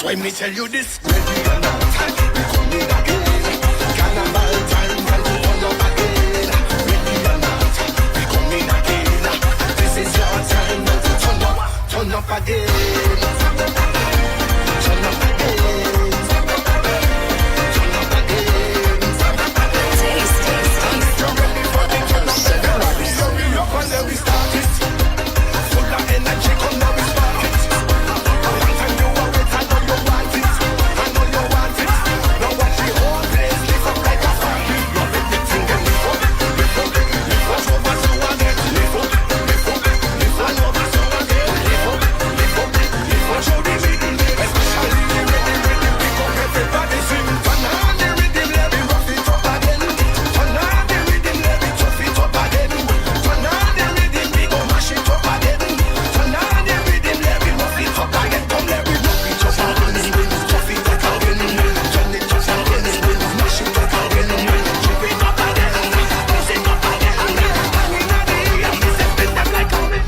why me tell you this. Ready or not, we coming again. Carnival time, and we turn up again. Ready or not, we coming again. This is your time, and we turn up again. Turn up again. Turn up again. Taste. You're ready for the turn up again. Hurry up and then we start it. Full of energy, come now we spark it. One time you want it, I know you want it. I know you want it. Now watch the whole place lift up like a party. Love it, the thing and lift up. Watch over so again. Lift up. And over so again. Lift up. Watch out the rhythm, especially the rhythm. Pick up everybody sing. Turn on the rhythm, let me rough it up again. Turn on the rhythm, let me tough it up again. Turn on the rhythm, we go mash it up again. Turn on the rhythm, let me rough it up again. Come let me rough it up again. Tough it up again. Turn it up again. Mash it up again. Chop it up again. Mix it up again. Hang in the air, this is been them like coming.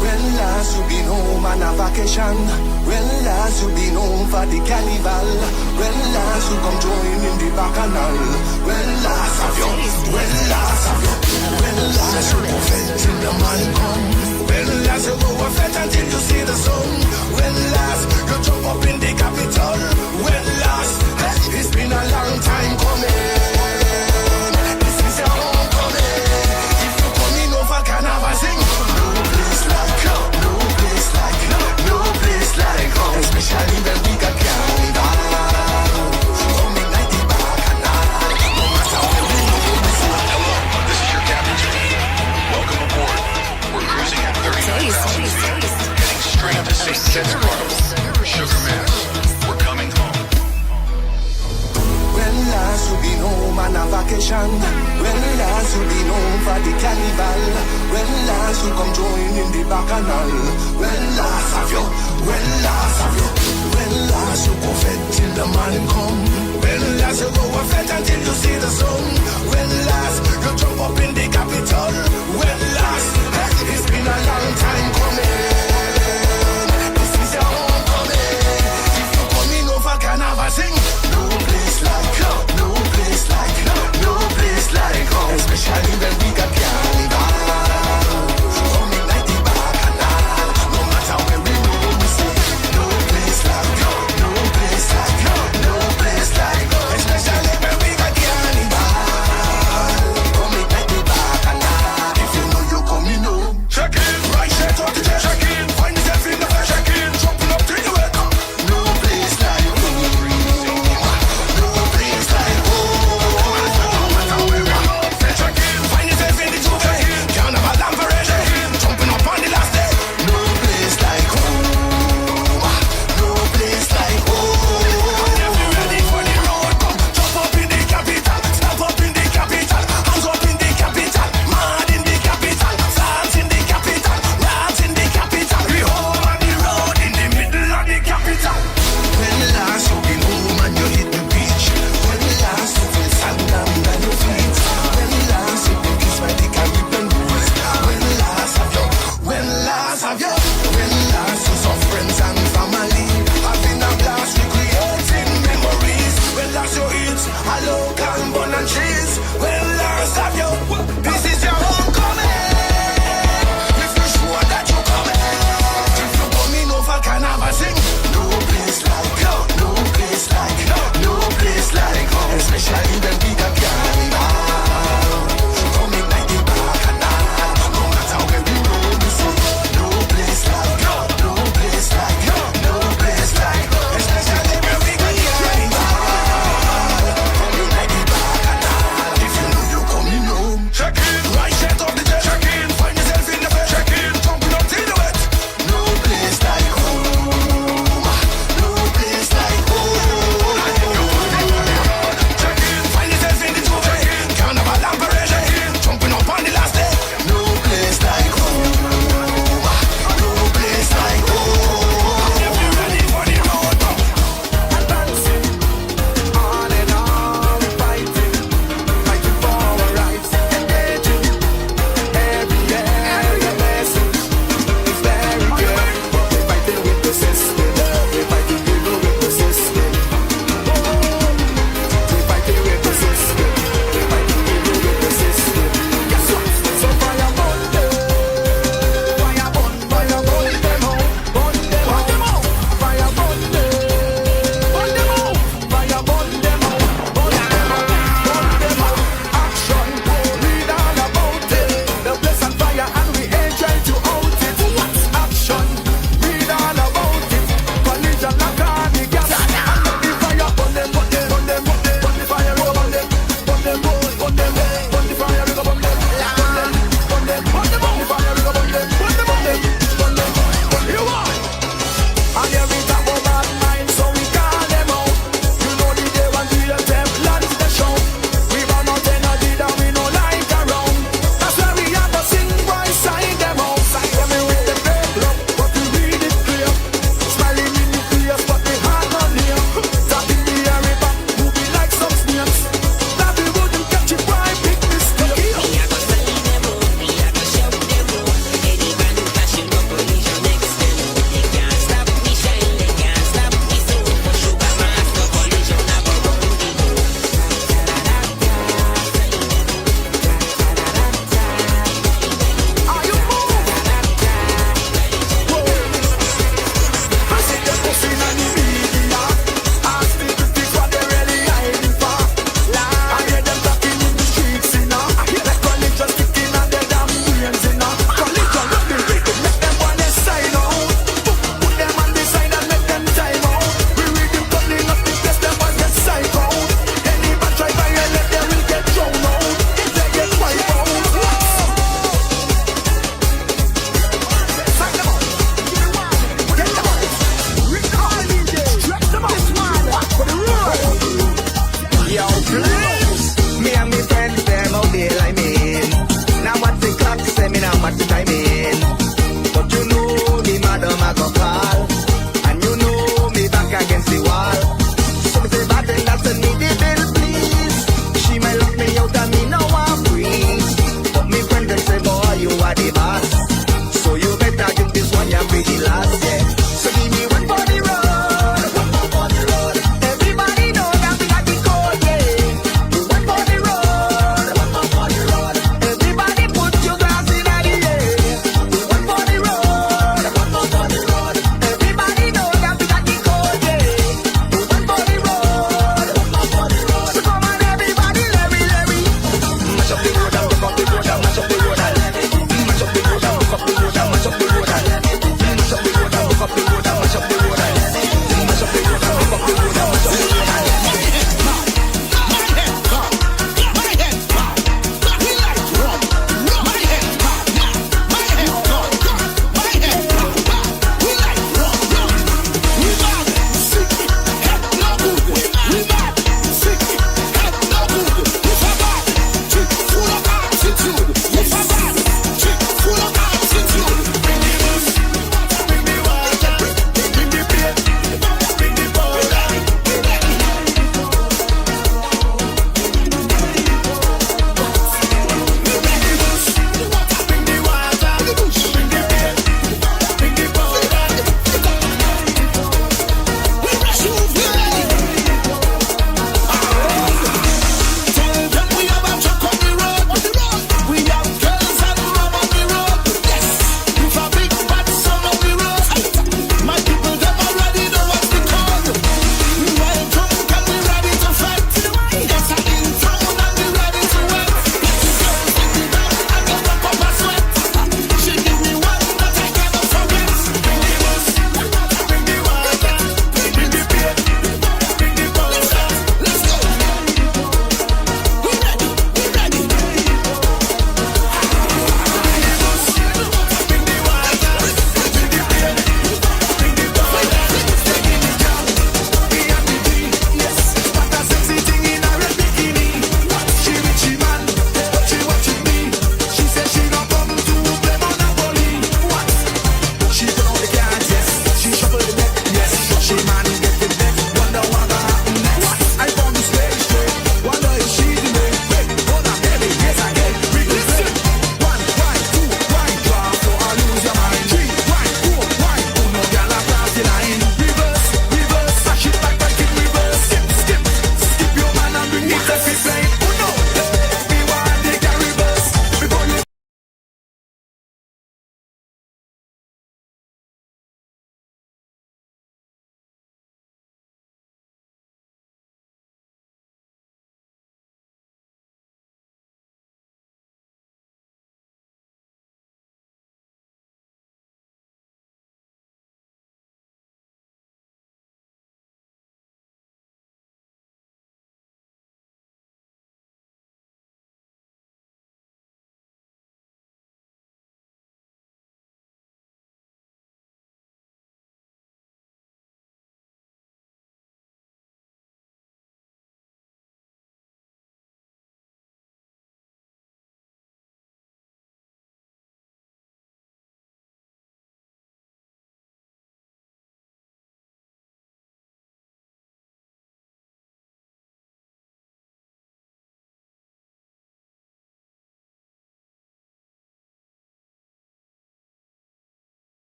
Well, last you been home on a vacation. Well, last you been home for the carnival. Well, last you come join in the bacchanal. Well, last have you. Well, last have you. Well, last you go fete till the man come. Well, last you go fete until you see the sun. Well, last you jump up in the capital. Well, last it's been a long time coming. This is your homecoming. If you coming over Carnival sing. No place like home. No place like home. No place like home. Especially when we got carnival. Coming like the bacchanal. No matter where we go. Hello, this is your captain speaking. Welcome aboard. We're cruising at 39 miles per hour, heading straight to St. Kitts Carnival for Sugar Mass. We're coming home. When last you been home on a vacation? When last you been home for the carnival? When last you come join in the bacchanal? When last have you? When last have you? When last you go fete till the man come? When last you go fete until you see the sun? When last you jump up in the capital? When last it's been a long time coming. This is your homecoming. If you coming over Carnival sing. No place like home. No place like home. No place like home. Especially when we got carnival. Coming like the bacchanal. No matter where we go, we say no place like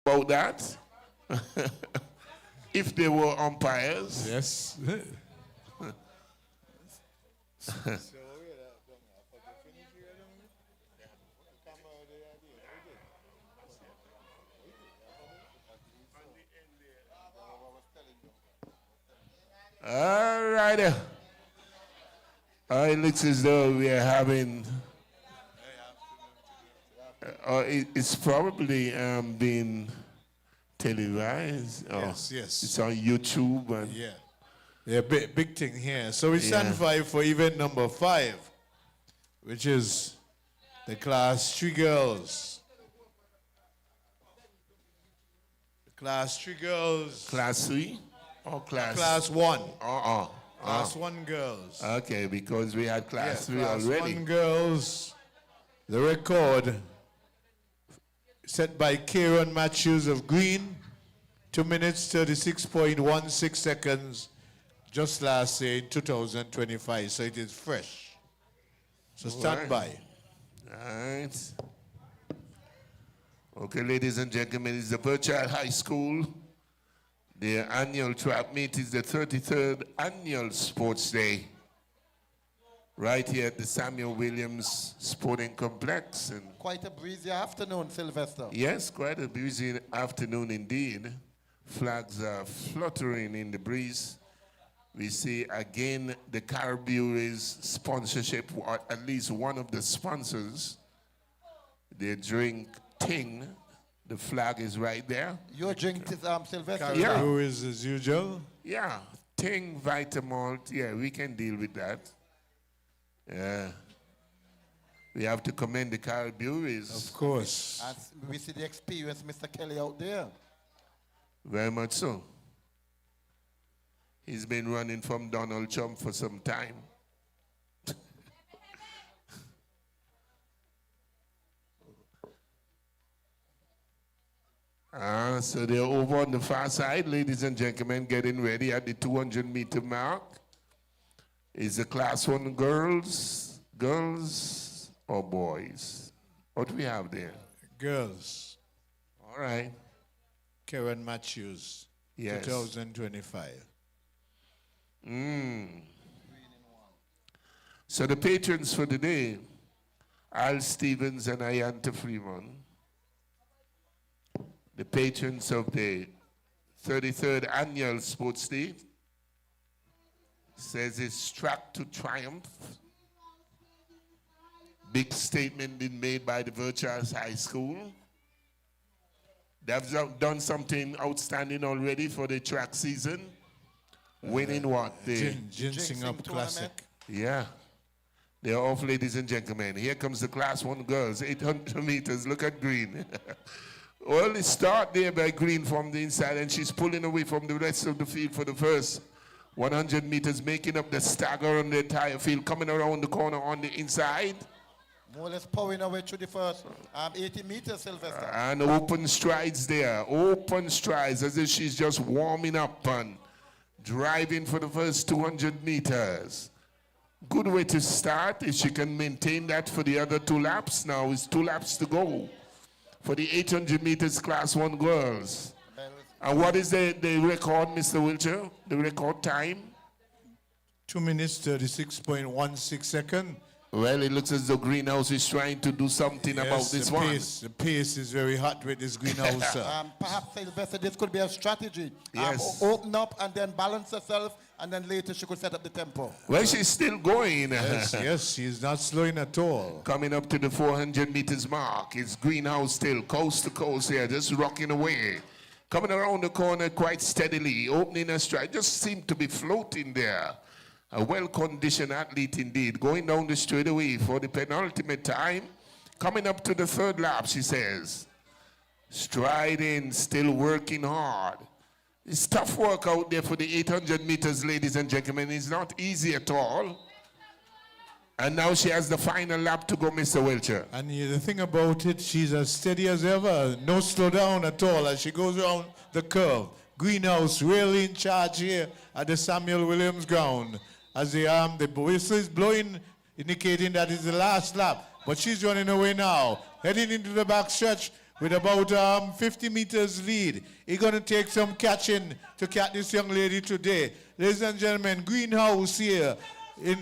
about that. If they were umpires. Yes. All right. It looks as though we are having. It's probably being televised. Yes, yes. It's on YouTube. And Yeah, big thing here. So we stand by for event number 5, which is the Class 3 girls. The Class 3 girls. Class 3 or class? Class 1. Class 1 girls. Okay, because we had class 3 Class already. 1 girls. The record set by Kieran Matthews of Green, 2 minutes 36.16 seconds, just last year in 2025. So it is fresh. So stand by. All right. Okay, ladies and gentlemen, it's the Verchilds High School. Their annual track meet is the 33rd annual sports day, right here at the Samuel Williams Sporting Complex. And quite a breezy afternoon, Sylvester. yes, quite a busy afternoon indeed. Flags are fluttering in the breeze. We see again the Caribbean's sponsorship, or at least one of the sponsors. They drink Ting. The flag is right there. Your drink is Sylvester? Yeah. Who is as usual? Yeah, Ting, Vitamalt. Yeah, we can deal with that. Yeah. We have to commend the Caribbeans. Of course. As we see the experience, Mr. Kelly, out there. Very much so. He's been running from Donald Trump for some time. So they're over on the far side, ladies and gentlemen, getting ready at the 200-meter mark. Is the class 1 girls or boys? What do we have there? Girls. All right. Karen Matthews, Yes. 2025. So the patrons for the day, Al Stevens and Ayanta Freeman. The patrons of the 33rd Annual Sports Day, says it's track to triumph. Big statement been made by the Verchilds High School. They've done something outstanding already for the track season. Winning what? The Ginseng Up Classic. yeah. They're off, ladies and gentlemen. Here comes the Class 1 girls, 800 meters. Look at Green. Well, it start there by Green from the inside, and she's pulling away from the rest of the field for the first 100 meters, making up the stagger on the entire field, coming around the corner on the inside. More or less powering away through the first 80 meters, Sylvester. And open strides there, open strides, as if she's just warming up and driving for the first 200 meters. Good way to start. If she can maintain that for the other 2 laps. Now it's 2 laps to go for the 800 meters Class 1 girls. And what is the record, Mr. Wilcher? The record time? 2 minutes, 36.16 seconds. Well, it looks as though Greenhouse is trying to do something about this one. The pace is very hot with this greenhouse, sir. Perhaps, Sylvester, this could be a strategy. Yes. Open up and then balance herself, and then later she could set up the tempo. Well, she's still going. Yes, she's not slowing at all. Coming up to the 400 meters mark. It's Greenhouse still, coast to coast here, just rocking away. Coming around the corner quite steadily, opening her stride, just seemed to be floating there. A well-conditioned athlete indeed, going down the straightaway for the penultimate time. Coming up to the 3rd lap, she says. Striding, still working hard. It's tough work out there for the 800 meters, ladies and gentlemen. It's not easy at all. And now she has the final lap to go, Mr. Wilcher. And the thing about it, she's as steady as ever. No slow down at all as she goes around the curve. Greenhouse really in charge here at the Samuel Williams ground. As the whistle is blowing, indicating that it's the last lap. But she's running away now. Heading into the back stretch with about 50 meters lead. He's going to take some catching to catch this young lady today. Ladies and gentlemen, Greenhouse here in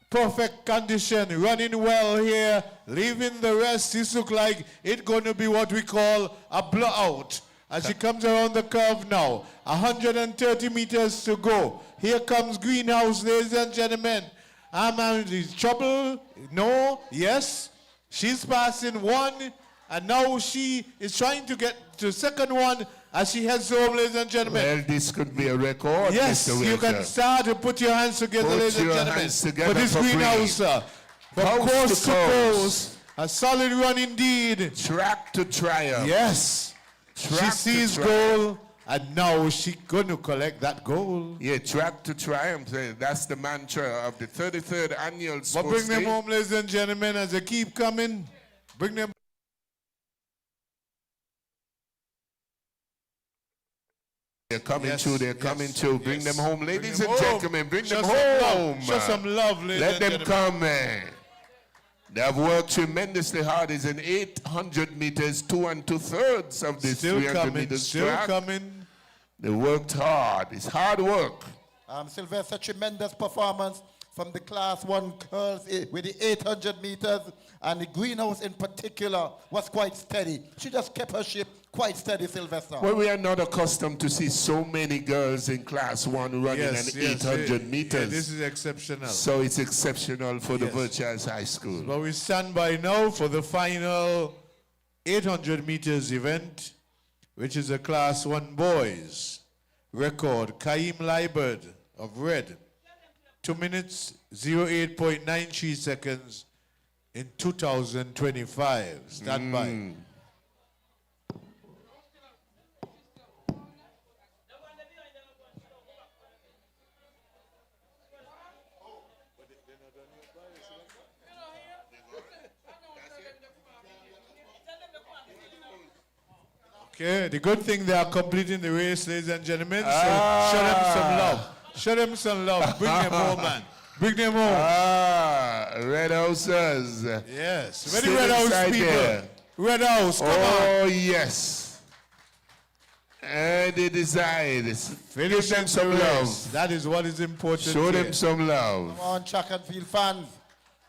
perfect condition, running well here, leaving the rest. This looks like it's going to be what we call a blowout. As she comes around the curve now, 130 meters to go. Here comes Greenhouse, ladies and gentlemen. Is trouble? No? Yes? She's passing one, and now she is trying to get to second one as she heads home, ladies and gentlemen. Well, this could be a record, Yes, Mr. you Wilson. can start to put your hands together, ladies and your gentlemen. hands together for this for Greenhouse, from coast to coast. A solid run indeed. Track to triumph. Yes. Track She to sees triumph. goal, and now she's going to collect that goal. Yeah, track to triumph. That's the mantra of the 33rd annual But sports bring them day. home, ladies and gentlemen, as they keep coming. Bring them. They're coming Yes, through, they're yes, coming through. Bring yes. them home, Bring ladies them and home. gentlemen. Bring Show them some love. home. Show some love, ladies Let and them gentlemen. come, man. They have worked tremendously hard. It's an 800 meters, 2 2/3 of this Still 300 coming, meters still track. coming. They worked hard. It's hard work. Sylvester, tremendous performance from the Class 1 girls with the 800 meters, and the Greenhouse in particular was quite steady. She just kept her ship quite steady, Sylvester. Well, we are not accustomed to see so many girls in Class 1 running an 800 meters. Yeah, this is exceptional. So it's exceptional for the Yes. Verchilds High School. But we stand by now for the final 800 meters event, which is a Class 1 boys record. Kaim Liebert of red, 2 minutes, 08.93 seconds in 2025. Stand by. Okay, the good thing they are completing the race, ladies and gentlemen. So show them some love. Show them some love. Bring them home, man. Bring them home. Red Houses. Yes. Ready, Stay Red House inside people. there. Red House, come Oh, on. yes. And they decide. Give Finish them the some race. love. That is what is important. Show here. them some love. Come on, track and field fans.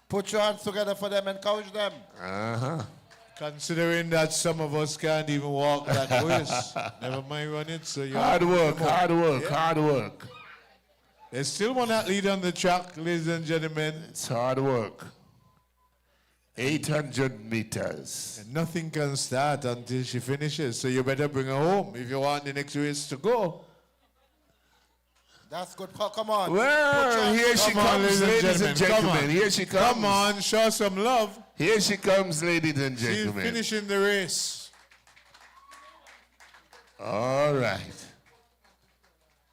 Put your hands together for them, encourage them. Uh-huh. Considering that some of us can't even walk that race. Never mind running, so you Hard work, come on. hard work, Yeah. hard work. There's still one athlete on the track, ladies and gentlemen. It's hard work. 800 meters. And nothing can start until she finishes. So you better bring her home if you want the next race to go. That's good. Come on. Well, here she Come on, comes, ladies and Come gentlemen. on. Here she comes. Come on, show some love. Here she comes, ladies and She's gentlemen. finishing the race. All right.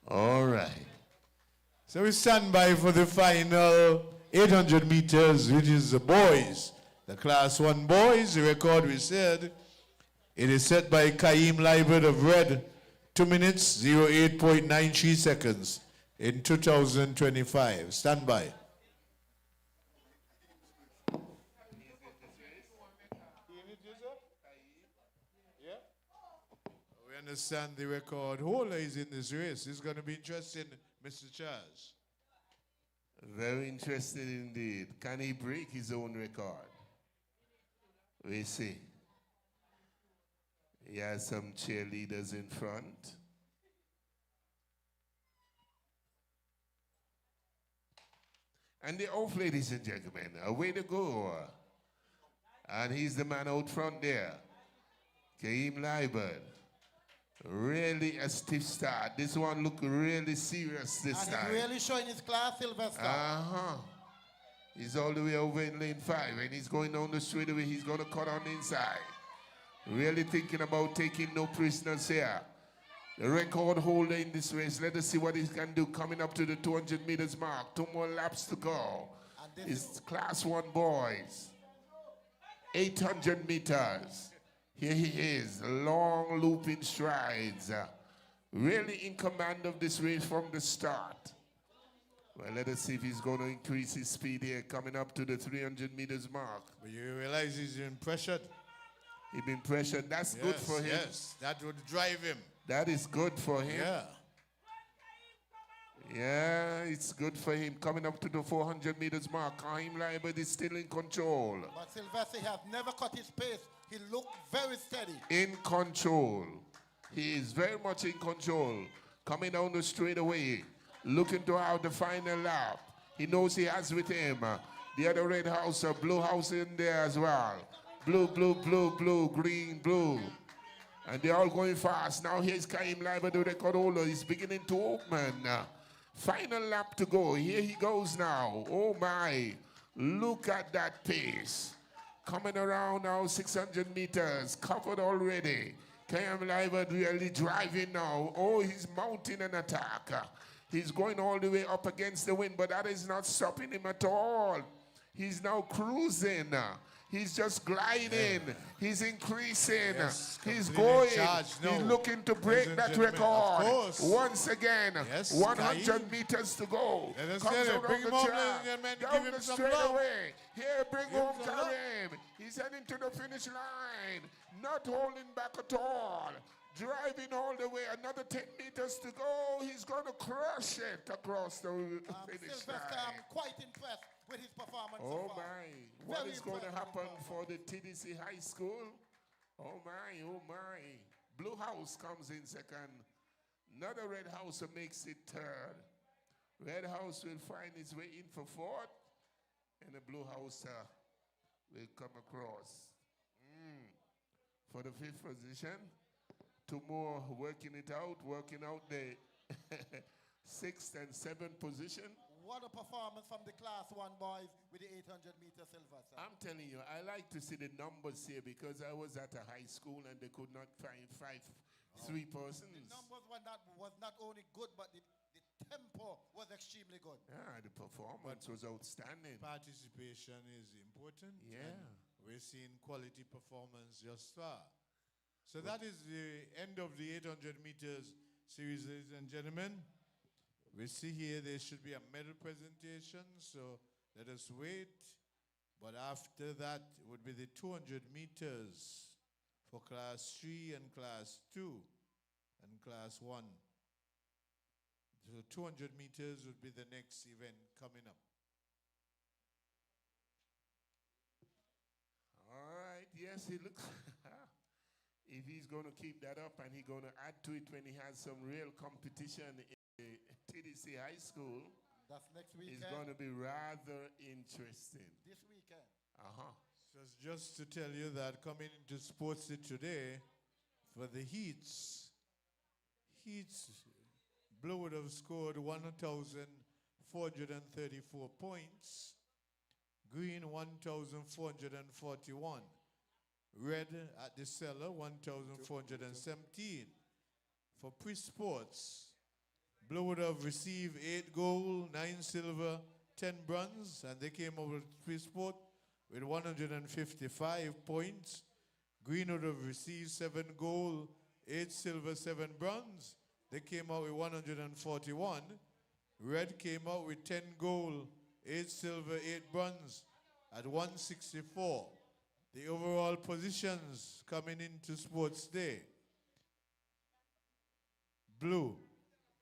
All right. So we stand by for the final 800 meters, which is the boys. The Class 1 boys, the record we said, it is set by Kaim Liebert of red, 2 minutes, 08.93 seconds in 2025. Stand by. We understand the record holder is in this race. It's going to be interesting, Mr. Charles. Very interesting indeed. Can he break his own record? We see. He has some cheerleaders in front. And they're off, ladies and gentlemen. Away to go. And he's the man out front there. Kaim Liebert. Really a stiff start. This one look really serious this And time. he's really showing his class, Sylvester. Uh-huh. He's all the way over in lane 5, and he's going down the straightaway. He's going to cut on the inside. Really thinking about taking no prisoners here. The record holder in this race. Let us see what he can do coming up to the 200 meters mark. 2 more laps to go. It's Class 1 boys. 800 meters. Here he is, long looping strides. Really in command of this race from the start. Well, let us see if he's going to increase his speed here, coming up to the 300 meters mark. But you realize he's been pressured. He been pressured. That's good for him. Yes, that would drive him. That is good for him. Yeah. Yeah, it's good for him. Coming up to the 400 meters mark, Kaim Liebert is still in control. But Sylvester has never cut his pace. He looked very steady. In control. He is very much in control. Coming down the straightaway, looking to have the final lap. He knows he has with him the other red house, a blue house in there as well. Blue, blue, blue, blue, green, blue. And they're all going fast. Now here's Kaim Liebert, the record holder. He's beginning to open. Final lap to go. Here he goes now. Oh my. Look at that pace. Coming around now, 600 meters. Covered already. Kaim Liebert really driving now. Oh, he's mounting an attack. He's going all the way up against the wind, but that is not stopping him at all. He's now cruising. He's just gliding. He's increasing. Yes, He's going. Charged. No. He's looking to break Ladies and that gentlemen, of record. course. Once again, Yes, 100 Kaim. meters to go. Let us Comes get it. around Bring the him home, track, ladies and gentlemen. down Give him the some straightaway. Here, bring Give him home some love. Karim. He's heading to the finish line. Not holding back at all. Driving all the way. Another 10 meters to go. He's going to crush it across the finish Sylvester, line. I'm quite impressed with his performance so Oh far. my, what Very is going to impressive happen performance. for the TDC High School? Oh my, oh my. Blue House comes in second. Another Red House makes it third. Red House will find its way in for fourth. And the Blue House will come across. For the fifth position. Two more working out the sixth and seventh position. What a performance from the Class 1 boys with the 800 meter silver. Sir. I'm telling you, I like to see the numbers here because I was at a high school and they could not find three persons. The numbers was not only good, but the tempo was extremely good. Yeah, the performance was outstanding. Participation is important. Yeah. And we're seeing quality performance just far. So that is the end of the 800 meters series, ladies and gentlemen. We see here there should be a medal presentation, so let us wait. But after that would be the 200 meters for Class 3 and Class 2 and Class 1. So 200 meters would be the next event coming up. All right, yes, he looks... If he's going to keep that up and he's going to add to it when he has some real competition in TDC High School, That's next weekend. it's going to be rather interesting. This weekend. Uh-huh. So just to tell you that coming into Sports Day today, for the heats, Blue would have scored 1,434 points, Green 1,441. Red at the cellar, 1,417. For pre-sports, Blue would have received 8 gold, 9 silver, 10 bronze, and they came over to pre-sport with 155 points. Green would have received 7 gold, 8 silver, 7 bronze. They came out with 141. Red came out with 10 gold, 8 silver, 8 bronze at 164. The overall positions coming into Sports Day. Blue,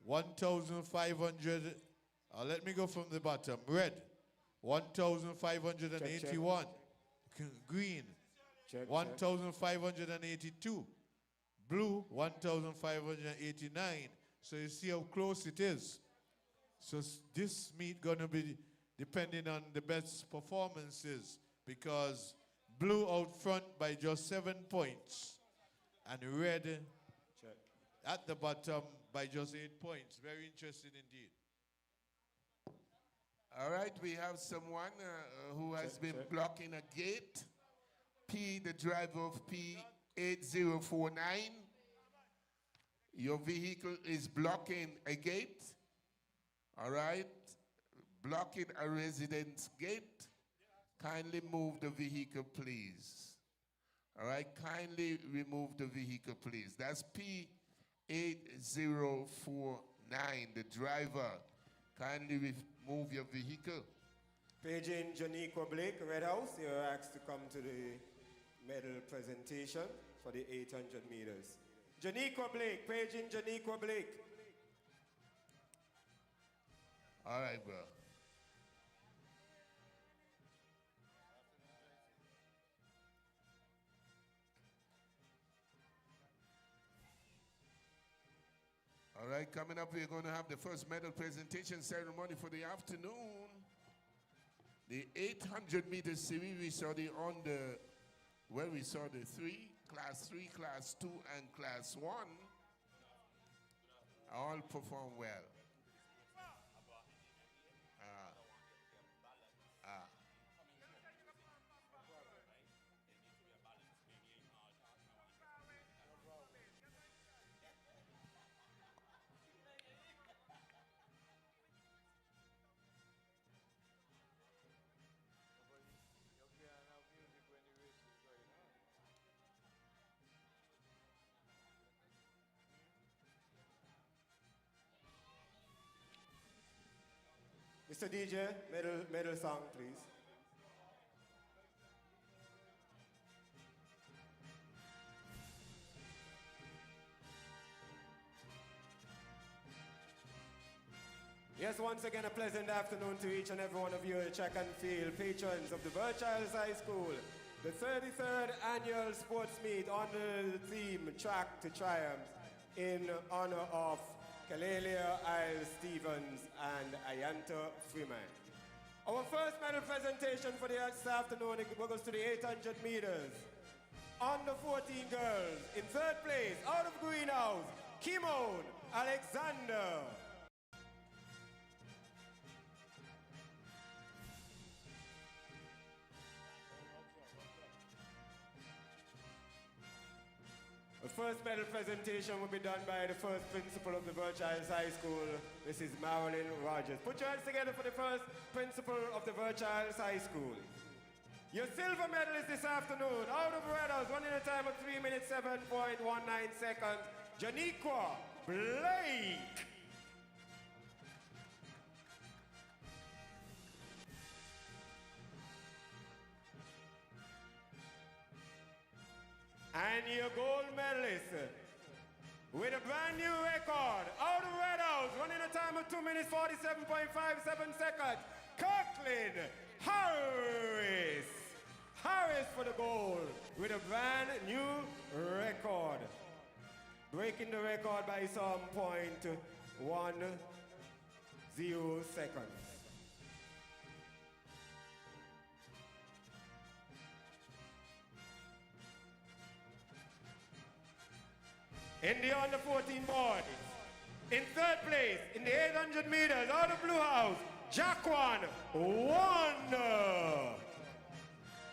1,500. Let me go from the bottom. Red, 1,581. Green, 1,582. Blue, 1,589. So you see how close it is. So this meet gonna be depending on the best performances because Blue out front by just 7 points and Red at the bottom by just 8 points. Very interesting indeed. All right, we have someone who has been blocking a gate. P, the driver of P8049. Your vehicle is blocking a gate. All right, blocking a residence gate. Kindly move the vehicle, please. All right, kindly remove the vehicle, please. That's P8049, the driver. Kindly remove your vehicle. Paging Janiqua Blake, Red House, you're asked to come to the medal presentation for the 800 meters. Janiqua Blake, paging Janiqua Blake. All right, bro. All right, coming up, we're going to have the first medal presentation ceremony for the afternoon. The 800 meter series, we saw we saw the class 3, class 2, and class 1 all perform well. Mr. DJ, medal song, please. Yes, once again, a pleasant afternoon to each and every one of you, track and field patrons of the Verchilds High School. The 33rd annual sports meet under the theme Track to Triumph in honor of Kalelia Isle Stevens and Ayanta Freeman. Our first medal presentation for this afternoon goes to the 800 meters. Under 14 girls, in third place, out of Greenhouse, Kimon Alexander. The first medal presentation will be done by the first principal of the Verchilds High School, Mrs. Marilyn Rogers. Put your hands together for the first principal of the Verchilds High School. Your silver medalist this afternoon, out of Red House, running a time of 3 minutes 7.19 seconds, Janiqua Blake. And your gold medalist, with a brand new record, out of Red House, running a time of 2 minutes 47.57 seconds, Kirkland Harris. Harris for the gold, with a brand new record. Breaking the record by some 0.10 seconds. In the under 14 boys, in third place, in the 800 meters, out of Blue House, Jaquan Wonder.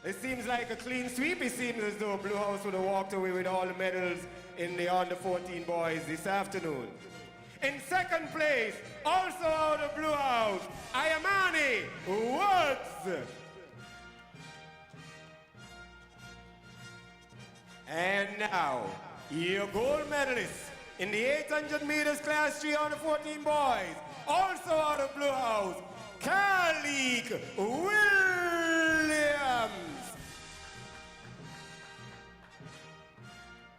It seems like a clean sweep. It seems as though Blue House would have walked away with all the medals in the under 14 boys this afternoon. In second place, also out of Blue House, Ayamani Woods. And now, your gold medalist in the 800 meters class 3 under 14 boys, also out of Blue House, Kalik Williams.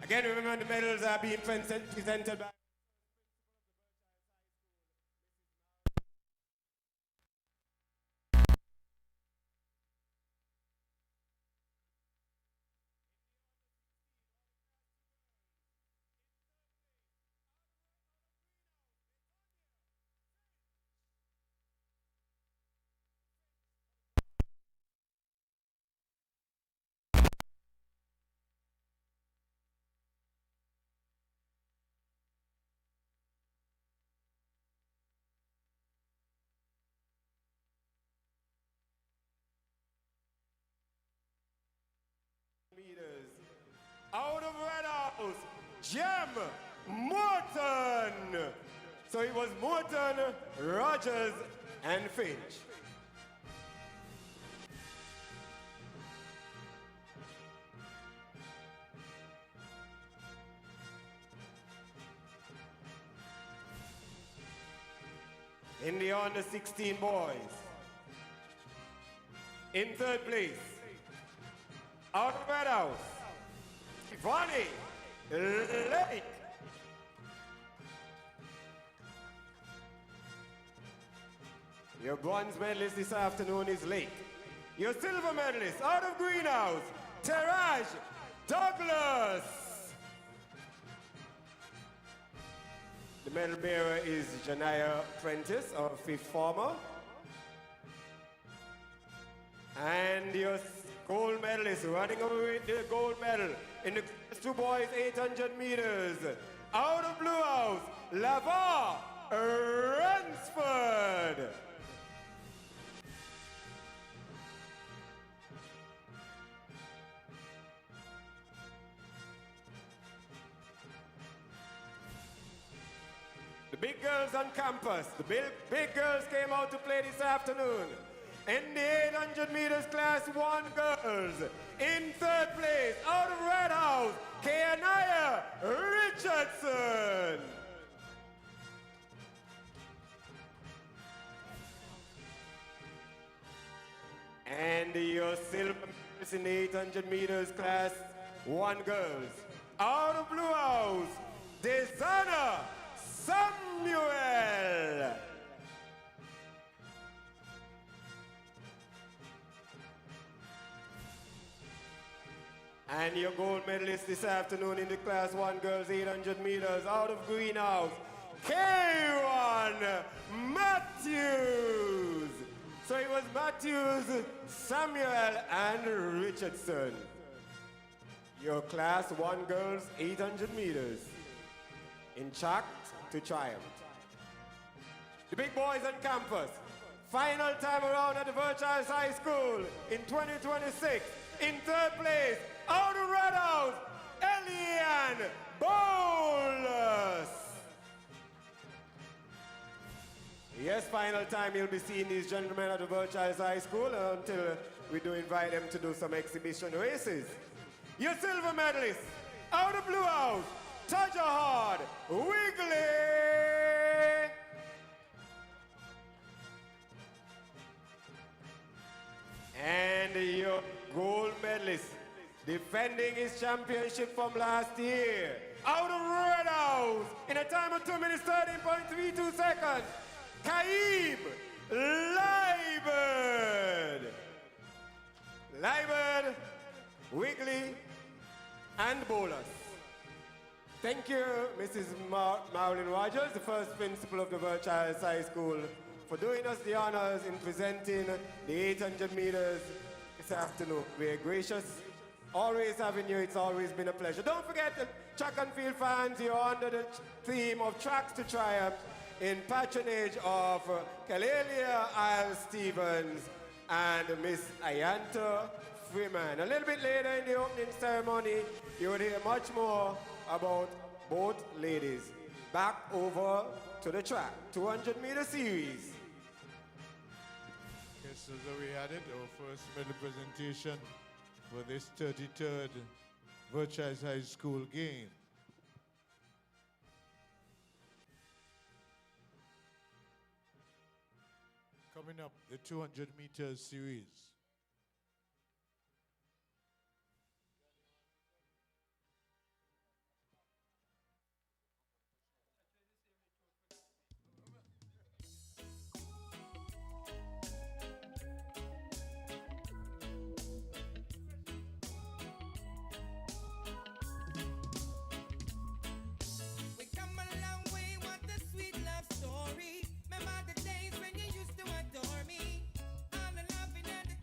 Again, remember the medals are being presented by meters. Out of Red House, Jem Morton. So it was Morton, Rogers, and Finch. In the under 16 boys, in third place, Out of Red House, Ivani Lake. Your bronze medalist this afternoon is Lake. Your silver medalist out of Greenhouse, Teraj Douglas. The medal bearer is Janaya Prentice, our fifth former. And your gold medalist running away with the gold medal in the two boys 800 meters. Out of Blue House, Lavar Ransford. The big girls on campus, the big girls came out to play this afternoon. In the 800 meters class 1 girls, in third place, out of Red House, Keanaya Richardson. And your silver medalist in the 800 meters class 1 girls, out of Blue House, Desana Samuel. And your gold medalist this afternoon in the class 1 girls 800 meters out of Greenhouse, K1 Matthews. So it was Matthews, Samuel, and Richardson. Your class 1 girls 800 meters in track to triumph. The big boys on campus, final time around at the Verchilds High School in 2026. In third place, out of Red House, Elian Bowles. Yes, final time you'll be seeing these gentlemen at the Verchilds High School until we do invite them to do some exhibition races. Your silver medalist, out of Blue House, Tajahard Wigley. And your gold medalist, defending his championship from last year, out of Red House, in a time of 2 minutes 13.32 seconds, Kaib Liebert. Liebert, Wigley, and Bowles. Thank you, Mrs. Marilyn Rogers, the first principal of the Verchilds High School, for doing us the honors in presenting the 800 meters this afternoon. We're gracious, always having you. It's always been a pleasure. Don't forget, the track and field fans, you're under the theme of Tracks to Triumph in patronage of Kalelia Isle Stevens and Miss Ayanta Freeman. A little bit later in the opening ceremony, you will hear much more about both ladies. Back over to the track, 200-meter series. Okay, so we had it, our first medal presentation for this 33rd Verchilds High School game. Coming up, the 200-meter series. We come a long way, what a sweet love story. Remember the days when you used to adore me. All the loving and the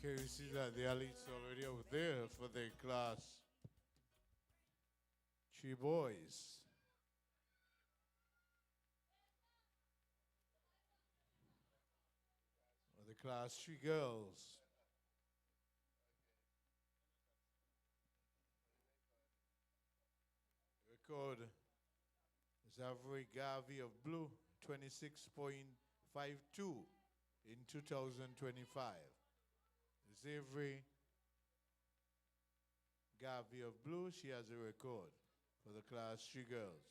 Okay, you see that the athletes already out there for the class 3 boys. Or the class 3 girls. Record is Avery Garvey of blue, 26.52 in 2025. It's Avery Garvey of blue. She has a record for the class 3 girls.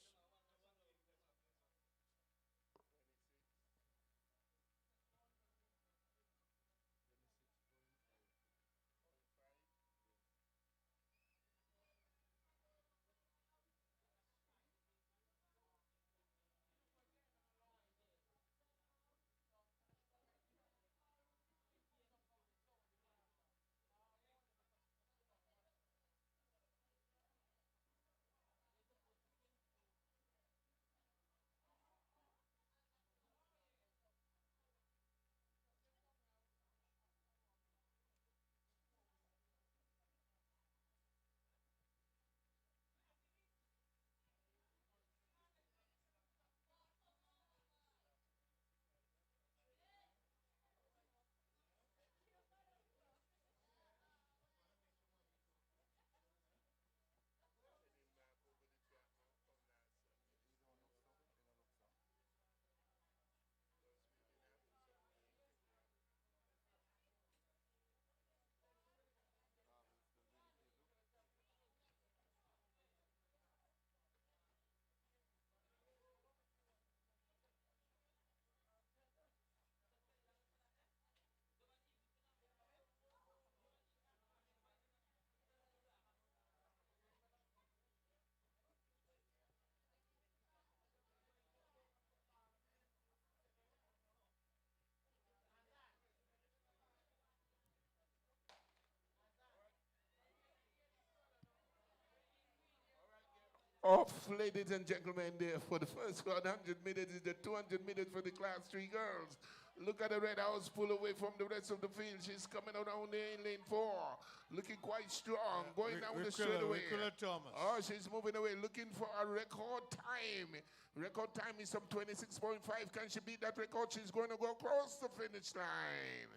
Off, ladies and gentlemen, there for the first 100 minutes is the 200 minutes for the class 3 girls. Look at the red house pull away from the rest of the field. She's coming around there in lane 4, looking quite strong, going down the straightaway. Thomas. Oh, she's moving away, looking for a record time. Record time is some 26.5. Can she beat that record? She's going to go across the finish line.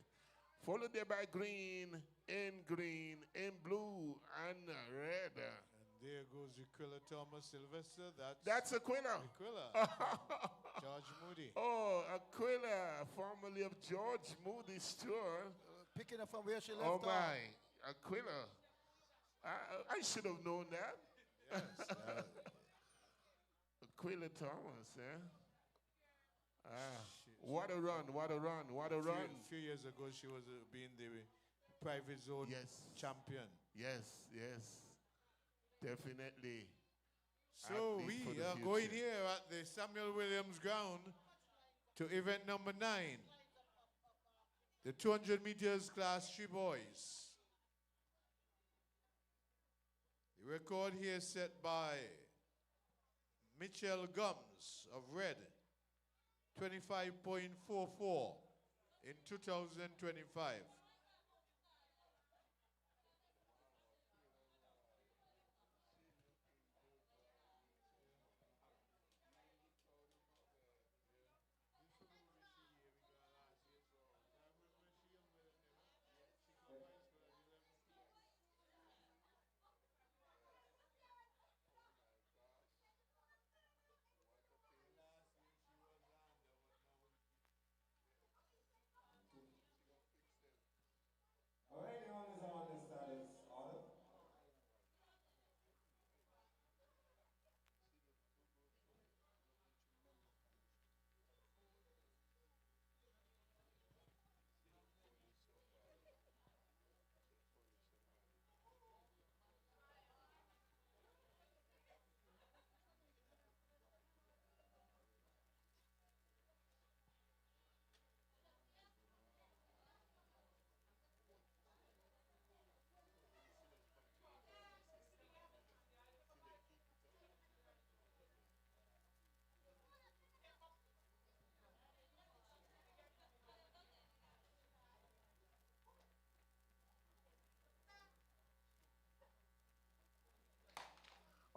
Followed there by green, in blue, and red. There goes Aquila Thomas Sylvester. That's Aquila. Aquila. George Moody. Oh, Aquila, formerly of George Moody's tour. Picking up from where she left Oh, off. my. Aquila. I should have known that. Yes. Aquila Thomas, eh? What a run, what a run, what a run. A few years ago, she was being the private zone champion. Yes, yes. Definitely. So Athlete we are going here at the Samuel Williams ground to event number 9. The 200 meters class 3 boys. The record here set by Mitchell Gums of red, 25.44 in 2025.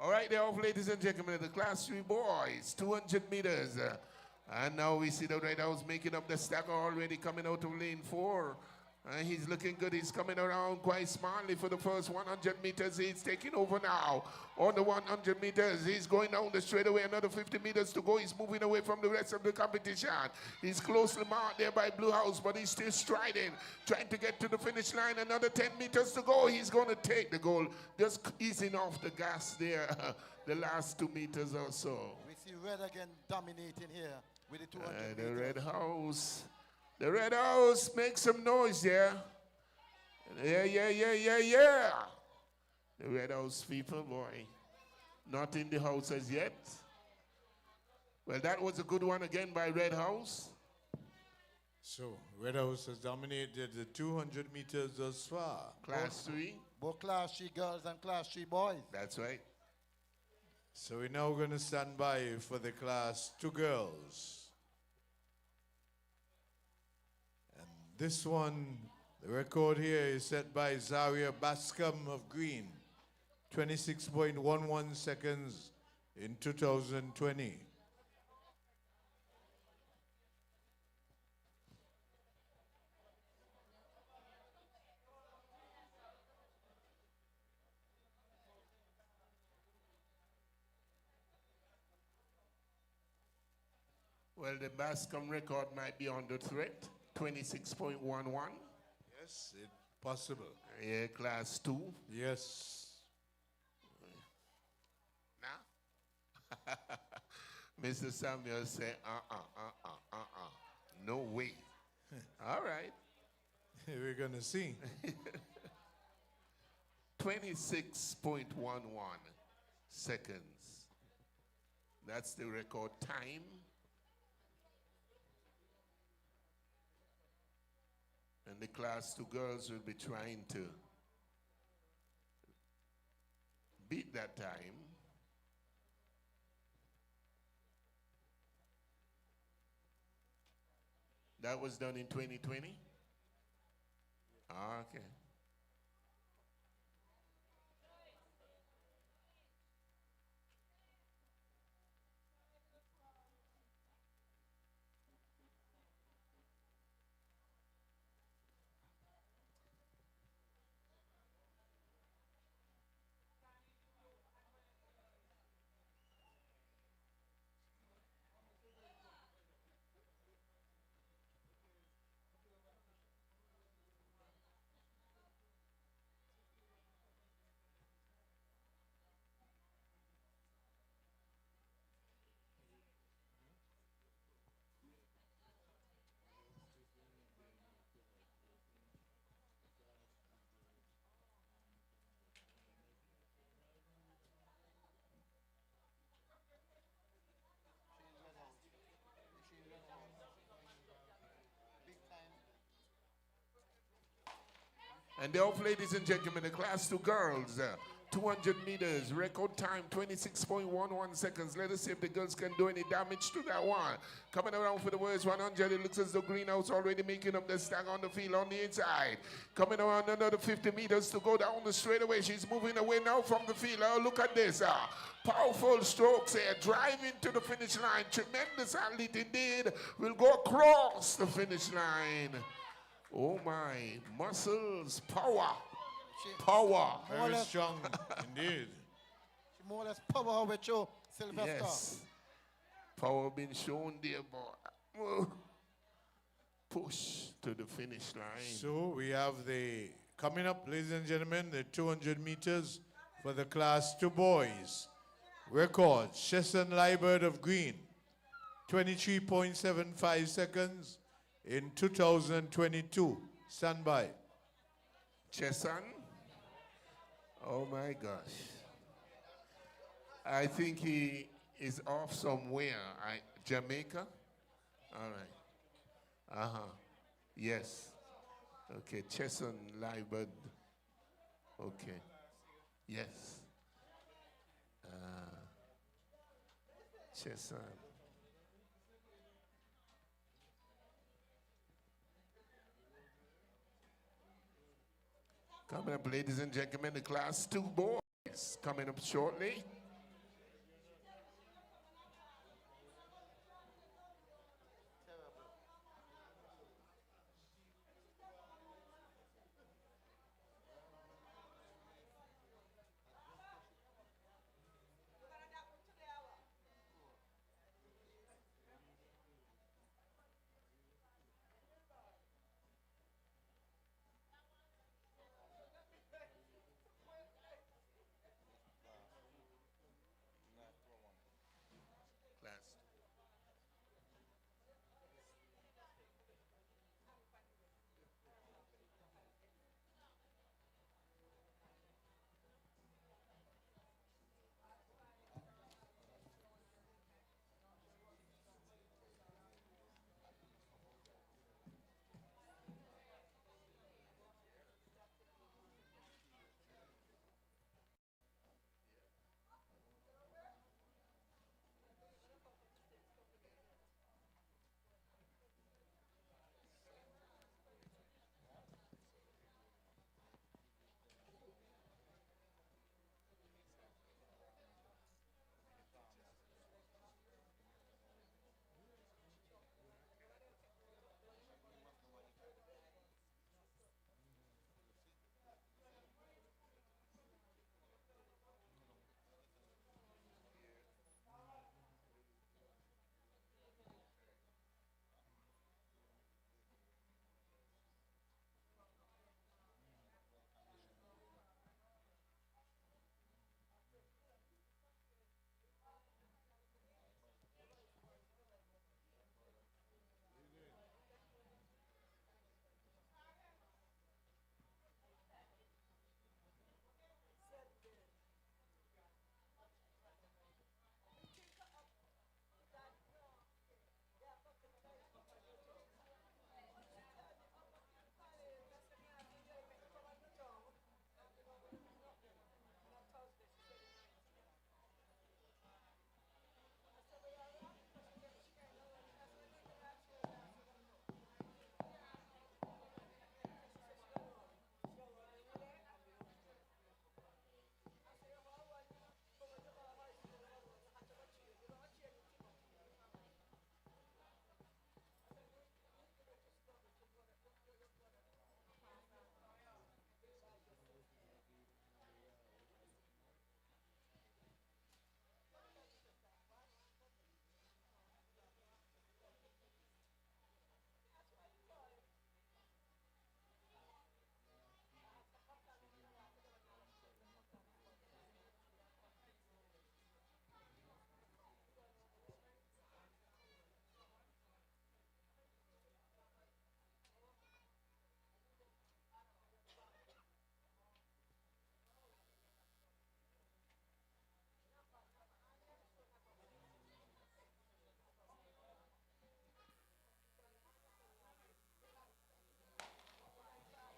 All right, they're off, ladies and gentlemen, the Class 3 boys, 200 meters. And now we see the Red House making up the stagger already coming out of lane 4. He's looking good. He's coming around quite smartly for the first 100 meters. He's taking over now on the 100 meters. He's going down the straightaway. Another 50 meters to go. He's moving away from the rest of the competition. He's closely marked there by Blue House, but he's still striding, trying to get to the finish line. Another 10 meters to go. He's going to take the goal. Just easing off the gas there the last 2 meters or so. We see Red again dominating here with the 200 The meters. Red House. The Red House, make some noise there. Yeah. The Red House people, boy. Not in the house as yet. Well, that was a good one again by Red House. So, Red House has dominated the 200 meters thus far. Class 3. Both Class 3 girls and Class 3 boys. That's right. So we're now going to stand by for the Class 2 girls. And this one, the record here is set by Zaria Bascom of Green. 26.11 seconds in 2020. Well, the Bascom record might be under threat. 26.11. Yes, it's possible. Yeah, Class 2. Yes. Nah. Mr. Samuel said, no way. All right. We're going to see. 26.11 seconds. That's the record time. And the Class 2 girls will be trying to beat that time. That was done in 2020? Okay. And the off, ladies and gentlemen, the Class 2 girls, 200 meters, record time 26.11 seconds. Let us see if the girls can do any damage to that one. Coming around for the worst 100, it looks as though Greenhouse already making up the stack on the field on the inside. Coming around another 50 meters to go down the straightaway. She's moving away now from the field. Oh, look at this. Powerful strokes here, driving to the finish line. Tremendous athlete indeed. Will go across the finish line. Oh my, muscles, power, power. Very strong indeed. She more or less power her with you, Sylvester. Yes, power been shown there, boy. Push to the finish line. So we have the, coming up, ladies and gentlemen, the 200 meters for the Class 2 boys. Record, Chesson Liebert of Green, 23.75 seconds. In 2022, stand by. Chesson? Oh my gosh. I think he is off somewhere. Jamaica? All right. Yes. Okay, Chesson Liebert. Okay. Yes. Chesson. Coming up, ladies and gentlemen, the Class 2 boys coming up shortly.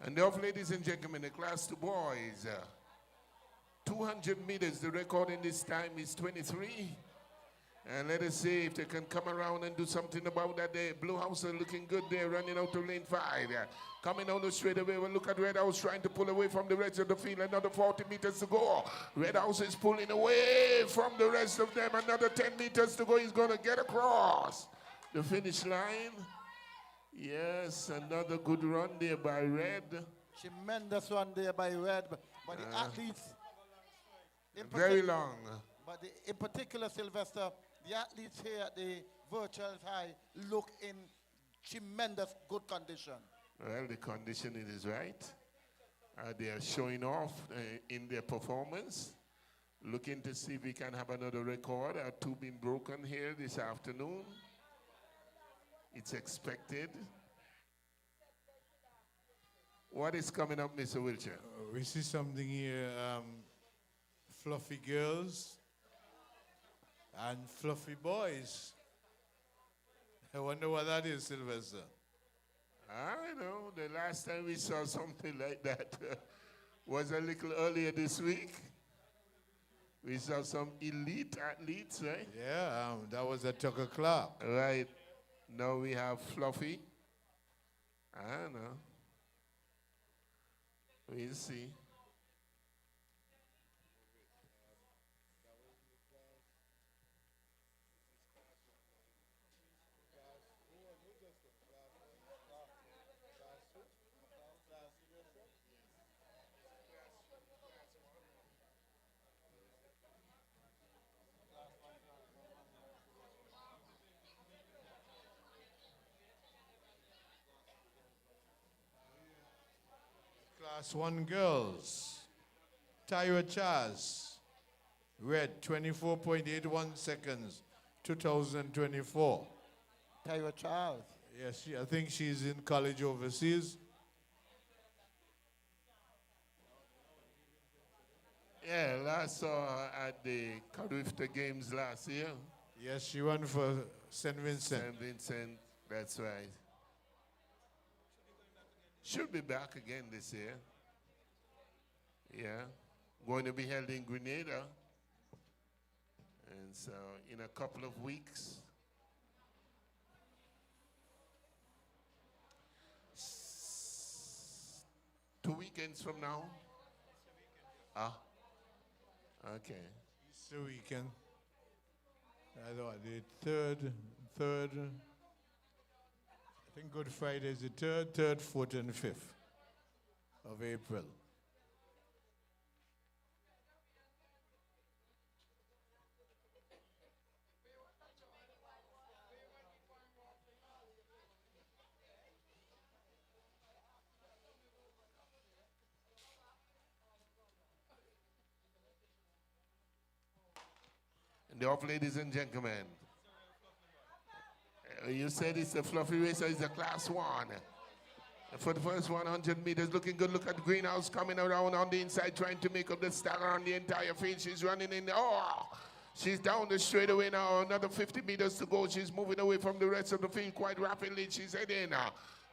And now, ladies and gentlemen, the class 2 boys, 200 meters, the record in this time is 23. And let us see if they can come around and do something about that. The Blue House are looking good there, running out to lane 5. Coming on the straightaway, we'll look at Red House trying to pull away from the rest of the field. Another 40 meters to go. Red House is pulling away from the rest of them. Another 10 meters to go. He's going to get across the finish line. Yes, another good run there by Red. Tremendous run there by Red. But the athletes... Very long. But in particular, Sylvester, the athletes here at the Verchilds High look in tremendous good condition. Well, the conditioning is right. They are showing off in their performance. Looking to see if we can have another record. 2 being broken here this afternoon. It's expected. What is coming up, Mr. Wiltshire? We see something here, fluffy girls and fluffy boys. I wonder what that is, Sylvester. I know. The last time we saw something like that was a little earlier this week. We saw some elite athletes, right? Yeah, that was at Tucker Clark. Right. Now we have Fluffy. I don't know. We'll see. Class 1 girls. Tyra Chaz. Red, 24.81 seconds, 2024. Tyra Charles. Yes, I think she's in college overseas. Yeah, last saw her at the Carifta Games last year. Yes, she won for St. Vincent. St. Vincent, that's right. Should be back again this year. Yeah, going to be held in Grenada. And so in a couple of weeks. 2 weekends from now. Ah, okay. Easter weekend. I don't know, the third. I think Good Friday is the 3rd, 4th, and 5th of April. And the off, ladies and gentlemen. You said it's a fluffy race, so it's a class 1. For the first 100 meters, looking good. Look at Greenhouse coming around on the inside, trying to make up the stagger on the entire field. She's running in. Oh, she's down the straightaway now. Another 50 meters to go. She's moving away from the rest of the field quite rapidly. She's heading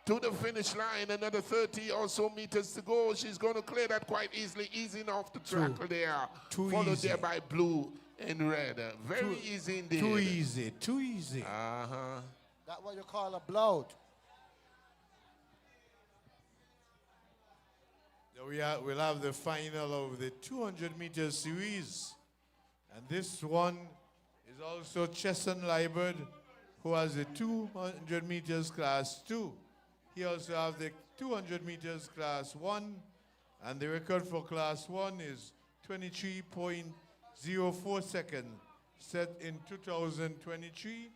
to the finish line. Another 30 or so meters to go. She's going to clear that quite easily, easing off the track there. Followed there by Blue and Red. Very easy indeed. Too easy, too easy. Uh-huh. That's what you call a blowout. We'll have the final of the 200 meter series. And this one is also Chesson Liebert, who has the 200 meters class 2. He also has the 200 meters class 1. And the record for class 1 is 23.04 seconds, set in 2023.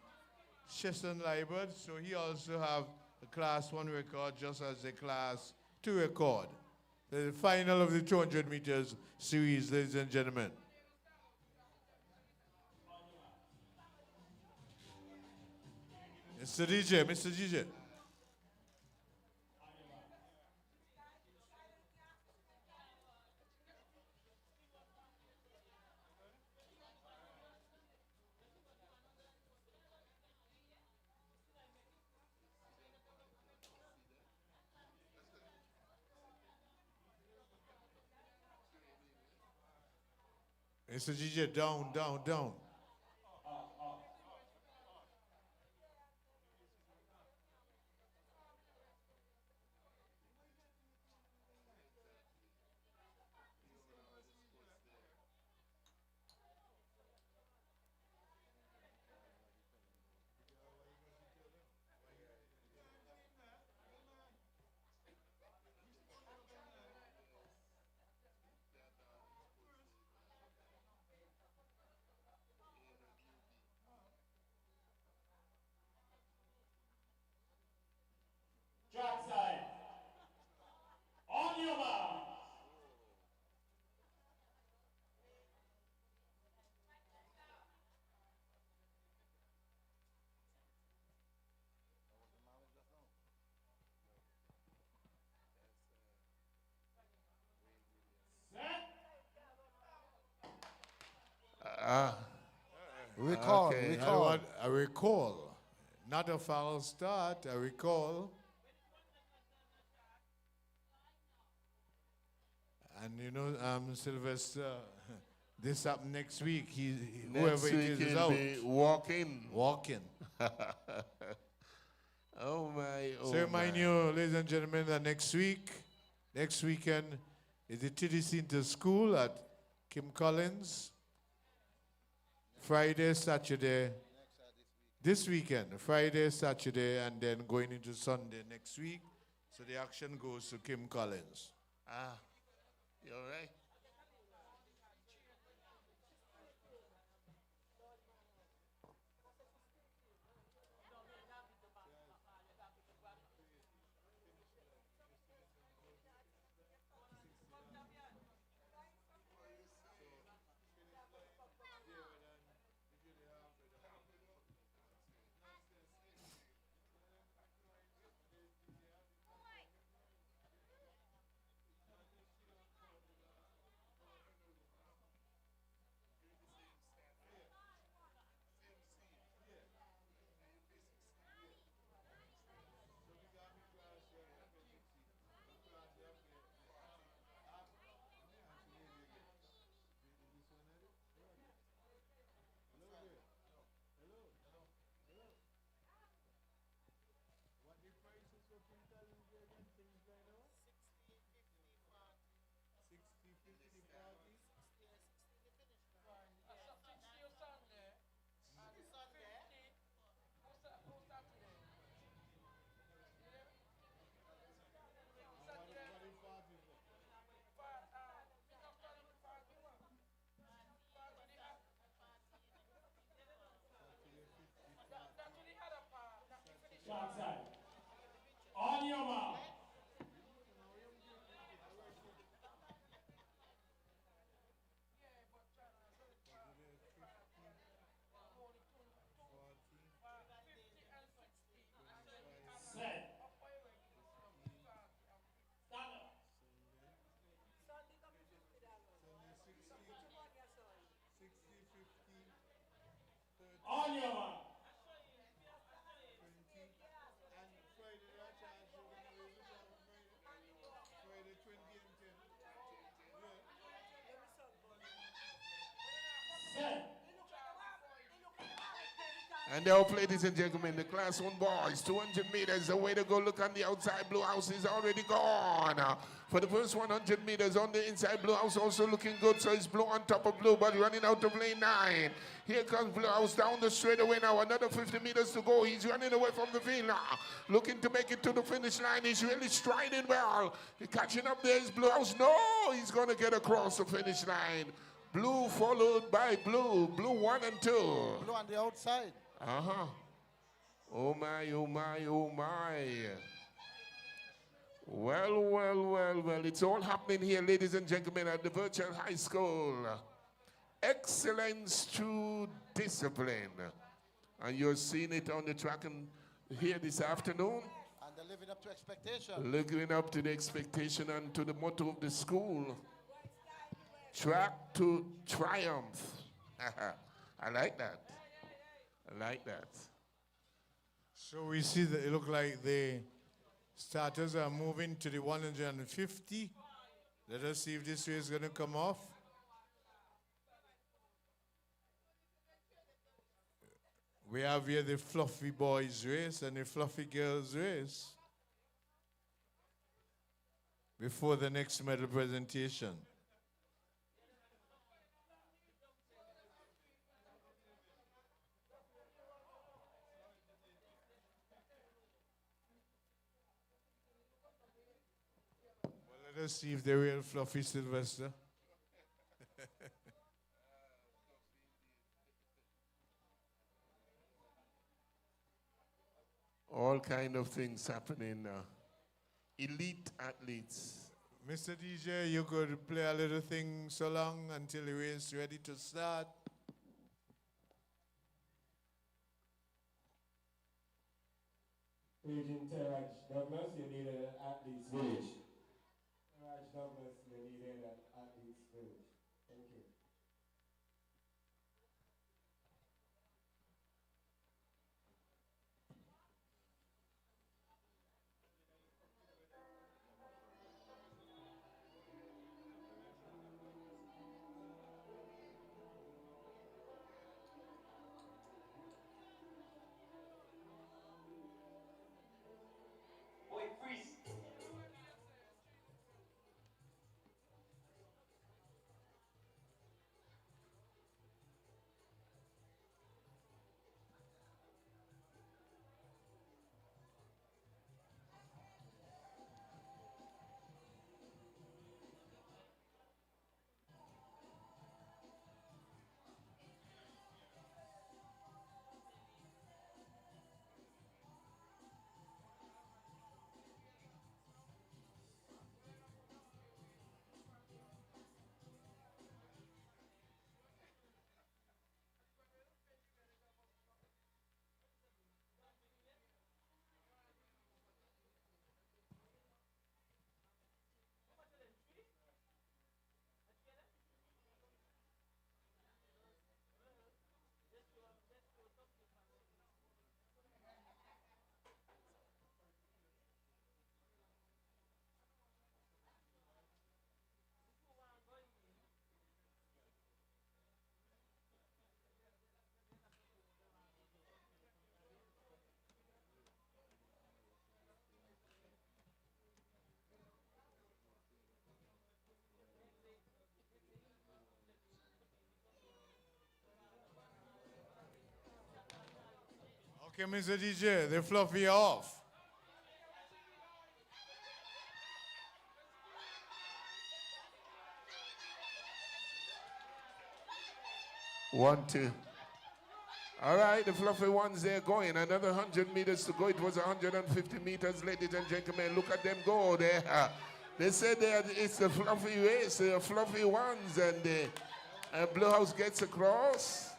Chesson Liebert, so he also have a class 1 record just as a class 2 record. The final of the 200 meters series, ladies and gentlemen. Mr. DJ. Mr. DJ, down, down, down. Trackside. On your mark. Recall, Okay. recall. I recall. Not a foul start, I recall. And you know, Sylvester, this up next week. Whoever it is he'll out. be walking. Walking. Oh my, oh So remind my. you, ladies and gentlemen, that next weekend, is the TDC Inter School at Kim Collins. Friday, Saturday. This weekend, Friday, Saturday, and then going into Sunday next week. So the action goes to Kim Collins. You all right? Trackside. On your mark. Set. Stand up. On your mark. Set. And now, ladies and gentlemen, the Class 1 boys, 200 meters, the way to go. Look on the outside, Blue House is already gone. For the first 100 meters on the inside, Blue House also looking good. So it's Blue on top of Blue, but running out of lane 9. Here comes Blue House down the straightaway now. Another 50 meters to go. He's running away from the field now. Looking to make it to the finish line. He's really striding well. Catching up there is Blue House. No, he's going to get across the finish line. Blue followed by Blue. Blue 1 and 2. Blue on the outside. Uh-huh. Oh my, oh my, oh my. Well, well, well, well. It's all happening here, ladies and gentlemen, at the Verchilds High School. Excellence through discipline. And you're seeing it on the track and here this afternoon. And they're living up to expectation. Living up to the expectation and to the motto of the school. Track to triumph. I like that. I like that. So we see that it look like the starters are moving to the 150. Let us see if this race is going to come off. We have here the fluffy boys race and the fluffy girls race before the next medal presentation. Well, let us see if they're real fluffy, Sylvester. All kind of things happening now. Elite athletes. Mr. DJ, you could play a little thing so long until the race ready to start. Agent Terraj Douglas, you need an athlete's village. Terraj Douglas, you need an athlete's village. Thank you. Okay, Mr. DJ, the fluffy off. One, two. All right, the fluffy ones, they're going. Another 100 meters to go. It was 150 meters, ladies and gentlemen. Look at them go there. They said it's the fluffy race, the fluffy ones, and the Blue House gets across.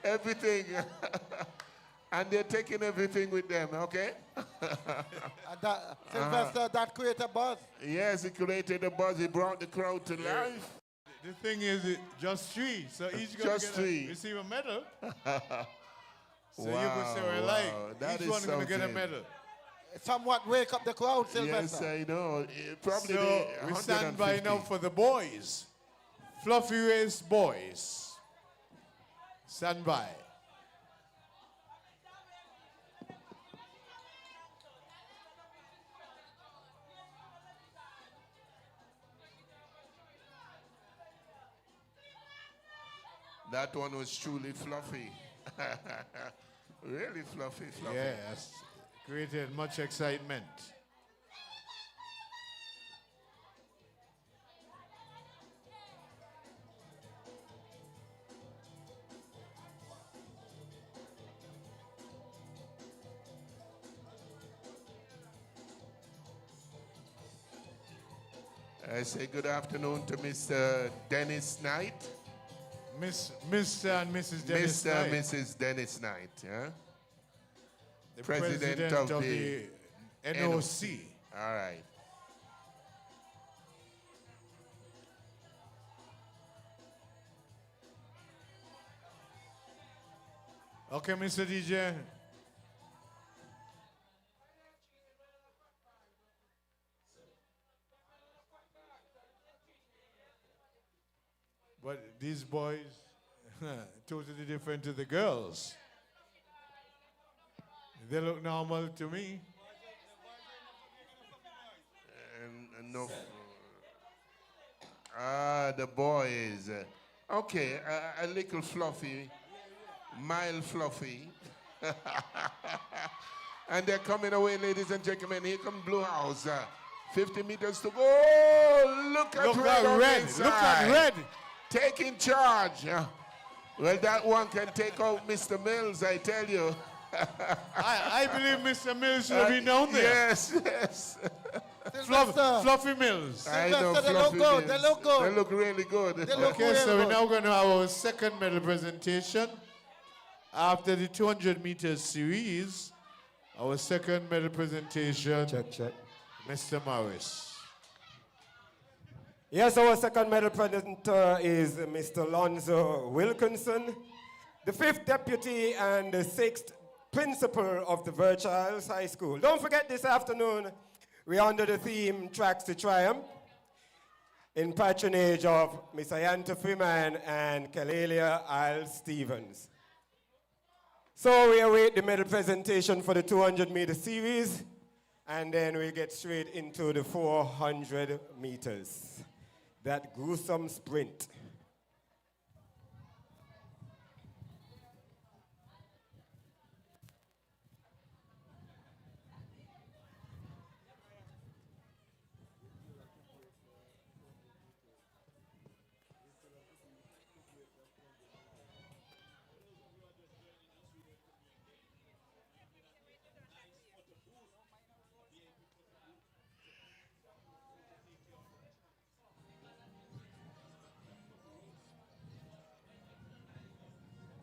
Everything. And they're taking everything with them, okay? Sylvester, that created a buzz. Yes, it created a buzz. It brought the crowd to life. The thing is, just three, so each going to receive a medal. So you could say, well, like, each one's going to get a medal. Somewhat wake up the crowd, Sylvester. Yes, I know. Probably so we stand by now for the boys. Fluffy race boys. Stand by. That one was truly fluffy. Really fluffy. Yes, created much excitement. I say good afternoon to Mr. Dennis Knight. Mr. and Mrs. Dennis Mr. Knight. and Mrs. Dennis Knight, yeah? The President of the NOC. All right. Okay, Mr. DJ. But these boys, Totally different to the girls. They look normal to me. And no. The boys. Okay, a little fluffy, mild fluffy. And they're coming away, ladies and gentlemen. Here come Blue House. 50 meters to go. Look at red on the inside. Look at red. Taking charge. Well, that one can take out Mr. Mills, I tell you. I believe Mr. Mills should be down there. Yes. Fluffy Mills. I know, Sylvester, they look Fluffy good, Mills. they look good. They look really good. They look Okay, really so we're good. now going to have our second medal presentation. After the 200 meters series, our second medal presentation. Check. Mr. Morris. Yes, our second medal presenter is Mr. Lonzo Wilkinson, the 5th deputy and the 6th principal of the Verchilds High School. Don't forget this afternoon, we're under the theme Tracks to Triumph in patronage of Miss Ayanta Freeman and Kalelia Isles Stevens. So we await the medal presentation for the 200-meter series, and then we'll get straight into the 400 meters. That gruesome sprint.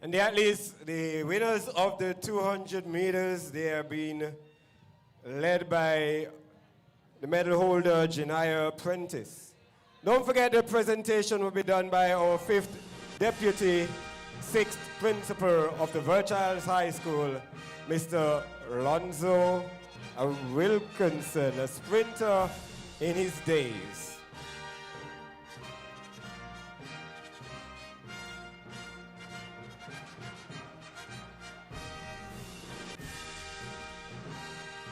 And the winners of the 200 meters, they are being led by the medal holder, Janaya Prentice. Don't forget the presentation will be done by our 5th deputy, 6th principal of the Verchilds High School, Mr. Lonzo Wilkinson, a sprinter in his days.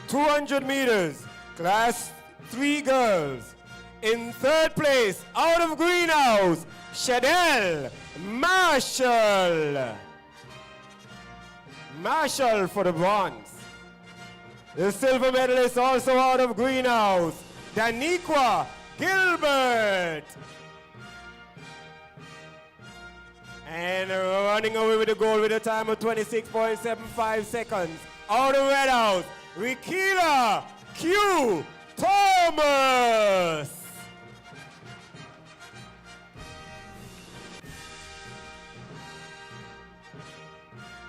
.200 meters, class 3 girls. In 3rd place, out of Greenhouse, Shadell Marshall. Marshall for the bronze. The silver medalist also out of Greenhouse, Daniqua Gilbert. And running away with the goal with a time of 26.75 seconds. Out of Red House, Rikila Q. Thomas.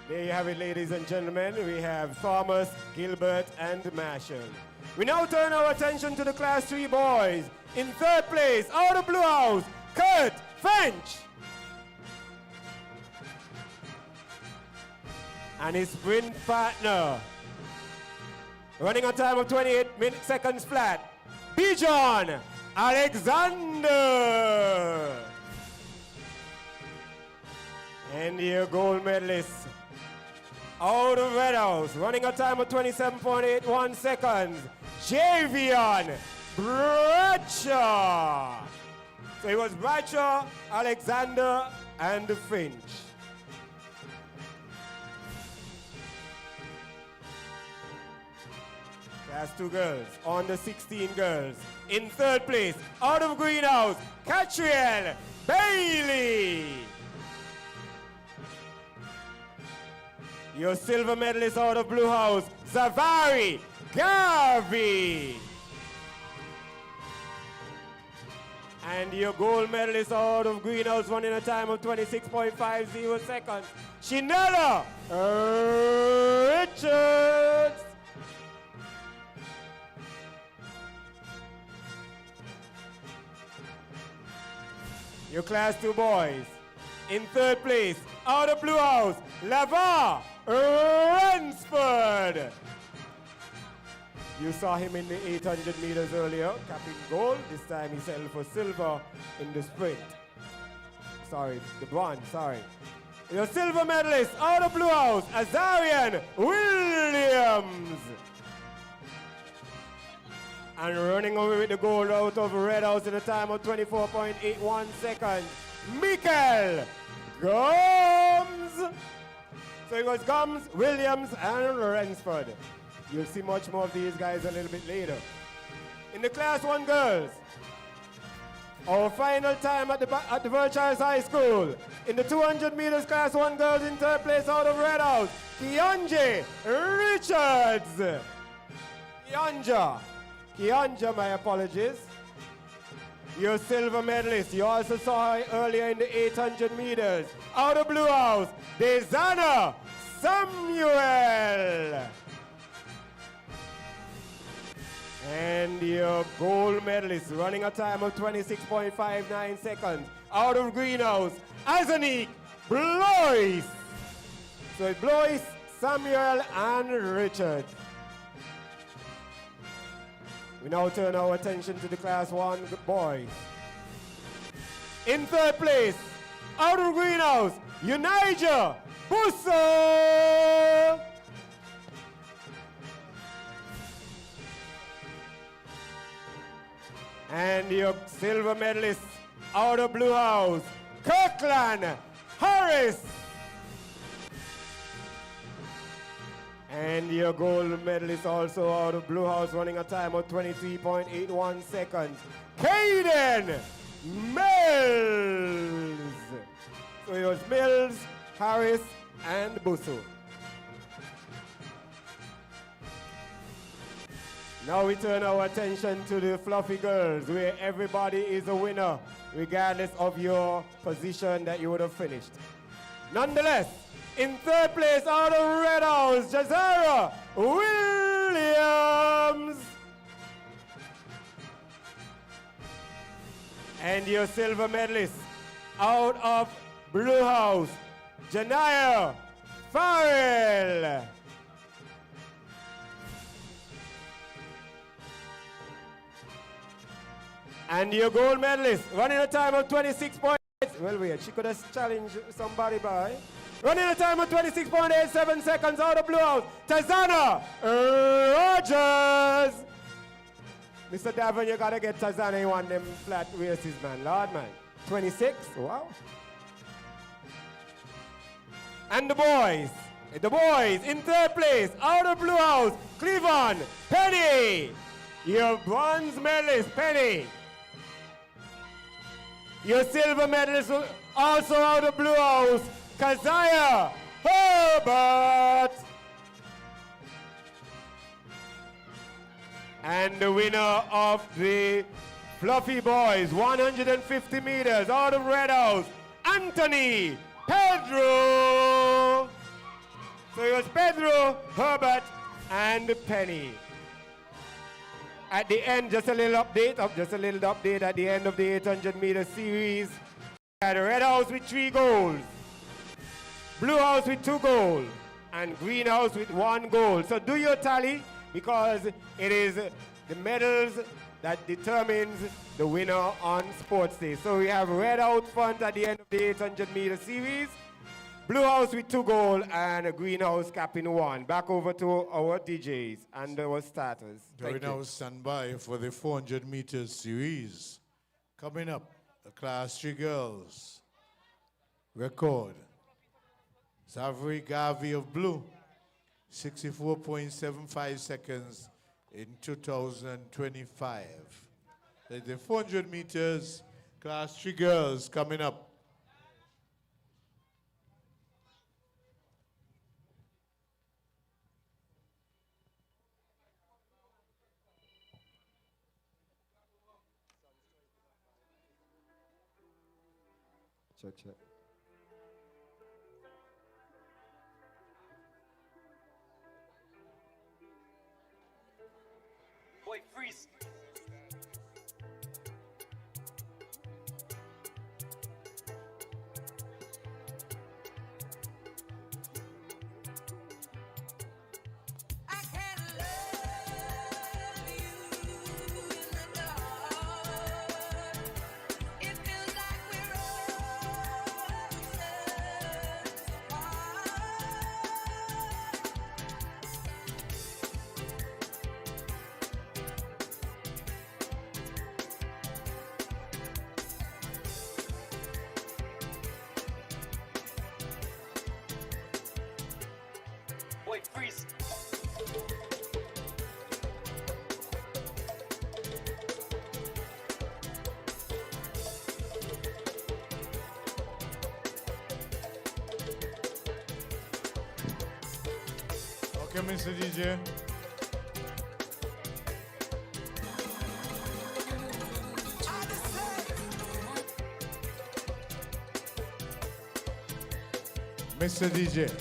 There you have it, ladies and gentlemen. We have Thomas, Gilbert, and Marshall. We now turn our attention to the Class 3 boys. In 3rd place, out of Blue House, Kurt Finch. And his sprint partner, running a time of 28 seconds flat, Bijan Alexander. And your gold medalist, out of Red House, running a time of 27.81 seconds, Javion Bradshaw. So it was Bradshaw, Alexander, and Finch. Class 2 girls, on the 16 girls. In 3rd place, out of Greenhouse, Catriel Bailey. Your silver medalist out of Blue House, Zavari Garvey. And your gold medalist out of Greenhouse, running a time of 26.50 seconds, Shinella Richards. Your Class 2 boys. In 3rd place, out of Blue House, Lavar Ransford. You saw him in the 800 meters earlier, capping gold. This time he settled for silver in the sprint. Sorry, the bronze, sorry. Your silver medalist out of Blue House, Azarian Williams. And running away with the gold out of Red House in a time of 24.81 seconds, Michael Gums. So it was Gums, Williams, and Rensford. You'll see much more of these guys a little bit later. In the Class 1 girls, our final time at the Verchilds High School. In the 200 meters Class 1 girls, in third place out of Red House, Keonja Richards. Keonja, my apologies. Your silver medalist. You also saw her earlier in the 800 meters. Out of Blue House, Desana Samuel. And your gold medalist running a time of 26.59 seconds. Out of Greenhouse, Azanique Blois. So it's Blois, Samuel, and Richard. We now turn our attention to the Class 1 boys. In third place, out of Greenhouse, Unija Busso. And your silver medalist out of Blue House, Kirkland Harris. And your gold medalist also out of Blue House, running a time of 23.81 seconds, Caden Mills. So it was Mills, Harris, and Busso. Now we turn our attention to the fluffy girls, where everybody is a winner, regardless of your position that you would have finished. Nonetheless, in third place out of Red House, Jazara Williams. And your silver medalist out of Blue House, Janaya Farrell. And your gold medalist, running a time of 26 points. Well, wait, she could have challenged somebody by. Running a time of 26.87 seconds out of Blue House, Tazana Rogers. Mr. Davin, you gotta get Tazana in one of them flat races, man. Lord, man. 26, wow. And the boys in third place, out of Blue House, Cleveland Penny. Your bronze medalist, Penny. Your silver medalist also out of Blue House, Kazaya Herbert. And the winner of the Fluffy Boys, 150 meters out of Red House, Anthony Pedro. So it was Pedro, Herbert, and Penny. At the end, just a little update at the end of the 800-meter series. We had Red House with 3 goals, Blue House with 2 goals, and Green House with 1 goal. So do your tally, because it is the medals that determines the winner on Sports Day. So we have Red out front at the end of the 800-meter series, Blue House with 2 goals, and a Green House capping 1. Back over to our DJs and our starters. We now stand by for the 400 meters series. Coming up, the Class 3 girls. Record. Savary Garvey of blue, 64.75 seconds in 2025. The 400 meters Class 3 girls coming up. Check. Boy, freeze. I can love you in the dark. It feels like we're oceans Okay, Mr. DJ. Mr. DJ.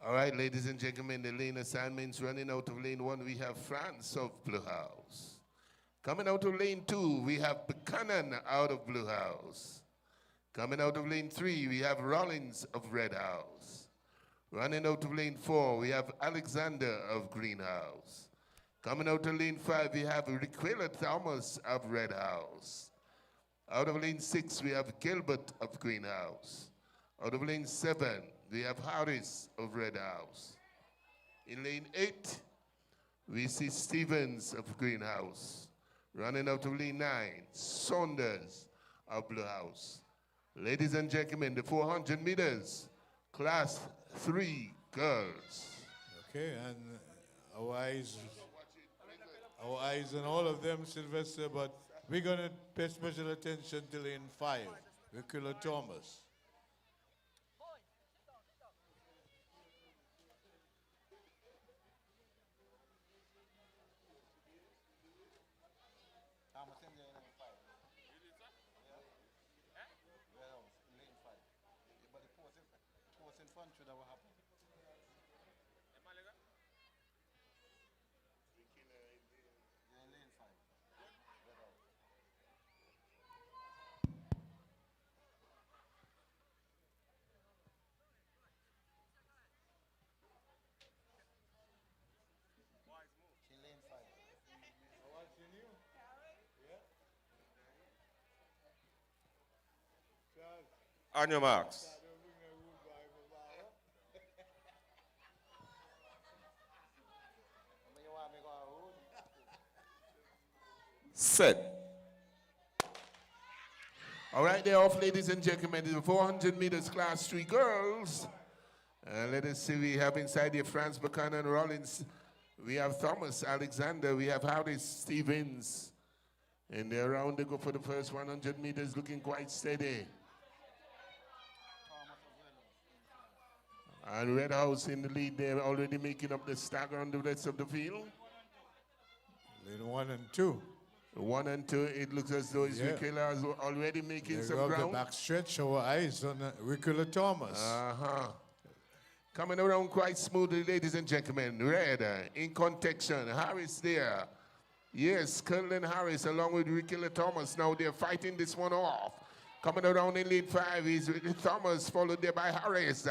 All right, ladies and gentlemen, the lane assignments running out of lane 1, we have France of Blue House. Coming out of lane 2, we have Buchanan out of Blue House. Coming out of lane 3, we have Rollins of Red House. Running out of lane 4, we have Alexander of Greenhouse. Coming out of lane 5, we have Riquella Thomas of Red House. Out of lane 6, we have Gilbert of Greenhouse. Out of lane 7, we have Harris of Red House. In lane 8, we see Stevens of Greenhouse. Running out of lane 9, Saunders of Blue House. Ladies and gentlemen, the 400 meters, class 3 girls. Okay, and our eyes on all of them, Sylvester, but we're going to pay special attention to lane 5, Riquella Thomas. On your marks. Set. All right, they're off, ladies and gentlemen. The 400 meters class 3 girls. Let us see, we have inside here France, Buchanan, Rollins. We have Thomas, Alexander. We have Harris, Stevens. And they're around to go for the first 100 meters, looking quite steady. And Red House in the lead, they're already making up the stagger on the rest of the field. Lane 1 and 2. 1 and 2, it looks as though Riquella is already making some The ground. back stretch, our eyes on Riquella Thomas. Coming around quite smoothly, ladies and gentlemen. Red, in contention, Harris there. Yes, Curlin Harris along with Riquella Thomas. Now they're fighting this one off. Coming around in lead 5 is Thomas, followed there by Harris.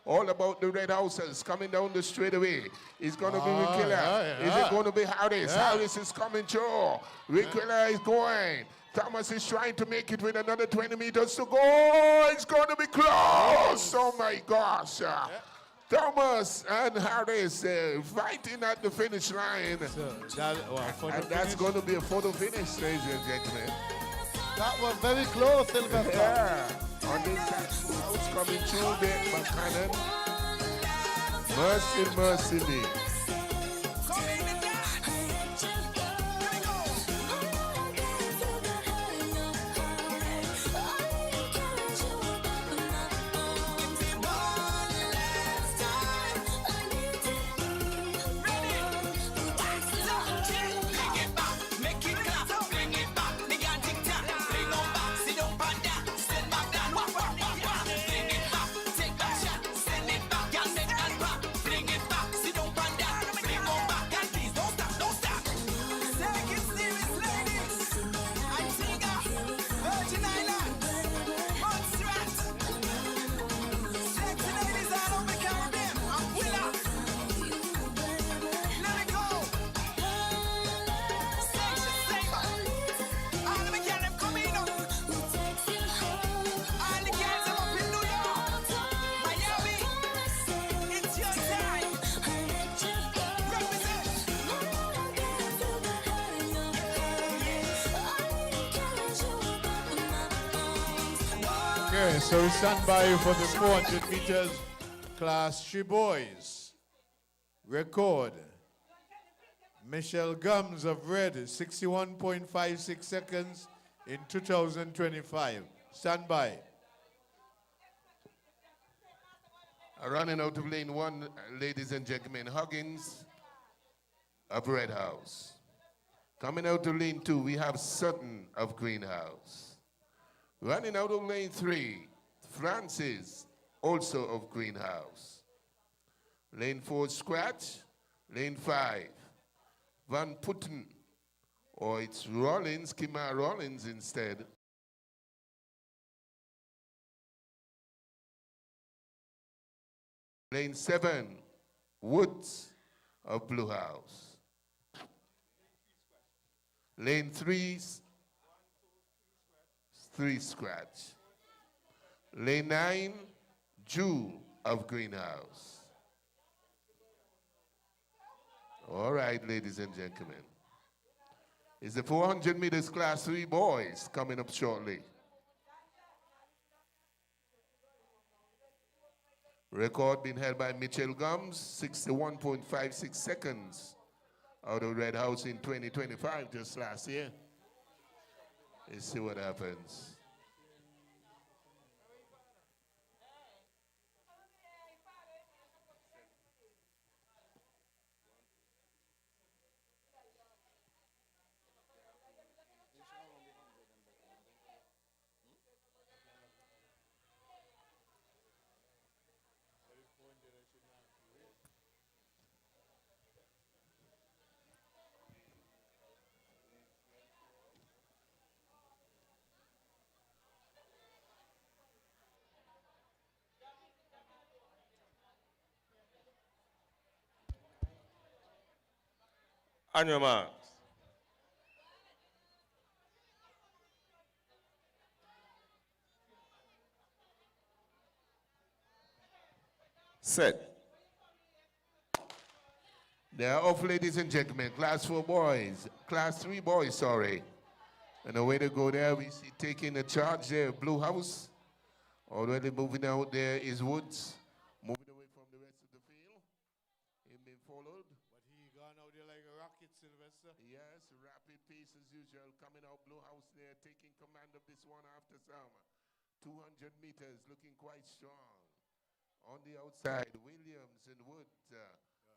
All about the Red Houses coming down the straightaway. It's going to be Riquella. Is it going to be Harris? Harris is coming through. Riquella is going. Thomas is trying to make it with another 20 meters to go. It's going to be close. Oh, my gosh. Thomas and Harris fighting at the finish line. And that's going to be a photo finish, ladies and gentlemen. That was very close, Sylvester. Yeah. On this side, house coming through there, Buchanan. Mercy me. Okay, so we stand by for the 400 meters class 3 boys. Record. Michelle Gums of red, 61.56 seconds in 2025. Stand by. Running out of lane 1, ladies and gentlemen, Huggins of Red House. Coming out of lane 2, we have Sutton of Greenhouse. Running out of lane 3, Francis, also of Greenhouse. Lane 4, Scratch. Lane 5, Van Putten, or it's Rollins, Kima Rollins instead. Lane 7, Woods of Blue House. Lane 3, 3 Scratch. Lane 9, Jew of Greenhouse. All right, ladies and gentlemen. It's the 400 meters class 3 boys coming up shortly. Record being held by Mitchell Gums, 61.56 seconds out of Red House in 2025, just last year. Let's see what happens. On your marks. Set. They are off, ladies and gentlemen. Class 4 boys, class 3 boys, sorry. And the way to go there, we see taking the charge there, Blue House. Already moving out there is Woods. Moving away from the rest of the field. He's been followed. But he gone out there like a rocket, Sylvester. Yes, rapid pace as usual. Coming out Blue House there, taking command of this one after some. 200 meters, looking quite strong. On the outside, Williams and Wood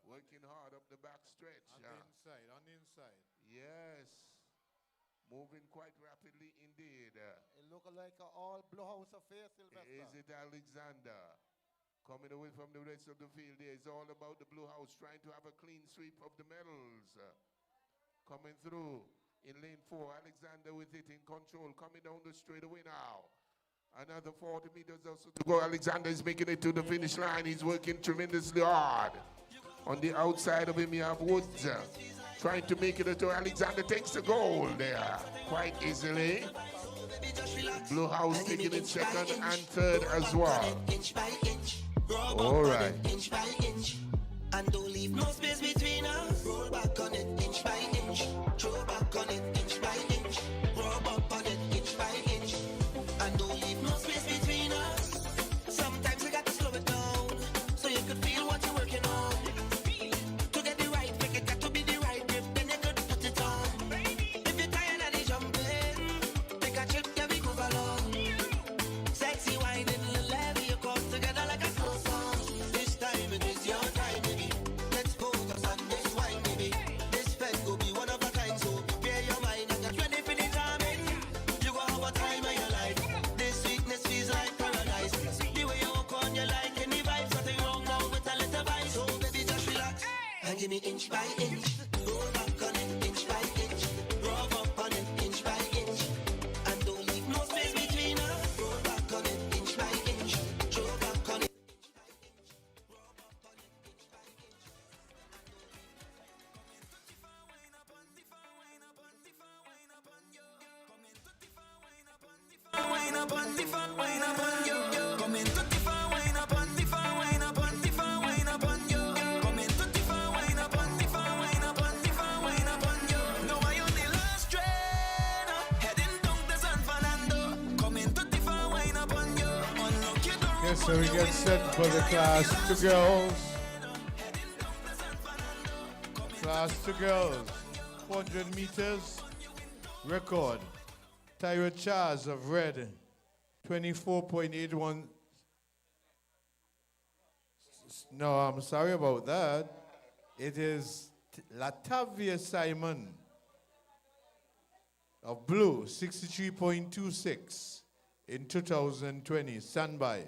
working hard up the back stretch. On the inside, on the inside. Yes, moving quite rapidly indeed. It look like an all Blue House affair, Sylvester. Is it Alexander? Coming away from the rest of the field there. It's all about the Blue House trying to have a clean sweep of the medals. Coming through in lane 4, Alexander with it in control. Coming down the straightaway now. Another 40 meters also to go. Alexander is making it to the finish line. He's working tremendously hard. On the outside of him, you have Woods trying to make it to Alexander. Takes the goal there quite easily. Blue House taking it second and third as well. All right. And don't leave no space between us. Roll back on it inch by inch. Throw back on it inch by inch. Roll up on it inch by inch. And don't leave no space between us. Sometimes you got to slow it down so you could feel what you're working on. To get the right pick, it got to be the right grip, then you could put it on. If you're tired of the jumping, take a trip, yeah, we move along. Sexy whining, levy your core together like a slow song. This time it is your time, baby. Let's focus on this wine, baby. This pen go be one of a kind, so prepare your mind and get ready for the jamming. You go have a time of your life. This sweetness feels like paradise. The way you walk on, you like any vibe. Something wrong now with a little vibe. So baby, just relax and give me inch by inch. Roll back on it inch by inch. Rub up on it inch by inch. And don't leave no space between us. Roll back on it inch by inch. Throw back on it inch by inch. Rub up on it inch by inch. Wine up on the far, wine up on you. Coming to the far, wine up on the far, wine up on the far, wine up on you. Coming to the far, wine up on the far, wine up on the far, wine up on you. Now I on the last train, heading down to San Fernando. Coming to the far, wine up on you. Unlock your door. Yes, so we get set for the class 2 girls. Class 2 girls, 400 meters, record Verchilds of red, 24.81. No, I'm sorry about that. It is Latavia Simon of blue, 63.26 in 2020. Stand by.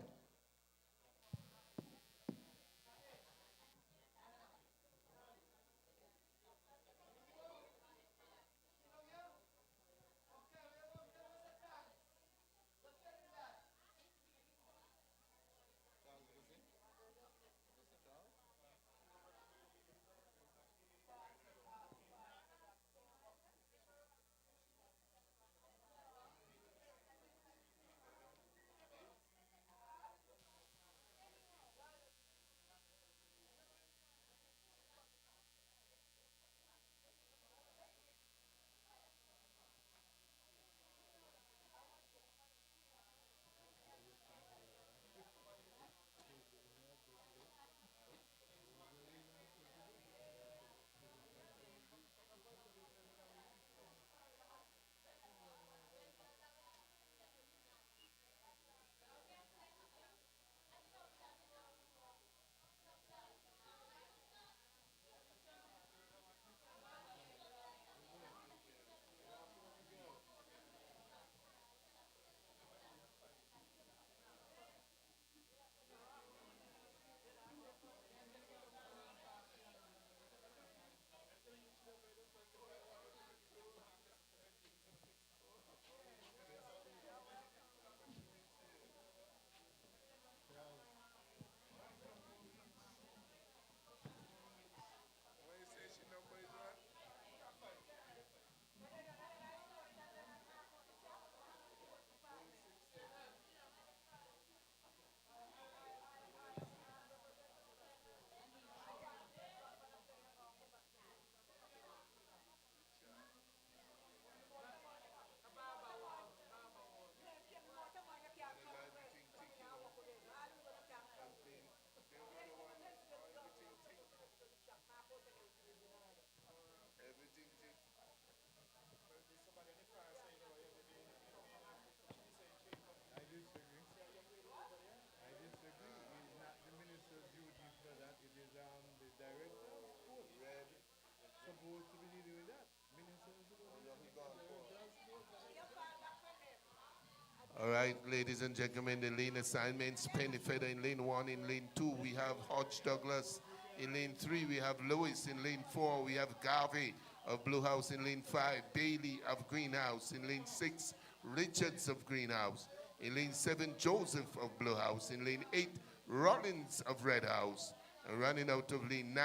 All right, ladies and gentlemen, the lane assignments, Penny Feather in lane 1. In lane 2, we have Hodge Douglas. In lane 3, we have Lewis. In lane 4, we have Garvey of Blue House. In lane 5, Bailey of Greenhouse. In lane 6, Richards of Greenhouse. In lane 7, Joseph of Blue House. In lane 8, Rollins of Red House. And running out of lane 9,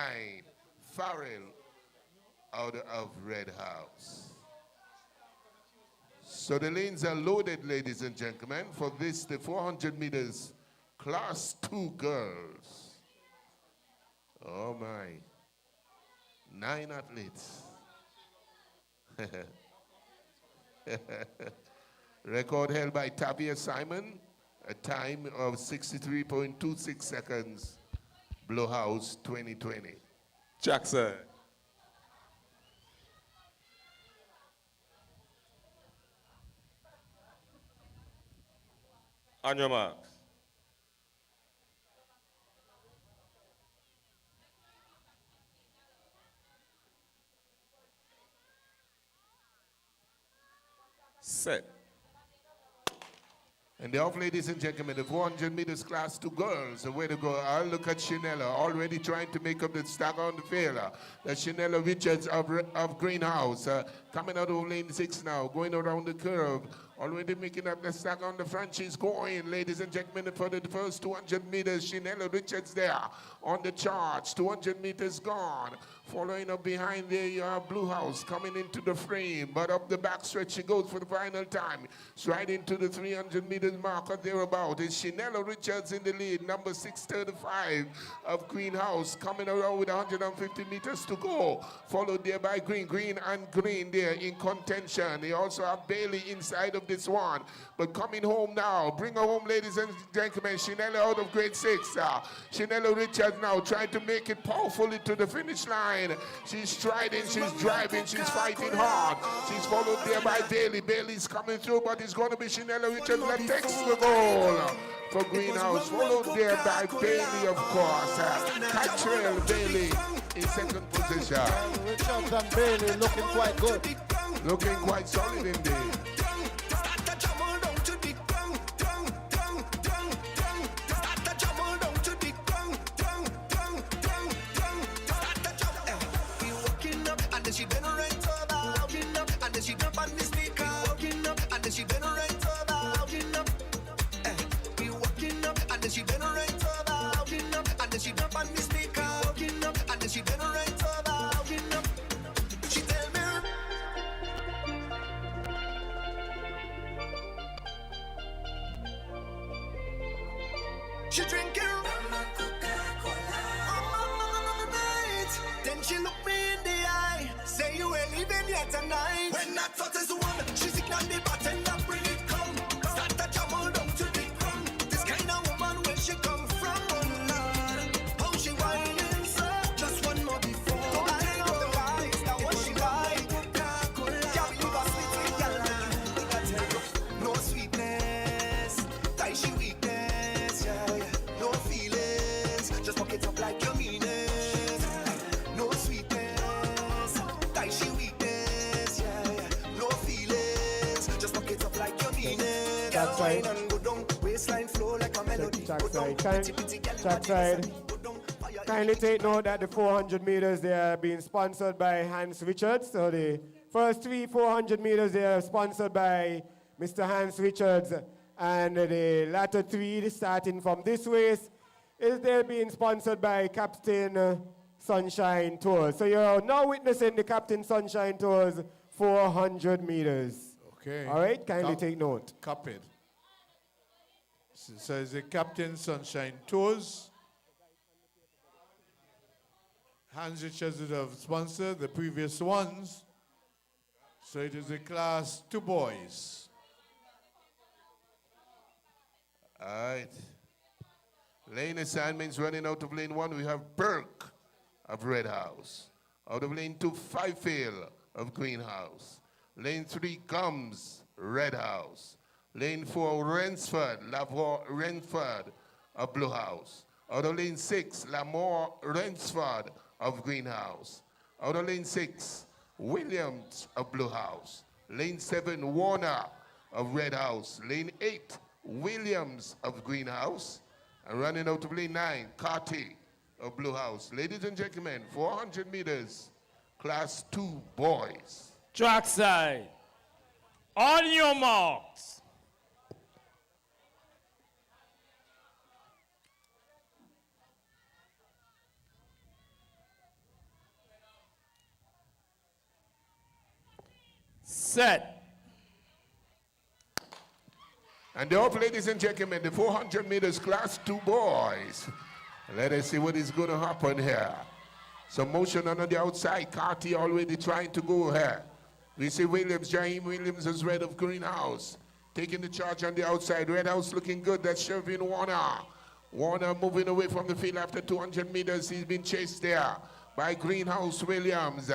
Farrell out of Red House. So the lanes are loaded, ladies and gentlemen, for this, the 400 meters class 2 girls. Oh my, 9 athletes. Record held by Tavia Simon, a time of 63.26 seconds, Blue House 2020. Jackson. On your marks. Set. And the off, ladies and gentlemen, the 400 meters class 2 girls, the way to go. I'll look at Chanela, already trying to make up the stack on the field. That's Chanela Richards of Greenhouse, coming out of lane 6 now, going around the curve. Already making up the stack on the front. She's going, ladies and gentlemen, for the first 200 meters. Chanela Richards there on the charge. 200 meters gone. Following up behind the Blue House, coming into the frame. But up the backstretch she goes for the final time. Straight into the 300 meters mark or thereabout. It's Chanela Richards in the lead. Number 635 of Greenhouse coming around with 150 meters to go. Followed there by Green and Green there in contention. They also have Bailey inside of this one. But coming home now. Bring her home, ladies and gentlemen. Chanela out of grade 6. Chanela Richards now trying to make it powerfully to the finish line. line. She's striding, she's driving, she's fighting hard. She's followed there by Bailey. Bailey's coming through, but it's going to be Chanela Richards that takes the goal for Greenhouse. Followed there by Bailey, of course. Catrell Bailey in second position. Richards and Bailey looking quite good. Looking quite solid indeed. She then right over, walking up, and then she jump on the speaker, walking up, and then she then right over, walking up. We walking up, and then she then right over, walking up, and then she jump on the speaker, walking up, and then she then right over, walking up. She tell me. She drinking then she look me in the eye. Say you ain't leaving here tonight. When that thought is the one, she signal the bartender, bring it come. Start to jam all down to the ground. This kind of woman, where she come from, oh Lord. How she whining, so just one more before. Don't hang up the lights, that what she like. Can't believe how sweet it girl. No sweetness, tie she weakness, yeah, yeah. No feelings, just fuck it up like you mean it. No sweetness, tie she weakness, yeah, yeah. No feelings, just fuck it up like you mean it. Girl, wine and go down, waistline flow like a melody. Trackside. Kindly take note that the 400 meters they are being sponsored by Hans Richards. So the first 400 meters they are sponsored by Mr. Hans Richards, and the latter 3 starting from this race is they're being sponsored by Captain Sunshine Tours. So you're now witnessing the Captain Sunshine Tours 400 meters. Okay. All right, kindly take note. Copied. So it's the Captain Sunshine Tours. Hans Richards would have sponsored the previous ones. So it is a class 2 boys. All right. Lane assignments running out of lane 1. We have Burke of Red House. Out of lane 2, Fifield of Greenhouse. Lane 3, Gums, Red House. Lane 4, Rensford, Lavore Rensford of Blue House. Out of lane 6, Lamore Rensford of Greenhouse. Out of lane 6, Williams of Blue House. Lane 7, Warner of Red House. Lane 8, Williams of Greenhouse. And running out of lane 9, Carty of Blue House. Ladies and gentlemen, 400 meters, class 2 boys. Trackside. On your marks. Set. And the off, ladies and gentlemen, the 400 meters class 2 boys. Let us see what is going to happen here. Some motion on the outside. Carty already trying to go here. We see Williams, Jaheim Williams is Red of Greenhouse. Taking the charge on the outside. Red House looking good. That's Shervin Warner. Warner moving away from the field after 200 meters. He's been chased there by Greenhouse Williams.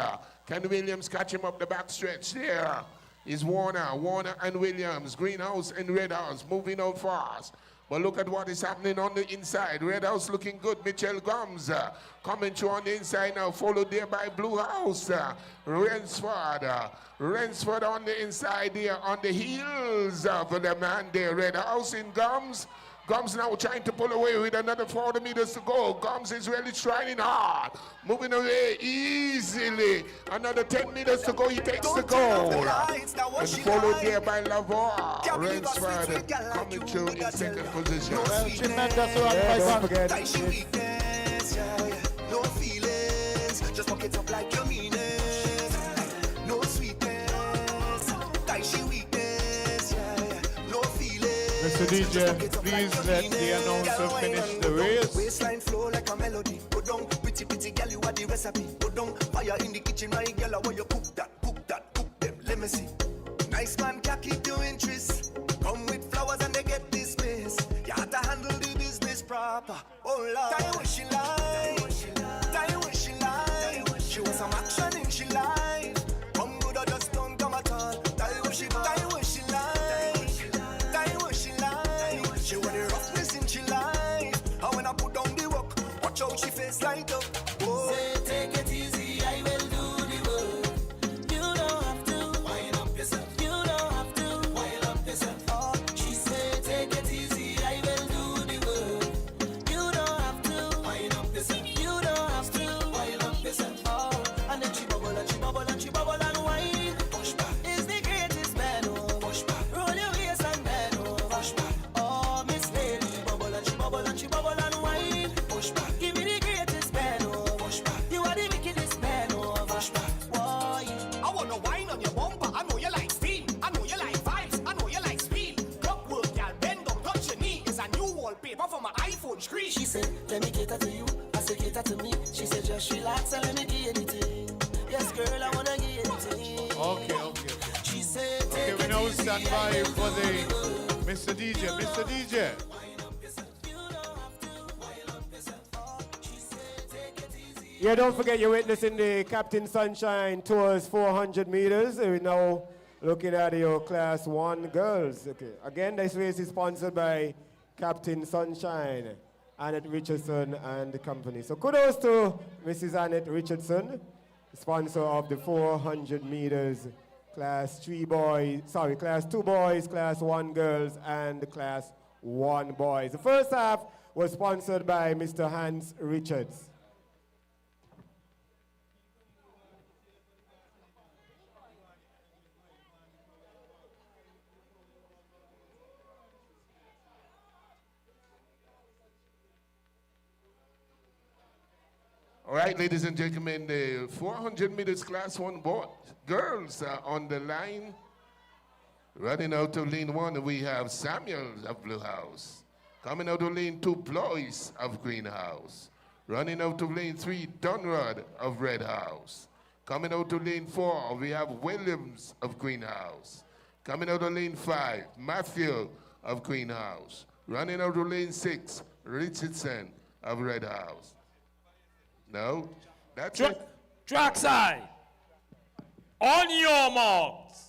Can Williams catch him up the backstretch there? Is Warner and Williams, Greenhouse and Red House moving out fast. But look at what is happening on the inside. Red House looking good. Mitchell Gums coming through on the inside now, followed there by Blue House. Rensford on the inside there on the heels of the man there. Red House in Gums. Gums now trying to pull away with another 40 meters to go. Gums is really trying hard. Moving away easily. Another 10 meters to go. He takes the goal. And followed there by Lavore. Rensford coming through in second position. Well, tremendous run by Don't Gun. forget. No feelings, just fuck it up like you mean it. No sweetness, tie she weakness, yeah. No feelings. Mr. DJ, please let the announcer finish the race. Waistline flow like a melody. Go down, pretty girl, you are the recipe. Go down, fire in the kitchen, my girl, I want you cook them. Let me see. Nice man can keep you interest. Come with flowers and they get dismissed. You have to handle the business proper. Oh Lord, tell you what she like. Tell you what she like. She some action in she life. Come good or just don't come at all. Die what she like. Die what she like. She want the roughness in she life. And when I put down the work, watch how she face light up. Oh. Say take it easy, I will do the work. You don't have to wind up yourself. You don't have to wind up yourself. Oh. She say take it easy, I will do the work. You don't have to wind up yourself. You don't have to wind up yourself. Oh. And then she bubble and she bubble and she bubble and whine. Push back is the greatest man. Oh. Push back. Roll your waist and bend over. Push back. Oh, Miss Lady, bubble and she bubble and she bubble and whine. Push back. Give me the greatest man. Oh. Push back. You are the wickedest man. Oh. Push back. Why? I wanna wine on your bumper. I know you like steam. I know you like vibes. I know you like speed. Club work, y'all bend don't touch your knee. It's a new wallpaper for my iPhone screen. She said, let me cater to you. I said, cater to me. She said, just relax and let me give anything. Yes, girl, I wanna give anything. Okay. She said, Okay, we now stand by for the Mr. DJ. Mr. DJ. Yeah, don't forget you're witnessing the Captain Sunshine Tours 400 meters. We're now looking at your Class 1 girls. Okay. Again, this race is sponsored by Captain Sunshine, Annette Richardson and the company. So kudos to Mrs. Annette Richardson, sponsor of the 400 meters Class 2 boys, Class 1 girls, and Class 1 boys. The first half was sponsored by Mr. Hans Richards. All right, ladies and gentlemen, the 400 meters Class 1 girls are on the line. Running out of lane 1, we have Samuel of Blue House. Coming out of lane 2, Blois of Green House. Running out of lane 3, Dunrod of Red House. Coming out of lane 4, we have Williams of Green House. Coming out of lane 5, Matthew of Green House. Running out of lane 6, Richardson of Red House. No, that's it. Trackside. On your marks.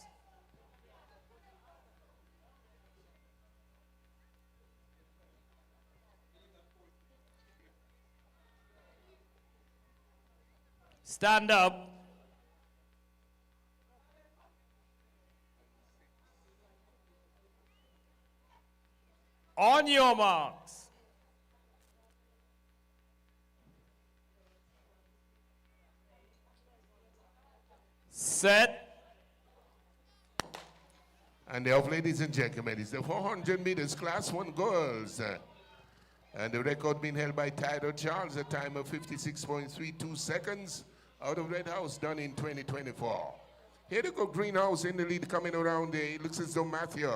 Stand up. On your marks. Set. And now, ladies and gentlemen, it's the 400 meters Class 1 girls. And the record being held by Tyler Charles, a time of 56.32 seconds out of Red House, done in 2024. Here they go, Greenhouse in the lead, coming around there. It looks as though Matthew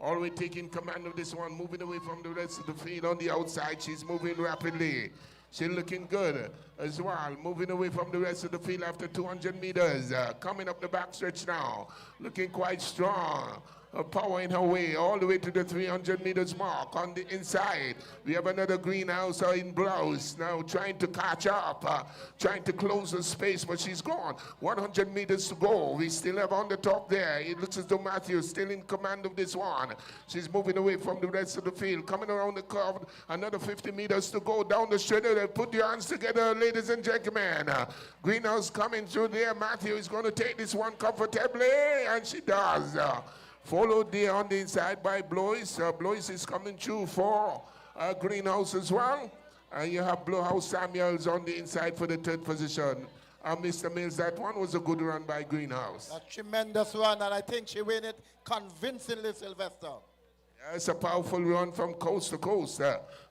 already taking command of this one, moving away from the rest of the field on the outside. She's moving rapidly. She's looking good as well, moving away from the rest of the field after 200 meters. Coming up the backstretch now, looking quite strong. Powering her way all the way to the 300 meters mark. On the inside, we have another Greenhouse in blouse now trying to catch up, trying to close the space, but she's gone. 100 meters to go. We still have on the top there. It looks as though Matthews still in command of this one. She's moving away from the rest of the field. Coming around the curve, another 50 meters to go down the shredder. Put your hands together, ladies and gentlemen. Greenhouse coming through there. Matthew is going to take this one comfortably, and she does. Followed there on the inside by Blois. Blois is coming through for Greenhouse as well. And you have Blue House Samuels on the inside for the third position. Mr. Mills, that one was a good run by Greenhouse. A tremendous run, and I think she win it convincingly, Sylvester. Yeah, it's a powerful run from coast to coast.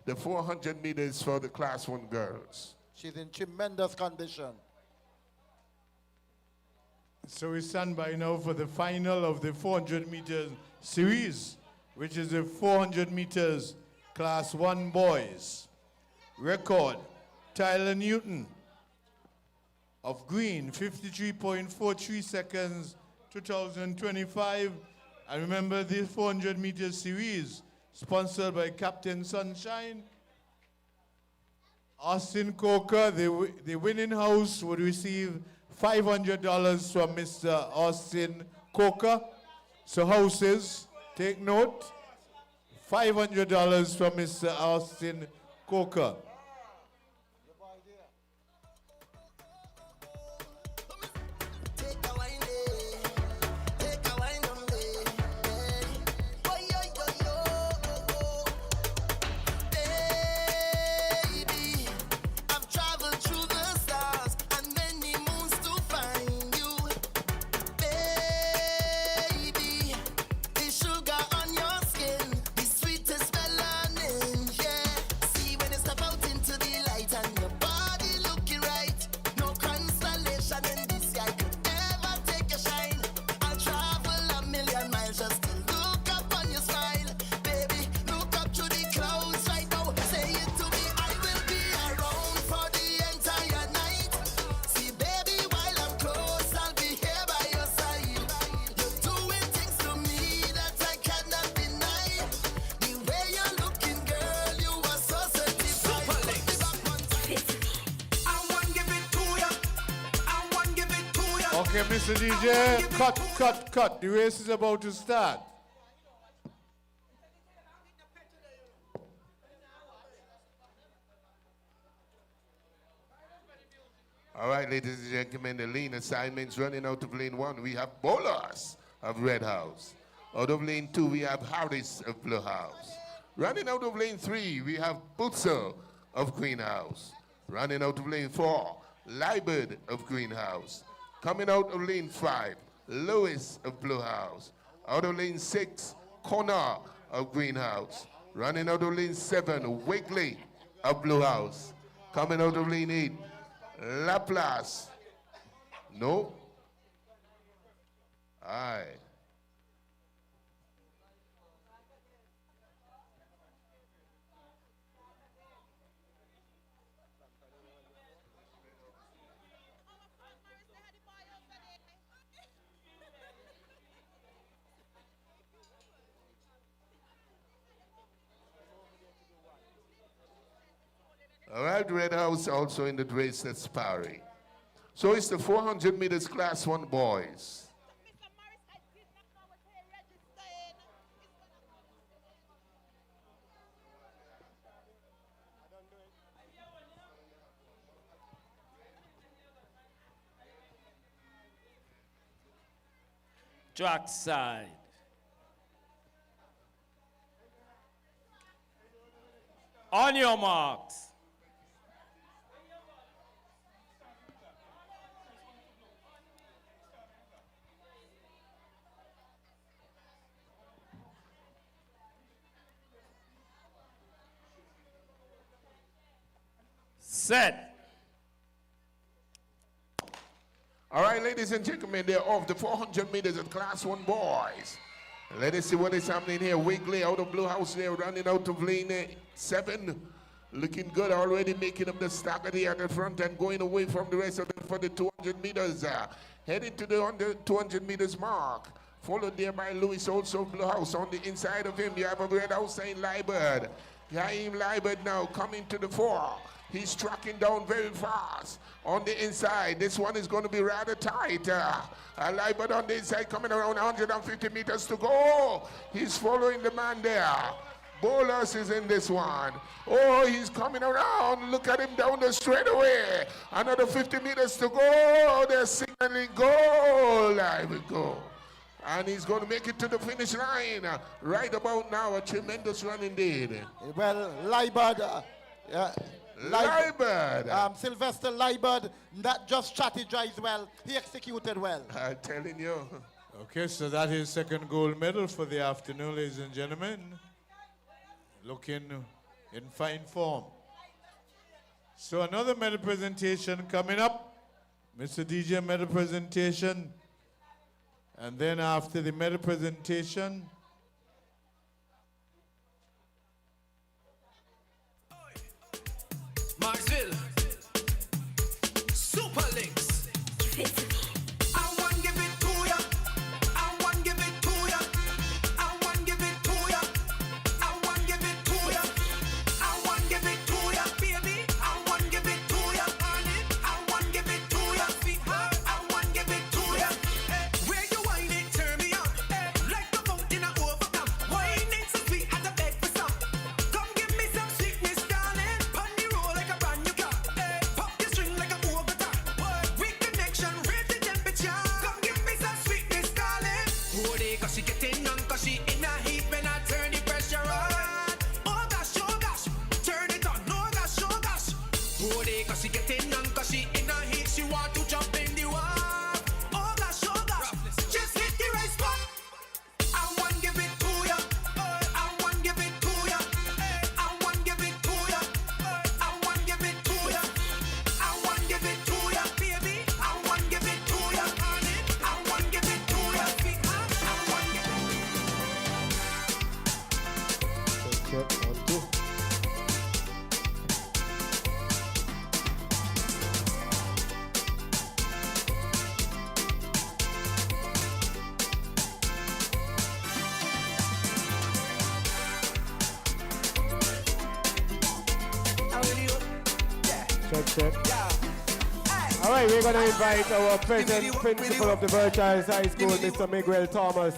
The 400 meters for the Class 1 girls. She's in tremendous condition. So we stand by now for the final of the 400 meters series, which is the 400 meters Class 1 boys. Record, Tyler Newton of Green, 53.43 seconds, 2025. And remember, this 400 meters series, sponsored by Captain Sunshine. Austin Coker, the winning house would receive $500 from Mr. Austin Coker. So houses, take note. $500 from Mr. Austin Coker. Okay, Mr. DJ, cut. The race is about to start. All right, ladies and gentlemen, the lane assignments running out of lane 1. We have Bolas of Red House. Out of lane 2, we have Harris of Blue House. Running out of lane 3, we have Butzer of Green House. Running out of lane 4, Liebert of Green House. Coming out of lane 5, Lewis of Blue House. Out of lane 6, Connor of Green House. Running out of lane 7, Wigley of Blue House. Coming out of lane 8, Laplace. No. Aye. All right, Red House also in the race that's sparring. So it's the 400 meters class 1 boys. Track side. On your marks. Set. All right, ladies and gentlemen, they're off the 400 meters at class 1 boys. Let us see what is happening here. Wigley out of Blue House there, running out of lane 7. Looking good already, making up the stack at the front and going away from the rest of them for the 200 meters. Heading to the 200 meters mark. Followed there by Lewis, also Blue House. On the inside of him, you have a Red House saying Liebert. Yaim Liebert now coming to the fore. He's tracking down very fast on the inside. This one is going to be rather tight. Liebert on the inside coming around 150 meters to go. He's following the man there. Bolas is in this one. Oh, he's coming around. Look at him down the straightaway. Another 50 meters to go. They're signaling goal. There we go. And he's going to make it to the finish line. Right about now, a tremendous run indeed. Well, Liebert, Liebert. Sylvester Liebert, not just strategized well, he executed well. I'm telling you. Okay, so that is second gold medal for the afternoon, ladies and gentlemen. Looking in fine form. So another medal presentation coming up. Mr. DJ medal presentation. And then after the medal presentation, Marksville, Super Links. I want give it to ya. I want give it to ya. I want give it to ya. I want give it to ya. I want give it to ya, baby. I want give it to ya, honey. I want give it to ya, sweetheart. Oh, they cause she getting young, cause she in a heat, she want to jump in the water. Oh gosh, just hit the right spot. I want give it to ya. I want give it to ya. I want give it to ya. I want give it to ya. I want give it to ya, baby. I want give it to ya, honey. I want give it to ya. I want give it. Check, 1, 2. Check. All right, we're going to invite our present principal of the Verchilds High School, Mr. Miguel Thomas,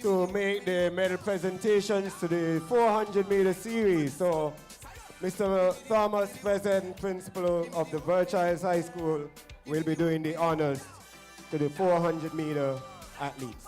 to make the medal presentations to the 400-meter series. So, Mr. Thomas, present principal of the Verchilds High School, will be doing the honors to the 400-meter athletes.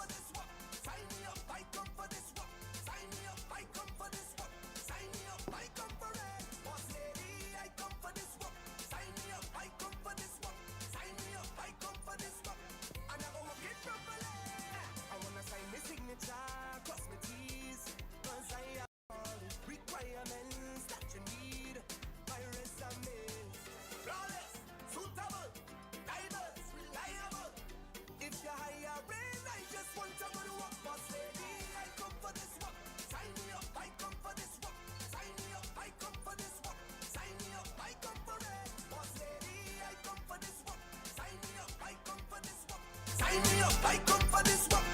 Sign me up, I come for this work,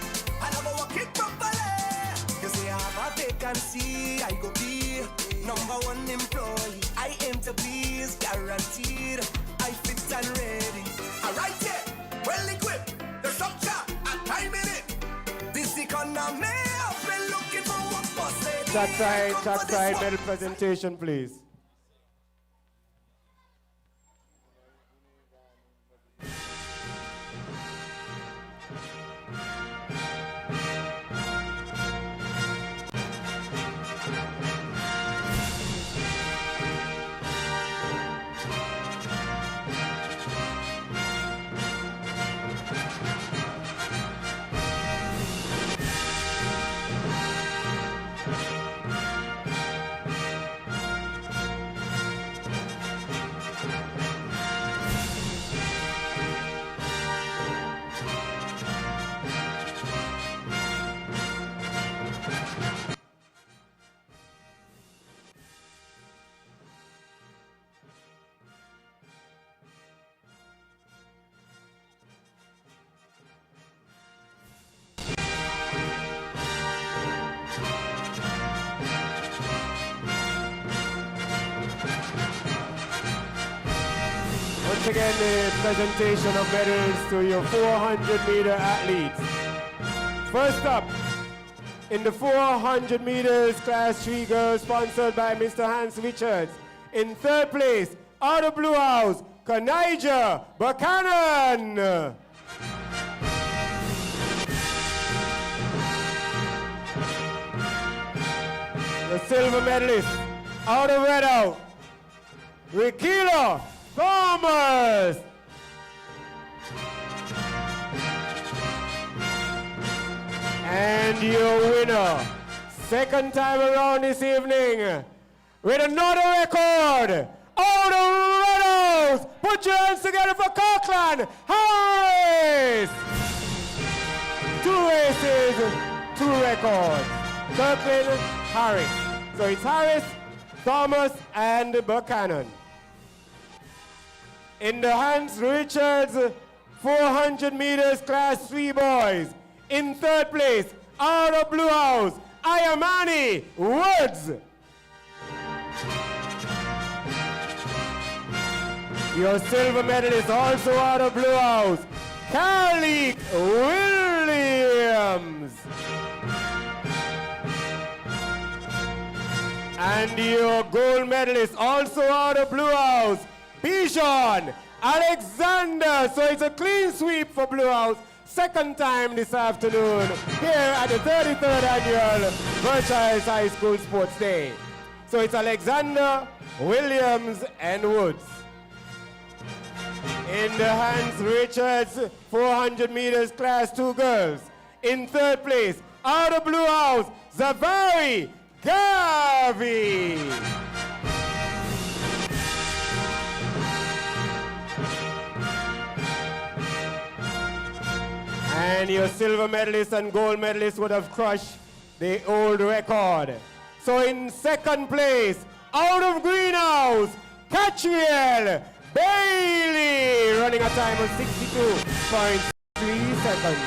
and I'm work it properly. You say I have a vacancy, I go be #1 employee. I aim to please, guaranteed. I fit and ready. Alright, yeah, well equipped. The structure, and time in it. This economy, I've been looking for work for lady. Chat side, medal presentation, please. Once again, the presentation of medals to your 400-meter athletes. First up, in the 400 meters Class 3 girls, sponsored by Mr. Hans Verchilds. In third place, out of Blue House, Kanija Buchanan. The silver medalist, out of Red House, Verchilds Thomas. And your winner, second time around this evening, with another record, out of Red House. Put your hands together for Kirkland Harris. 2 races, 2 records. Kirkland Harris. So it's Harris, Thomas, and Buchanan. In the Hans Verchilds 400 meters Class 3 boys. In third place, out of Blue House, Ayamani Woods. Your silver medalist also out of Blue House, Carly Williams. And your gold medalist also out of Blue House, Bijan Alexander. So it's a clean sweep for Blue House. Second time this afternoon here at the 33rd annual Verchilds High School Sports Day. So it's Alexander, Williams, and Woods. In the hands, Verchilds, 400 meters, class 2 girls. In third place, out of Blue House, Zavari Gavi. And your silver medalists and gold medalists would have crushed the old record. So in second place, out of Greenhouse, Catriel Bailey, running a time of 62.3 seconds.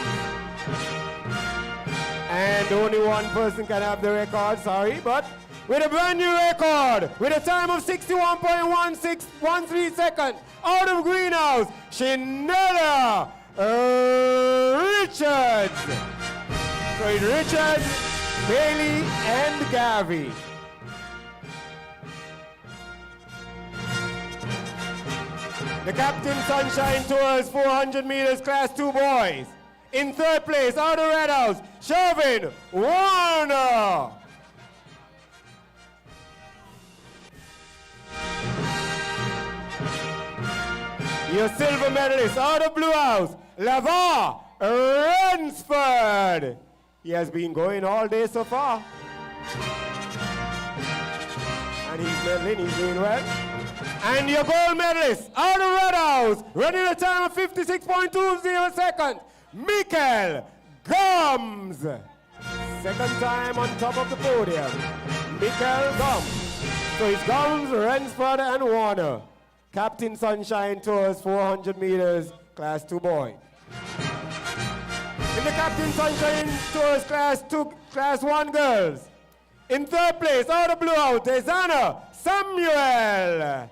And only one person can have the record, sorry, but with a brand new record, with a time of 61.1613 seconds, out of Greenhouse, Shinella Verchilds. So it's Verchilds, Bailey, and Gavi. The Captain Sunshine Tours 400 meters class 2 boys. In third place, out of Red House, Shervin Warner. Your silver medalist, out of Blue House, Lavar Ransford. He has been going all day so far. And he's medaling, he's doing well. And your gold medalist, out of Red House, running a time of 56.20 seconds, Michael Gums. Second time on top of the podium, Michael Gums. So it's Gums, Ransford, and Warner. Captain Sunshine Tours 400 meters, class 2 boy. In the Captain Sunshine Tours class 1 girls. In third place, out of Blue House, Desana Samuel.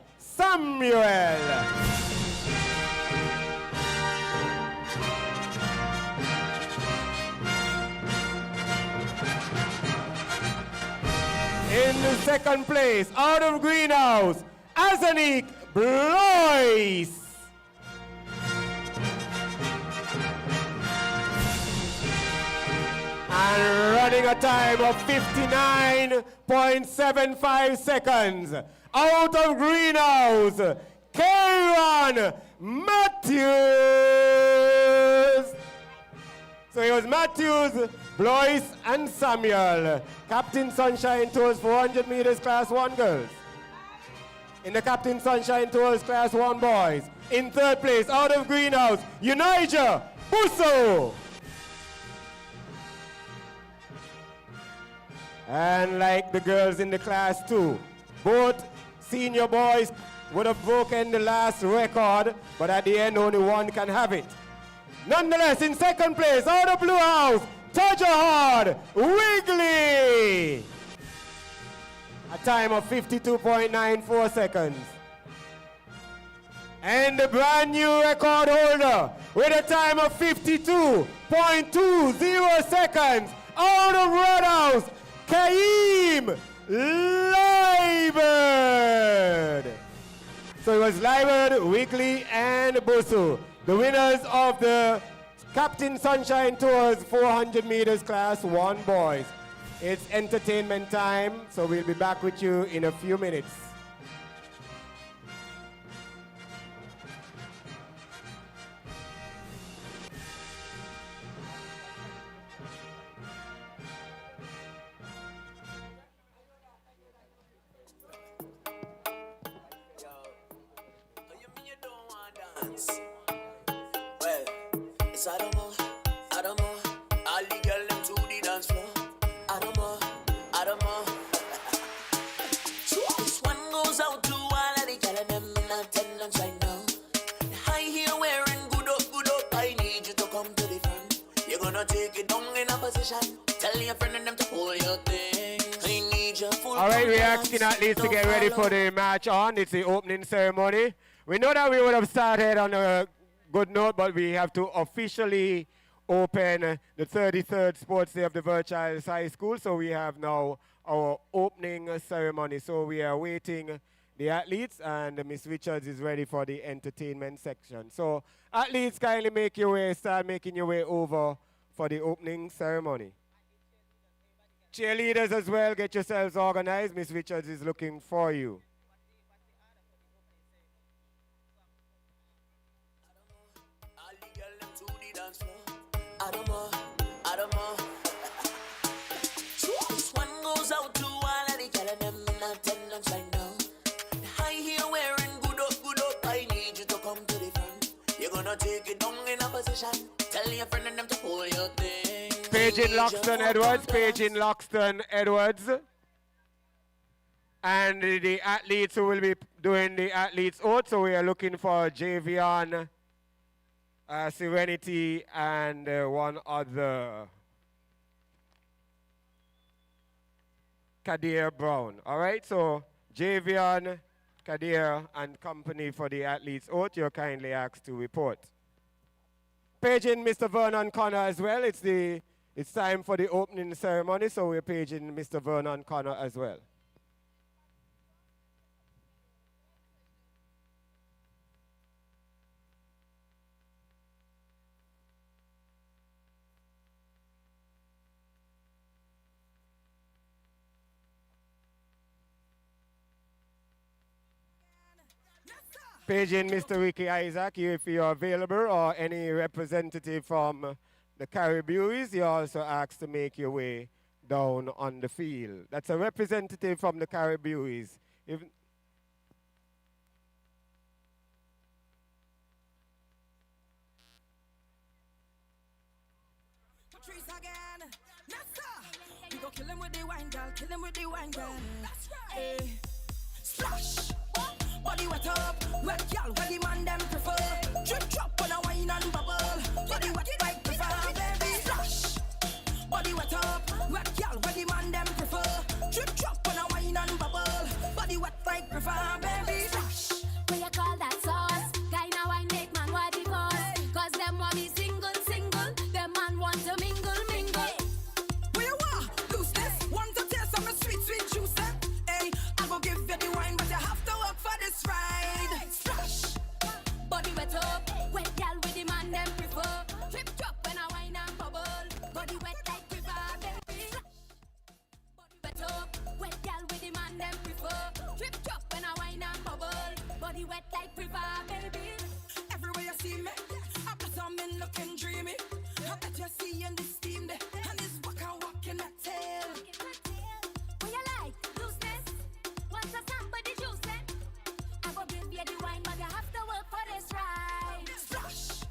In the second place, out of Greenhouse, Azanik Blois. And running a time of 59.75 seconds. Out of Greenhouse, Kieran Matthews. So it was Matthews, Blois, and Samuel. Captain Sunshine Tours 400 meters class 1 girls. In the Captain Sunshine Tours class 1 boys. In third place, out of Greenhouse, Unija Busso. And like the girls in the class 2, both senior boys would have broken the last record, but at the end only one can have it. Nonetheless, in second place, out of Blue House, Tajahad Wigley. A time of 52.94 seconds. And the brand new record holder with a time of 52.20 seconds, out of Red House, Kaim Liebert. So it was Liebert, Wigley, and Busu, the winners of the Captain Sunshine Tours 400 meters class 1 boys. It's entertainment time, so we'll be back with you in a few minutes. Well, it's Adamo, all the girls them to the dance floor. Adamo. This one goes out to all of the girls them in attendance right now. The high heel wearing good up, I need you to come to the front. You're gonna take it down in a position. Tell your friend and them to hold your thing. I need your full. All right, we're asking athletes to get ready for the match on. It's the opening ceremony. We know that we would have started on a good note, but we have to officially open the 33rd Sports Day of the Verchilds High School. So we have now our opening ceremony. So we are waiting the athletes, and Miss Verchilds is ready for the entertainment section. So athletes, kindly start making your way over for the opening ceremony. Cheerleaders as well, get yourselves organized. Miss Verchilds is looking for you. gonna take it down in a position. Tell your friend and them to pull your thing. Page in Loxton Edwards, page in Loxton Edwards. And the athletes who will be doing the athletes oath, so we are looking for Javion, Serenity, and one other. Kadir Brown. All right, so Javion, Kadir, and company for the athletes oath, you're kindly asked to report. Paging Mr. Vernon Connor as well. It's time for the opening ceremony, so we're paging Mr. Vernon Connor as well. Paging Mr. Ricky Isaac, if you're available, or any representative from the Caribbeans, you're also asked to make your way down on the field. That's a representative from the Caribbeans. If Again. You go kill him with the wine, girl. Kill him with the wine, girl. That's right. Hey. Splash. Body wet up, wet girl, where the man them prefer. Drip drop on a wine and bubble. Body wet like prefer, baby. Splash. Body wet up, wet girl, where the man them prefer. Drip drop on a wine and bubble. Body wet like prefer, baby. Splash. What you call that sauce? Guy now I make man what the boss. Cause them want me single, single. Them man want to mingle, mingle. Where you are? Lose this. Want to taste some sweet, sweet juice, eh? Hey, I go give you the wine, but you have to work for this ride. Splash. Body wet up, wet gal with the man them prefer. Trip drop when I wine and bubble. Body wet like river, baby. Body wet up, wet gal with the man them prefer. Trip drop when I wine and bubble. Body wet like river, baby. Everywhere you see me, I put on me looking dreamy. I bet you see in this steam there, and this walking that tail. What you like? Looseness? Want somebody juice it? I go give you the wine, but you have to work for this ride. Splash.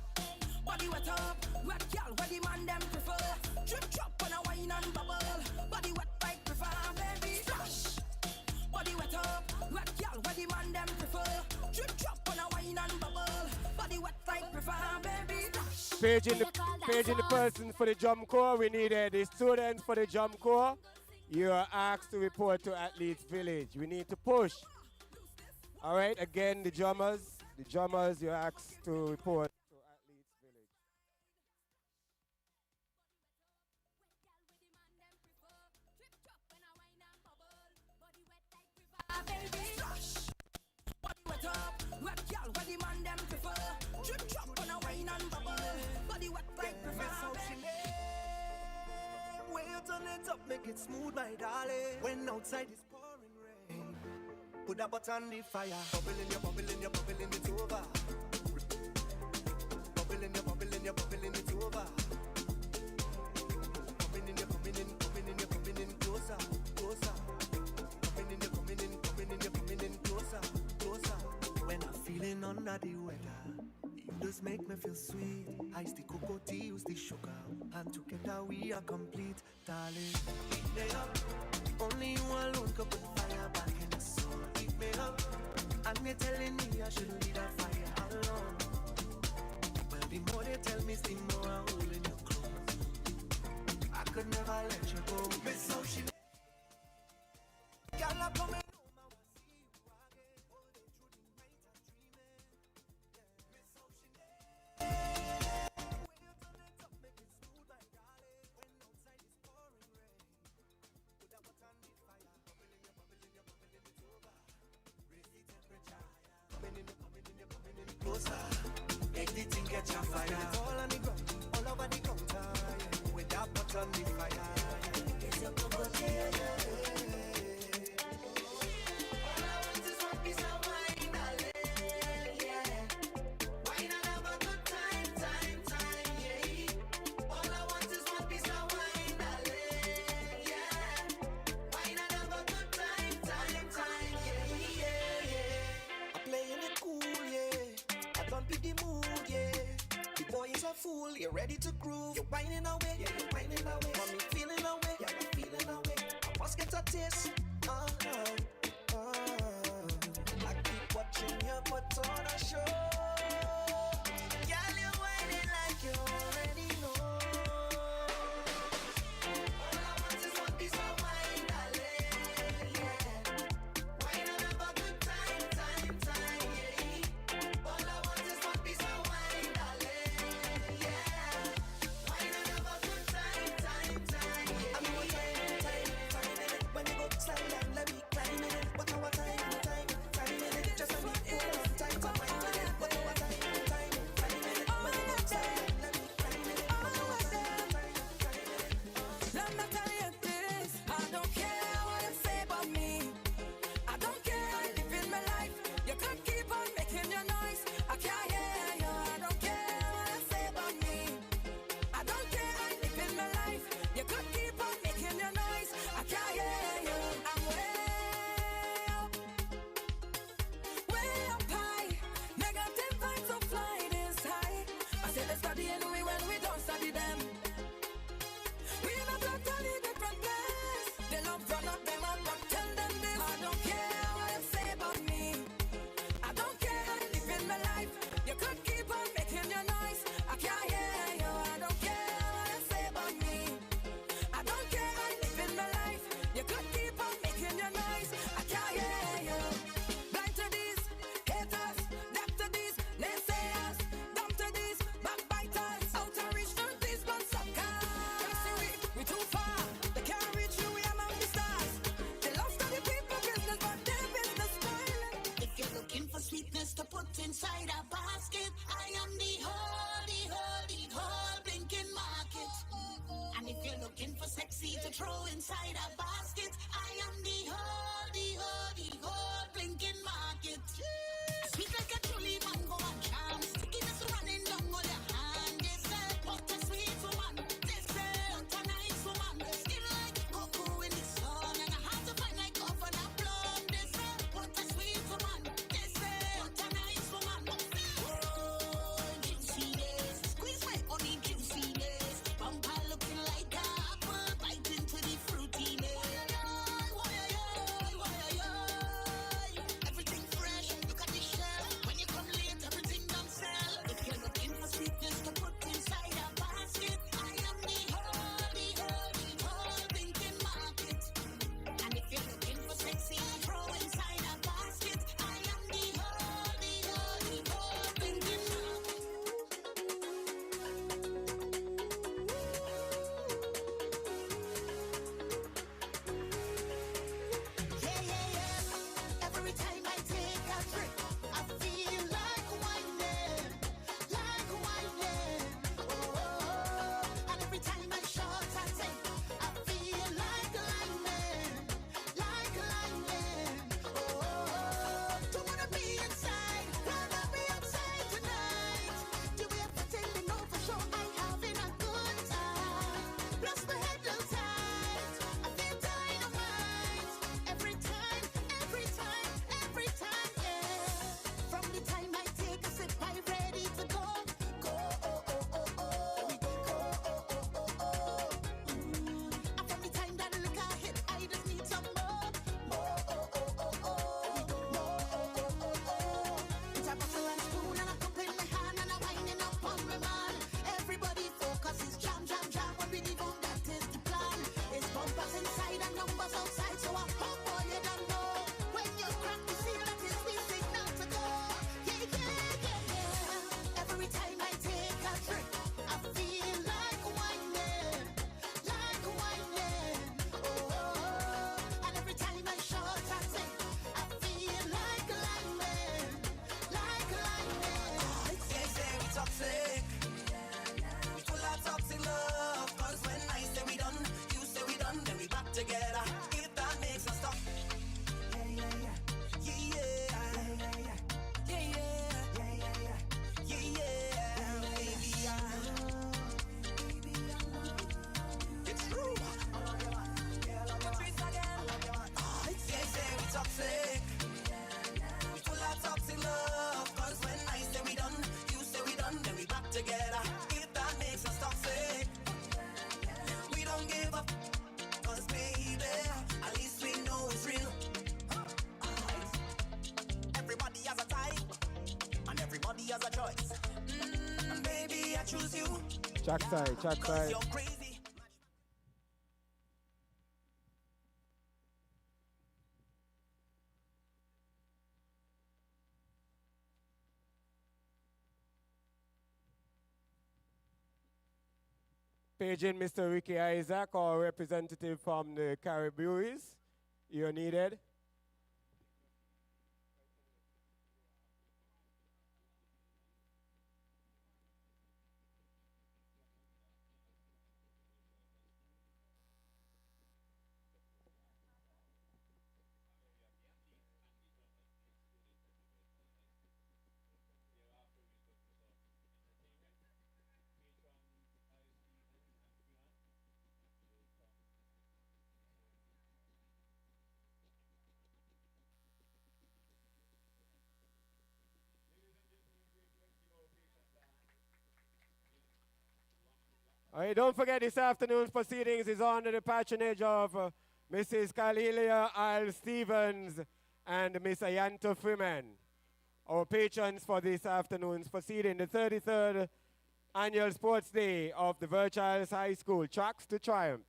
Body wet up, wet girl, where the man them prefer. Drip drop on a wine and bubble. Body wet like prefer, baby. Splash. Body wet up, wet girl, where the man them prefer. Drip drop on a wine and bubble. Body wet like prefer, baby. Splash. paging the person for the drum corps, we need the students for the drum corps. You are asked to report to Athletes Village. We need to push. All right, again, the drummers, you're asked to report to Athletes Village. Body wet up, wet girl, where the man them prefer. Drip drop on a wine and bubble. Body wet like prefer, baby. Way you turn it up, make it smooth, my darling. When outside is pouring rain, put a butt on the fire. Bubbling, you're bubbling, you're bubbling, it's over. Bubbling, you're bubbling, you're bubbling, it's over. Coming in, you're coming in, coming in, you're coming in closer, closer. Coming in, you're coming in, coming in, you're coming in closer, closer. When I'm feeling under the weather, you just make me feel sweet. Ice the cocoa tea, use the sugar, and together we are complete, darling. Heat me up, only you alone could put fire back in the soul. Heat me up, and you're telling me I should leave that fire alone. Well, the more they tell me, the more I'm holding you close. I could never let you go. Miss so she. Girl, I'm coming. Make the thing get your fire. All on the ground, all over the counter. Yeah. With that pot on the fire. Yeah. It's your cocoa tea, yeah. All I want is one piece of wine, darling, yeah. Wine and have a good time, yeah. All I want is one piece of wine, darling, yeah. Wine and have a good time, yeah. I'm playing it cool, yeah. I don't be the mood, yeah. fool, you're ready to groove. You're whining away, yeah, you're whining away. Mommy feeling away, yeah, you're feeling away. I must get a taste. I keep watching you put on a show. Girl, you're whining like you already know. All I want is one piece of wine, darling, yeah. Wine and have a good time, yeah. All I want is one piece of wine, darling, yeah. Wine and have a good time, yeah. I'm more time in it. When you go slide down, let me climb in it. What our time in it. Just a need for one time to wine in it. What our time in it. When you go slide down, let me climb in it. What our time in it. Let me tell you this, I don't care what you say about me. I don't care how you live in my life. You could keep on making your noise. I can't hear you. I don't care what you say about me. I don't care how you live in my life. You could keep on making your noise. I can't hear you. I'm way up high. Negative vibes so fly this high. I say let's study enemy when we don't study them. We in a totally different place. They love run up them up, but tell them this. I don't care what you say about me. I don't care how you live in my life. You could keep on making your noise. I can't hear you. I don't care what you say about me. I don't care how you live in my life. You could keep on making your noise. I can't hear you. Blind to these haters, deaf to these naysayers, dumb to these backbiters. Out of reach to these bloodsuckers. We too far. They can't reach you. We among the stars. They love study people business, but their business spoiling. If you're looking for sweetness to put inside a basket, I am the whole blinking market. And if you're looking for sexy to throw inside a basket, I am the whole blinking market. Sweet like a truly mango and charm. Stickiness running down all your hand. They say, what a sweet woman. They say, what a nice woman. Skin like cocoa in the sun. And I have to find like oven and plum. They say, what a sweet woman. They say, what a nice woman. Oh, juiciness. Squeeze my honey juiciness. Bumper looking like a apple. Bite into the fruitiness. Everything fresh, look at the shelf. When you come late, everything done sell. If you're looking for sweetness to put inside a basket, I am the whole blinking market. And if you're looking for sexy, throw inside a basket, I am the whole blinking market. Yeah. Every time I take a trip, I feel like whining. Oh. And every time I short I take, I feel like lining. Oh. Don't wanna be inside, rather be outside tonight. Do we have to tell me no for sure? I having a good time. Plus my head looks tight. I feel dynamite. Every time, yeah. From the time I take a sip, I'm ready to go. And from the time that liquor hit, I just need some more. It's a bottle and spoon and a cup in my hand and a winding up on my man. Everybody focus is jam. When we leave on, that is the plan. It's bumpers inside and numbers outside, so I hope all you don't know. When you crack the seal, that is the signal to go. Yeah. Every time I take a trip, I feel like whining. Oh. And every time I short I take, I feel like lining. They say we toxic. We full of toxic love. Cause when I say we done, you say we done, then we back together. If that makes us stop. Yeah. Baby, it's true. They say we toxic. We full of toxic love. Cause when I say we done, you say we done, then we back together. If that choose you. Track side, track Cause side. you're crazy. Paging Mr. Ricky Isaac, or representative from the Caribbeans. You're needed. All right, don't forget this afternoon's proceedings is under the patronage of Mrs. Kalilia Al Stevens and Miss Ayanto Freeman. Our patrons for this afternoon's proceeding, the 33rd Annual Sports Day of the Verchilds High School, Tracks to Triumph.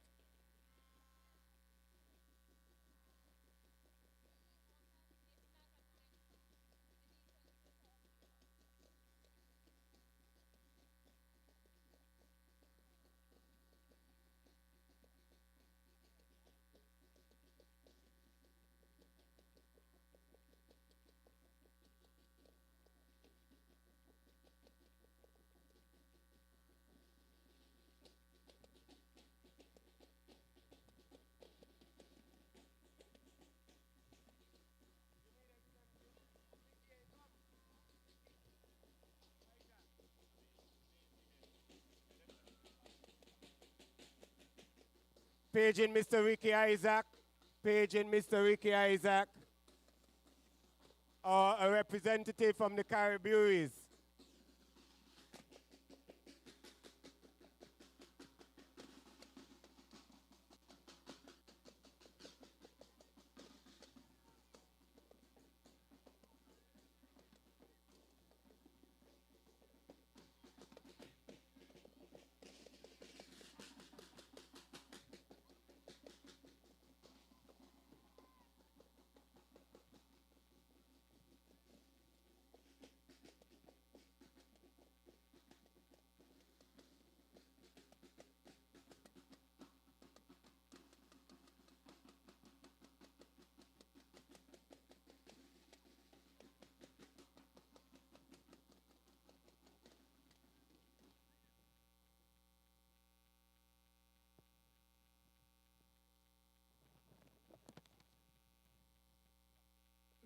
Paging Mr. Ricky Isaac. Paging Mr. Ricky Isaac. Or a representative from the Caribbeans.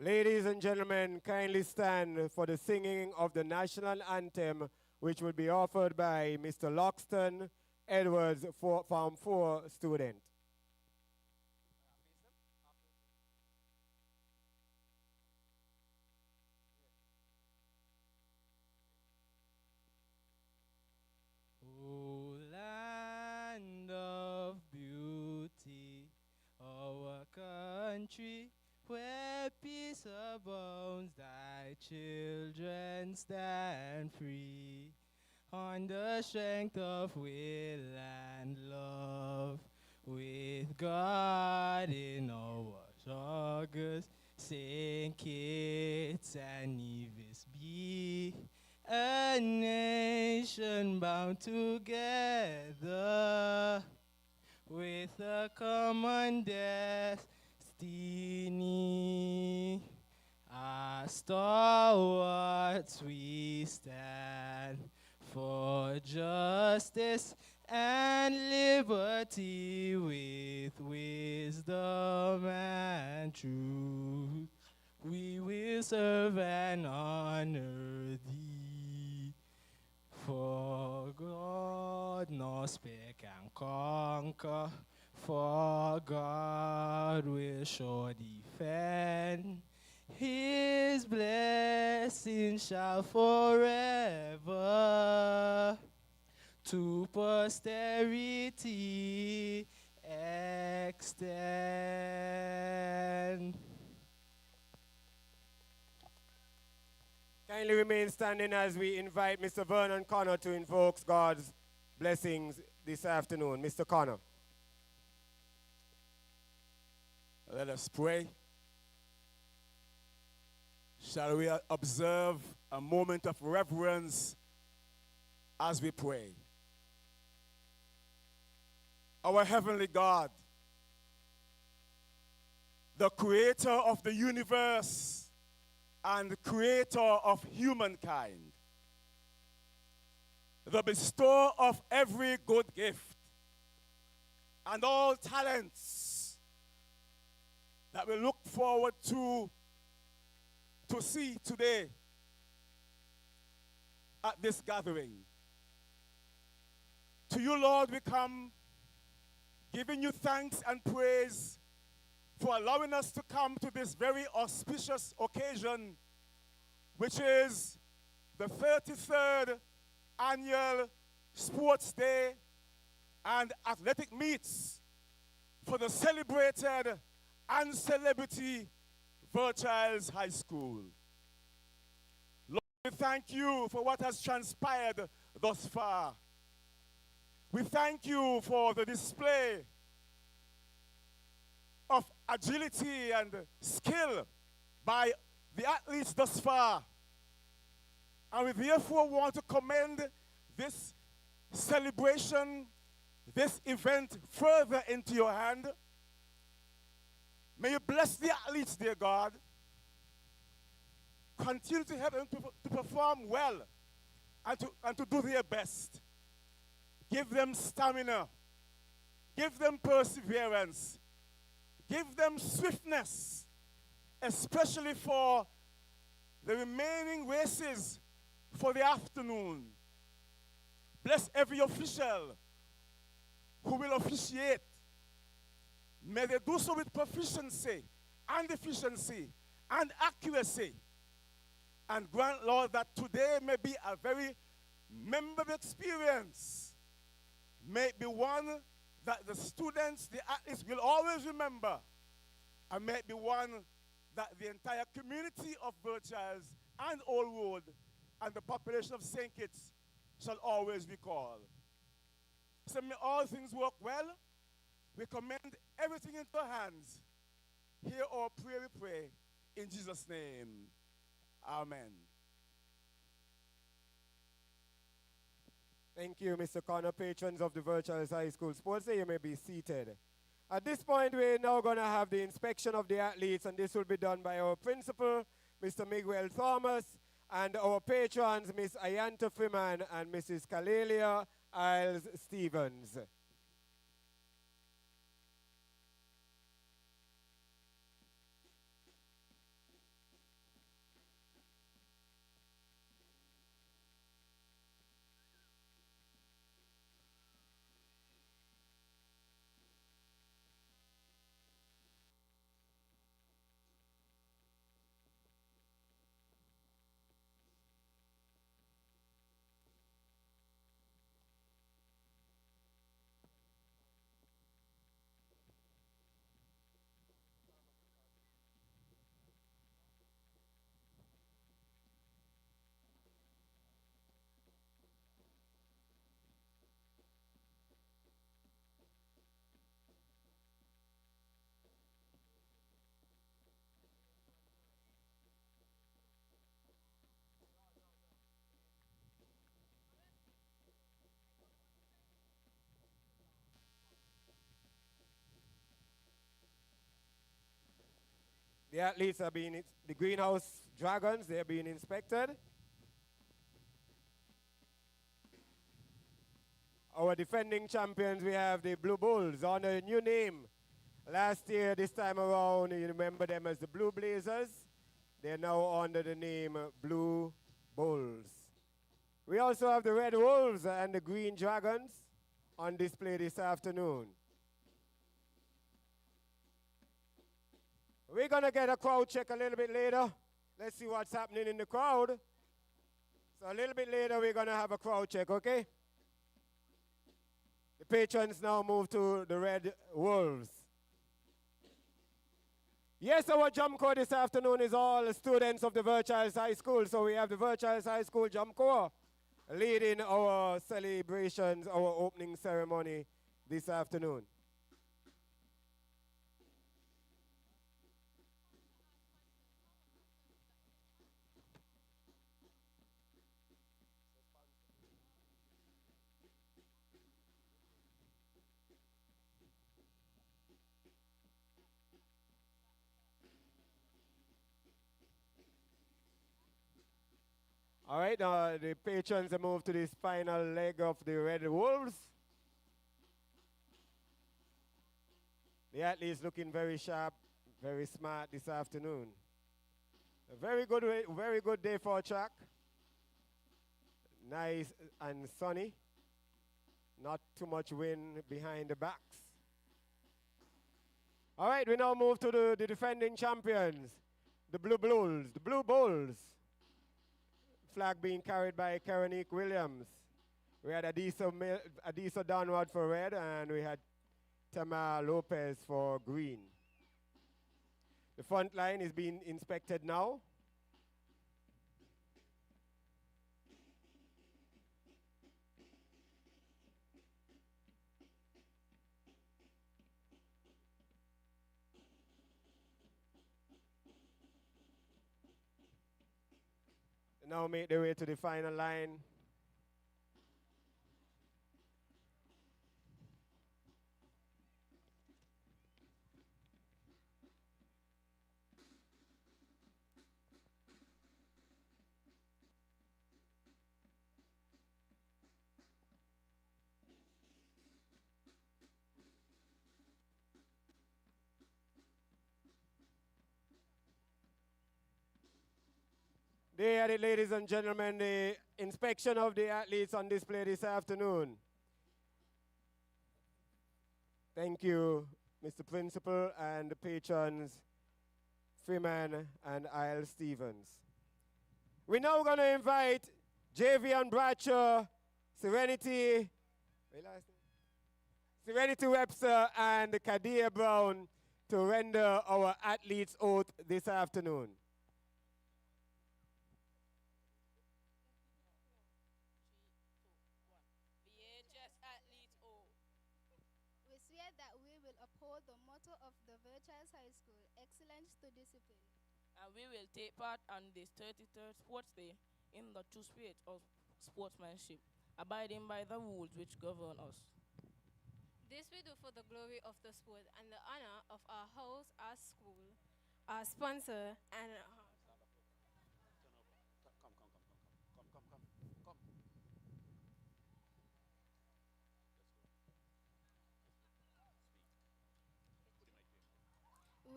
Ladies and gentlemen, kindly stand for the singing of the national anthem, which will be offered by Mr. Loxton Edwards, Farm 4 student. O land of beauty, our country, where peace abounds, thy children stand free. On the strength of will and love, with God in our struggles, St. Kitts and Nevis be a nation bound together with a common destiny. As stalwarts we stand for justice and liberty with wisdom and truth. We will serve and honor thee. For God nor speak and conquer, for God will sure defend. His blessing shall forever to posterity extend. Kindly remain standing as we invite Mr. Vernon Connor to invoke God's blessings this afternoon. Mr. Connor. Let us pray. Shall we observe a moment of reverence as we pray? Our heavenly God, the creator of the universe and the creator of humankind, the bestower of every good gift and all talents that we look forward to see today at this gathering. To you, Lord, we come giving you thanks and praise for allowing us to come to this very auspicious occasion, which is the 33rd annual Sports Day and athletic meets for the celebrated and celebrity Verchilds High School. Lord, we thank you for what has transpired thus far. We thank you for the display of agility and skill by the athletes thus far. And we therefore want to commend this celebration, this event further into your hand. May you bless the athletes, dear God. Continue to help them to perform well and to do their best. Give them stamina. Give them perseverance. Give them swiftness, especially for the remaining races for the afternoon. Bless every official who will officiate. May they do so with proficiency and efficiency and accuracy. And grant, Lord, that today may be a very memorable experience. May it be one that the students, the athletes will always remember. And may it be one that the entire community of Verchilds and Old Road and the population of St. Kitts shall always recall. So may all things work well. We commend everything into your hands. Hear our prayer, we pray. In Jesus' name, amen. Thank you, Mr. Connor. Patrons of the Verchilds High School Sports Day, you may be seated. At this point, we're now going to have the inspection of the athletes, and this will be done by our principal, Mr. Miguel Thomas, and our patrons, Miss Ayanta Freeman and Mrs. Kalelia Isles Stevens. The athletes are being, the greenhouse dragons, they're being inspected. Our defending champions, we have the Blue Bulls on a new name. Last year, this time around, you remember them as the Blue Blazers. They're now under the name Blue Bulls. We also have the Red Wolves and the Green Dragons on display this afternoon. We're going to get a crowd check a little bit later. Let's see what's happening in the crowd. So a little bit later, we're going to have a crowd check, okay? The patrons now move to the Red Wolves. Yes, our jump corps this afternoon is all students of the Verchilds High School. So we have the Verchilds High School jump corps leading our celebrations, our opening ceremony this afternoon. All right, the patrons have moved to this final leg of the Red Wolves. The athletes looking very sharp, very smart this afternoon. A very good day for a track. Nice and sunny. Not too much wind behind the backs. All right, we now move to the defending champions, the Blue Bulls. Flag being carried by Karonique Williams. We had Adisa Downward for red, and we had Tamar Lopez for green. The front line is being inspected now. Now make their way to the final line. There are it, ladies and gentlemen, the inspection of the athletes on display this afternoon. Thank you, Mr. Principal and the patrons, Freeman and Isle Stevens. We're now going to invite Javian Bradshaw, Serenity Webster, and Kadia Brown to render our athletes' oath this afternoon. We swear that we will uphold the motto of the Verchilds High School, excellence to discipline. And we will take part on this 33rd Sports Day in the true spirit of sportsmanship, abiding by the rules which govern us. This we do for the glory of the sport and the honor of our house, our school, our sponsor, and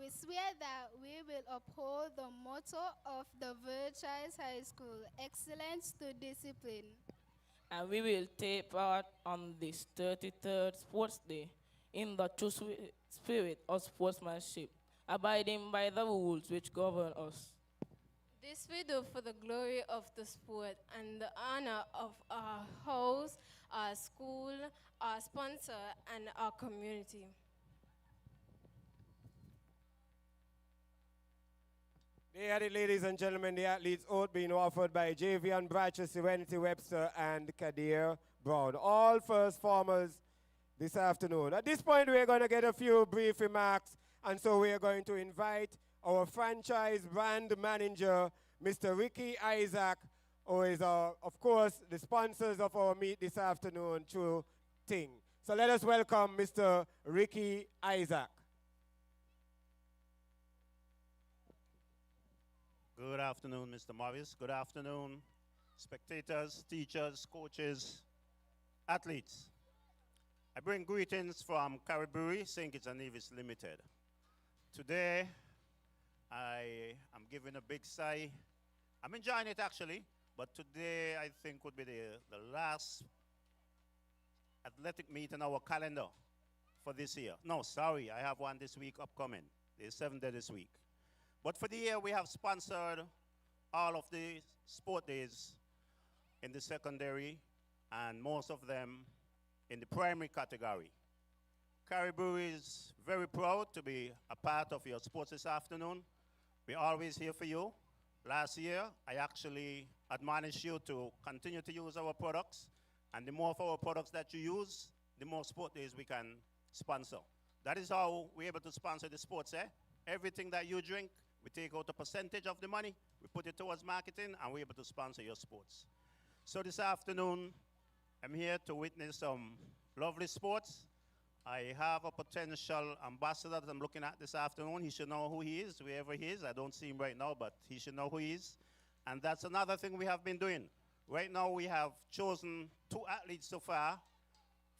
We swear that we will uphold the motto of the Verchilds High School, excellence to discipline. And we will take part on this 33rd Sports Day in the true spirit of sportsmanship, abiding by the rules which govern us. this we do for the glory of the sport and the honor of our house, our school, our sponsor, and our community. There are it, ladies and gentlemen, the athletes' oath being offered by Javian Bradshaw, Serenity Webster, and Kadir Brown. All first formers this afternoon. At this point, we're going to get a few brief remarks, and so we're going to invite our franchise brand manager, Mr. Ricky Isaac, who is, of course, the sponsors of our meet this afternoon through Ting. So let us welcome Mr. Ricky Isaac. Good afternoon, Mr. Morris. Good afternoon, spectators, teachers, coaches, athletes. I bring greetings from Caribou, St. Kitts and Nevis Limited. Today, I am giving a big sigh. I'm enjoying it actually, but today I think would be the last athletic meet in our calendar for this year. No, sorry, I have one this week upcoming. There's 7 days this week. But for the year, we have sponsored all of the sport days in the secondary and most of them in the primary category. Caribou is very proud to be a part of your sports this afternoon. We're always here for you. Last year, I actually admonished you to continue to use our products. And the more of our products that you use, the more sport days we can sponsor. That is how we're able to sponsor the sports, eh? Everything that you drink, we take out a percentage of the money, we put it towards marketing, and we're able to sponsor your sports. So this afternoon, I'm here to witness some lovely sports. I have a potential ambassador that I'm looking at this afternoon. He should know who he is, wherever he is. I don't see him right now, but he should know who he is. And that's another thing we have been doing. Right now, we have chosen 2 athletes so far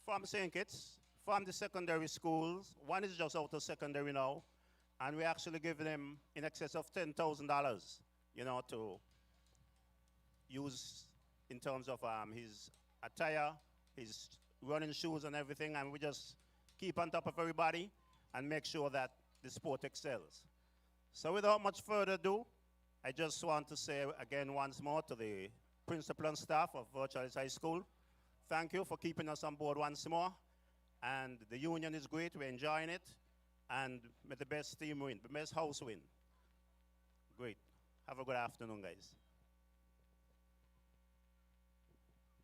from St. Kitts, from the secondary schools. One is just out of secondary now. And we're actually giving him in excess of $10,000, you know, to use in terms of his attire, his running shoes and everything. And we just keep on top of everybody and make sure that the sport excels. So without much further ado, I just want to say again once more to the principal and staff of Verchilds High School, thank you for keeping us on board once more. And the union is great, we're enjoying it. And may the best team win, the best house win. Great. Have a good afternoon, guys.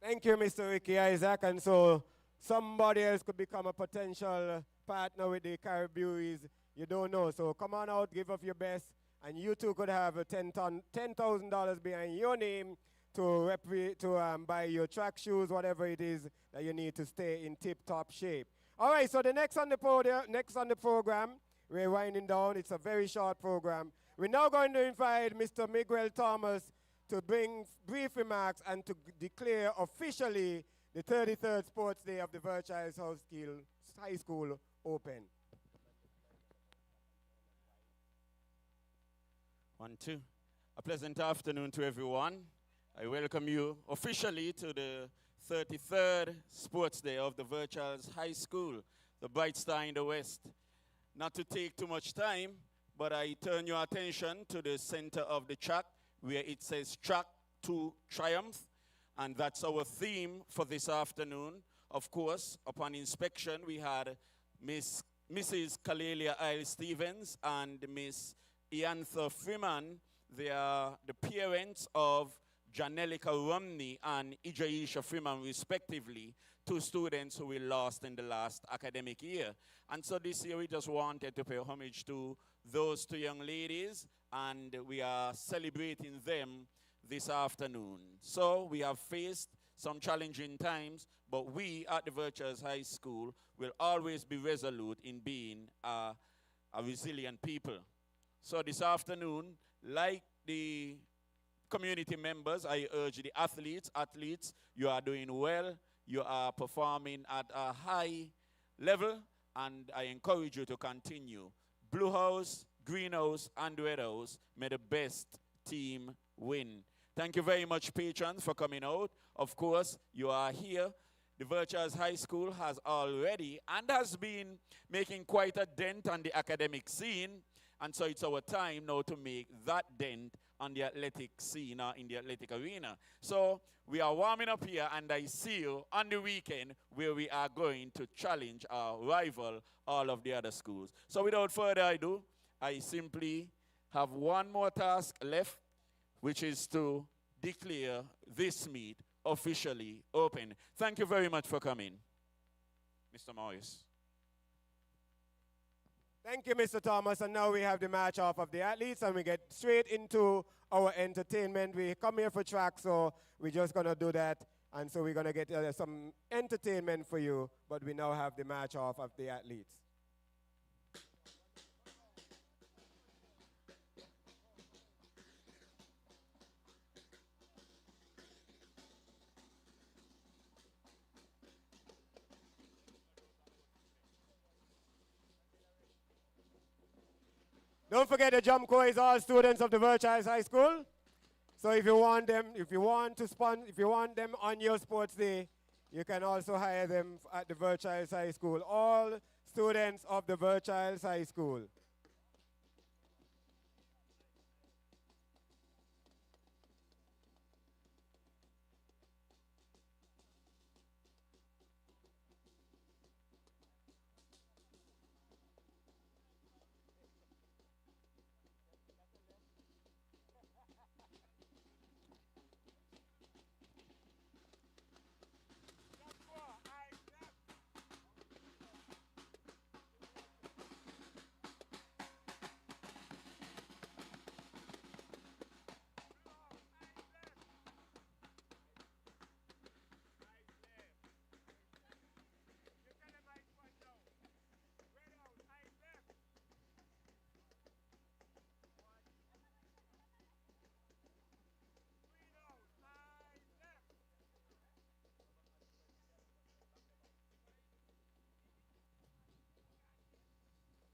Thank you, Mr. Ricky Isaac. And so somebody else could become a potential partner with the Caribouis. You don't know. So come on out, give up your best, and you too could have a $10,000 behind your name to buy your track shoes, whatever it is that you need to stay in tip-top shape. All right, so the next on the program, we're winding down. It's a very short program. We're now going to invite Mr. Miguel Thomas to bring brief remarks and to declare officially the 33rd Sports Day of the Verchilds High School open. 1, 2. A pleasant afternoon to everyone. I welcome you officially to the 33rd Sports Day of the Verchilds High School, the Bright Star in the West. Not to take too much time, but I turn your attention to the center of the track where it says Track to Triumph, and that's our theme for this afternoon. Of course, upon inspection, we had Mrs. Kalelia Isle-Stevens and Miss Iantha Freeman. They are the parents of Janelica Romney and Ijaisha Freeman, respectively, 2 students who we lost in the last academic year. And so this year we just wanted to pay homage to those 2 young ladies, and we are celebrating them this afternoon. So we have faced some challenging times, but we at the Verchilds High School will always be resolute in being a resilient people. So this afternoon, like the community members, I urge the athletes, you are doing well, you are performing at a high level, and I encourage you to continue. Blue House, Green House, and Red House, may the best team win. Thank you very much, patrons, for coming out. Of course, you are here. The Verchilds High School has already and has been making quite a dent on the academic scene, and so it's our time now to make that dent on the athletic scene, in the athletic arena. So we are warming up here, and I see you on the weekend where we are going to challenge our rival, all of the other schools. So without further ado, I simply have one more task left, which is to declare this meet officially open. Thank you very much for coming. Mr. Morris. Thank you, Mr. Thomas. And now we have the match off of the athletes, and we get straight into our entertainment. We come here for track, so we're just going to do that. And so we're going to get some entertainment for you, but we now have the match off of the athletes. Don't forget the jump corps is all students of the Verchilds High School. So if you want them, if you want them on your sports day, you can also hire them at the Verchilds High School. All students of the Verchilds High School.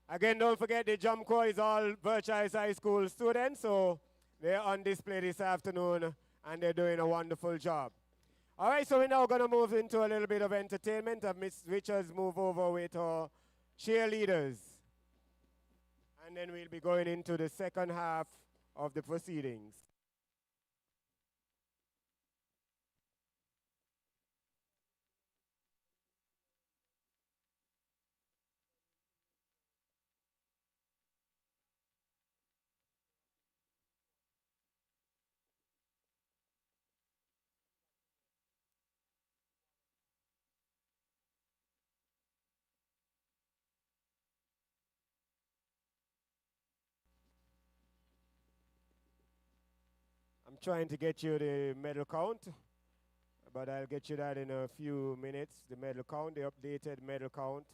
Again, don't forget the jump corps is all Verchilds High School students, so they're on display this afternoon and they're doing a wonderful job. All right, so we're now going to move into a little bit of entertainment. Miss Richards move over with her cheerleaders. And then we'll be going into the second half of the proceedings. I'm trying to get you the medal count, but I'll get you that in a few minutes, the medal count, the updated medal count,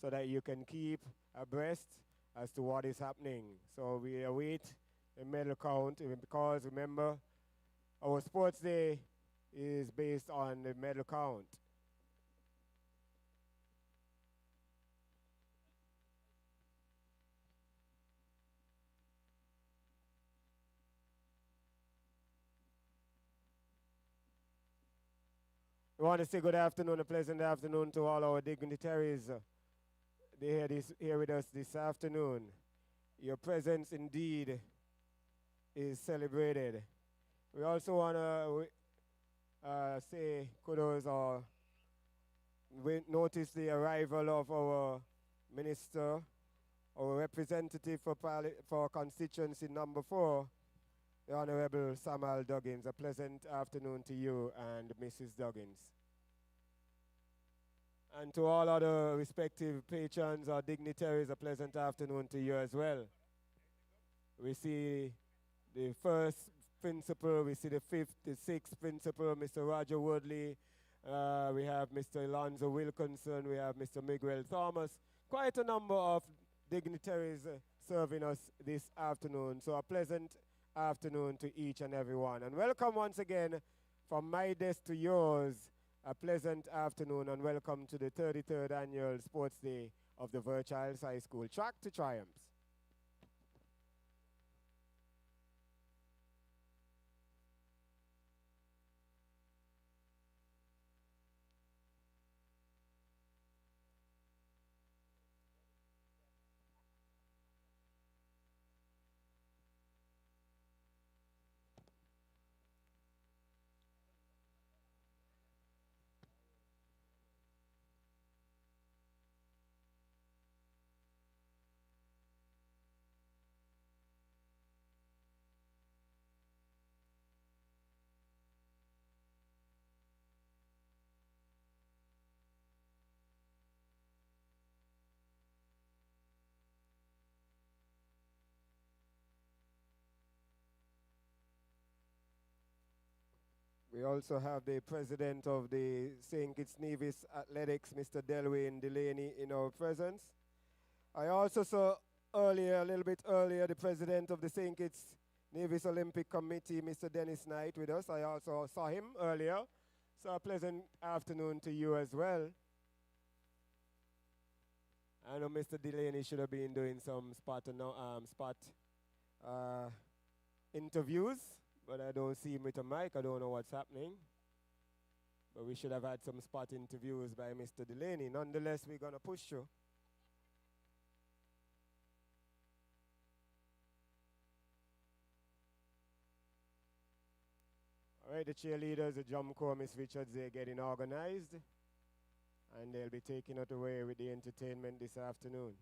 so that you can keep abreast as to what is happening. So we await the medal count, because remember, our sports day is based on the medal count. We want to say good afternoon, a pleasant afternoon to all our dignitaries. They're here with us this afternoon. Your presence indeed is celebrated. We also want to say kudos or we notice the arrival of our minister, our representative for constituency number 4, the Honorable Samuel Duggins. A pleasant afternoon to you and Mrs. Duggins. And to all other respective patrons or dignitaries, a pleasant afternoon to you as well. We see the first principal, we see the 5th, the 6th principal, Mr. Roger Woodley. We have Mr. Alonzo Wilkinson, we have Mr. Miguel Thomas. Quite a number of dignitaries serving us this afternoon. So a pleasant afternoon to each and every one. And welcome once again from my desk to yours. A pleasant afternoon and welcome to the 33rd Annual Sports Day of the Verchilds High School. Track to Triumphs. We also have the president of the St. Kitts Nevis Athletics, Mr. Delwayne Delaney, in our presence. I also saw earlier, a little bit earlier, the president of the St. Kitts Nevis Olympic Committee, Mr. Dennis Knight, with us. I also saw him earlier. So a pleasant afternoon to you as well. I know Mr. Delaney should have been doing some spot interviews, but I don't see him with a mic. I don't know what's happening. But we should have had some spot interviews by Mr. Delaney. Nonetheless, we're going to push through. All right, the cheerleaders, the jump corps, Miss Richards, they're getting organized. And they'll be taking it away with the entertainment this afternoon.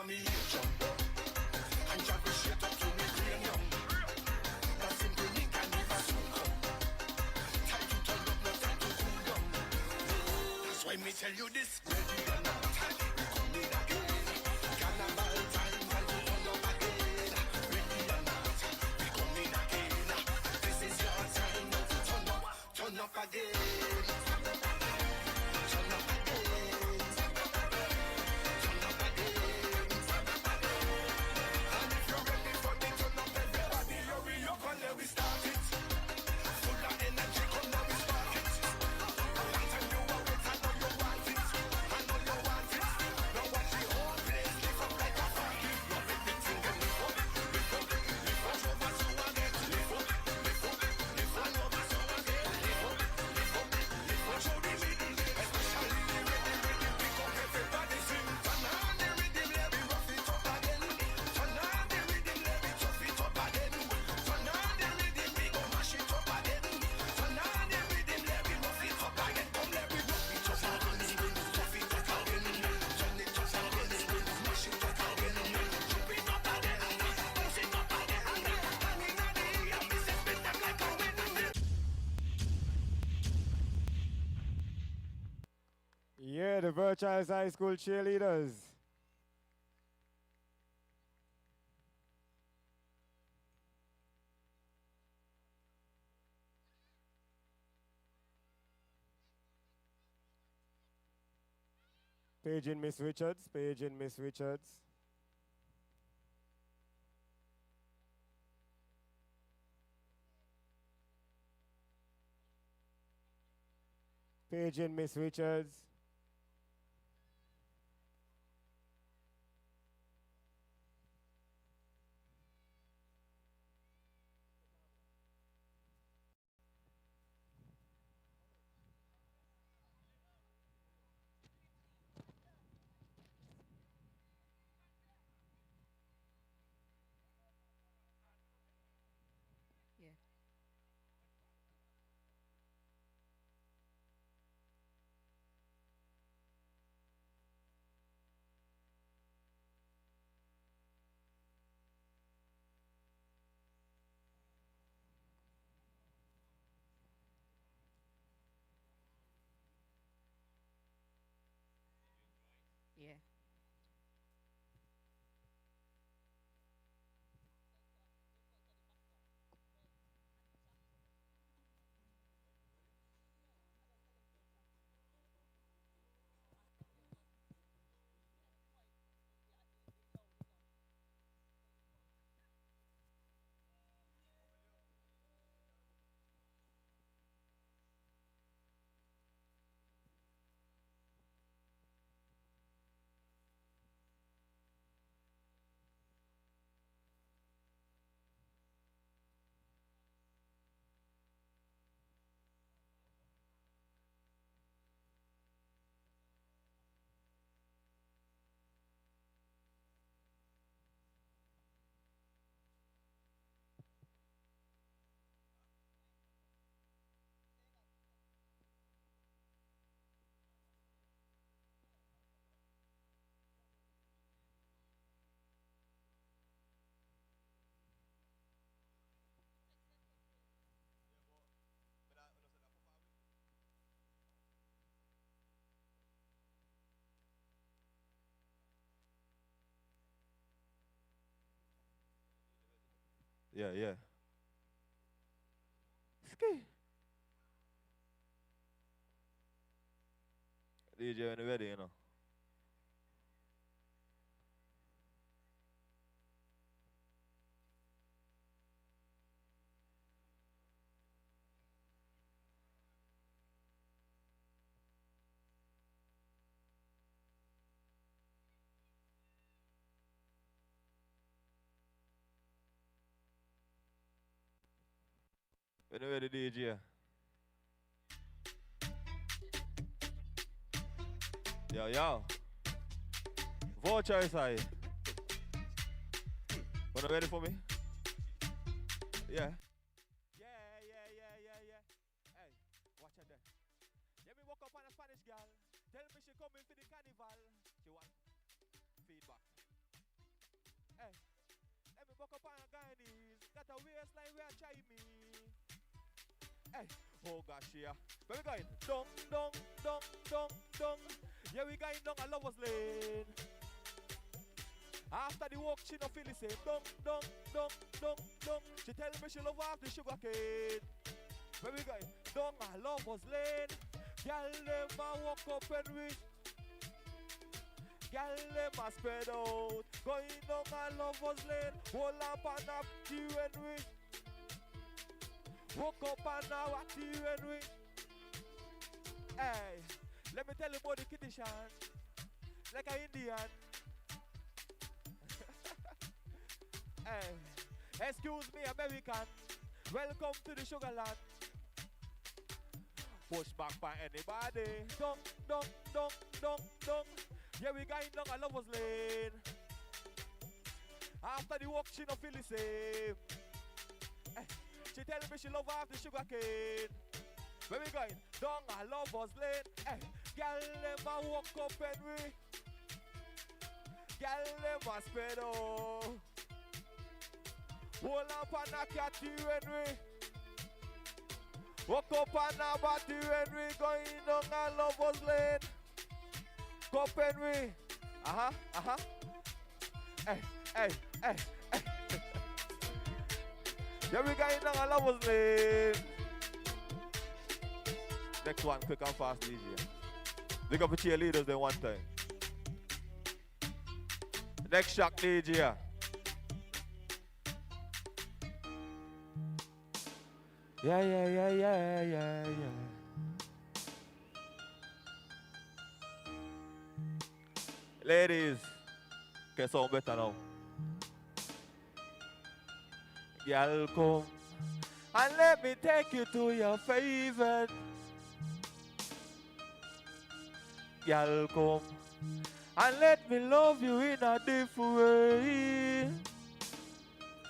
me here jump down and travel straight up to me cranium. That simple me can never soon come. Time to turn up, no time to cool down. That's why me tell you this. Ready or not, we coming again. Carnival time, time to turn up again. Ready or not, we coming again. This is your time now to turn up again. Turn up again. Turn up again. And if you're ready for the turn up, everybody hurry up and let we start it. Full of energy, come now we spark it. Long time you were wait, I know you want it. I know you want it. Now watch the whole place lift up like a party. Love everything and lift up, lift up, lift up over so again. Lift up, lift up, lift up over so again. Lift up, lift up, lift up. Show the middle, especially the rhythm. Pick up everybody sing. Turn on the rhythm, let me rough it up again. Turn on the rhythm, let me tough it up again. Turn on the rhythm, we go mash it up again. Turn on the rhythm, let me rough it up again. Come let me rough it up again. Tough it up again. Turn it up again. Mash it up again. Jump it up again. Bounce it up again. Hang in the air, me say spin them like a wind. Yeah, the Verchilds High School cheerleaders. Page in Miss Richards, page in Miss Richards. Page in Miss Richards. Yeah. Yeah. Yeah, yeah. Ski. DJ when you ready, you know. When you ready, DJ. Yo, yo. Verchilds High. When you ready for me? Yeah. Yeah. Hey, watch her there. Let me walk up on a Spanish girl. Tell me she coming for the carnival. She want feedback. baseline where I try me. Hey, oh gosh, yeah. Where we going? Dong, dong, dong, dong, dong. Yeah, we going down a lover's lane. After the walk, she no feel the same. Dong, dong, dong, dong, dong. She tell me she love half the sugar cane. Where we going? Down a lover's lane. Girl, them a walk up and reach. Girl, them a spread out. Going down a lover's lane. Hold up and up to and reach. Woke up and now at you and we. Hey, let me tell you about the kitty shan. Like an Indian. Hey, excuse me, American. Welcome to the sugar land. Push back by anybody. Dong, dong, dong, dong, dong. Yeah, we going down a lover's lane. After the walk, she no feel the same. Hey. She tell me she love half the sugar cane. Where we going? Down a lover's lane. Hey, girl, them a walk up and we. Girl, them a spread out. Hold up and a cat you and we. Walk up and a batty and we. Going down a lover's lane. Cup and we. Hey, hey, hey. Yeah, we got in a lover's lane. Next one, quick and fast, DJ. Look up the cheerleaders then one time. Next shock, DJ. Yeah. Ladies, can sound better now. Girl, come and let me take you to your favorite. Girl, come and let me love you in a different way.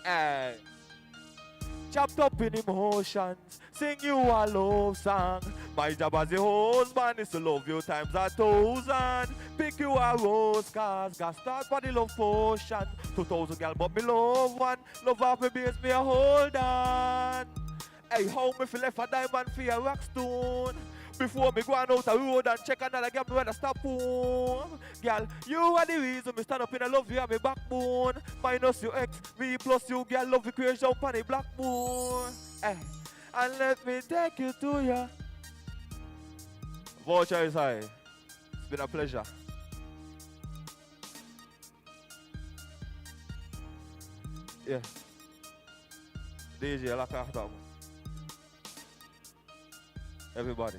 Hey. Chopped up in emotions, sing you a love song. My job as a husband is to love you times 1,000. Pick you a rose, cause got start for the love potion. 2,000 girl, but me love one. Love off me base, me a hold on. Hey, how me feel left a diamond for a rock stone? Before me go on out the road and check another girl, me rather stop home. Girl, you are the reason me stand up in a love you and me backbone. Minus your ex, me plus you, girl, love you crazy up on the black moon. Hey, and let me take you to ya. Verchilds high. It's been a pleasure. Yeah. DJ, lock off that. Everybody.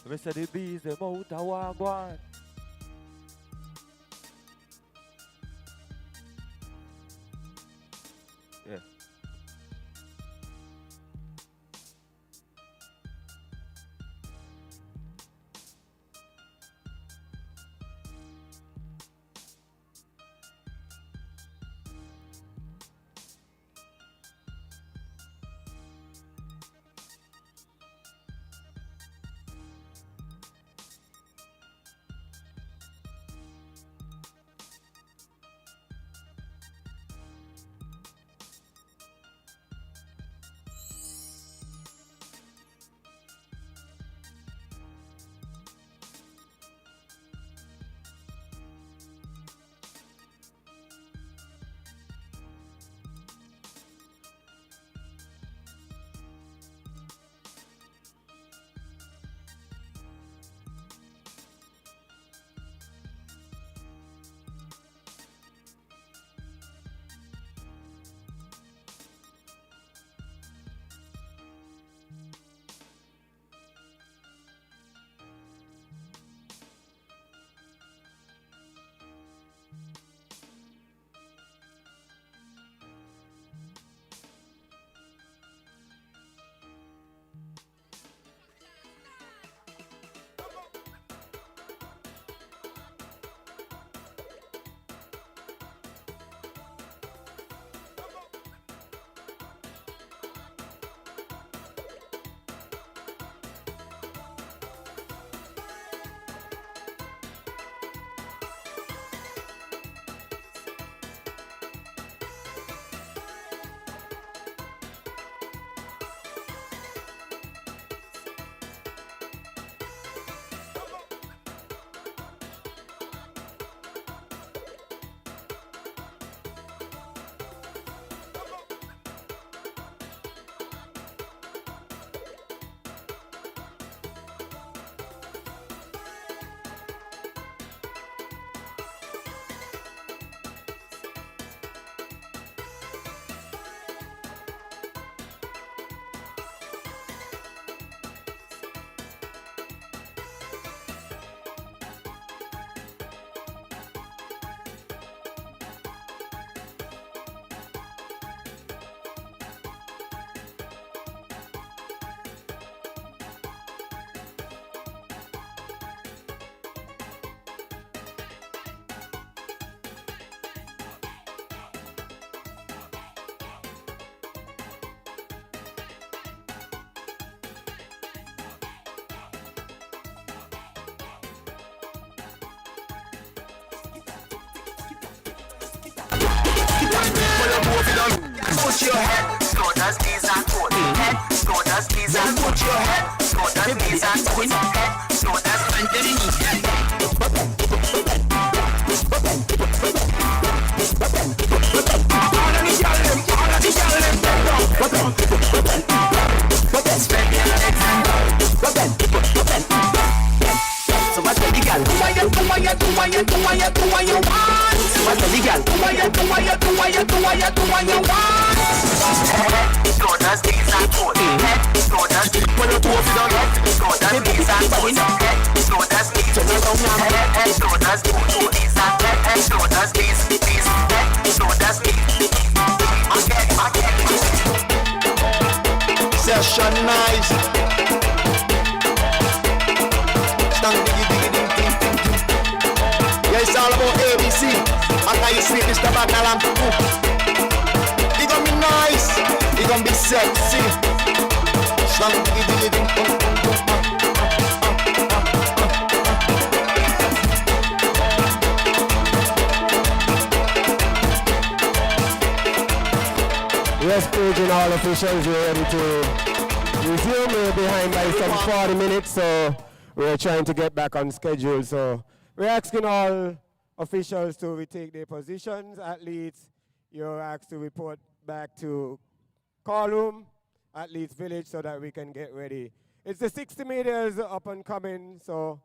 Me say the bees, them out a wagwan. Yeah. put your head, shoulders, knees and toes. Head, shoulders, knees and toes. Put your head, shoulders, knees and toes. Head, shoulders, and then your knees. All of the gyal them, spread your legs and so what's the legal? Do what you want? So what's the legal? Do what you want? Shoulders, knees and toes. Head, shoulders, when you toes down, shoulders, knees and toes. Head, shoulders, knees, head, shoulders, knees and head, shoulders, knees, head, shoulders, knees. Again. Session nice. Yeah, it's all about ABC. And I see Mr. Bakalam. It gonna be nice. It gonna be sexy. Yes, Page and all officials, we're ready to resume. We're behind by some 40 minutes, so we're trying to get back on schedule. So we're asking all officials to retake their positions. Athletes, you're asked to report back to call room, Athletes Village, so that we can get ready. It's the 60 meters up and coming, so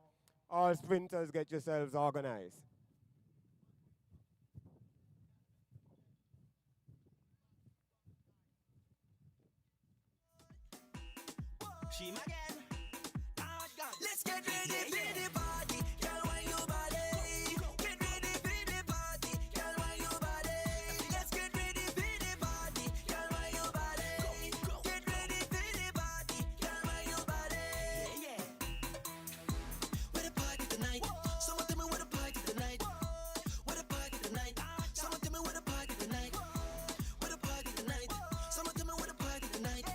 all sprinters, get yourselves organized. Let's get ready for the party. Girl, why you body? Get ready for the party. Girl, why you body? Let's get ready for the party. Girl, why you body? Get ready for the party. Girl, why you body? Yeah. Where the party tonight? Someone tell me where the party tonight. Where the party tonight? Someone tell me where the party tonight. Where the party tonight? Someone tell me where the party tonight.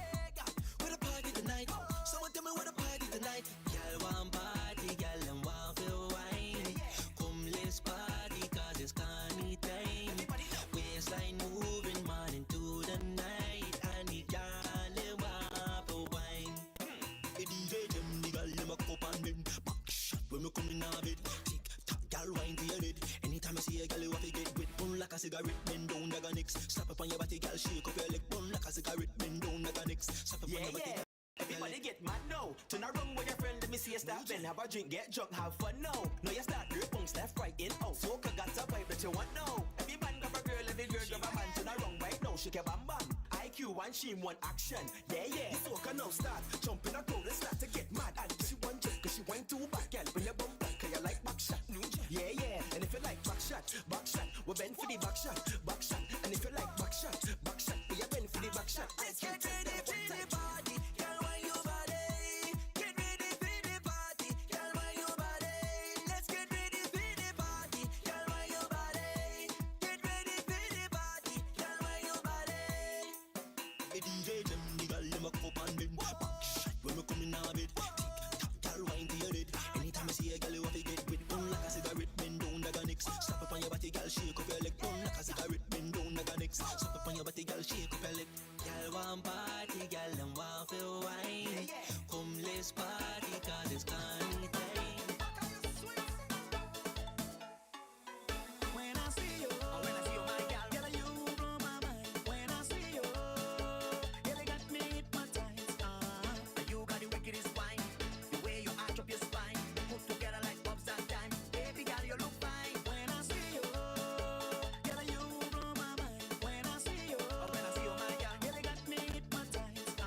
Where the party tonight? Someone tell me where the party tonight. Girl want party, girl them want feel wine. Come let's party 'cause it's carny time. Waistline moving morning to the night, and the girl them want feel wine. The DJ them, the girl them a cup and bend. Back shot when me come in a bed. Tick tock, girl wine to your head. Anytime I see a girl you have to get wet. Burn like a cigarette, bend down like a next. Slap up on your body, girl shake up your leg. Burn like a cigarette, bend down like a next. Slap up on your body. Everybody get mad now. Turn around with your friend, let me see you start. Then have a drink, get drunk, have fun now. Now you start your punks left, right, in, out. Smoke a got a vibe that you want now. Every man got a girl, every girl got a man. Turn around right now, shake your bam bam. IQ one, she one action. Yeah. The soca now start. Jump in a crowd, let's start to get mad. And she one jump, 'cause she wine too back, girl. When you bump back, 'cause you like back shot. Yeah. And if you like back shot, we bend for the back shot. And if you like back shot, we bend for the back shot. Let's get ready for the party. Girl, why you body? Get ready for the party. Girl, why you body? Let's get ready for the party. Girl, why you body? Get ready for the party. Girl, why you body? The DJ them, the girl them a cup and bend. Back shot when we come in a bed. Tick tock, girl wine to your head. Anytime I see a girl you have to get wet. Burn like a cigarette, bend down like a next. Slap up on your body, girl shake up your leg. Burn like a cigarette, bend down like a next. Slap up on your body, girl shake up your leg. Girl want party, girl them want feel wine. Come let's party 'cause it's carny time. When I see you, my girl, you blow my mind. When I see you, you got me hypnotized. You got the wickedest wine. The way you arch up your spine, put together like bobs and time. Baby girl, you look fine. When I see you, you blow my mind. When I see you, my girl, you got me hypnotized.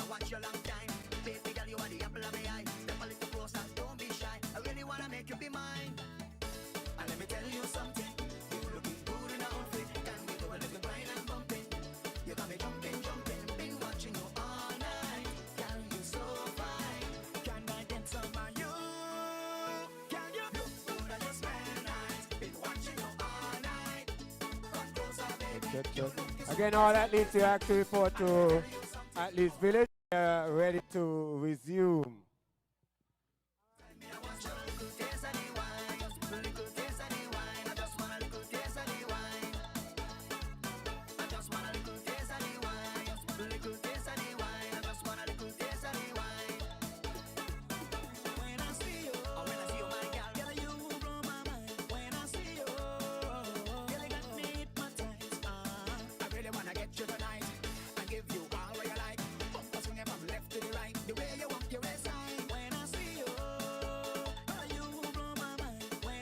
I watch you long time. Baby girl, you are the apple of my eye. Step a little closer, don't be shy. I really wanna make you be mine. And let me tell you something. You looking good in a outfit. Can we do a little grind and bumping? You got me jumping. Been watching you all night. Girl, you so fine. Can I dance on you? Can you look good and you smell nice? Been watching you all night. Come closer, baby. Again, all athletes, you have to report to Athletes Village. Ready to resume.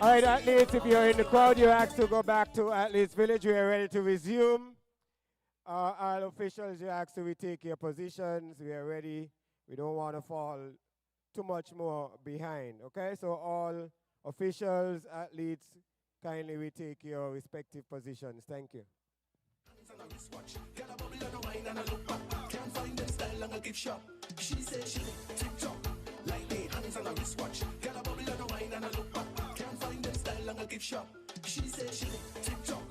All right, athletes, if you're in the crowd, you're asked to go back to Athletes Village. We are ready to resume. All officials, you're asked to retake your positions. We are ready. We don't want to fall too much more behind, okay? So all officials, athletes, kindly retake your respective positions. Thank you. Can't find them style and I give shop. She say she TikTok. Like me, hands on a wristwatch. Get a bubble and a wine and a look back. Can't find them style and I give shop. She say she TikTok.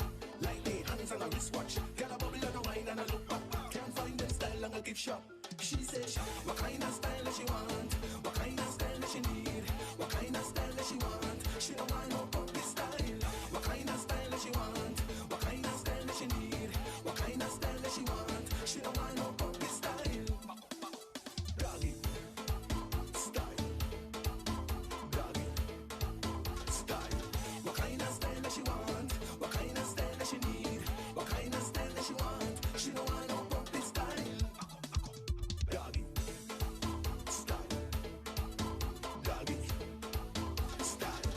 Like me, hands on a wristwatch. Get a bubble and a wine and a look back. Can't find them style and I give shop. She say she what kind of style does she want? What kind of style does she need? What kind of style does she want? She don't want no puppy style. What kind of style does she want? What kind of style does she need? What kind of style does she want? She don't want no puppy style. Doggy style. Doggy style. What kind of style does she want? What kind of style does she need? What kind of style does she want? She don't want no puppy style. Doggy style. Doggy style.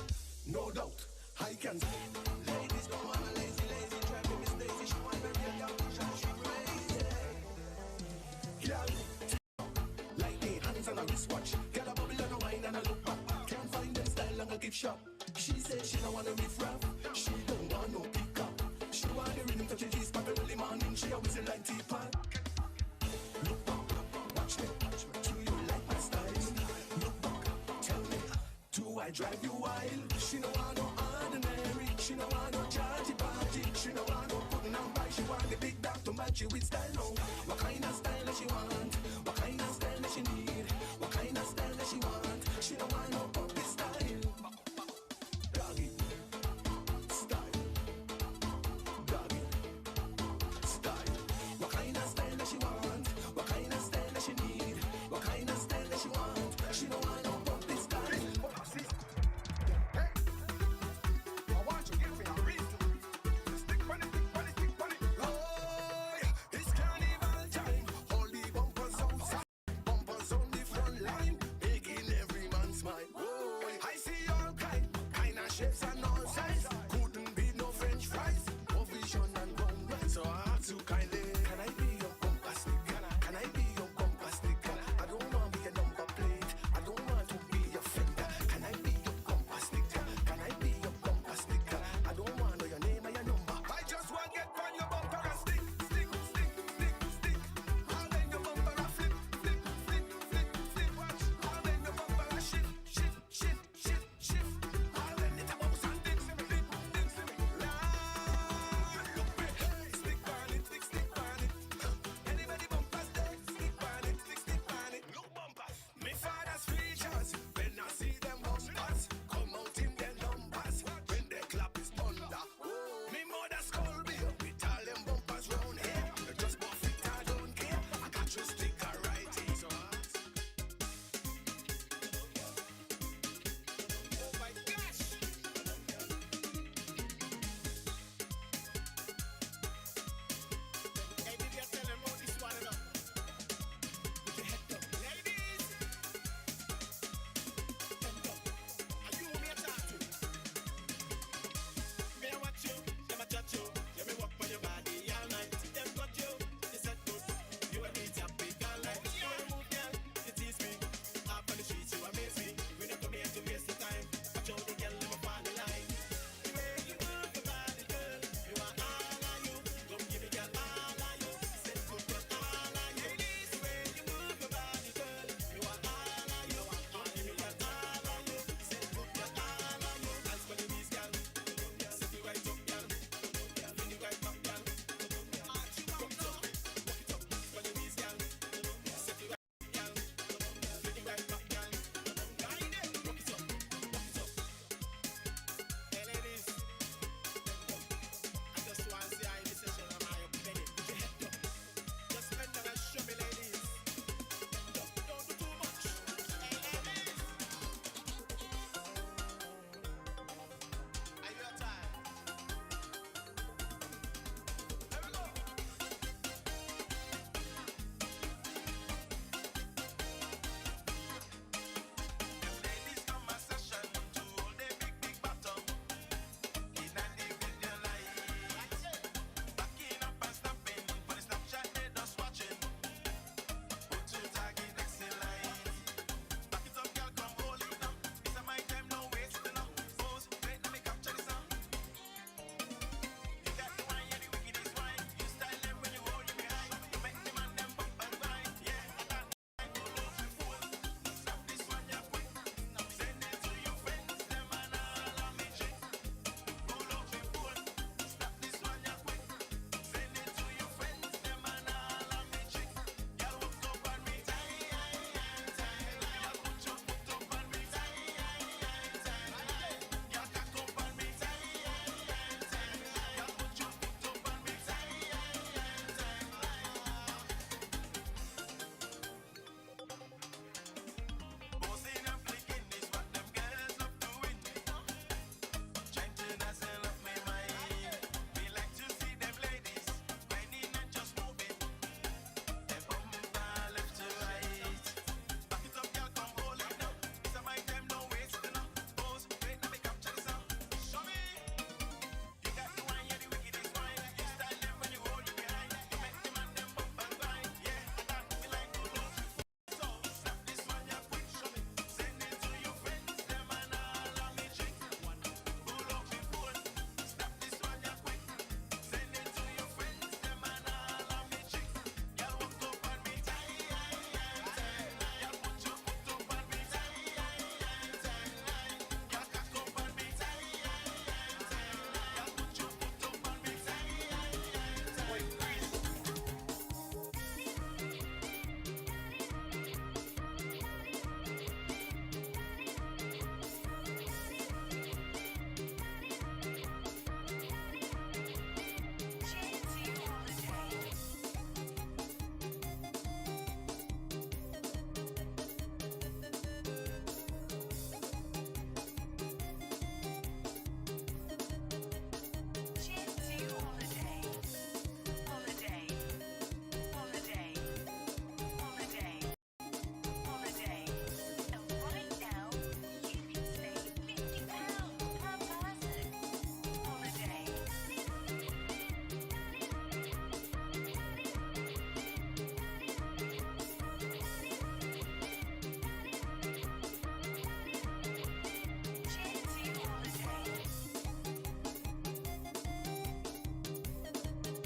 No doubt, I can. Ladies don't want a lazy, driving Miss Daisy. She want a real young vision, she crazy. Girl, like me, hands on a wristwatch. Get a bubble and a wine and a look back. Can't find them style and a gift shop. She say she don't want a riff-raff. She don't want no pick-up. She want the rhythm touch the G-spot early morning. She always a light teapot. Look back, watch me. Do you like my style? Look back, tell me, do I drive you wild? She don't want no ordinary. She don't want no chargy party. She don't want no putting on by. She want the big dog to match you with style. No. What kind of style does she want? What kind of style does she need? What kind of style does she want? She don't want no puppy style. Doggy style. Doggy style. What kind of style does she want? What kind of style does she need? What kind of style does she want? She don't want no puppy style. I want you to give me a reason. Stick on it, stick on it, stick on it. Oh, yeah. It's carnival time. All the bumpers outside, bumpers on the front line, making every man smile. Oh, I see all kind of shapes and all size. Couldn't be no French fries, provision and gun rice. So I ask you kindly, can I be your bumper sticker? Can I be your bumper sticker? I don't want to be a number plate. I don't want to be your fender. Can I be your bumper sticker? Can I be your bumper sticker? I don't want to know your name or your number. I just want to get on your bumper and stick, stick, stick, stick, stick. I'll then your bumper and flip, flip, flip, flip, flip. Watch. I'll then your bumper and shift, shift, shift, shift, shift. I'll then it a bounce and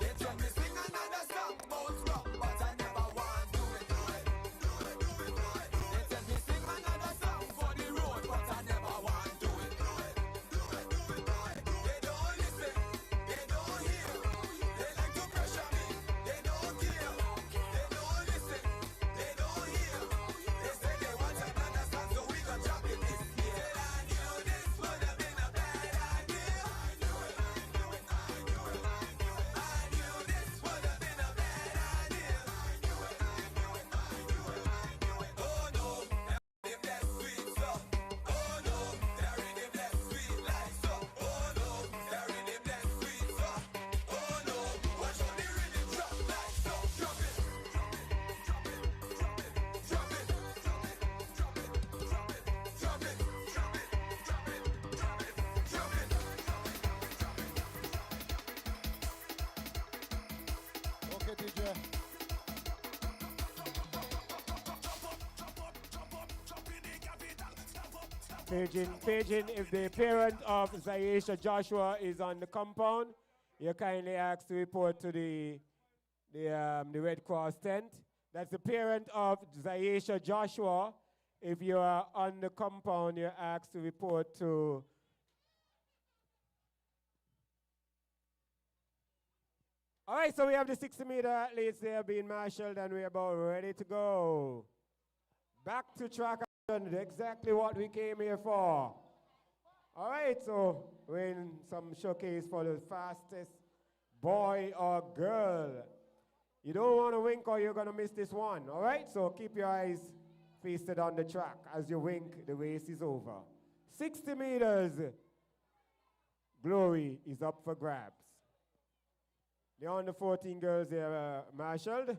They tell me sing another song about rock, but I never want to do it. They tell me sing another song for the road, but I never want to do it. They don't listen, they don't hear. They like to pressure me, they don't care. They don't listen, they don't hear. They say they want another song, so we gon' drop it this year. I knew this would have been a bad idea. I knew this would have been a bad idea. Oh no, if that's sweet so. Oh no, that rhythm that's sweet like so. Oh no, that rhythm that's sweet so. Oh no, watch how the rhythm drop like so. Drop it, drop it, drop it, drop it, drop it, drop it, drop it, drop it, drop it, drop it, drop it, drop it, drop it. Okay, DJ. Paging, if the parent of Zaisha Joshua is on the compound, you're kindly asked to report to the Red Cross tent. That's the parent of Zaisha Joshua. If you are on the compound, you're asked to report to All right, so we have the 60-meter athletes there being marshaled, and we're about ready to go. Back to track action, exactly what we came here for. All right, so we're in some showcase for the fastest boy or girl. You don't want to wink or you're going to miss this one, all right? So keep your eyes feasted on the track. As you wink, the race is over. 60 meters, glory is up for grabs. The under 14 girls, they are marshaled.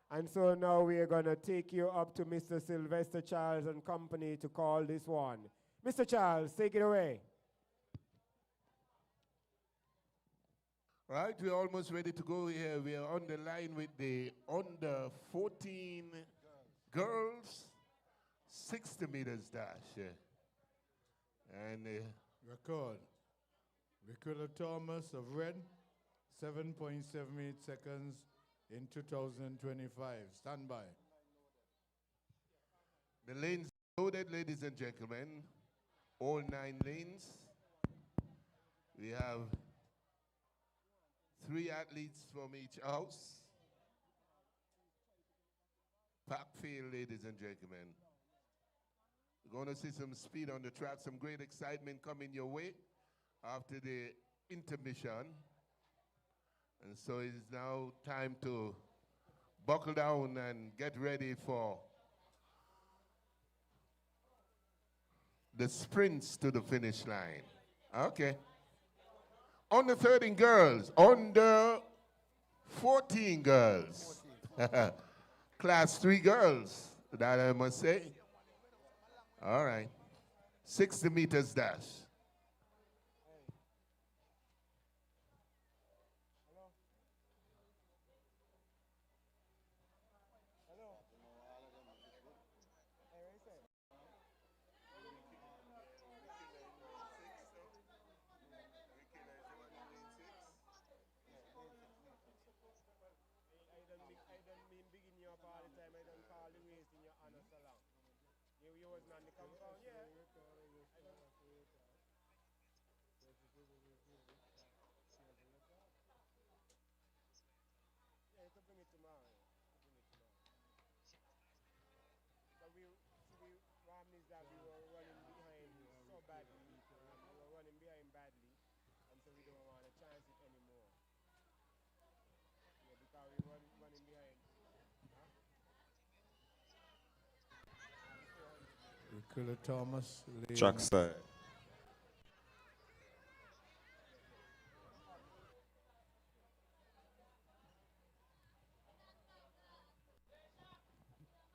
And so now we are going to take you up to Mr. Sylvester Charles and company to call this one. Mr. Charles, take it away. Right, we're almost ready to go here. We are on the line with the under 14 girls, 60 meters dash. And record. Ricola Thomas of Red, 7.78 seconds in 2025. Stand by. The lanes loaded, ladies and gentlemen. All 9 lanes. We have 3 athletes from each house. Pack field, ladies and gentlemen. We're going to see some speed on the track, some great excitement coming your way after the intermission. And so it's now time to buckle down and get ready for the sprints to the finish line. Okay. Under 13 girls, under 14 girls. Class 3 girls, that I must say. All right. 60 meters dash. Ricola Thomas. Track side.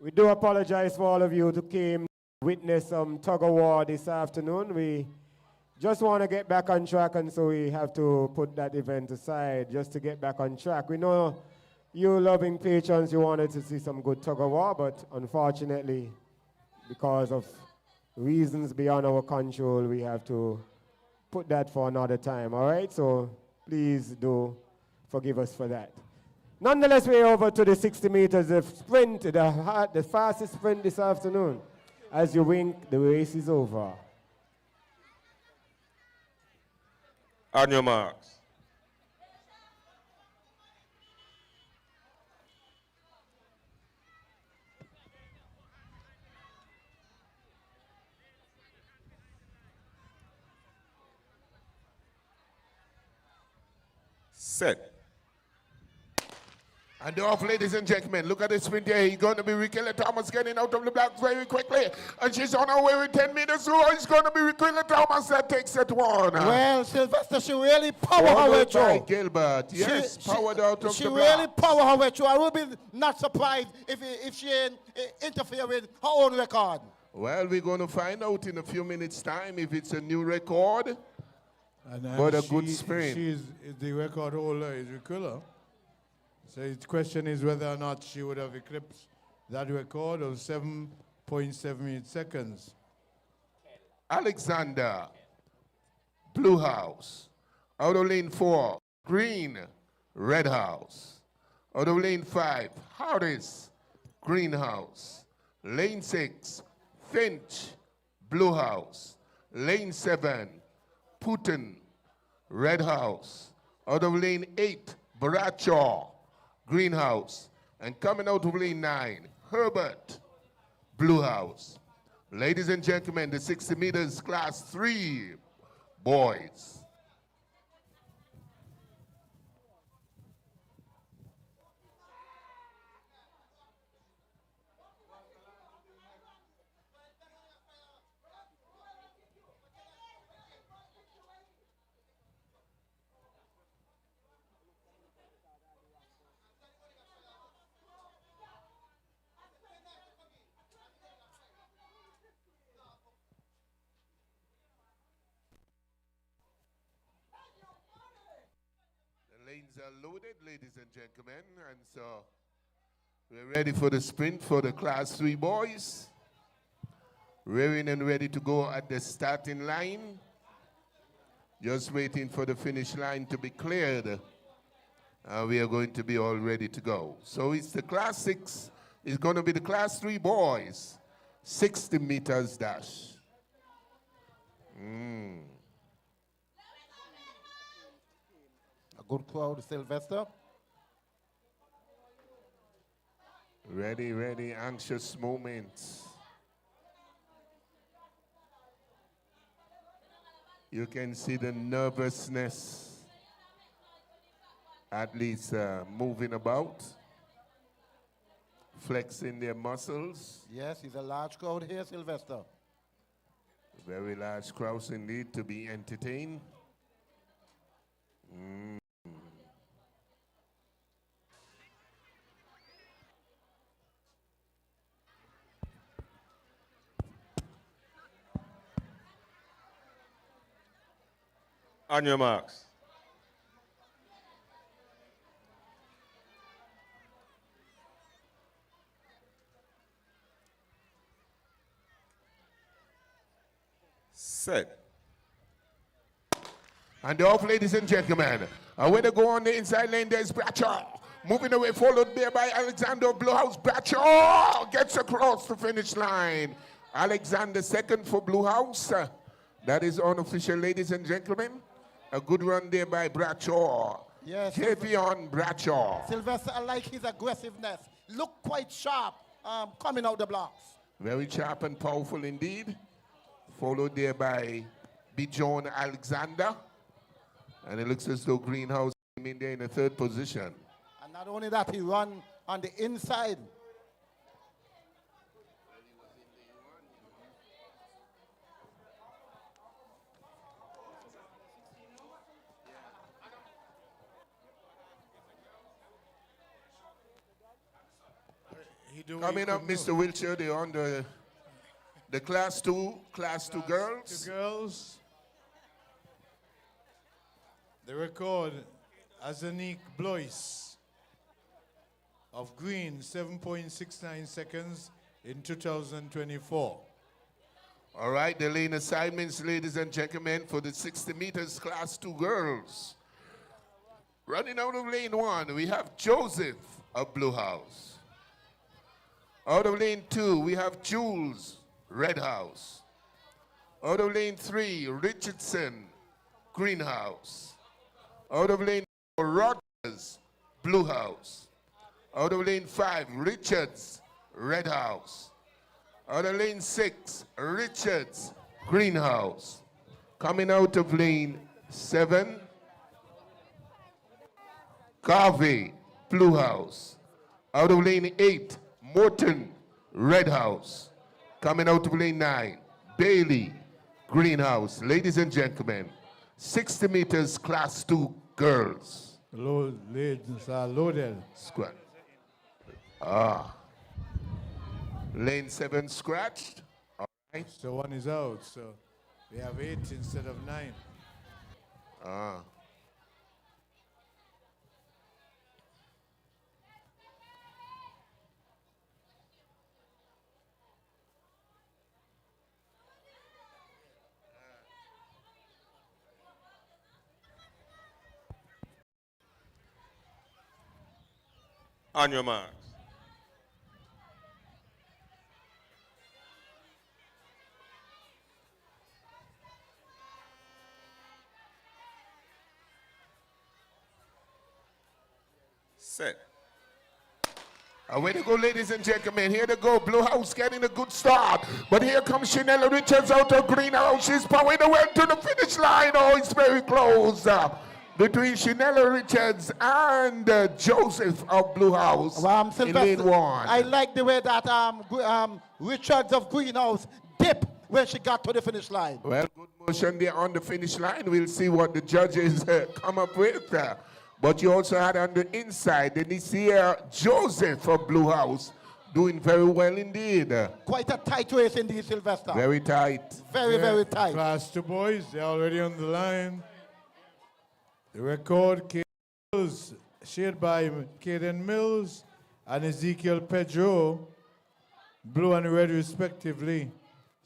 We do apologize for all of you who came to witness some tug of war this afternoon. We just want to get back on track, and so we have to put that event aside just to get back on track. We know you loving patrons, you wanted to see some good tug of war, but unfortunately, because of reasons beyond our control, we have to put that for another time, all right? So please do forgive us for that. Nonetheless, we're over to the 60 meters of sprint, the fastest sprint this afternoon. As you wink, the race is over. On your marks. Set. And off, ladies and gentlemen, look at the sprint here. He's going to be Ricola Thomas getting out of the blocks very quickly. And she's on her way with 10 meters. So it's going to be Ricola Thomas that takes that one. Well, Sylvester, she really powered her way Followed by through. Gilbert. Yes, powered out of the She block. really powered her way through. I will be not surprised if she interfere with her own record. Well, we're going to find out in a few minutes' time if it's a new record. But a good sprint. The record holder is Ricola. So the question is whether or not she would have eclipsed that record of 7.78 seconds. Alexander, Blue House. Out of lane 4, Green, Red House. Out of lane 5, Harris, Green House. Lane 6, Finch, Blue House. Lane 7, Putin, Red House. Out of lane 8, Bradshaw, Greenhouse. And coming out of lane 9, Herbert, Blue House. Ladies and gentlemen, the 60 meters class 3 boys. lines are loaded, ladies and gentlemen, and so we're ready for the sprint for the Class 3 boys. Raring and ready to go at the starting line. Just waiting for the finish line to be cleared. We are going to be all ready to go. So it's the Class 6. It's going to be the Class 3 boys. 60 meters dash. A good crowd, Sylvester. Ready, ready, anxious moments. You can see the nervousness, athletes moving about, flexing their muscles. Yes, it's a large crowd here, Sylvester. Very large crowds indeed to be entertained. On your marks. Set. And off, ladies and gentlemen. Way to go on the inside lane, there's Bradshaw. Moving away, followed there by Alexander Bluehouse. Bradshaw gets across the finish line. Alexander second for Bluehouse. That is unofficial, ladies and gentlemen. A good run there by Bradshaw. Yes. Javion Bradshaw. Sylvester, I like his aggressiveness. Look quite sharp coming out the blocks. Very sharp and powerful indeed. Followed there by Bijon Alexander. And it looks as though Greenhouse came in there in the third position. And not only that, he run on the inside. Coming up, Mr. Wiltshire, they're on the Class 2 girls. Two girls. The record, Azanique Blois of Green, 7.69 seconds in 2024. All right, the lane assignments, ladies and gentlemen, for the 60 meters Class 2 girls. Running out of lane 1, we have Joseph of Blue House. Out of lane 2, we have Jules, Red House. Out of lane 3, Richardson, Greenhouse. Out of lane 4, Rogers, Blue House. Out of lane 5, Richards, Red House. Out of lane 6, Richards, Greenhouse. Coming out of lane 7, Carvey, Blue House. Out of lane 8, Morton, Red House. Coming out of lane 9, Bailey, Greenhouse. Ladies and gentlemen, 60 meters Class 2 girls. Ladies are loaded. Squat. Lane 7 scratched. All right. So one is out, so we have 8 instead of 9. On your marks. Set. Way to go, ladies and gentlemen. Here to go. Blue House getting a good start. But here comes Chanel Richards out of Greenhouse. She's powering away to the finish line. Oh, it's very close. Between Chanel Richards and Joseph of Blue House in lane 1. I like the way that Richards of Greenhouse dipped when she got to the finish line. Well, good motion there on the finish line. We'll see what the judges come up with. But you also had on the inside, Denisia Joseph of Blue House doing very well indeed. Quite a tight race indeed, Sylvester. Very tight. Very tight. Class 2 boys, they're already on the line. The record came shared by Caden Mills and Ezekiel Pedro, blue and red respectively,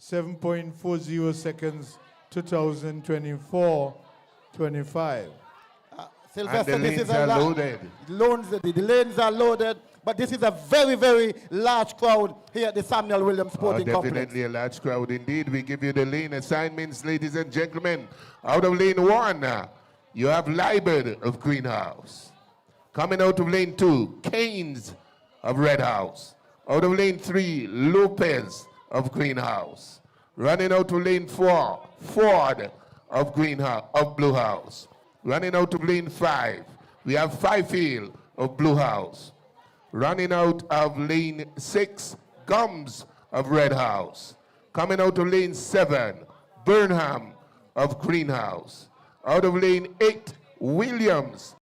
7.40 seconds, 2024-25. Sylvester, And the this is lanes a are loaded. The lanes are loaded, but this is a very, very large crowd here at the Samuel Williams Sporting Complex. Definitely a large crowd indeed. We give you the lane assignments, ladies and gentlemen. Out of lane 1, you have Liberd of Greenhouse. Coming out of lane 2, Keynes of Red House. Out of lane 3, Lopez of Greenhouse. Running out of lane 4, Ford of Blue House. Running out of lane 5, we have Fifield of Blue House. Running out of lane 6, Gums of Red House. Coming out of lane 7, Burnham of Greenhouse. Out of lane 8, Williams of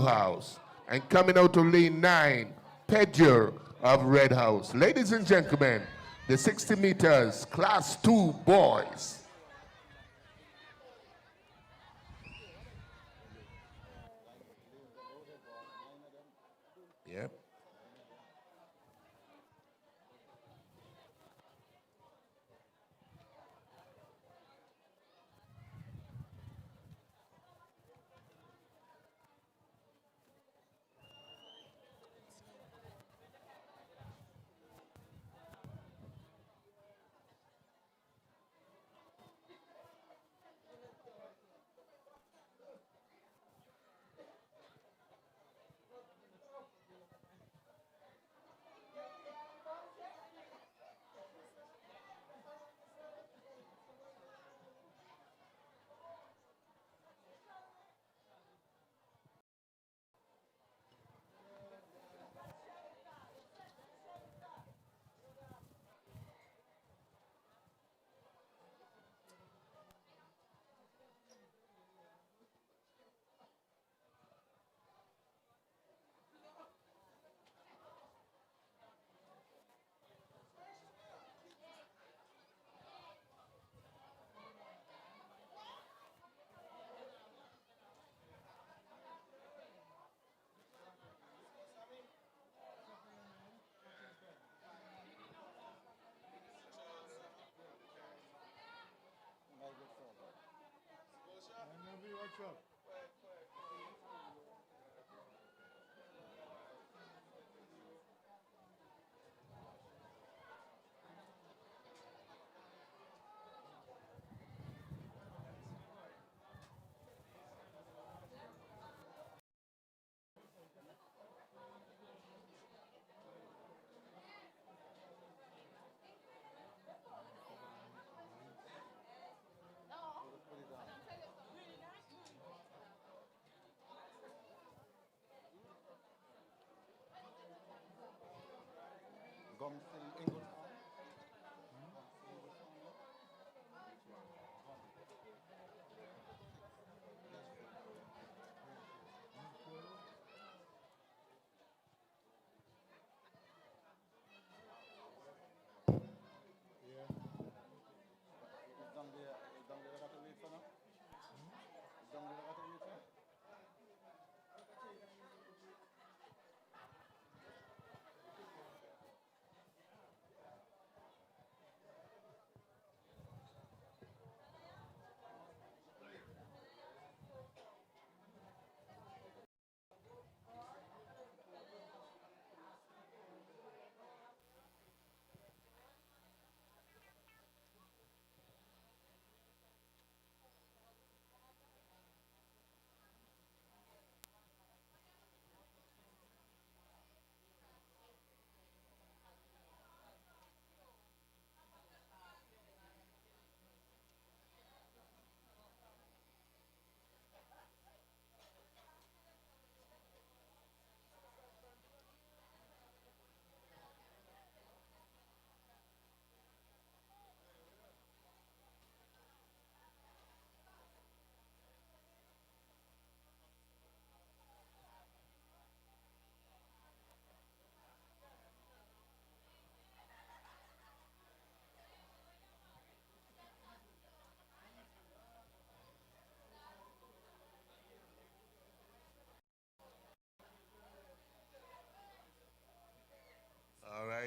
Blue House. And coming out of lane 9, Pedger of Red House. Ladies and gentlemen, the 60 meters, class 2 boys. Yep.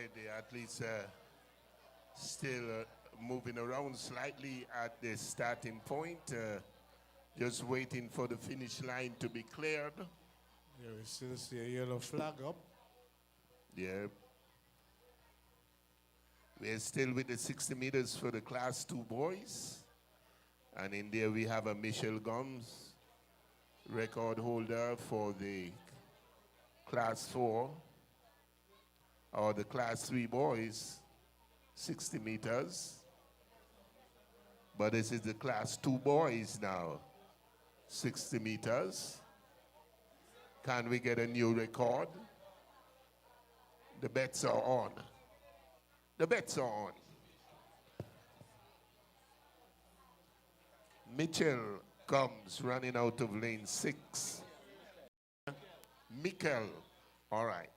right, the athletes still moving around slightly at the starting point, just waiting for the finish line to be cleared. Yeah, we still see a yellow flag up. Yeah. We're still with the 60 meters for the Class 2 boys. And in there we have a Michelle Gomes, record holder for the Class 4, or the Class 3 boys, 60 meters. But this is the Class 2 boys now, 60 meters. Can we get a new record? The bets are on. The bets are on. Mitchell comes running out of lane 6. Mikkel, all right.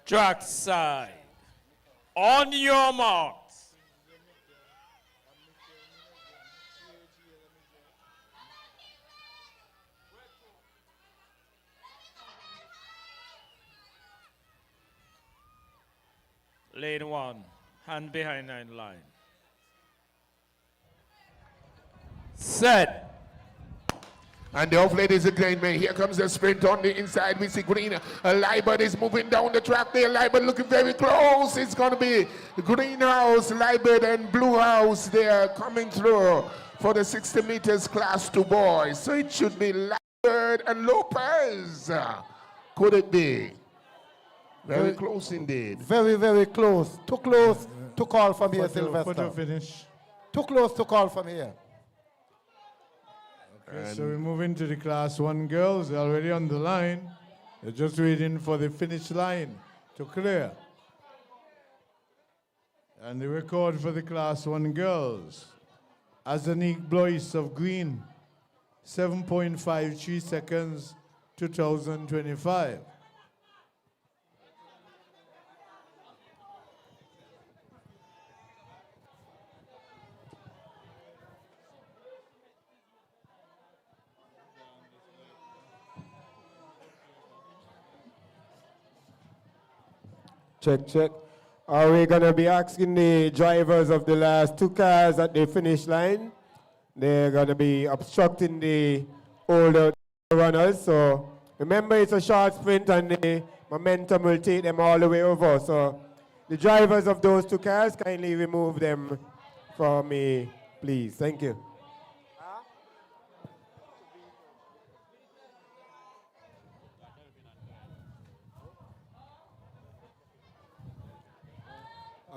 Track side. On your marks. Lane 1, hand behind line. Set. And the off ladies and gentlemen, here comes the sprint on the inside. We see Green. Libert is moving down the track there. Libert looking very close. It's going to be Greenhouse, Libert, and Blue House there coming through for the 60 meters Class 2 boys. So it should be Libert and Lopez. Could it be? Very close indeed. Very, very close. Too close to call from here, Sylvester. Photo finish. Too close to call from here. Okay, so we move into the Class 1 girls. They're already on the line. They're just waiting for the finish line to clear. And the record for the Class 1 girls, Azanique Blois of Green, 7.53 seconds, 2025. Check, check. Are we going to be asking the drivers of the last 2 cars at the finish line? They're going to be obstructing the older runners. So remember, it's a short sprint and the momentum will take them all the way over. So the drivers of those 2 cars, kindly remove them from me, please. Thank you.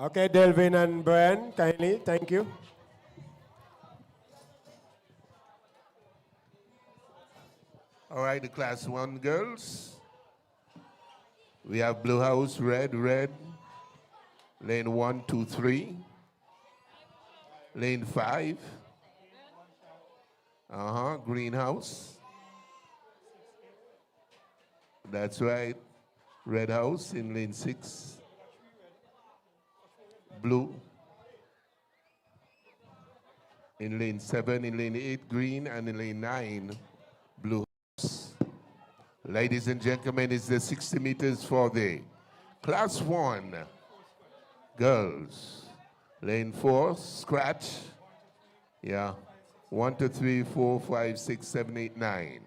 Okay, Delvin and Brian, kindly, thank you. All right, the Class 1 girls. We have Blue House, red, lane 1, 2, 3. Lane 5. Greenhouse. That's right. Red House in lane 6. Blue. In lane 7, in lane 8, green, and in lane 9, Blue House. Ladies and gentlemen, it's the 60 meters for the Class 1 girls. Lane 4, scratch. Yeah. 1, 2, 3, 4, 5, 6, 7, 8, 9.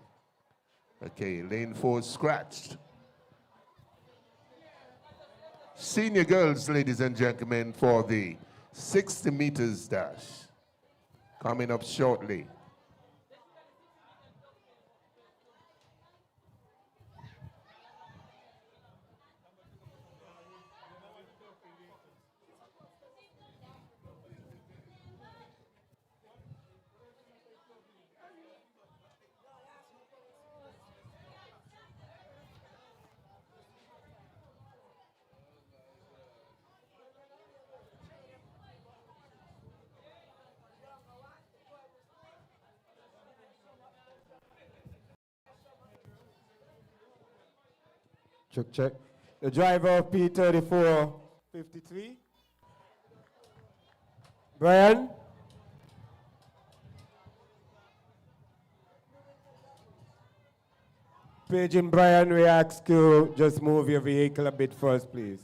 Okay, lane 4 scratched. Senior girls, ladies and gentlemen, for the 60 meters dash. Coming up shortly. Check, check. The driver of P34, 53. Brian. Paging Brian, we ask you just move your vehicle a bit first, please.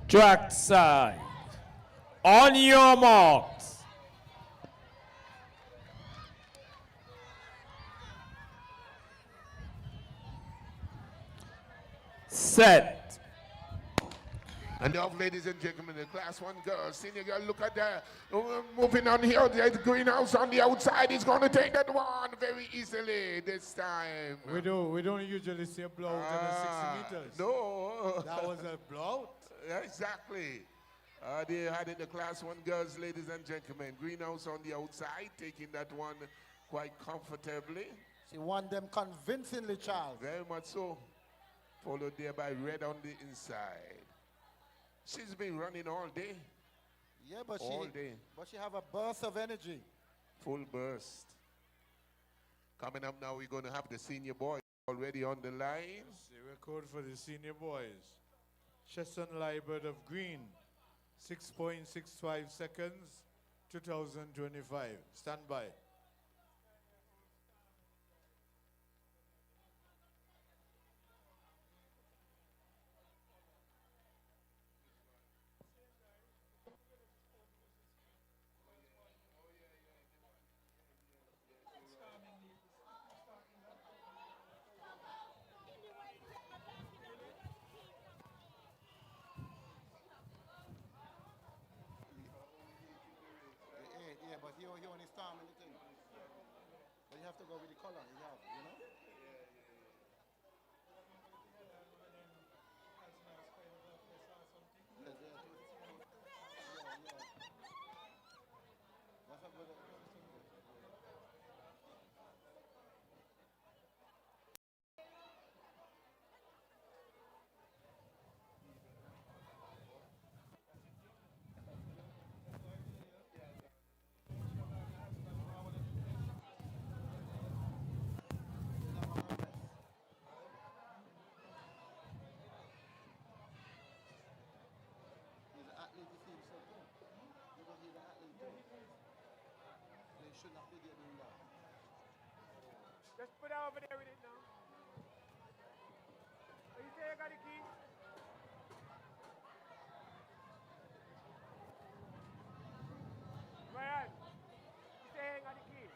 Track side. On your marks. Set. And now, ladies and gentlemen, the class 1 girls, senior girl, look at that. Moving on here, the greenhouse on the outside is going to take that one very easily this time. We don't usually see a blowout in the 60 meters. No. That was a blowout. Yeah, exactly. They had in the class 1 girls, ladies and gentlemen. Greenhouse on the outside, taking that one quite comfortably. She won them convincingly, Charles. Very much so. Followed there by Red on the inside. She's been running all day. Yeah, but all day. But she have a burst of energy. Full burst. Coming up now, we're going to have the senior boys already on the line. The record for the senior boys. Chesson Liebert of Green, 6.65 seconds, 2025. Stand by. Yeah, but he only storm in the thing. But you have to go with the color you have, you know? Just put it over there with it now. Oh, you say you got the key? Brian, you say you got the key?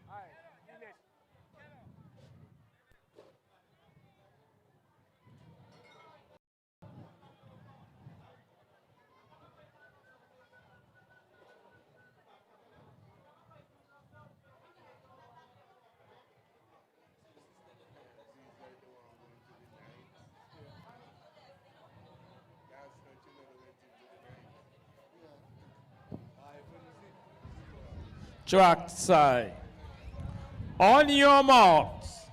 All right, finish. Track side. On your marks.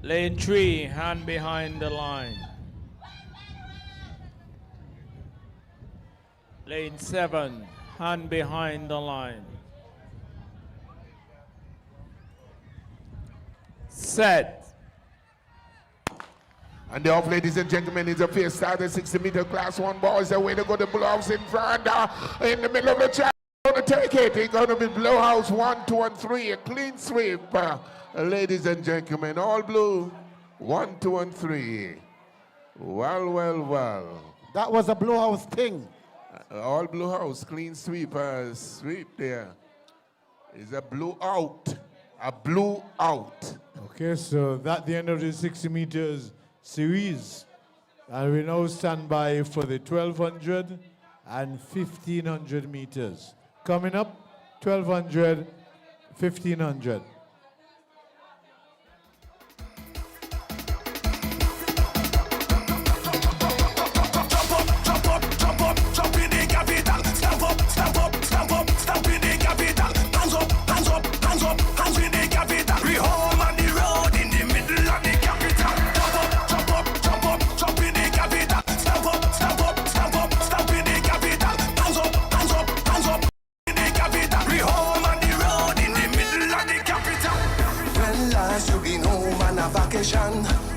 Lane 3, hand behind the line. Lane 7, hand behind the line. Set. And the off, ladies and gentlemen, is a fair start, the 60-meter class 1 boys. The way to go, the blows in front, in the middle of the track. Gonna take it. It's gonna be Blue House 1, 2, and 3. A clean sweep, ladies and gentlemen. All blue. 1, 2, and 3. Well, well, well. That was a Blue House thing. All Blue House, clean sweep, sweep there. Is a blue out. A blue out. Okay, so that's the end of the 60 meters series. And we now stand by for the 1200 and 1500 meters. Coming up, 1200, 1500.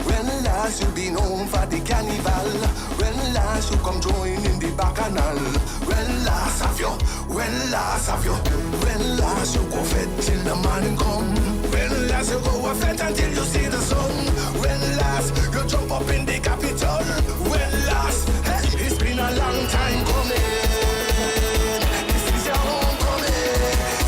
When last you been home for the carnival? When last you come join in the bacchanal? When last have you? When last have you? When last you go fed till the morning come? When last you go a fed until you see the sun? When last you jump up in the capital? When last? Hey, it's been a long time coming. This is your homecoming.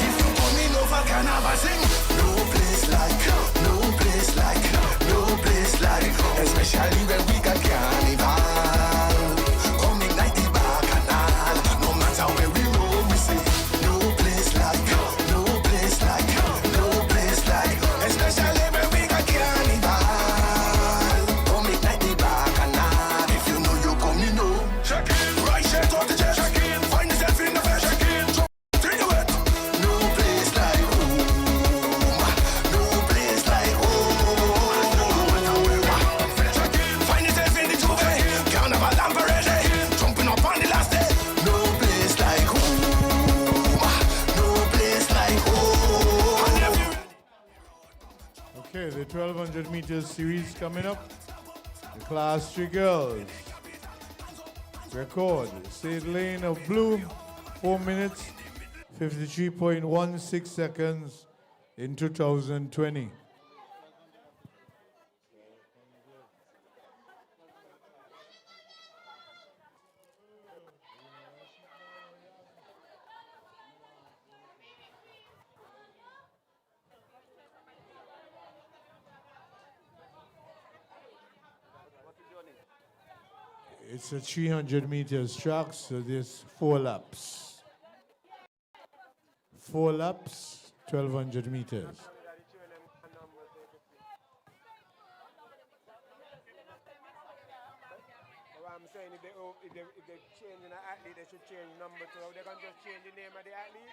If you coming over, can I sing? No place like, no place like, no place like, especially when we got carnival. Come ignite the bacchanal. No matter where we roam, we say no place like, no place like, no place like, especially when we got carnival. Come ignite the bacchanal. If you know you come, you know. Check in, right shirt off the chest. Check in, find yourself in the flesh. Check in, till you wet. No place like home. No place like home. Find yourself in the Juve, Carnival and Parade, jumping up on the last day. No place like home. No place like home. Okay, the 1200 meters series coming up. The Class 3 girls. Record. State lane of blue, 4 minutes, 53.16 seconds in 2020. It's a 300 meters track, so there's 4 laps. 4 laps, 1200 meters. I'm saying if they change an athlete, they should change number 12. They can just change the name of the athlete.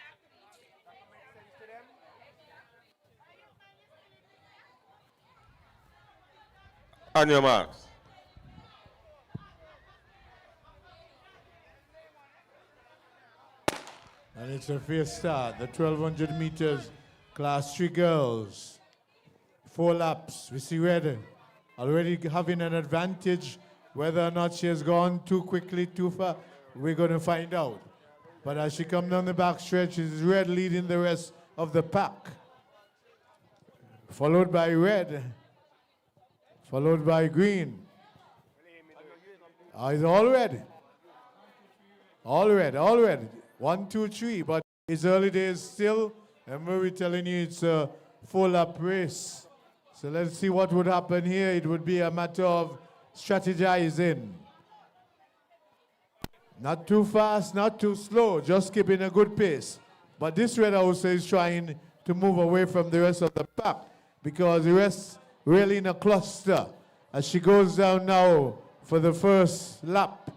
That makes sense to them. On your marks. And it's a fair start. The 1200 meters, Class 3 girls. 4 laps. We see Red already having an advantage. Whether or not she has gone too quickly, too far, we're going to find out. But as she comes down the back stretch, it's Red leading the rest of the pack. Followed by Red. Followed by Green. It's all red. All red, all red. 1, 2, 3, but it's early days still, and we're telling you it's a 4-lap race. So let's see what would happen here. It would be a matter of strategizing. Not too fast, not too slow, just keeping a good pace. But this red house is trying to move away from the rest of the pack because the rest really in a cluster. As she goes down now for the first lap,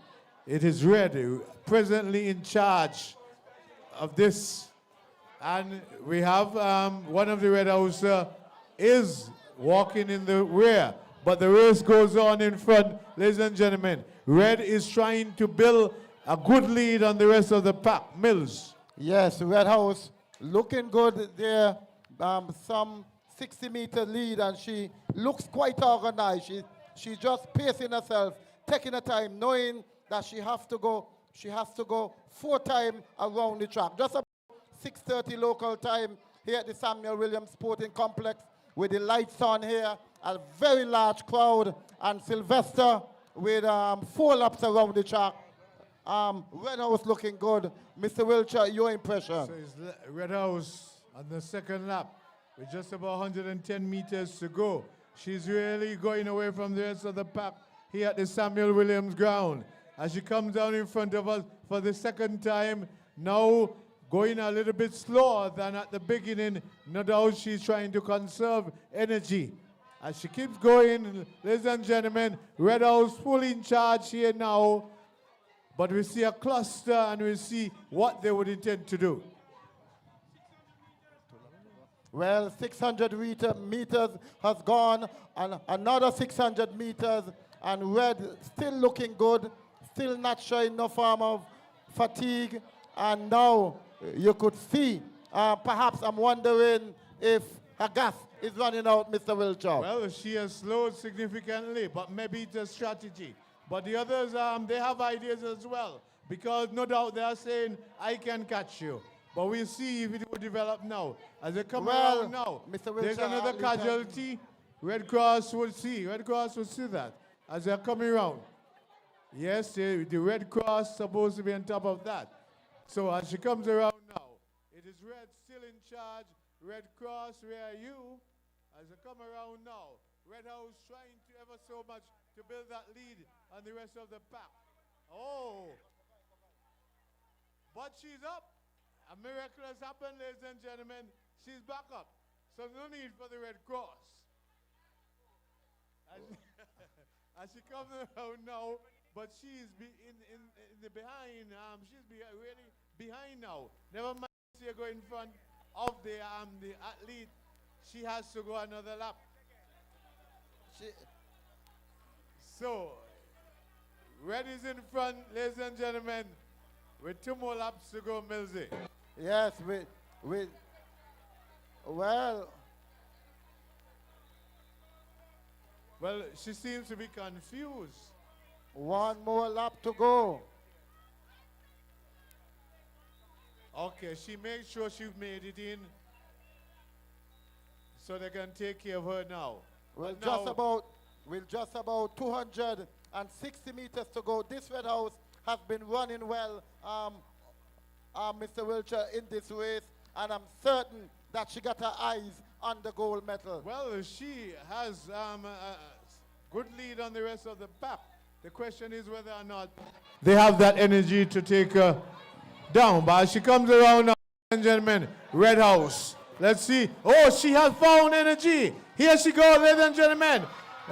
it is Red presently in charge of this. And we have one of the Red House is walking in the rear, but the race goes on in front. Ladies and gentlemen, Red is trying to build a good lead on the rest of the pack. Mills. Yes, Red House looking good there. Some 60-meter lead, and she looks quite organized. She's just pacing herself, taking her time, knowing that she has to go 4 times around the track. Just 6:30 local time here at the Samuel Williams Sporting Complex with the lights on here, a very large crowd, and Sylvester with 4 laps around the track. Red House looking good. Mr. Wiltshire, your impression? So it's Red House on the second lap with just about 110 meters to go. She's really going away from the rest of the pack here at the Samuel Williams ground. As she comes down in front of us for the second time, now going a little bit slower than at the beginning. No doubt she's trying to conserve energy. As she keeps going, ladies and gentlemen, Red House fully in charge here now. But we see a cluster and we see what they would intend to do. Well, 600 meters has gone, and another 600 meters, and Red still looking good, still not showing no form of fatigue, and now you could see, perhaps I'm wondering if her gas is running out, Mr. Wiltshire. Well, she has slowed significantly, but maybe it's a strategy. But the others, they have ideas as well, because no doubt they are saying, I can catch you. But we'll see if it will develop now. As they come around now, Mr. there's another casualty. Red Cross will see. Red Cross will see that as they're coming around. Yes, the Red Cross supposed to be on top of that. So as she comes around now, it is Red still in charge. Red Cross, where are you? As they come around now, Red House trying to ever so much to build that lead on the rest of the pack. Oh, but she's up. A miracle has happened, ladies and gentlemen. She's back up. So no need for the Red Cross. As she comes around now, but she's in the behind. She's really behind now. Never mind, she go in front of the athlete. She has to go another lap. So, Red is in front, ladies and gentlemen, with 2 more laps to go, Millsy. Yes, well, she seems to be confused. 1 more lap to go. Okay, she makes sure she made it in so they can take care of her now. Well, just about 260 meters to go. This Red House has been running well, Mr. Wiltshire, in this race, and I'm certain that she got her eyes on the gold medal. Well, she has a good lead on the rest of the pack. The question is whether or not they have that energy to take her down. But as she comes around now, ladies and gentlemen, Red House. Let's see. Oh, she has found energy. Here she goes, ladies and gentlemen.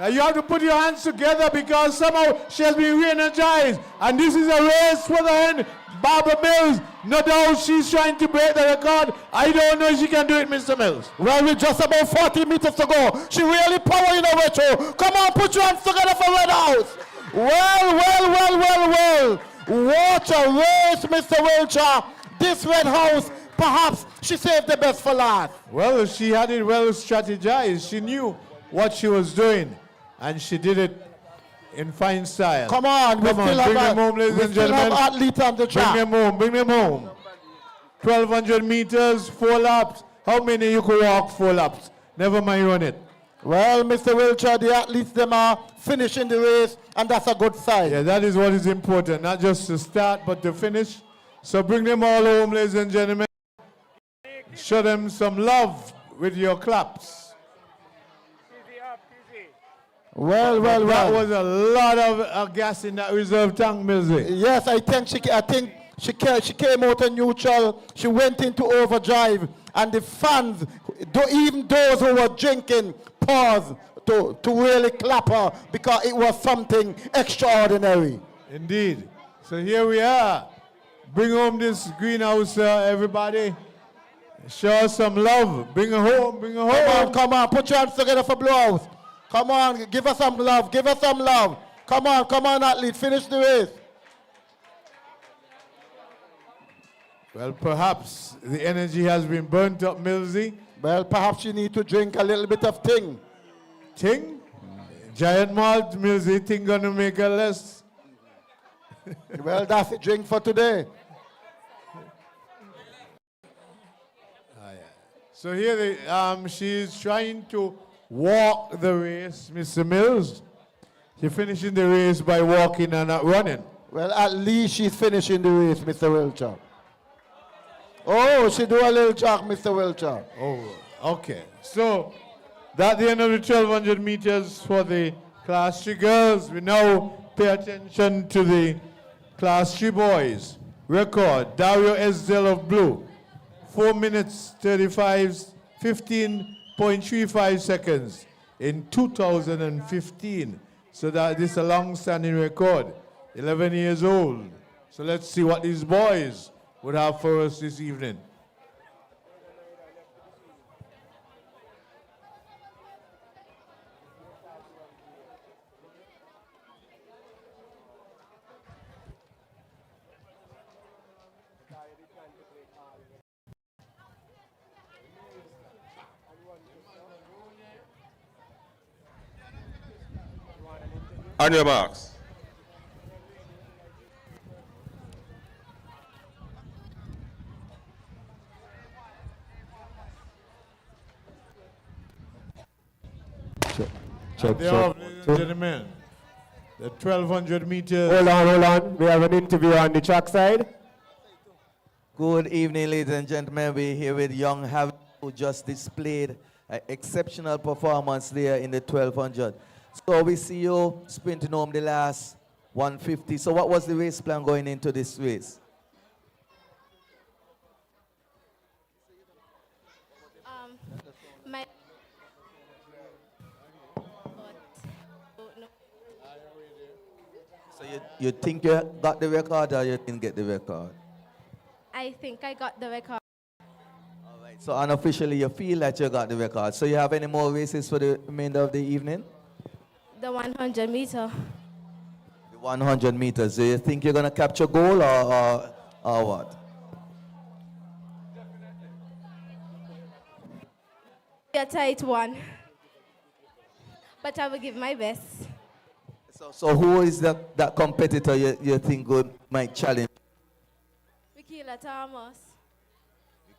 You have to put your hands together because somehow she has been re-energized. And this is a race for the end. Barbara Mills, no doubt she's trying to break the record. I don't know if she can do it, Mr. Mills. Well, with just about 40 meters to go, she really powering the retro. Come on, put your hands together for Red House. Well. What a race, Mr. Wiltshire. This Red House, perhaps she saved the best for last. Well, she had it well strategized. She knew what she was doing, and she did it in fine style. Come on, bring them home, ladies and gentlemen. Athletes on the track. Bring them home. 1,200 meters, 4 laps. How many you could walk 4 laps? Never mind run it. Well, Mr. Wiltshire, the athletes, them are finishing the race, and that's a good sign. Yeah, that is what is important, not just to start, but to finish. So bring them all home, ladies and gentlemen. Show them some love with your claps. Well. That was a lot of gas in that reserve tank, Millsy. Yes, I think she came out of neutral. She went into overdrive, and the fans, even those who were drinking, paused to really clap her because it was something extraordinary. Indeed. So here we are. Bring home this greenhouse, everybody. Show us some love. Bring her home. Come on. Put your hands together for Blowout. Come on, give us some love. Come on, athlete. Finish the race. Well, perhaps the energy has been burnt up, Millsy. Well, perhaps you need to drink a little bit of Ting. Ting? Giant malt, Millsy. Ting gonna make her less. Well, that's the drink for today. So here she's trying to walk the race, Mr. Mills. She's finishing the race by walking and not running. Well, at least she's finishing the race, Mr. Wilcher. Oh, she do a little jog, Mr. Wilcher. Oh, okay. So, that's the end of the 1,200 meters for the Class 3 girls. We now pay attention to the Class 3 boys. Record, Dario Esdell of blue. 4 minutes 15.35 seconds in 2015. So that this is a long-standing record. 11 years old. So let's see what these boys would have for us this evening. On your marks. Check. Ladies and gentlemen, the 1,200 meters. Hold on. We have an interview on the track side. Good evening, ladies and gentlemen. We're here with young Javi, who just displayed an exceptional performance there in the 1,200. So we see you sprinting home the last 150. So what was the race plan going into this race? So you think you got the record or you didn't get the record? I think I got the record. So unofficially you feel that you got the record. So you have any more races for the remainder of the evening? The 100 meter. The 100 meters. Do you think you're going to capture goal or what? A tight one. But I will give my best. So who is that competitor you think might challenge? Verchilds Thomas.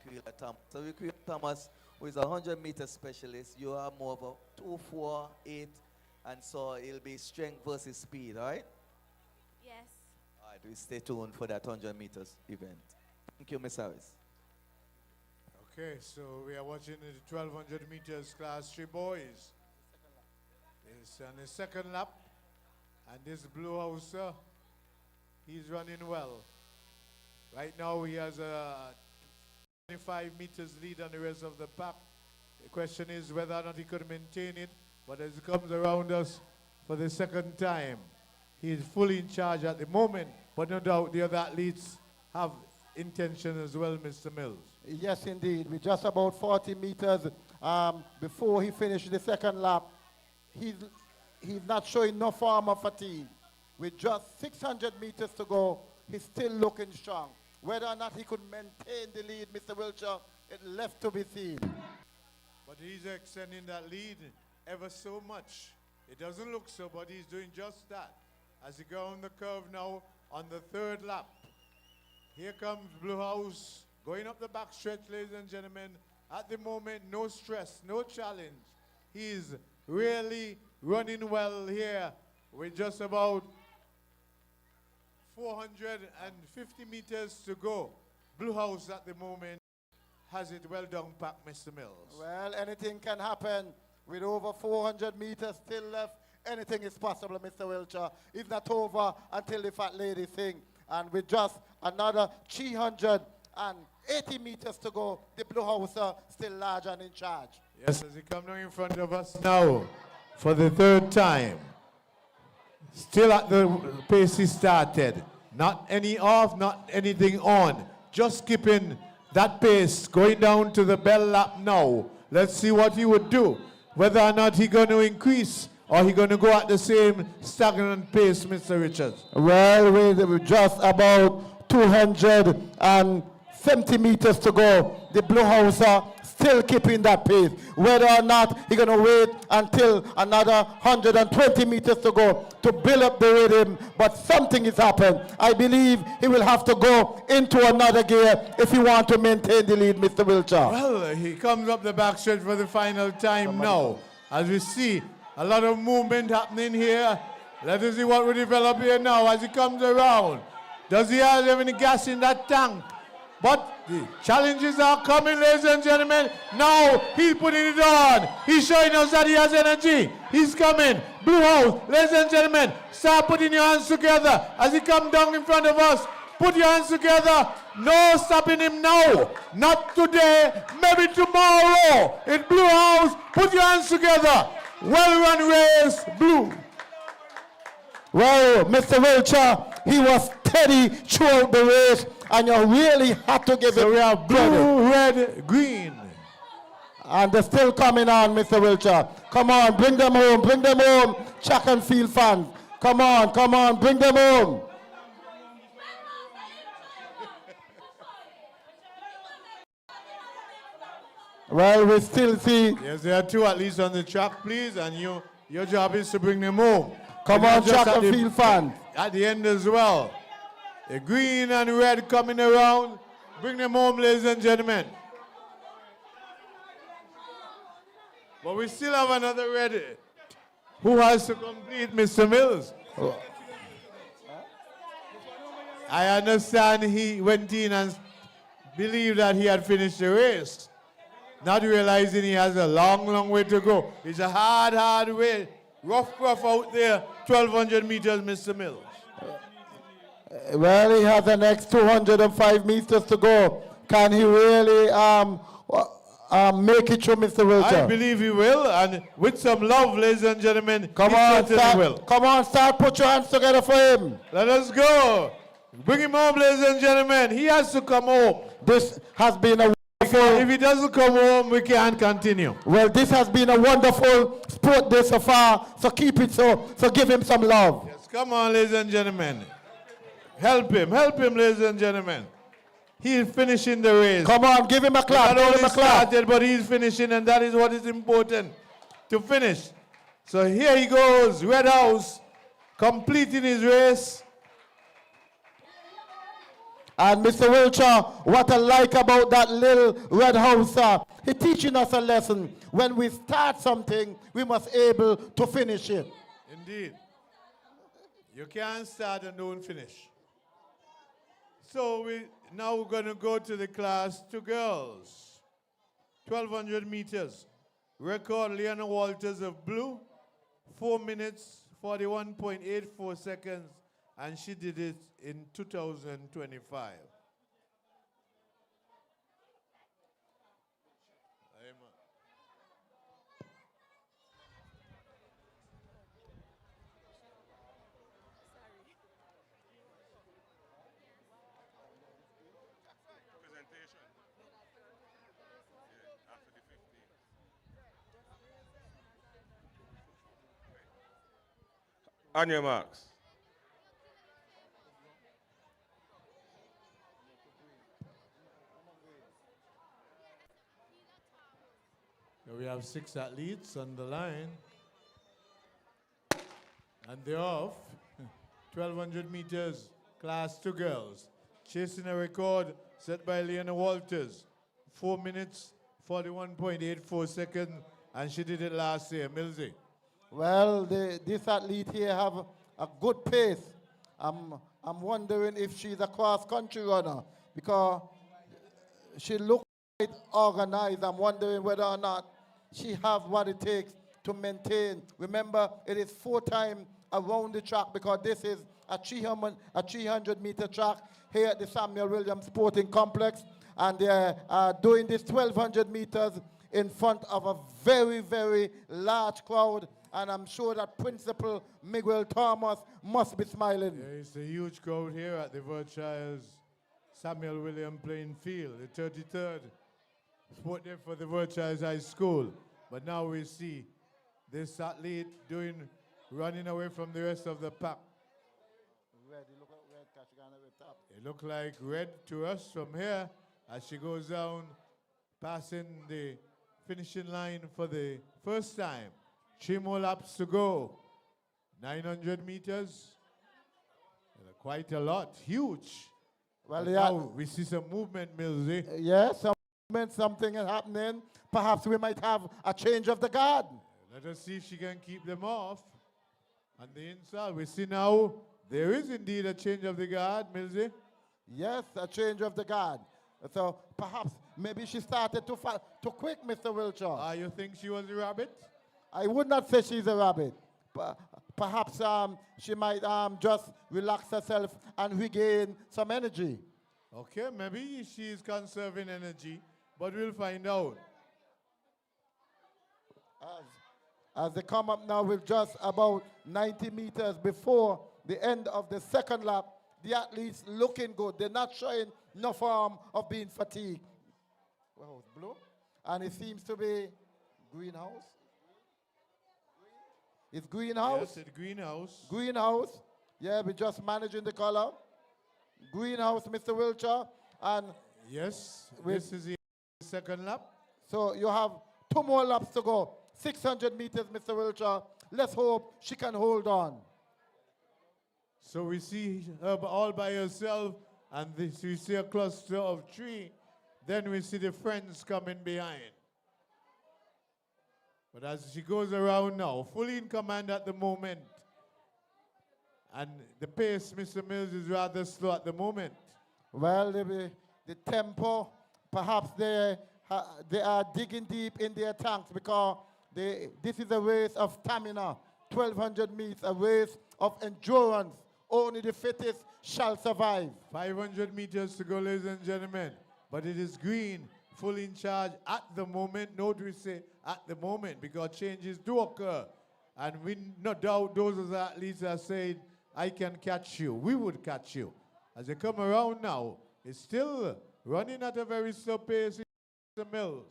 Verchilds Thomas. So Verchilds Thomas, who is a 100-meter specialist, you are more of a 248, and so it'll be strength versus speed, all right? Yes. All right, we stay tuned for that 100 meters event. Thank you, Ms. Harris. Okay, so we are watching the 1,200 meters Class 3 boys. It's on the second lap, and this blue houser, he's running well. Right now he has a 25 meters lead on the rest of the pack. The question is whether or not he could maintain it, but as he comes around us for the second time, he is fully in charge at the moment, but no doubt the other athletes have intention as well, Mr. Mills. Yes, indeed. We're just about 40 meters before he finished the second lap. He's not showing no form of fatigue. With just 600 meters to go, he's still looking strong. Whether or not he could maintain the lead, Mr. Wilcher, it left to be seen. But he's extending that lead ever so much. It doesn't look so, but he's doing just that. As he goes on the curve now on the third lap. Here comes Blue House going up the back stretch, ladies and gentlemen. At the moment, no stress, no challenge. He's really running well here with just about 450 meters to go. Blue House at the moment has it well done packed, Mr. Mills. Well, anything can happen. With over 400 meters still left, anything is possible, Mr. Wilcher. It's not over until the fat lady sing. And with just another 380 meters to go, the Blue House are still large and in charge. Yes, as he comes now in front of us now for the third time. Still at the pace he started. Not any off, not anything on. Just keeping that pace, going down to the bell lap now. Let's see what he would do. Whether or not he's going to increase or he's going to go at the same stagnant pace, Mr. Richards. Well, with just about 270 meters to go, the Blue House are still keeping that pace. Whether or not he's going to wait until another 120 meters to go to build up the rhythm, but something has happened. I believe he will have to go into another gear if he wants to maintain the lead, Mr. Wiltshire. Well, he comes up the backstretch for the final time now. As we see a lot of movement happening here. Let us see what will develop here now as he comes around. Does he have any gas in that tank? But the challenges are coming, ladies and gentlemen. Now he's putting it on. He's showing us that he has energy. He's coming. Blue House, ladies and gentlemen, start putting your hands together as he comes down in front of us. Put your hands together. No stopping him now. Not today. Maybe tomorrow. In Blue House, put your hands together. Well-run race, Blue. Well, Mr. Wiltshire, he was steady throughout the race, and you really had to give him we have blue, red, green. And they're still coming on, Mr. Wiltshire. Come on, bring them home, track and field fans. Come on, bring them home. Well, we still see. Yes, there are two at least on the track, please, and your job is to bring them home. Come on, track and field fans. At the end as well. The green and red coming around. Bring them home, ladies and gentlemen. But we still have another red. Who has to complete, Mr. Mills? I understand he went in and believed that he had finished the race, not realizing he has a long, long way to go. It's a hard way. Rough out there, 1,200 meters, Mr. Mills. Well, he has the next 205 meters to go. Can he really make it through, Mr. Wiltshire? I believe he will, and with some love, ladies and gentlemen, Come on, start, put your hands together for him. Let us go. Bring him home, ladies and gentlemen. He has to come home. This has been a if he doesn't come home, we can't continue. Well, this has been a wonderful sport day so far, so keep it so give him some love. Yes, come on, ladies and gentlemen. Help him, ladies and gentlemen. He's finishing the race. Come on, give him a clap, Not only started, but he's finishing, and that is what is important, to finish. So here he goes, Red House, completing his race. And Mr. Wiltshire, what I like about that little Red House, he's teaching us a lesson. When we start something, we must able to finish it. Indeed. You can't start and don't finish. So now we're going to go to the class 2 girls. 1,200 meters. Record Leona Walters of blue, 4 minutes, 41.84 seconds, and she did it in 2025. On your marks. So we have 6 athletes on the line. And they're off. 1,200 meters, class 2 girls. Chasing a record set by Leona Walters. 4 minutes, 41.84 seconds, and she did it last year. Millsy. Well, this athlete here have a good pace. I'm wondering if she's a cross-country runner because she looks quite organized. I'm wondering whether or not she have what it takes to maintain. Remember, it is 4 times around the track because this is a 300-meter track here at the Samuel Williams Sporting Complex, and they're doing this 1,200 meters in front of a very, very large crowd. And I'm sure that Principal Miguel Thomas must be smiling. There is a huge crowd here at the Verchilds Samuel William playing field, the 33rd sport day for the Verchilds High School. But now we see this athlete running away from the rest of the pack. It looked like red to us from here as she goes down passing the finishing line for the first time. 3 more laps to go. 900 meters. Quite a lot, huge. Well, But yeah. now we see some movement, Millsy. Yes, some movement, something is happening. Perhaps we might have a change of the guard. Let us see if she can keep them off. On the inside, we see now there is indeed a change of the guard, Millsy. Yes, a change of the guard. So perhaps maybe she started too quick, Mr. Wiltshire. You think she was a rabbit? I would not say she's a rabbit. Perhaps she might just relax herself and regain some energy. Okay, maybe she's conserving energy, but we'll find out. As they come up now with just about 90 meters before the end of the second lap, the athletes looking good. They're not showing no form of being fatigued. Well, it's blue. And it seems to be greenhouse. It's greenhouse. Yes, it's greenhouse. Greenhouse. Yeah, we're just managing the color. Greenhouse, Mr. Wiltshire. And yes, this is the second lap. So you have 2 more laps to go. 600 meters, Mr. Wiltshire. Let's hope she can hold on. So we see her all by herself, and we see a cluster of 3. Then we see the friends coming behind. But as she goes around now, fully in command at the moment. And the pace, Mr. Mills, is rather slow at the moment. Well, the tempo, perhaps they are digging deep in their tanks because this is a race of stamina. 1,200 meters, a race of endurance. Only the fittest shall survive. 500 meters to go, ladies and gentlemen. But it is green, fully in charge at the moment. Note we say at the moment because changes do occur. And we no doubt those as athletes are saying, I can catch you. We would catch you. As they come around now, it's still running at a very slow pace in the Mills.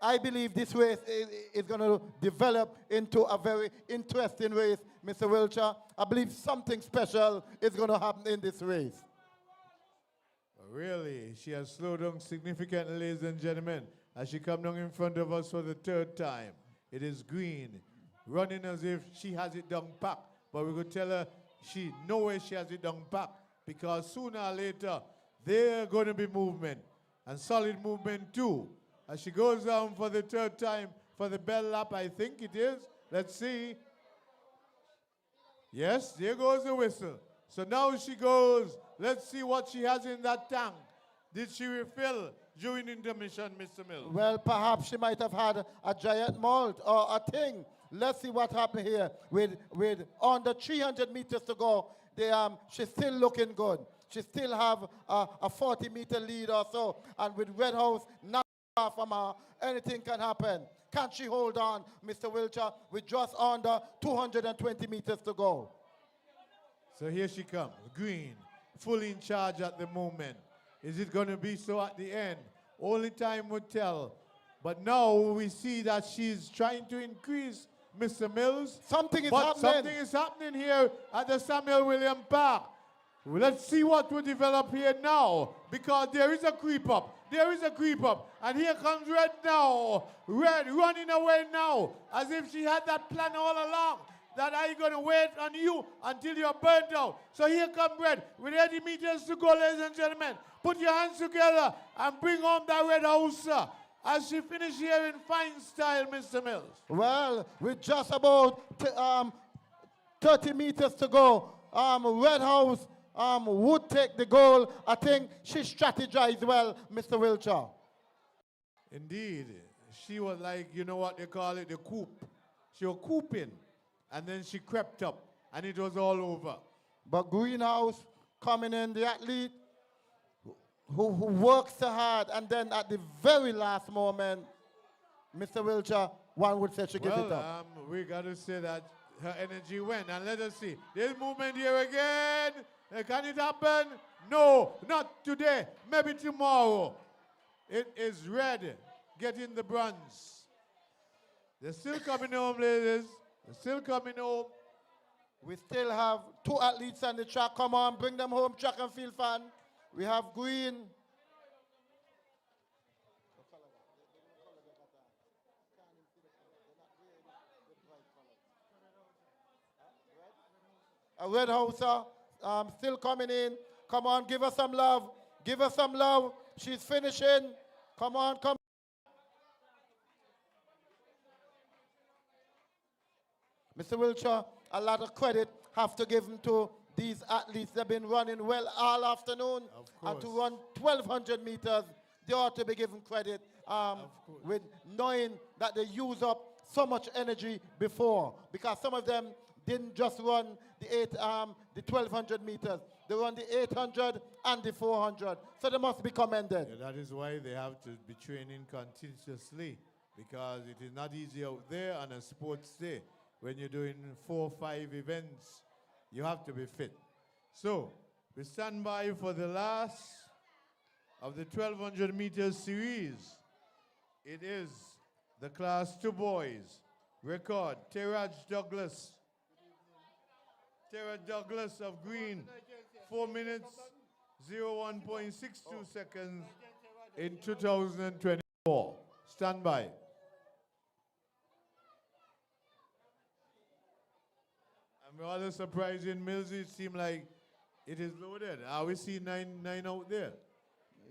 I believe this race is going to develop into a very interesting race, Mr. Wiltshire. I believe something special is going to happen in this race. Really, she has slowed down significantly, ladies and gentlemen, as she comes down in front of us for the 3rd time. It is green, running as if she has it down pat, but we could tell her she nowhere she has it down pat, because sooner or later, there are going to be movement, and solid movement too. As she goes down for the 3rd time for the bell lap, I think it is. Let's see. Yes, there goes the whistle. So now she goes. Let's see what she has in that tank. Did she refill during intermission, Mr. Mills? Well, perhaps she might have had a giant malt or a thing. Let's see what happened here. With under 300 meters to go, she's still looking good. She still have a 40-meter lead or so. And with Red House not far from her, anything can happen. Can she hold on, Mr. Wiltshire, with just under 220 meters to go? So here she comes, green, fully in charge at the moment. Is it going to be so at the end? Only time will tell. But now we see that she's trying to increase, Mr. Mills. Something is but happening. Something is happening here at the Samuel William Park. Well, let's see what will develop here now, because there is a creep up. There is a creep up. And here comes Red now. Red running away now, as if she had that plan all along, that I'm going to wait on you until you're burnt out. So here comes Red with 80 meters to go, ladies and gentlemen. Put your hands together and bring home that Red House as she finishes here in fine style, Mr. Mills. Well, with just about 30 meters to go, Red House would take the goal. I think she strategized well, Mr. Wiltshire. Indeed. She was like, you know what they call it, the coop. She was cooping, and then she crept up, and it was all over. But Greenhouse coming in, the athlete who works so hard, and then at the very last moment, Mr. Wiltshire, one would say she give it up. We got to say that her energy went, and let us see. There's movement here again. Can it happen? No, not today. Maybe tomorrow. It is Red getting the bronze. They're still coming home, ladies. They're still coming home. We still have 2 athletes on the track. Come on, bring them home, track and field fan. We have Green. Red Houser still coming in. Come on, give her some love. Give her some love. She's finishing. Come on, come. Mr. Wiltshire, a lot of credit have to give him to these athletes. They've been running well all afternoon. And to run 1,200 meters, they ought to be given credit with knowing that they use up so much energy before. Because some of them didn't just run the 1,200 meters. They run the 800 and the 400. So they must be commended. Yeah, that is why they have to be training continuously, because it is not easy out there on a sports day. When you're doing 4 or 5 events, you have to be fit. So, we stand by for the last of the 1,200 meters series. It is the Class 2 boys. Record, Terraj Douglas. Terraj Douglas of green, 4 minutes, 01.62 seconds in 2024. Stand by. I'm rather surprised in Mills, it seems like it is loaded. Are we seeing nine out there?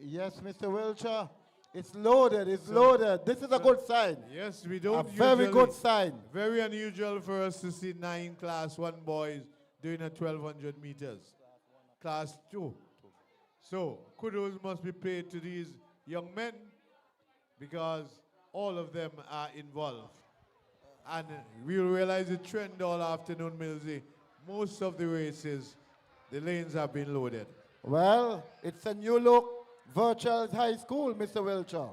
Yes, Mr. Wiltshire. It's loaded, it's loaded. This is a good sign. Yes, we don't A very good sign. Very unusual for us to see 9 Class 1 boys doing a 1,200 meters. Class 2. So, kudos must be paid to these young men because all of them are involved. And we'll realize the trend all afternoon, Millsy. Most of the races, the lanes have been loaded. Well, it's a new look. Verchilds High School, Mr. Wiltshire.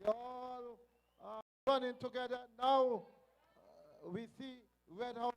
They all running together. Now we see Red House.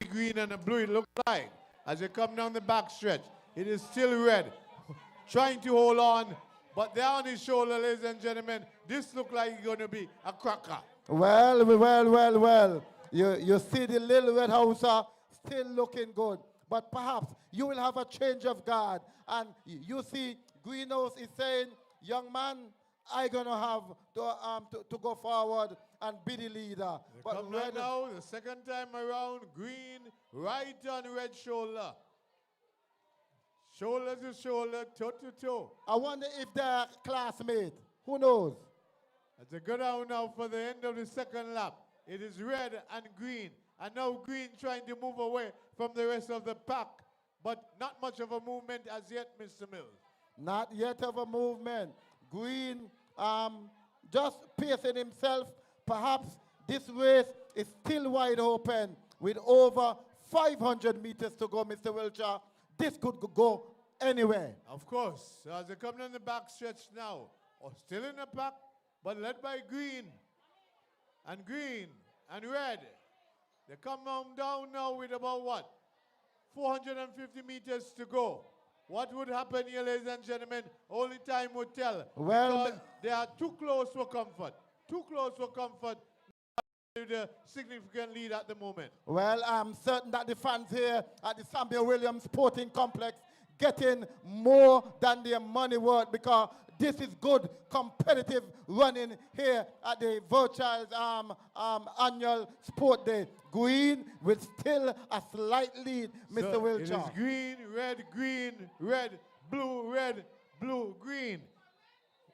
Green and the blue, it looks like, as they come down the back stretch, it is still red. Trying to hold on, but they're on his shoulder, ladies and gentlemen. This looks like it's going to be a cracker. Well. You see the little Red Houser still looking good. But perhaps you will have a change of guard. And you see Greenhouse is saying, young man, I'm going to have to go forward and be the leader. They come right now, the second time around, green, right on red shoulder. Shoulder to shoulder, toe to toe. I wonder if they're classmates. Who knows? As they go down now for the end of the second lap, it is red and green. And now green trying to move away from the rest of the pack. But not much of a movement as yet, Mr. Mills. Not yet of a movement. Green just pacing himself. Perhaps this race is still wide open with over 500 meters to go, Mr. Wiltshire. This could go anywhere. Of course. So as they come down the back stretch now, still in the pack, but led by green and red. They come down now with about what? 450 meters to go. What would happen here, ladies and gentlemen? Only time will tell. Well, because they are too close for comfort. Too close for comfort. The significant lead at the moment. Well, I'm certain that the fans here at the Samuel Williams Sporting Complex getting more than their money worth, because this is good competitive running here at the Verchilds annual sport day. Green with still a slight lead, Mr. So Wilcher. it is green, red, blue, green.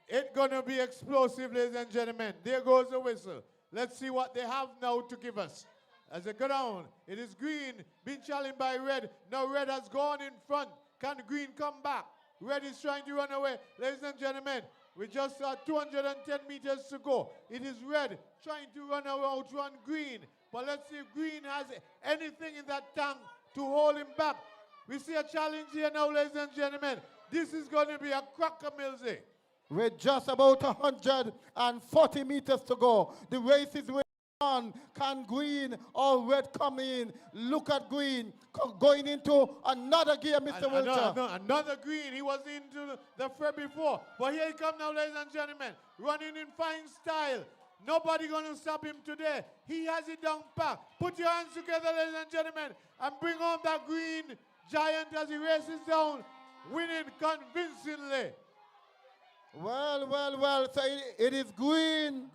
It's gonna be explosive, ladies and gentlemen. There goes the whistle. Let's see what they have now to give us. As they go down, it is green, being challenged by red. Now red has gone in front. Can green come back? Red is trying to run away. Ladies and gentlemen, we just got 210 meters to go. It is red trying to run outrun green. But let's see if green has anything in that tank to hold him back. We see a challenge here now, ladies and gentlemen. This is going to be a cracker, Millsy. With just about 140 meters to go. The race is on. Can green or red come in? Look at green going into another gear, Mr. Wilcher. Another green. He was into the fray before. But here he comes now, ladies and gentlemen. Running in fine style. Nobody going to stop him today. He has it down pat. Put your hands together, ladies and gentlemen, and bring on that green giant as he races down, winning convincingly. Well. So it is green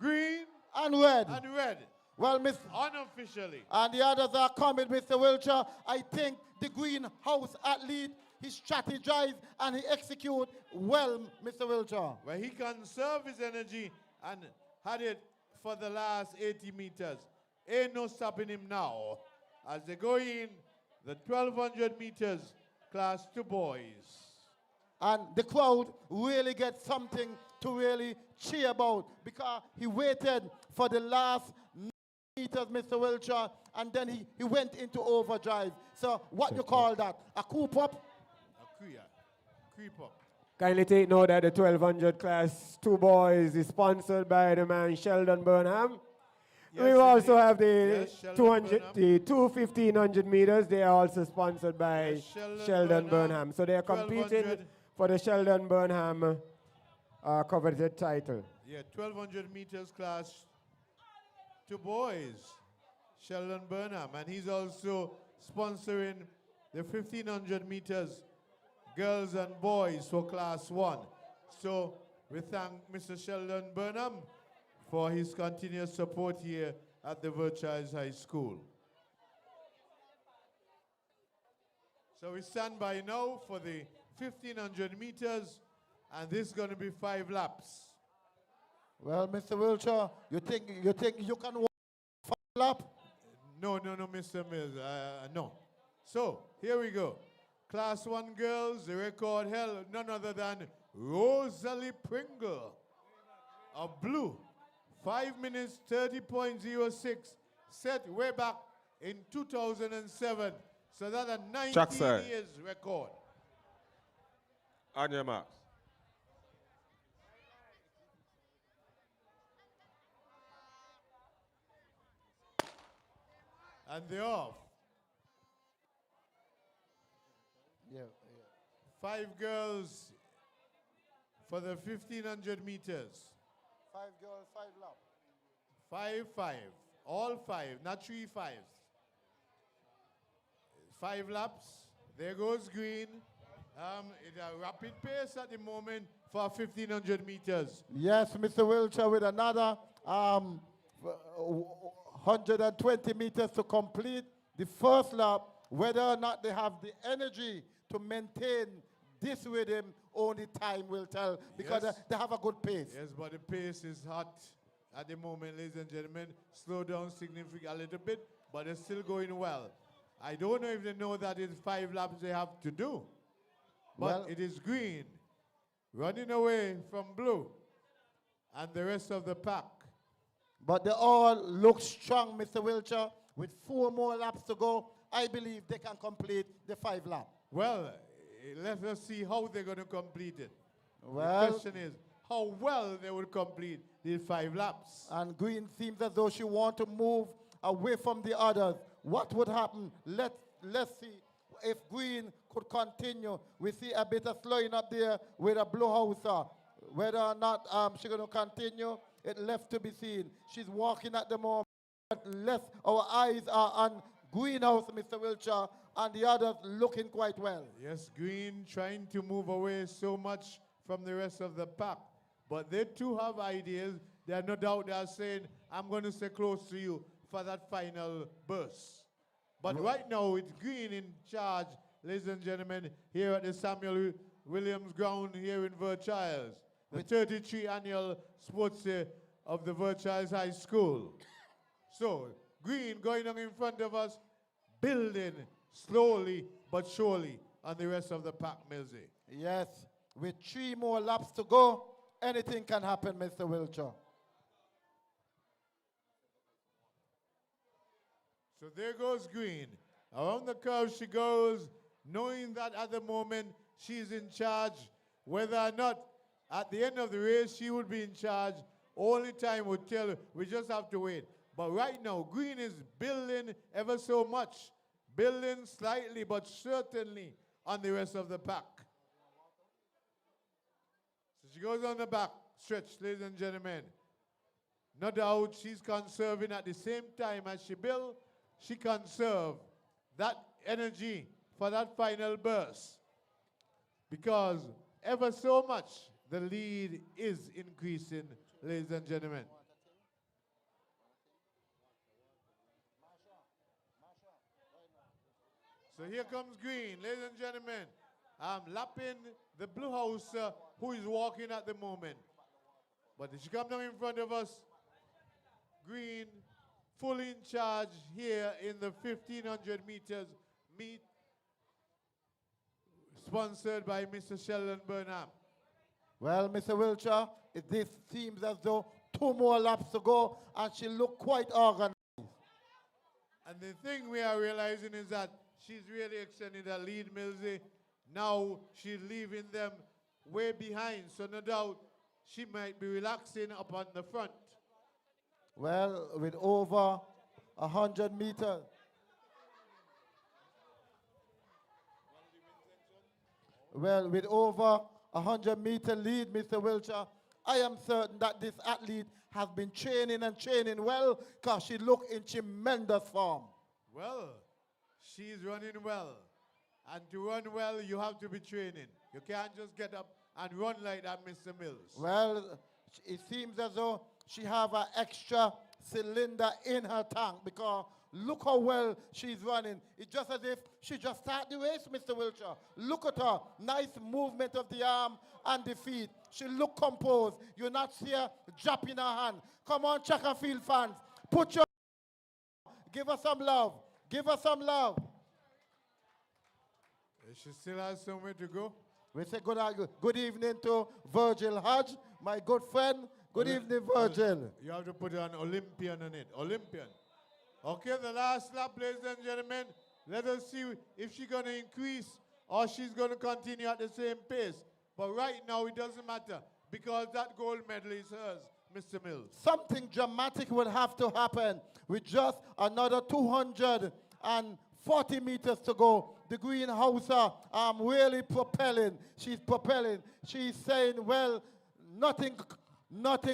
and red. Well, Miss. Unofficially. And the others are coming, Mr. Wilcher. I think the greenhouse athlete, he strategized and he execute well, Mr. Wilcher. Well, he conserved his energy and had it for the last 80 meters. Ain't no stopping him now. As they go in, the 1,200 meters, class 2 boys. And the crowd really gets something to really cheer about, because he waited for the last meters, Mr. Wilcher, and then he went into overdrive. So what you call that? A coup up? A creep up. Kindly take note that the 1,200 class 2 boys is sponsored by the man Sheldon Burnham. Yes, we also have the Yes, 1,500 meters. They are also sponsored by Sheldon Burnham. So they are competing 1,200. for the Sheldon Burnham coveted title. Yeah, 1,200 meters class 2 boys, Sheldon Burnham. And he's also sponsoring the 1,500 meters girls and boys for class 1. So we thank Mr. Sheldon Burnham for his continuous support here at the Verchilds High School. So we stand by now for the 1,500 meters, and this is going to be 5 laps. Well, Mr. Wilcher, you think you can walk 5 laps? No, Mr. Mills, no. So here we go. Class 1 girls, the record held none other than Rosalie Pringle of blue. 5 minutes 30.06, set way back in 2007. So that's a 19 years record. On your marks. And they're off. Yeah. 5 girls for the 1,500 meters. 5 girls, 5 laps. 5. All 5, not 3 5s. 5 laps. There goes green. It's a rapid pace at the moment for 1,500 meters. Yes, Mr. Wilcher, with another 120 meters to complete the first lap. Whether or not they have the energy to maintain this rhythm, only time will tell, because Yes. they have a good pace. Yes, but the pace is hot at the moment, ladies and gentlemen. Slow down significantly a little bit, but it's still going well. I don't know if they know that it's 5 laps they have to do. But Well- it is green, running away from blue, and the rest of the pack. But they all look strong, Mr. Wilcher. With 4 more laps to go, I believe they can complete the 5 lap. Well, let us see how they're going to complete it. Well- The question is how well they will complete these 5 laps. And green seems as though she wants to move away from the others. What would happen? Let's see if Green could continue. We see a bit of slowing up there with a blue house. Whether or not she's going to continue, it left to be seen. She's walking at the moment. Less our eyes are on Greenhouse, Mr. Wiltshire, and the others looking quite well. Yes, Green trying to move away so much from the rest of the pack. But they too have ideas. There are no doubt they are saying, I'm going to stay close to you for that final burst. But right now, it's Green in charge, ladies and gentlemen, here at the Samuel Williams Ground here in Verchilds, the 33 annual sports day of the Verchilds High School. So, Green going on in front of us, building slowly but surely on the rest of the pack, Milsey. Yes, with 3 more laps to go, anything can happen, Mr. Wiltshire. So there goes Green. Around the curve she goes, knowing that at the moment she's in charge. Whether or not at the end of the race she would be in charge, only time will tell. We just have to wait. But right now, Green is building ever so much. Building slightly but certainly on the rest of the pack. So she goes on the back stretch, ladies and gentlemen. No doubt she's conserving at the same time as she builds. She conserve that energy for that final burst. Because ever so much, the lead is increasing, ladies and gentlemen. So here comes Green, ladies and gentlemen. Lapping the blue house who is walking at the moment. But she comes down in front of us. Green fully in charge here in the 1,500 meters meet, sponsored by Mr. Sheldon Burnham. Well, Mr. Wiltshire, this seems as though 2 more laps to go, and she looked quite organized. And the thing we are realizing is that she's really extending the lead, Milsey. Now she's leaving them way behind, so no doubt she might be relaxing up on the front. Well, with over 100 meters. Well, with over 100-meter lead, Mr. Wiltshire, I am certain that this athlete has been training and training well, because she looked in tremendous form. Well, she's running well. And to run well, you have to be training. You can't just get up and run like that, Mr. Mills. Well, it seems as though she have an extra cylinder in her tank, because look how well she's running. It's just as if she just started the race, Mr. Wiltshire. Look at her. Nice movement of the arm and the feet. She look composed. You're not see her dropping her hand. Come on, track and field fans. Put your... Give her some love. Give her some love. She still has somewhere to go. We say good evening to Virgil Hodge, my good friend. Good evening, Virgil. You have to put an Olympian on it. Olympian. Okay, the last lap, ladies and gentlemen. Let us see if she's going to increase or she's going to continue at the same pace. But right now, it doesn't matter, because that gold medal is hers, Mr. Mills. Something dramatic will have to happen with just another 240 meters to go. The greenhouser really propelling. She's propelling. She's saying, well, nothing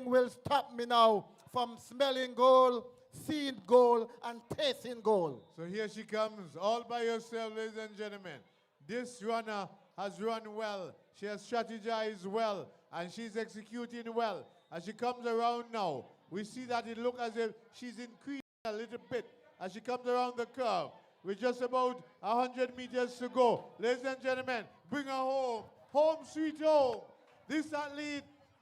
will stop me now from smelling gold, seeing gold, and tasting gold. So here she comes, all by herself, ladies and gentlemen. This runner has run well. She has strategized well, and she's executing well. As she comes around now, we see that it looks as if she's increased a little bit as she comes around the curve. With just about 100 meters to go. Ladies and gentlemen, bring her home. Home sweet home. This athlete,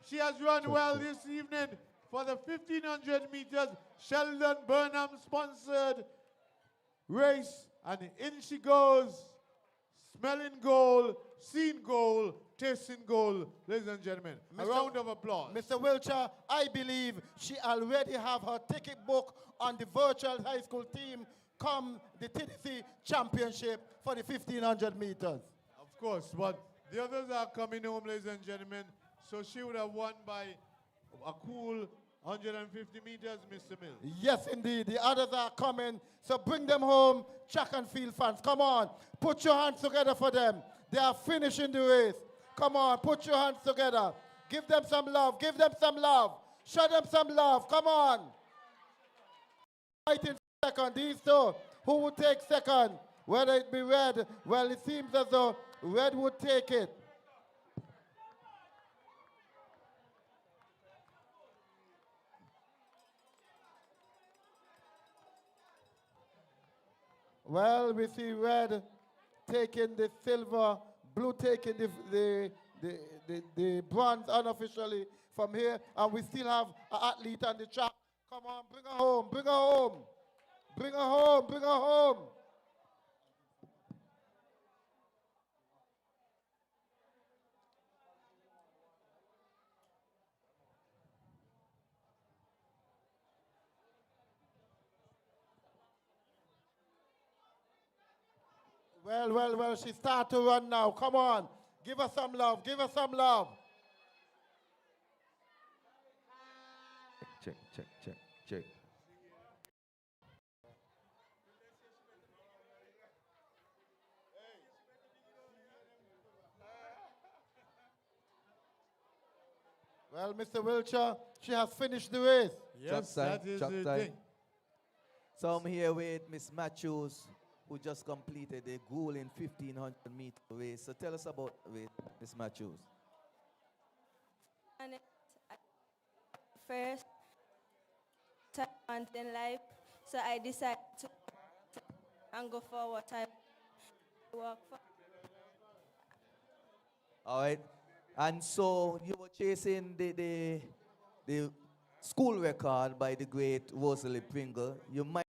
she has run well this evening for the 1,500 meters Sheldon Burnham sponsored race. And in she goes, smelling gold, seeing gold, tasting gold. Ladies and gentlemen, a round of applause. Mr. Wiltshire, I believe she already have her ticket book on the Verchilds High School team come the TDC championship for the 1,500 meters. Of course, but the others are coming home, ladies and gentlemen. So she would have won by a cool 150 meters, Mr. Mills. Yes, indeed. The others are coming. So bring them home, track and field fans. Come on. Put your hands together for them. They are finishing the race. Come on. Put your hands together. Give them some love. Give them some love. Show them some love. Come on. Fighting second. These two. Who would take second? Whether it be Red. Well, it seems as though Red would take it. Well, we see Red taking the silver, Blue taking the bronze unofficially from here, and we still have an athlete on the track. Come on, bring her home, bring her home, bring her home, bring her home. Well, she start to run now. Come on. Give her some love. Give her some love. Check. Well, Mr. Wiltshire, she has finished the race. Yes, that is the thing. So I'm here with Miss Matthews, who just completed a grueling 1,500 meter race. So tell us about Miss Matthews. And first time in life, so I decided to and go for what I work for. All right. And so you were chasing the school record by the great Rosalie Pringle. You might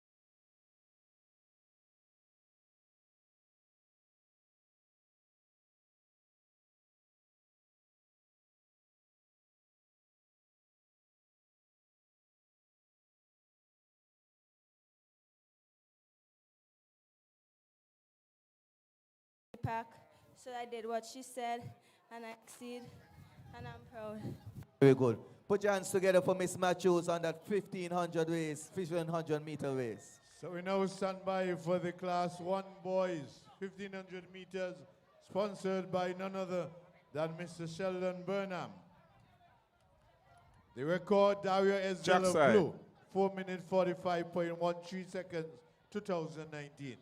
pack. So I did what she said, and I succeeded, and I'm proud. very good. Put your hands together for Miss Matthews on that 1,500 meter race. So we now stand by for the Class 1 boys, 1,500 meters, sponsored by none other than Mr. Sheldon Burnham. The record, Dario Esdell of Blue, 4 minutes 45.13 seconds, 2019.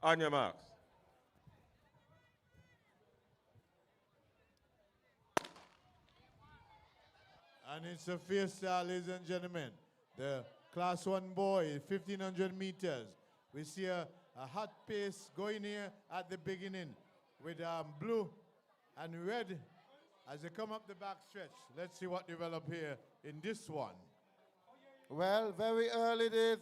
On your marks. And it's a fair start, ladies and gentlemen. The Class 1 boy, 1,500 meters. We see a hot pace going here at the beginning with Blue and Red as they come up the back stretch. Let's see what develop here in this one. Well, very early days,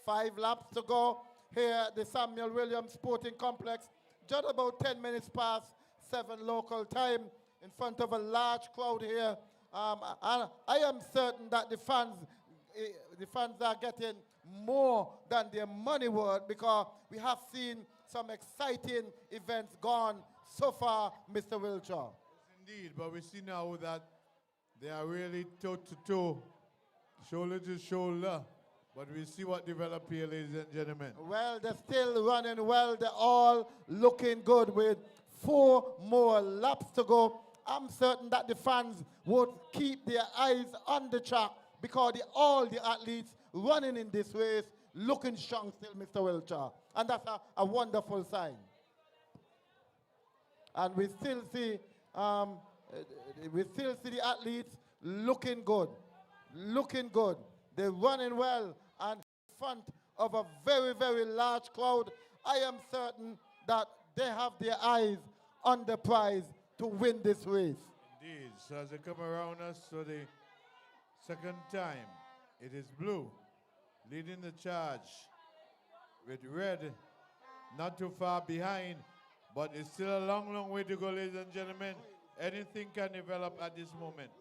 5 laps to go here at the Samuel Williams Sporting Complex. Just about 10 minutes past 7 local time in front of a large crowd here. And I am certain that the fans are getting more than their money worth because we have seen some exciting events gone so far, Mr. Wiltshire. Yes, indeed, but we see now that they are really toe-to-toe, shoulder to shoulder. But we see what develop here, ladies and gentlemen. Well, they're still running well. They're all looking good with 4 more laps to go. I'm certain that the fans would keep their eyes on the track because all the athletes running in this race looking strong still, Mr. Wiltshire. And that's a wonderful sign. And we still see the athletes looking good. Looking good. They're running well and in front of a very, very large crowd. I am certain that they have their eyes on the prize to win this race. Indeed. So as they come around us for the second time, it is Blue leading the charge with Red not too far behind, but it's still a long, long way to go, ladies and gentlemen. Anything can develop at this moment.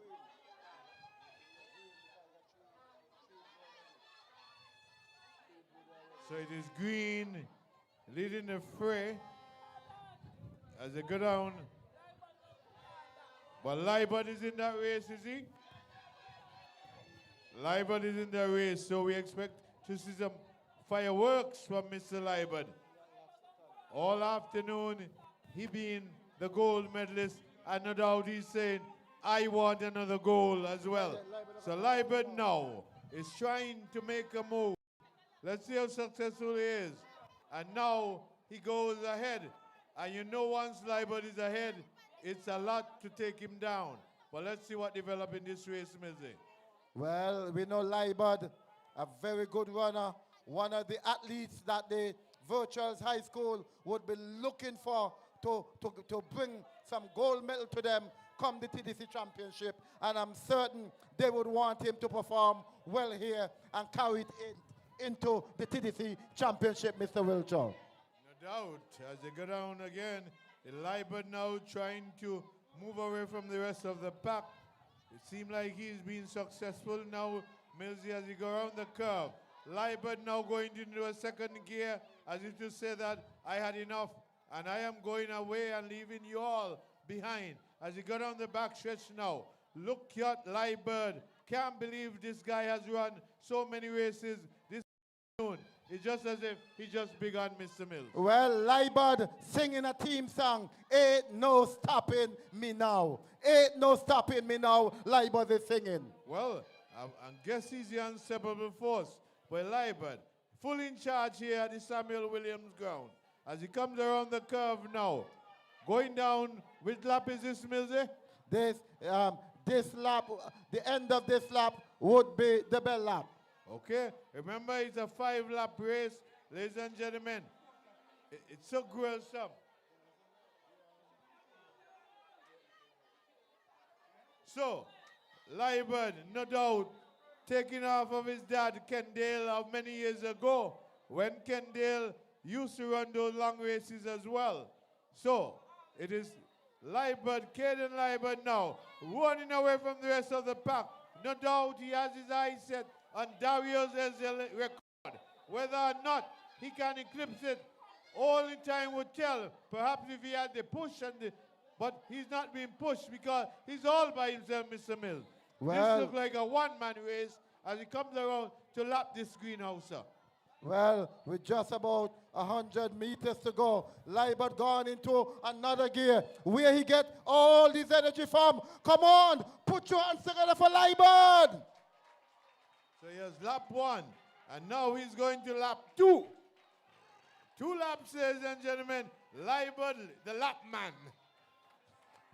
So it is Green leading the fray as they go down. But Libert is in that race, is he? Liebert is in the race, so we expect to see some fireworks from Mr. Liebert. All afternoon, he being the gold medalist, and no doubt he's saying, I want another goal as well. So Liebert now is trying to make a move. Let's see how successful he is. And now he goes ahead. And you know once Liebert is ahead, it's a lot to take him down. But let's see what develops in this race, Mizzy. Well, we know Liebert, a very good runner, one of the athletes that the Verchilds High School would be looking for to bring some gold medal to them come the TDC Championship. And I'm certain they would want him to perform well here and carry it into the TDC Championship, Mr. Wilcher. No doubt. As they go down again, Liebert now trying to move away from the rest of the pack. It seems like he's been successful now, Millsy, as he go around the curve. Liebert now going into a second gear, as if to say that I had enough, and I am going away and leaving you all behind. As he go down the back stretch now, look at Liebert. Can't believe this guy has run so many races this afternoon. It's just as if he just begun, Mr. Mills. Well, Liebert singing a team song, Ain't No Stopping Me Now. Ain't no stopping me now, Liebert is singing. Well, I guess he's the unstoppable force. But Liebert, full in charge here at the Samuel Williams ground. As he comes around the curve now, going down, which lap is this, Millsy? This lap, the end of this lap would be the bell lap. Okay, remember it's a 5-lap race, ladies and gentlemen. It's so gruesome. So, Liebert, no doubt, taking off of his dad, Kendale, of many years ago, when Kendale used to run those long races as well. So, it is Liebert, Caden Liebert now, running away from the rest of the pack. No doubt he has his eyes set on Dario's record. Whether or not he can eclipse it, only time would tell. Perhaps if he had the push, but he's not being pushed because he's all by himself, Mr. Mills. Well, this looks like a one-man race as he comes around to lap this greenhouse, sir. Well, with just about 100 meters to go, Liebert gone into another gear. Where he get all this energy from? Come on, put your hands together for Liebert. So he has lap 1, and now he's going to lap 2. 2 laps, ladies and gentlemen. Liebert, the lap man.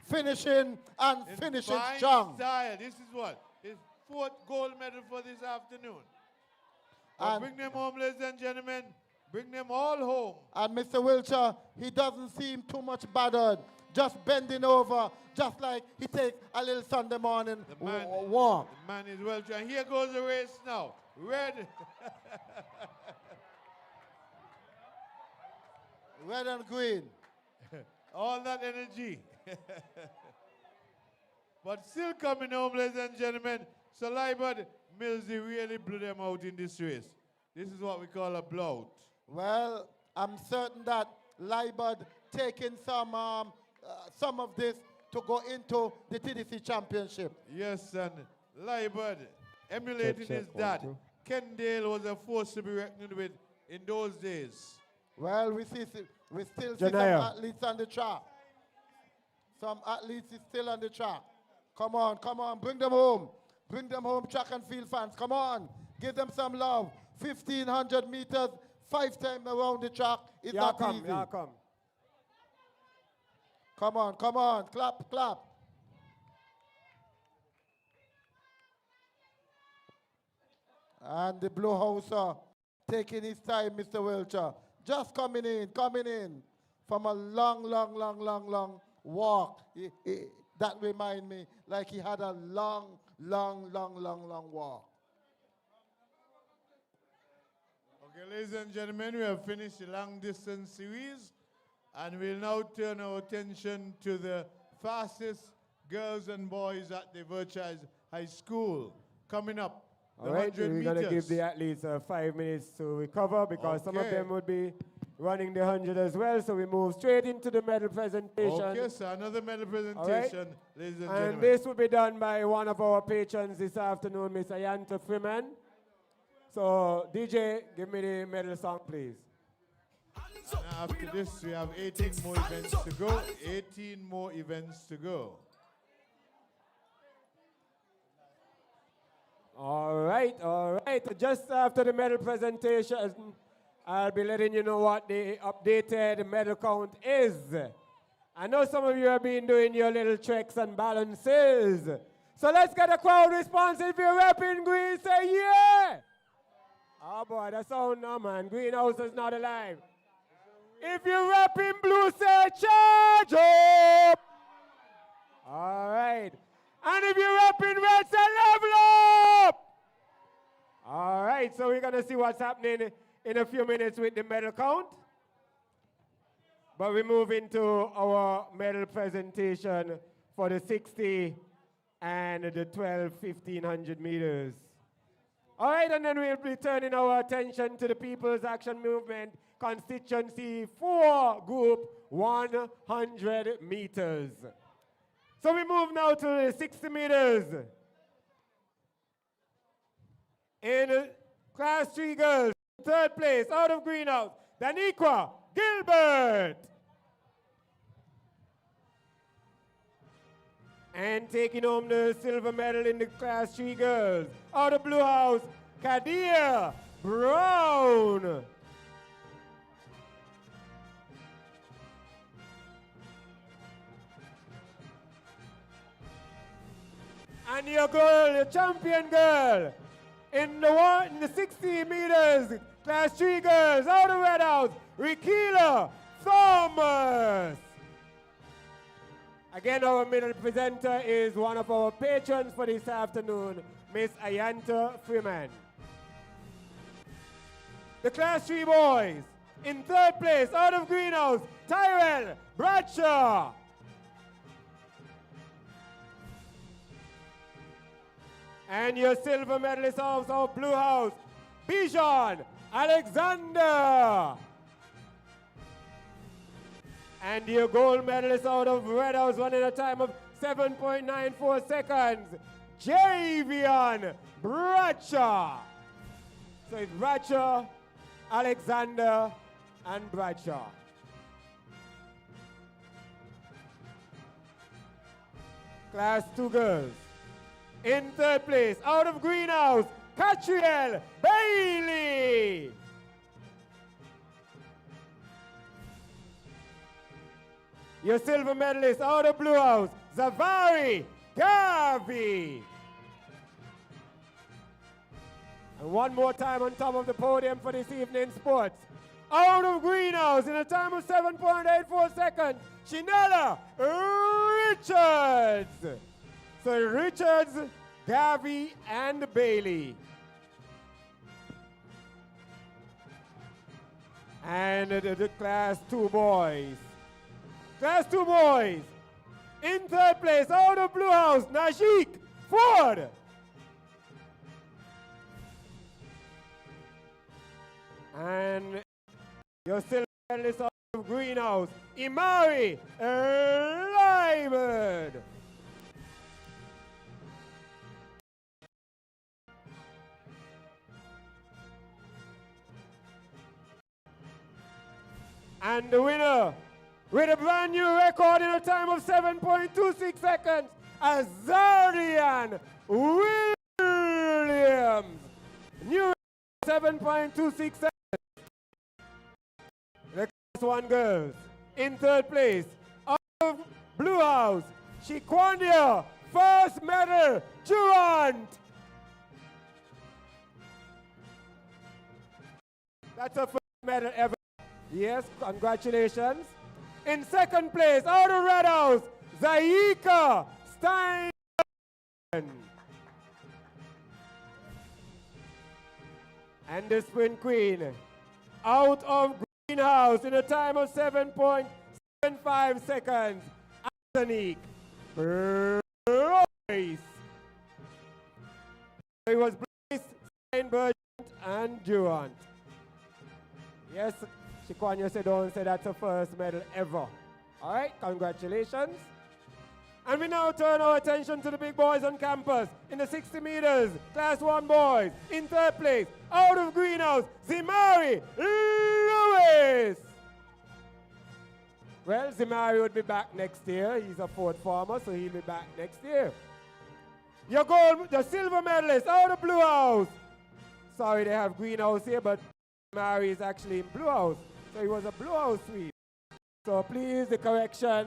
Finishing and finishing fine strong. Style. This is what? His 4th gold medal for this afternoon. And bring them home, ladies and gentlemen. Bring them all home. And Mr. Wilcher, he doesn't seem too much battered. Just bending over, just like he take a little Sunday morning walk. The man is well trained. Here goes the race now. Red. Red and green. All that energy. But still coming home, ladies and gentlemen. So Liebert, Millsy really blew them out in this race. This is what we call a blowout. Well, I'm certain that Liebert taking some of this to go into the TDC Championship. Yes, and Liebert, emulating his dad, Kendale was a force to be reckoned with in those days. Well, we still see some athletes on the track. Some athletes is still on the track. Come on, bring them home. Bring them home, track and field fans. Come on, give them some love. 1,500 meters, 5 times around the track. It's not easy. Come on, clap. And the Blue Houser taking his time, Mr. Wilcher. Just coming in from a long walk. That remind me like he had a long walk. Okay, ladies and gentlemen, we have finished the long distance series, and we'll now turn our attention to the fastest girls and boys at the Verchilds High School. Coming up, the all right, 100 we're meters. going to give the athletes 5 minutes to recover because some of them would be running the 100 as well. So we move straight into the medal presentation. Okay, sir, another medal All right. presentation, ladies and gentlemen. And this will be done by one of our patrons this afternoon, Miss Ayanta Freeman. So, DJ, give me the medal song, please. And after this, we have 18 more events to go. 18 more events to go. All right. Just after the medal presentation, I'll be letting you know what the updated medal count is. I know some of you have been doing your little checks and balances. So let's get a crowd response. If you're rapping green, say yeah. Oh boy, that sound no man. Greenhouse is not alive. If you're rapping blue, say charge up. All right. And if you're rapping red, say level up. All right, so we're going to see what's happening in a few minutes with the medal count. But we move into our medal presentation for the 60 and the 12, 1500 meters. All right, and then we'll be turning our attention to the People's Action Movement Constituency 4 Group 100 meters. So we move now to the 60 meters. In Class 3 girls, third place, out of Greenhouse, Daniqua Gilbert. And taking home the silver medal in the Class 3 girls, out of Blue House, Kadia Brown. And your girl, your champion girl, in the 60 meters, Class 3 girls, out of Red House, Rikila Thomas. Again, our middle presenter is one of our patrons for this afternoon, Miss Ayanta Freeman. The Class 3 boys, in third place, out of Greenhouse, Tyrell Bradshaw. And your silver medalist out of Blue House, Bijan Alexander. And your gold medalist out of Red House running a time of 7.94 seconds, Javion Bradshaw. So it's Bradshaw, Alexander, and Bradshaw. Class 2 girls. In third place, out of Greenhouse, Catriel Bailey. Your silver medalist out of Blue House, Zavari Garvey. And one more time on top of the podium for this evening's sports. Out of Greenhouse in a time of 7.84 seconds, Shinella Richards. So Richards, Garvey, and Bailey. And the Class 2 boys. Class 2 boys. In third place, out of Blue House, Najik Ford. And your silver medalist out of Greenhouse, Imari Lyman. And the winner, with a brand new record in a time of 7.26 seconds, Azarian Williams. New 7.26 seconds. The Class 1 girls. In third place, out of Blue House, Shiquania, first medal, Durant. That's her first medal ever. Yes, congratulations. In second place, out of Red House, Zaika Stein. And the sprint queen, out of Greenhouse in a time of 7.75 seconds, Anthony Bryce. It was Bryce, Steinberg, and Durant. Yes, Shikwanya Sedon said that's her first medal ever. All right, congratulations. And we now turn our attention to the big boys on campus. In the 60 meters, Class 1 boys. In third place, out of greenhouse, Zimari Lewis. Well, Zimari would be back next year. He's a fourth farmer, so he'll be back next year. Your gold, the silver medalist out of blue house. Sorry, they have greenhouse here, but Zimari is actually in blue house. So he was a blue house sweep. So please, the correction.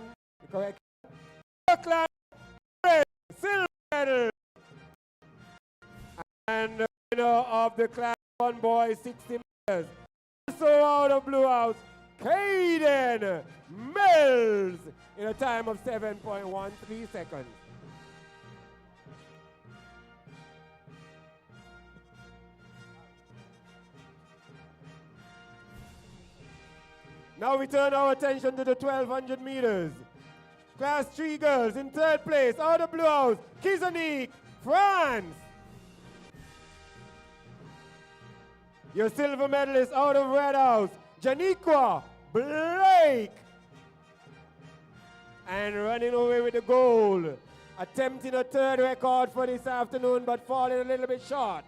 Class silver medal. And the winner of the Class 1 boys 60 meters. Also out of blue house, Caden Mills in a time of 7.13 seconds. Now we turn our attention to the 1200 meters. Class 3 girls in third place, out of blue house, Kizanique, France. Your silver medalist out of red house, Janiqua Blake. And running away with the gold, attempting a third record for this afternoon, but falling a little bit short.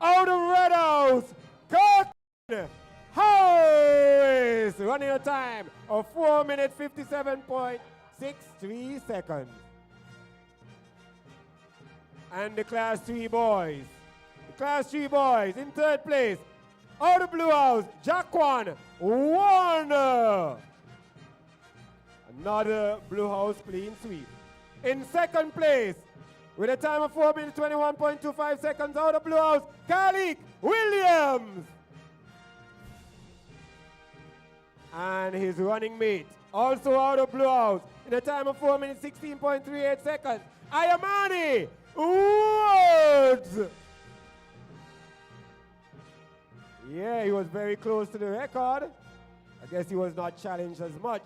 Out of red house, Curtin Harris, running a time of 4 minutes 57.63 seconds. And the Class 3 boys. The Class 3 boys in third place, out of blue house, Jaquan Warner. Another blue house clean sweep. In second place, with a time of 4 minutes 21.25 seconds, out of blue house, Kalik Williams. And his running mate, also out of blue house, in a time of 4 minutes 16.38 seconds, Ayamani Woods. Yeah, he was very close to the record. I guess he was not challenged as much.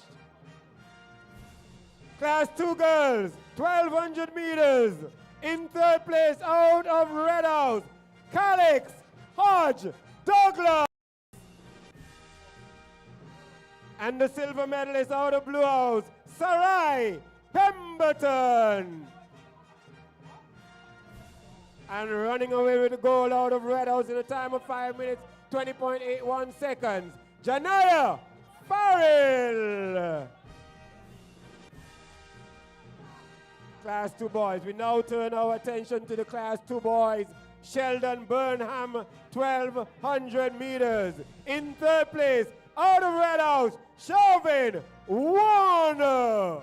Class 2 girls, 1200 meters. In third place, out of red house, Calix Hodge Douglas. And the silver medalist out of blue house, Sarai Pemberton. And running away with the gold out of red house in a time of 5 minutes 20.81 seconds, Janaya Farrell. Class 2 boys. We now turn our attention to the Class 2 boys. Sheldon Burnham, 1200 meters. In third place, out of red house, Shelvin Warner.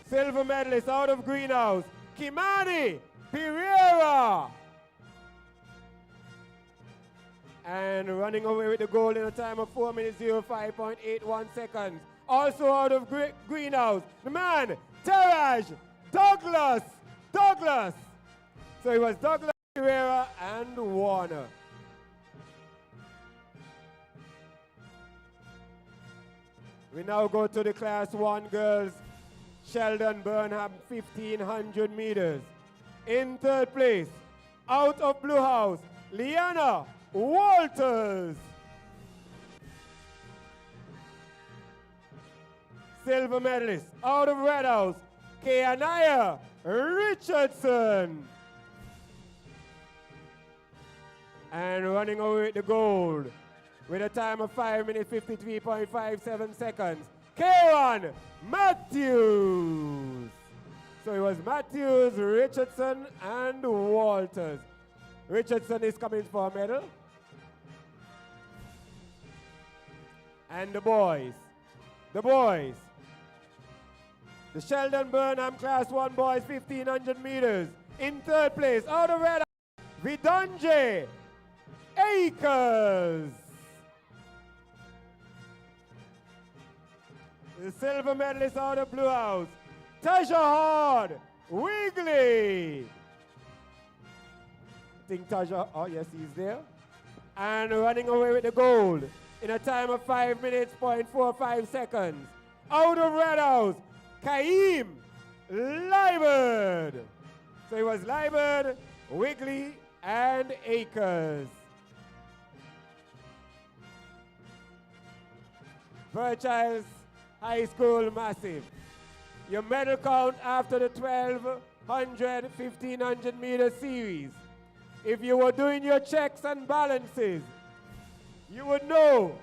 Silver medalist out of greenhouse, Kimani Pereira. And running away with the gold in a time of 4 minutes 05.81 seconds. Also out of greenhouse, the man, Teraj Douglas. So it was Douglas, Pereira, and Warner. We now go to the Class 1 girls. Sheldon Burnham, 1500 meters. In third place, out of blue house, Liana Walters. Silver medalist, out of red house, Keanaya Richardson. And running away with the gold with a time of 5 minutes 53.57 seconds, Kieran Matthews. So it was Matthews, Richardson, and Walters. Richardson is coming for a medal. And the boys. The Sheldon Burnham Class 1 boys, 1500 meters. In third place, out of red, Vidanje Akers. The silver medalist out of blue house, Tasha Hard Wigley. I think Tasha, oh yes, he's there. And running away with the gold in a time of 5 minutes, 0.45 seconds. Out of red house, Kaim Liebert. So it was Liebert, Wigley, and acres. Verchilds High School Massive. Your medal count after the 1200, 1500 meter series. If you were doing your checks and balances, you would know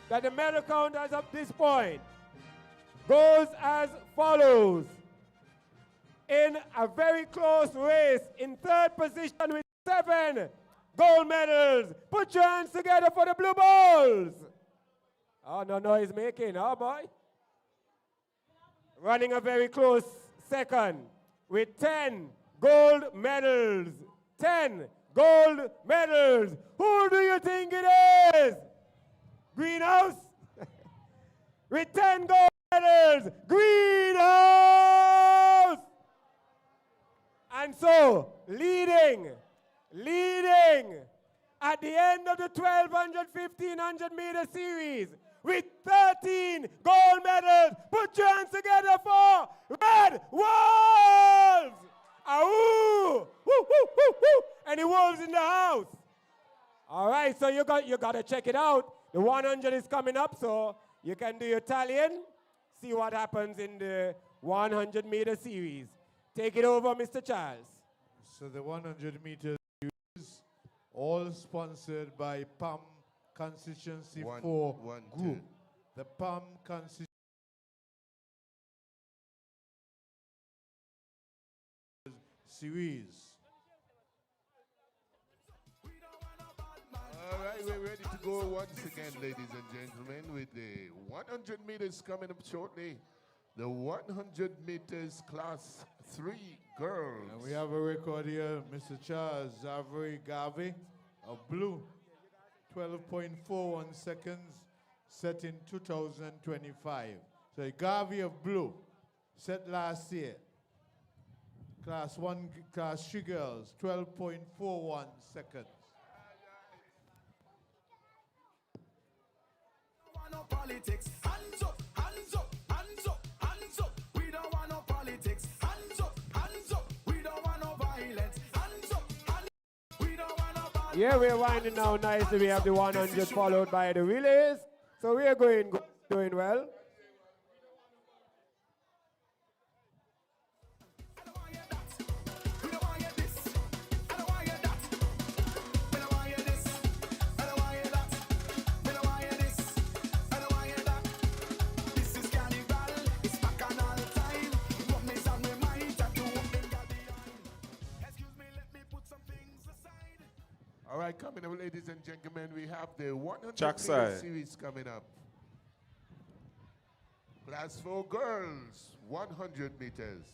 that the medal count as of this point goes as follows. In a very close race, in third position with 7 gold medals. Put your hands together for the Blue Bulls. Oh, no noise making, oh boy. Running a very close second with 10 gold medals. 10 gold medals. Who do you think it is? Greenhouse? With 10 gold medals. Greenhouse! And so, leading at the end of the 1200, 1500 meter series with 13 gold medals. Put your hands together for Red Wolves! Ahoo! Woo, woo, woo, woo! Any wolves in the house? All right, so you got to check it out. The 100 is coming up, so you can do your tallying, see what happens in the 100 meter series. Take it over, Mr. Charles. So the 100 meter series, all sponsored by PAM Constituency 4 Group. The PAM Constituency series. All right, we're ready to go once again, ladies and gentlemen, with the 100 meters coming up shortly. The 100 meters class 3 girls. And we have a record here, Mr. Charles Zavri Garvey of blue, 12.41 seconds, set in 2025. So Garvey of blue, set last year. Class 1, class 3 girls, 12.41 seconds. No politics. Hands up, hands up, hands up, hands up. We don't want no politics. Hands up, hands up. We don't want no violence. Hands up, hands up. We don't want no violence. Yeah, we're winding now nicely. We have the 100 followed by the relays. So we are doing well. All right, coming up, ladies and gentlemen, we have the 100 Jack meter side. series coming up. Class 4 girls, 100 meters.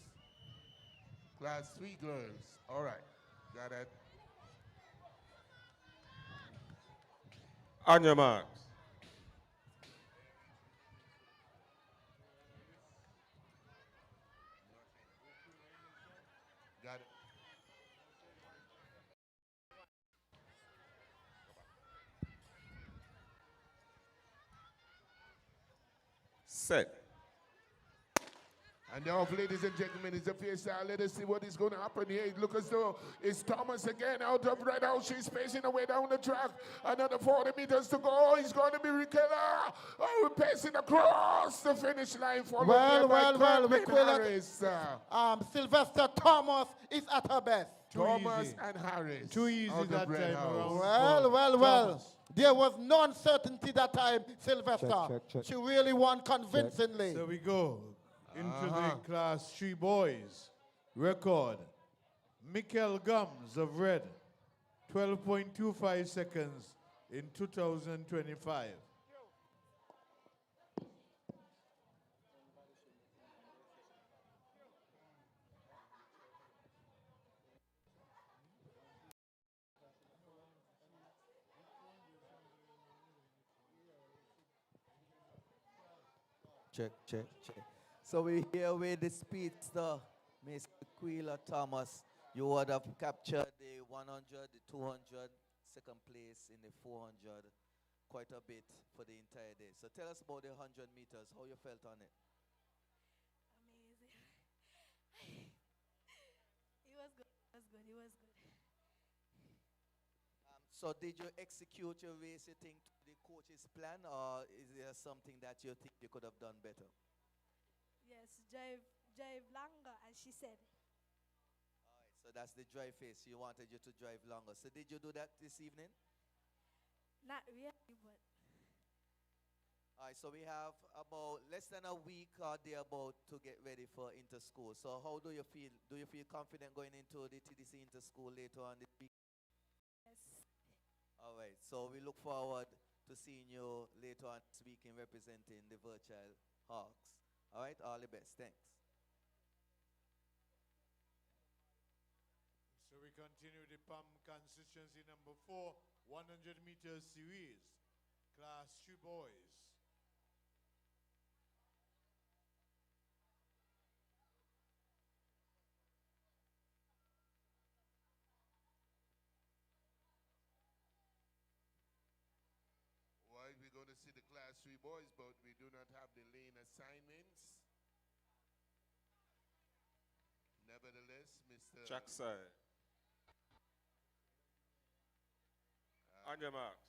Class 3 girls. All right, got it. On your marks. Got it. Set. And now, ladies and gentlemen, it's a fair style. Let us see what is going to happen here. It looks as though it's Thomas again out of Red House. She's pacing away down the track. Another 40 meters to go. He's going to be Riquella. Oh, we're pacing across the finish line. Sylvester Thomas is at her best. Thomas and Harris. Too easy out of that Red time House. Well. There was no uncertainty that time, Sylvester. Check. She really won convincingly. So we go into the class 3 boys. Record. Mikel Gums of red, 12.25 seconds in 2025. Check. So we're here with the speedster, Miss Quila Thomas. You would have captured the 100, the 200, second place in the 400, quite a bit for the entire day. So tell us about the 100 meters, how you felt on it. Amazing. It was good. So did you execute your race, you think, to the coach's plan, or is there something that you think you could have done better? Yes, drive longer, as she said. So that's the drive phase. She wanted you to drive longer. So did you do that this evening? Not really, but All right, so we have about less than a week or thereabout to get ready for inter-school. So how do you feel? Do you feel confident going into the TDC inter-school later on this week? yes. All right, so we look forward to seeing you later on this week in representing the Verchilds Hawks. All right, all the best. Thanks. So we continue the PAM constituency number 4, 100 meters series, class 2 boys. Well, we're going to see the class 3 boys, but we do not have the lane assignments. Nevertheless, Mr. Trackside. On your marks.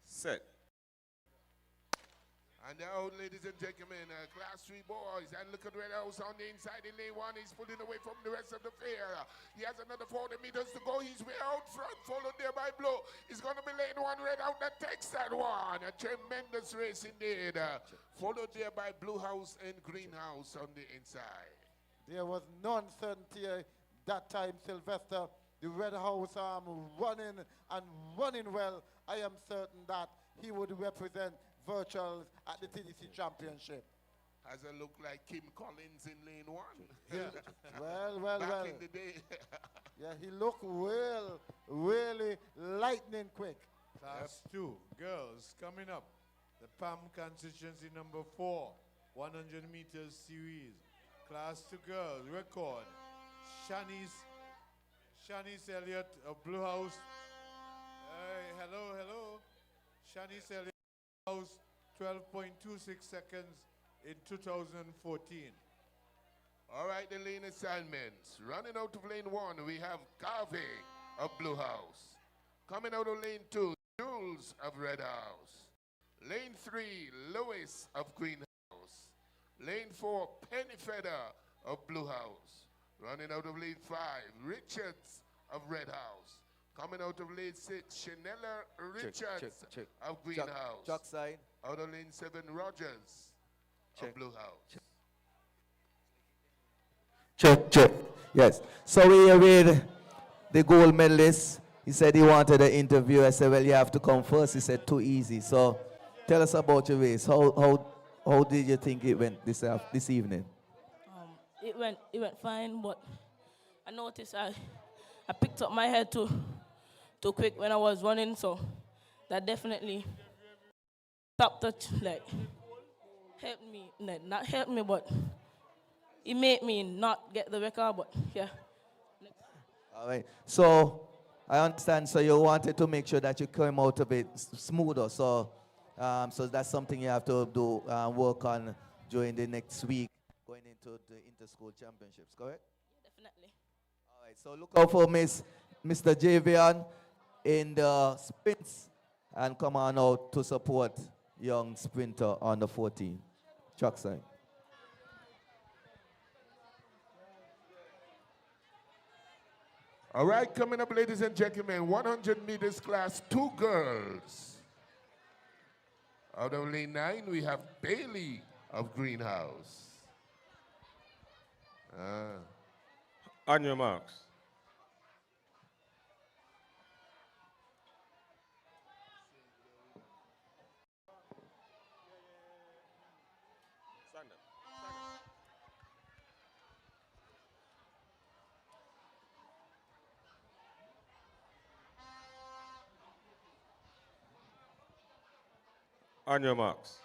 Set. And now, ladies and gentlemen, class 3 boys, and look at Red House on the inside in lane 1. He's pulling away from the rest of the fair. He has another 40 meters to go. He's way out front, followed there by Blue. It's going to be lane 1, Red Out that takes that one. A tremendous race indeed. Followed there by Blue House and Green House on the inside. There was no uncertainty that time, Sylvester. The Red House running and running well. I am certain that he would represent Verchilds at the TDC Championship. Has a look like Kim Collins in lane 1. well. Back in the day. Yeah, he looked really lightning quick. Class 2, girls, coming up. The PAM constituency number 4, 100 meters series. Class 2 girls, record. Shanice Elliott of Blue House. Hey, hello. Shanice Elliott. House 12.26 seconds in 2014. All right, the lane assignments. Running out of lane 1, we have Garvey of Blue House. Coming out of lane 2, Jules of Red House. Lane 3, Lewis of Green House. Lane 4, Pennyfeather of Blue House. Running out of lane 5, Richards of Red House. Coming out of lane 6, Chanella Richards of Green House. Chuck side. Out of lane 7, Rogers of Blue House. Check. Yes. So we are with the gold medalist. He said he wanted an interview. I said, well, you have to come first. He said, too easy. So tell us about your race. How did you think it went this evening? It went fine, but I noticed I picked up my head too quick when I was running, so that definitely stopped helped me, not helped me, but it made me not get the record, but yeah. All right. So I understand. So you wanted to make sure that you came out of it smoother. So that's something you have to do work on during the next week, going into the inter-school championships. Correct? Yeah, definitely. All right. So look out for Mr. Javian in the sprints, and come on out to support young sprinter on the 14. Chuck side. All right, coming up, ladies and gentlemen, 100 meters class, 2 girls. Out of lane 9, we have Bailey of Greenhouse. On your marks. Stand up. On your marks.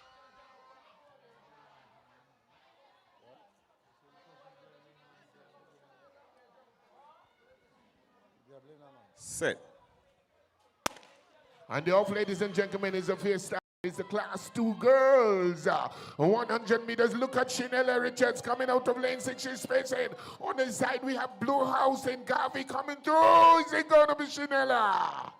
Set. And the off, ladies and gentlemen, is a fair start. It's the class 2 girls. 100 meters. Look at Chanel Richards coming out of lane 6. She's spacing. On the side, we have Blue House and Garvey coming through. Is it going to be Chanel?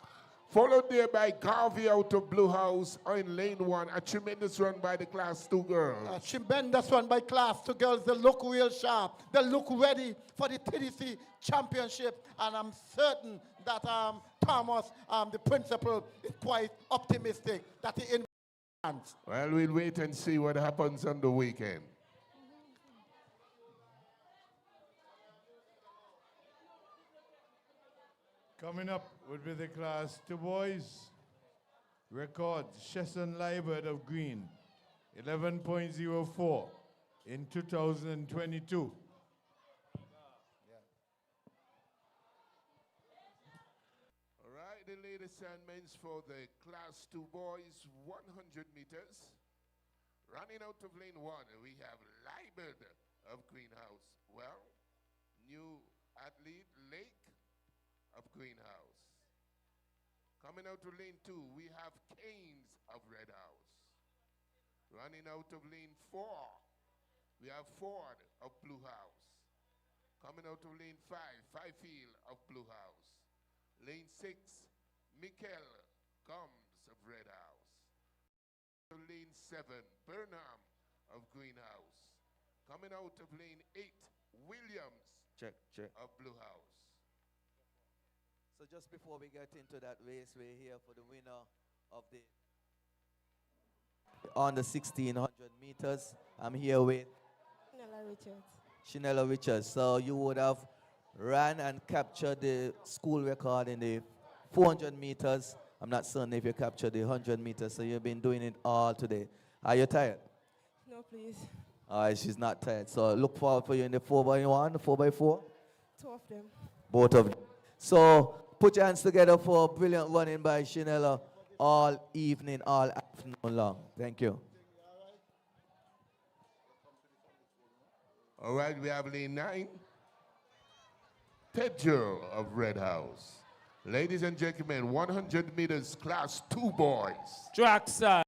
Followed there by Garvey out of Blue House in lane 1. A tremendous run by the class 2 girls. A tremendous run by class 2 girls. They look real sharp. They look ready for the TDC championship. And I'm certain that Thomas, the principal, is quite optimistic that he in. Well, we'll wait and see what happens on the weekend. Coming up would be the class 2 boys. Record Chesson Liebert of Green, 11.04 in 2022. The latest assignments for the class 2 boys, 100 meters. Running out of lane 1, we have Liebert of Greenhouse. Well, new athlete, Lake of Greenhouse. Coming out of lane 2, we have Keynes of Red House. Running out of lane 4, we have Ford of Blue House. Coming out of lane 5, Fifield of Blue House. Lane 6, Mikkel Combs of Red House. Lane 7, Burnham of Greenhouse. Coming out of lane 8, Williams of Blue House. So just before we get into that race, we're here for the winner of the on the 1600 meters. I'm here with Shanella Richards. So you would have ran and captured the school record in the 400 meters. I'm not certain if you captured the 100 meters, so you've been doing it all today. Are you tired? No, please. All right, she's not tired. So look forward for you in the 4x1, the 4x4? 2 of them. Both of them. So put your hands together for brilliant running by Shanella all evening, all afternoon long. Thank you. All right, we have lane 9, Pedro of Red House. Ladies and gentlemen, 100 meters, class 2 boys. Trackside.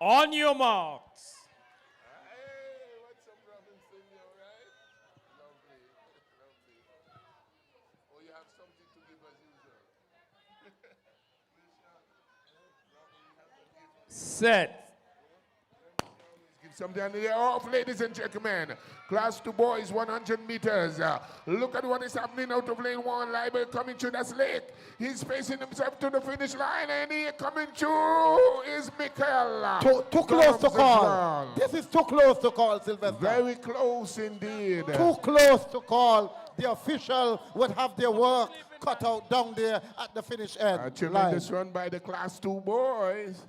On your marks. Oh, you have something to give as usual. Set. Give something on the off, ladies and gentlemen. Class 2 boys, 100 meters. Look at what is happening out of lane 1. Liebert coming through, that's Lake. He's facing himself to the finish line, and here coming through is Mikkel. Too close to call. This is too close to call, Sylvester. Very close indeed. Too close to call. The official would have their work cut out down there at the finish end. A tremendous run by the class 2 boys.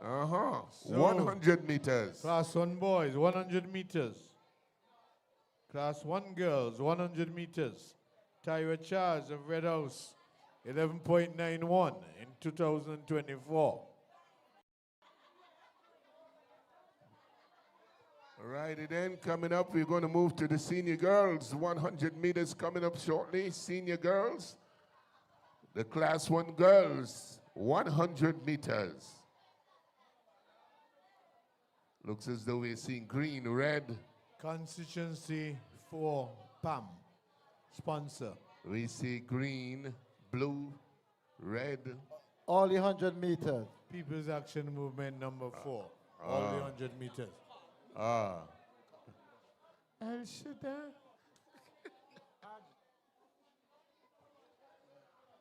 So, 100 meters. Class 1 boys, 100 meters. Class 1 girls, 100 meters. Tyra Charles of Red House, 11.91 in 2024. All righty then, coming up, we're going to move to the senior girls. 100 meters coming up shortly. Senior girls. The class 1 girls, 100 meters. Looks as though we're seeing green, red. Constituency 4, PAM, sponsor. We see green, blue, red. All the 100 meters. People's Action Movement number 4, all the 100 meters. El Shaddai.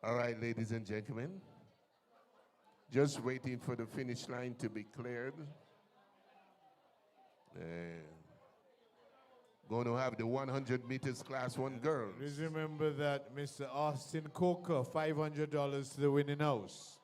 All right, ladies and gentlemen. Just waiting for the finish line to be cleared. Going to have the 100 meters class 1 girls. Please remember that Mr. Austin Coker, $500 to the winning house.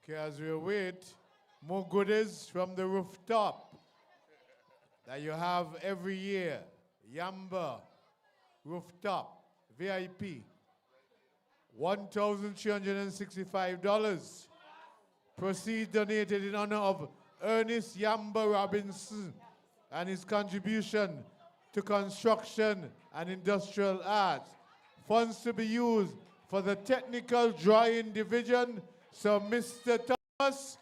Okay, as we wait, more goodies from the rooftop that you have every year. Yamba rooftop VIP, $1,365. Proceeds donated in honor of Ernest Yamba Robinson and his contribution to construction and industrial arts. Funds to be used for the technical drawing division. So, Mr. Thomas,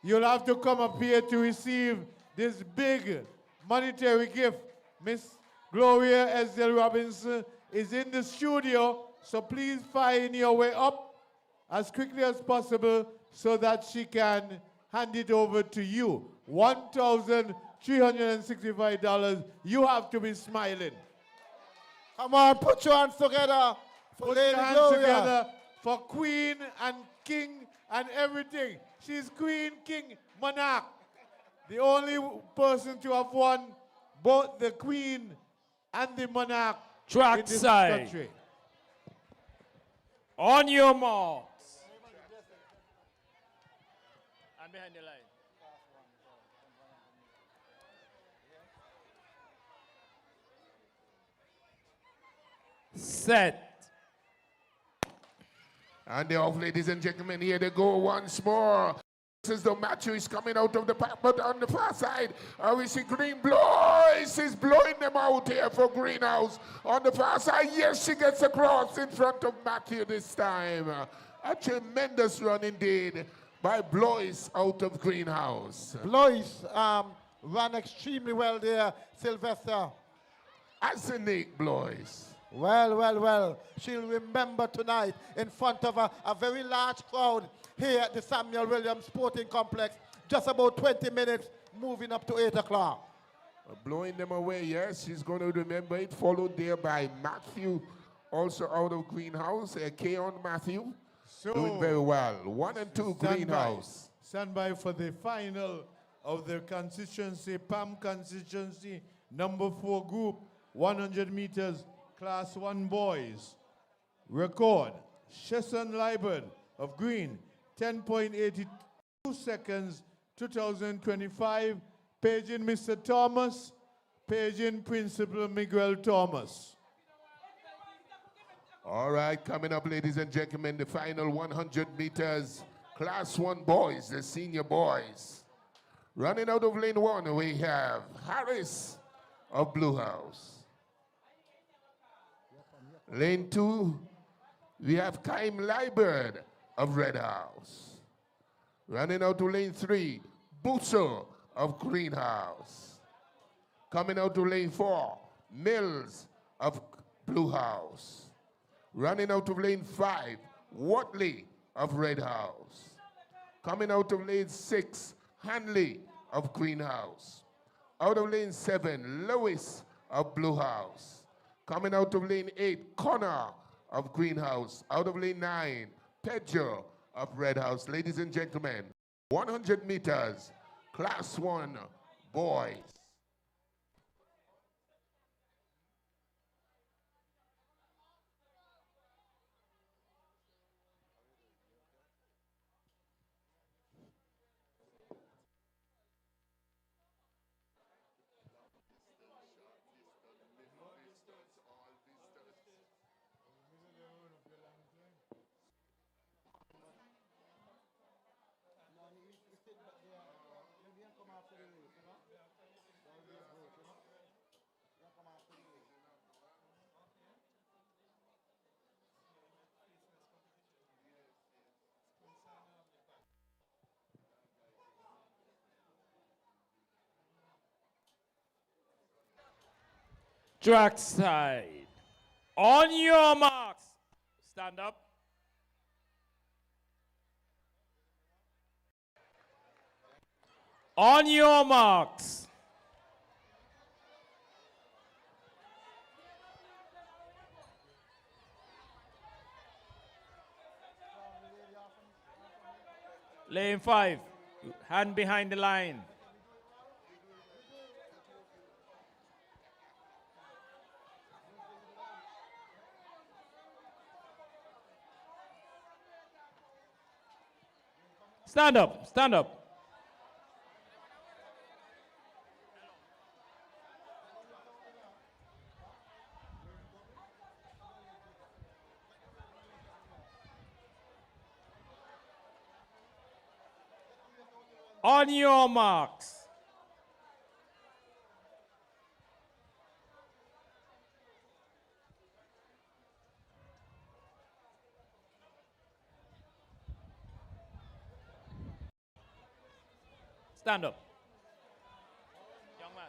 you'll have to come up here to receive this big monetary gift. Miss Gloria Esdell Robinson is in the studio, so please find your way up as quickly as possible so that she can hand it over to you. $1,365. You have to be smiling. Come on, put your hands together for Put Lady your hands Gloria. together for Queen and King and everything. She's Queen, King, Monarch. The only person to have won both the Queen and the Monarch in this Trackside. country. On your marks. And behind the line. Set. And they're off, ladies and gentlemen. Here they go once more. This is the match who is coming out of the pack, but on the far side, we see Green Blois is blowing them out here for Greenhouse. On the far side, yes, she gets across in front of Matthew this time. A tremendous run indeed by Blois out of Greenhouse. Blois ran extremely well there, Sylvester. As in Nick Blois. Well. She'll remember tonight in front of a very large crowd here at the Samuel Williams Sporting Complex. Just about 20 minutes, moving up to 8 o'clock. Blowing them away, yes. She's going to remember it. Followed there by Matthew, also out of Greenhouse. Keon Matthew, doing very well. 1 and 2 Greenhouse. Stand by for the final of the constituency, PAM constituency, number 4 group, 100 meters, class 1 boys. Record, Sheson Liburd of Green, 10.82 seconds, 2025. Paging Mr. Thomas, paging Principal Miguel Thomas. All right, coming up, ladies and gentlemen, the final 100 meters, class 1 boys, the senior boys. Running out of lane 1, we have Harris of Blue House. Lane 2, we have Kaim Liburd of Red House. Running out to lane 3, Busso of Greenhouse. Coming out to lane 4, Mills of Blue House. Running out of lane 5, Watley of Red House. Coming out of lane 6, Hanley of Greenhouse. Out of lane 7, Lewis of Blue House. Coming out of lane 8, Connor of Greenhouse. Out of lane 9, Pedro of Red House. Ladies and gentlemen, 100 meters, class 1 boys. Trackside. On your marks. Stand up. On your marks. Lane 5. Hand behind the line. Stand up, stand up. On your marks. Stand up. Young man.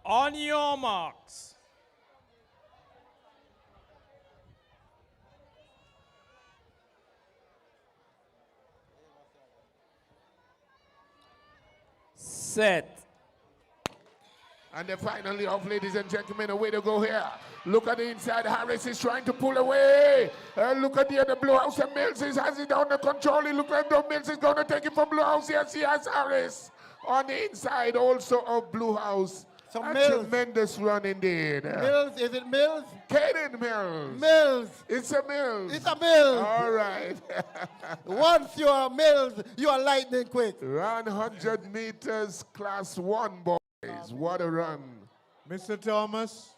On your marks. Set. And then finally off, ladies and gentlemen, away to go here. Look at the inside. Harris is trying to pull away. Look at the other Blue House, and Mills has it under control. It looks like the Mills is going to take it from Blue House. Yes, he has Harris on the inside also of Blue House. So a Mills. Tremendous run indeed. Mills, is it Mills? Caden Mills. Mills. It's a Mills. It's a Mills. All right. Once you are Mills, you are lightning quick. Run 100 meters, class 1, boys. What a run. Mr. Thomas.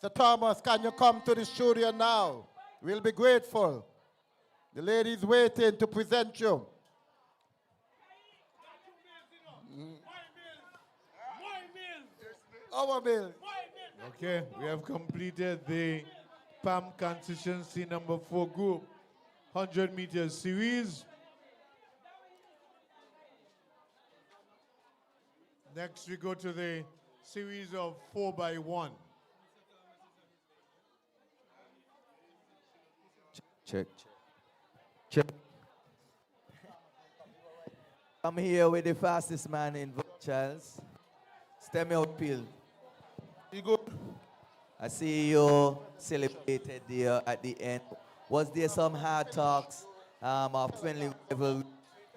Mr. Thomas, can you come to the studio now? We'll be grateful. The lady is waiting to present you. Our Mills. Okay, we have completed the PAM consistency number 4 group 100 meters series. Next we go to the series of 4x1. Check. Check. I'm here with the fastest man in Verchilds. Step me out, Peel. You good? I see you celebrated there at the end. Was there some hard talks of friendly level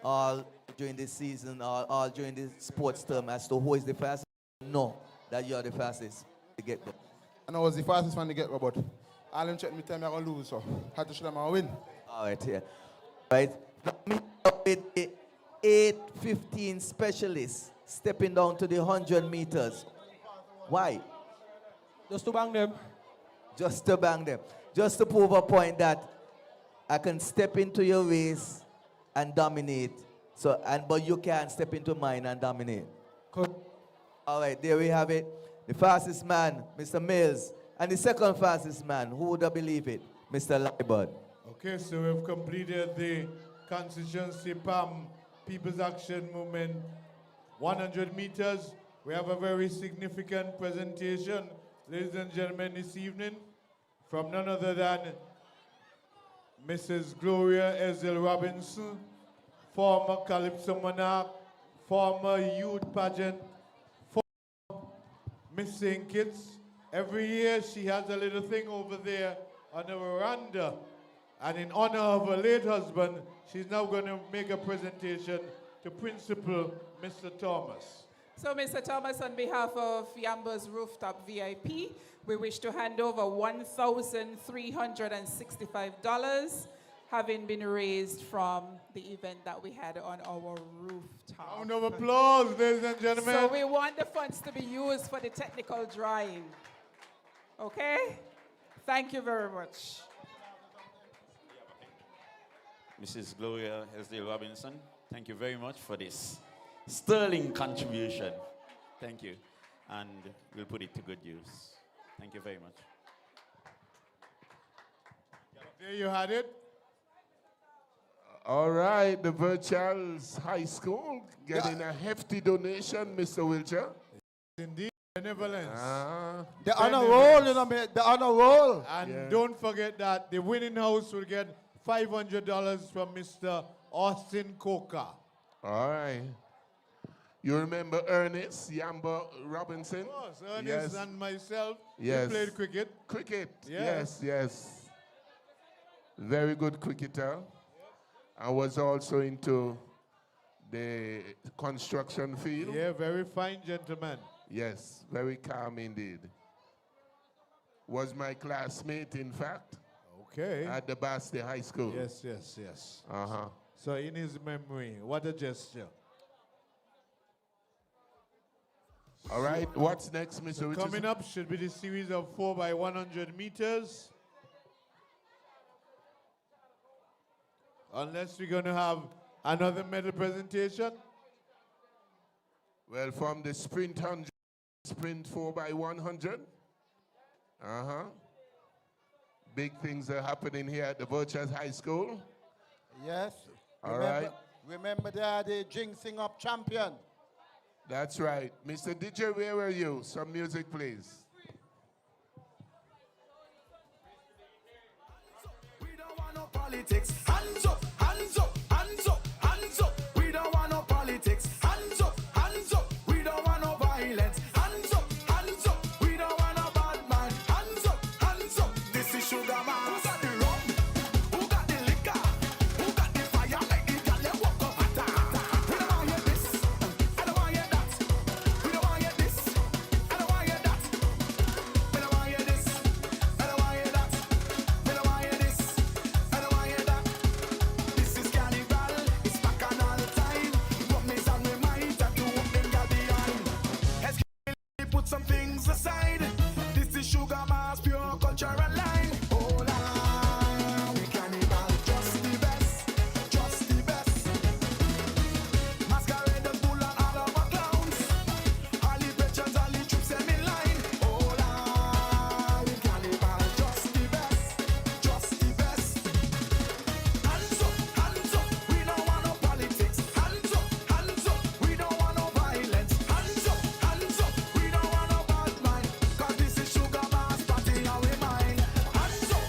all during this season, all during the sports term as to who is the fastest? No, that you are the fastest to get go. And I was the fastest one to get go, but all them check me tell me I'm going to lose, so I had to show them I win. All right, yeah. Right. Now, with the 8:15 specialist stepping down to the 100 meters. Why? Just to bang them. Just to bang them. Just to prove a point that I can step into your race and dominate. But you can't step into mine and dominate. Cool. All right, there we have it. The fastest man, Mr. Mills. And the second fastest man, who would have believed it? Mr. Libert. Okay, so we've completed the constituency PAM People's Action Movement 100 meters. We have a very significant presentation, ladies and gentlemen, this evening from none other than Mrs. Gloria Ezell Robinson, former Calypso Monarch, former youth pageant, former Missing Kids. Every year she has a little thing over there on the veranda. And in honor of her late husband, she's now going to make a presentation to Principal Mr. Thomas. So, Mr. Thomas, on behalf of Yamba's Rooftop VIP, we wish to hand over $1,365, having been raised from the event that we had on our rooftop. Round of applause, ladies and gentlemen. So we want the funds to be used for the technical drawing. Okay? Thank you very much. Mrs. Gloria Esdale Robinson, thank you very much for this sterling contribution. Thank you. And we'll put it to good use. Thank you very much. There you had it. All right, the Verchilds High School getting a hefty donation, Mr. Wilcher. Indeed, benevolence. The honor roll, you know, the honor roll. And don't forget that the winning house will get $500 from Mr. Austin Coker. All right. You remember Ernest Yamba Robinson? Of course, Ernest and myself, Yes. we played cricket. Cricket, Yes. yes. Very good cricketer. I was also into the construction field. Yeah, very fine gentleman. Yes, very calm indeed. Was my classmate, in fact. Okay. At the Basti High School. Yes, yes, yes. Uh-huh. So in his memory, what a gesture. All right, what's next, Mr. Richardson? Coming up should be the series of 4 by 100 meters. Unless we're going to have another medal presentation. Well, from the sprint 100, sprint 4 by 100. Uh-huh. Big things are happening here at the Verchilds High School. Yes. All right. Remember they are the jinxing up champion. That's right. Mr. DJ, where are you? Some music, please. We don't want no politics. Hands up, hands up, hands up, hands up. We don't want no politics. Hands up, hands up. We don't want no violence. Hands up, hands up. We don't want no bad man. Hands up, hands up. This is Sugar Man. Who got the rum? Who got the liquor? Who got the fire? Make the girl them walk up and down. We don't want hear this. I don't want hear that. We don't want hear this. I don't want hear that. We don't want hear this. I don't want hear that. We don't want hear this. I don't want hear that. This is carnival. It's back on all the time. What me and we might have to walk them girl behind. Let's put some things aside. This is Sugar Mass pure cultural line. Hold on, we carnival just the best, just the best. Masquerade the bull and all of our clowns. All the Verchilds, all the troops them in line. Hold on, we carnival just the best, just the best. Hands up, we don't want no politics. Hands up, we don't want no violence. Hands up, we don't want no bad mind. Cause this is Sugar Mass party and we mine. Hands up,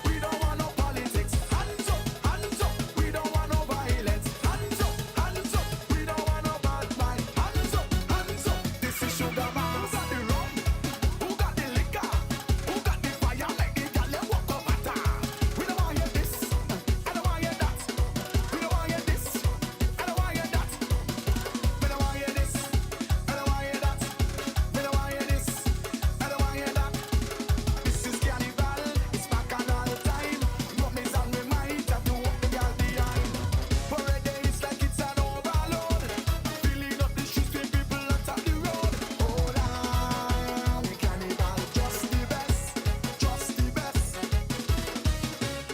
we don't want no politics. Hands up, we don't want no violence. Hands up, we don't want no bad mind. Hands up, this is Sugar Mass. Who got the rum? Who got the liquor? Who got the fire? Make the girl them walk up and down. We don't want hear this. I don't want hear that. We don't want hear this. I don't want hear that. We don't want hear this. I don't want hear that. We don't want hear this. I don't want hear that. This is carnival. It's back on all the time. Promise and we might have to walk the girl behind. Parade days like it's an overload. Filling up the streets with people on top the road. Hold on, we carnival just the best, just the best.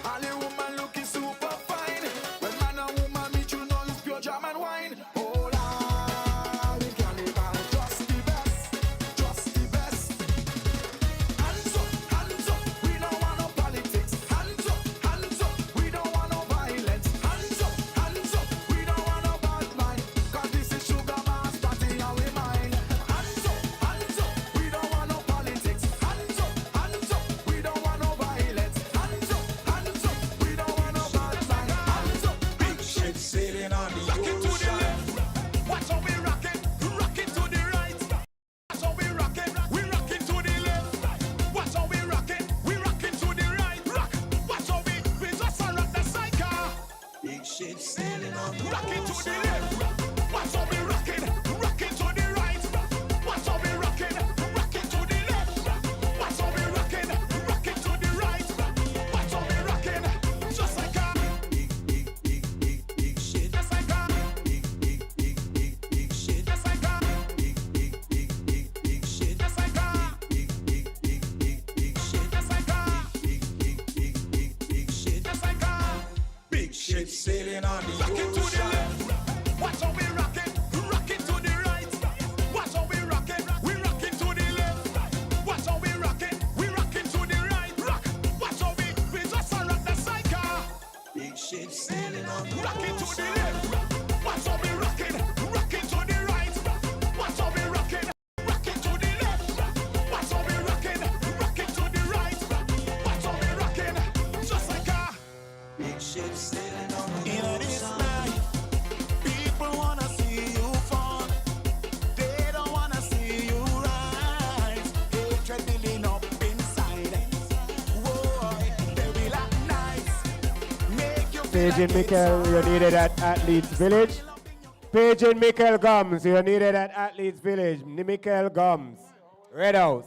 All the woman looking super fine. When man and woman meet, you know it's pure jam and wine. Hold on, we carnival just the best, just the best. Hands up, we don't want no politics. Hands up, we don't want no violence. Hands up, we don't want no bad mind. Cause this is Sugar Mass party and we mine. Hands up, we don't want no politics. Hands up, we don't want no violence. Hands up, we don't want no bad mind. Hands up, big ship sailing on the ocean. To the left, watch how we rock it to the right. Watch how we rock it to the left. Watch how we rock it to the right. Rock, watch how we just rock the cycle. Big ship sailing on the rock it to the left. Watch how we rock it to the right. Watch how we rock it to the left. Watch how we rock it to the right. Watch how we rock it just like a big shit. Just like a big shit. Just like a big shit. Just like a big shit. Just like a big shit. Just like a big ship sailing on the rock it to the left. Watch how we rock it to the right. Watch how we rock it to the left. Watch how we rock it to the right. Rock, watch how we just rock the cycle. Big ship sailing on the rock it to the left. Watch how we rock it to the right. Watch how we rock it to the left. Watch how we rock it to the right. Watch how we rock it just like a big ship sailing on the ocean. In this night, people wanna see you fall. They don't wanna see you rise. Hatred building up inside. Whoa, they will at night make you feel Sage and Mikel, you're needed at Athletes Village. Paige and Michael Gums, you're needed at Athletes Village. Michael Gums, Red House.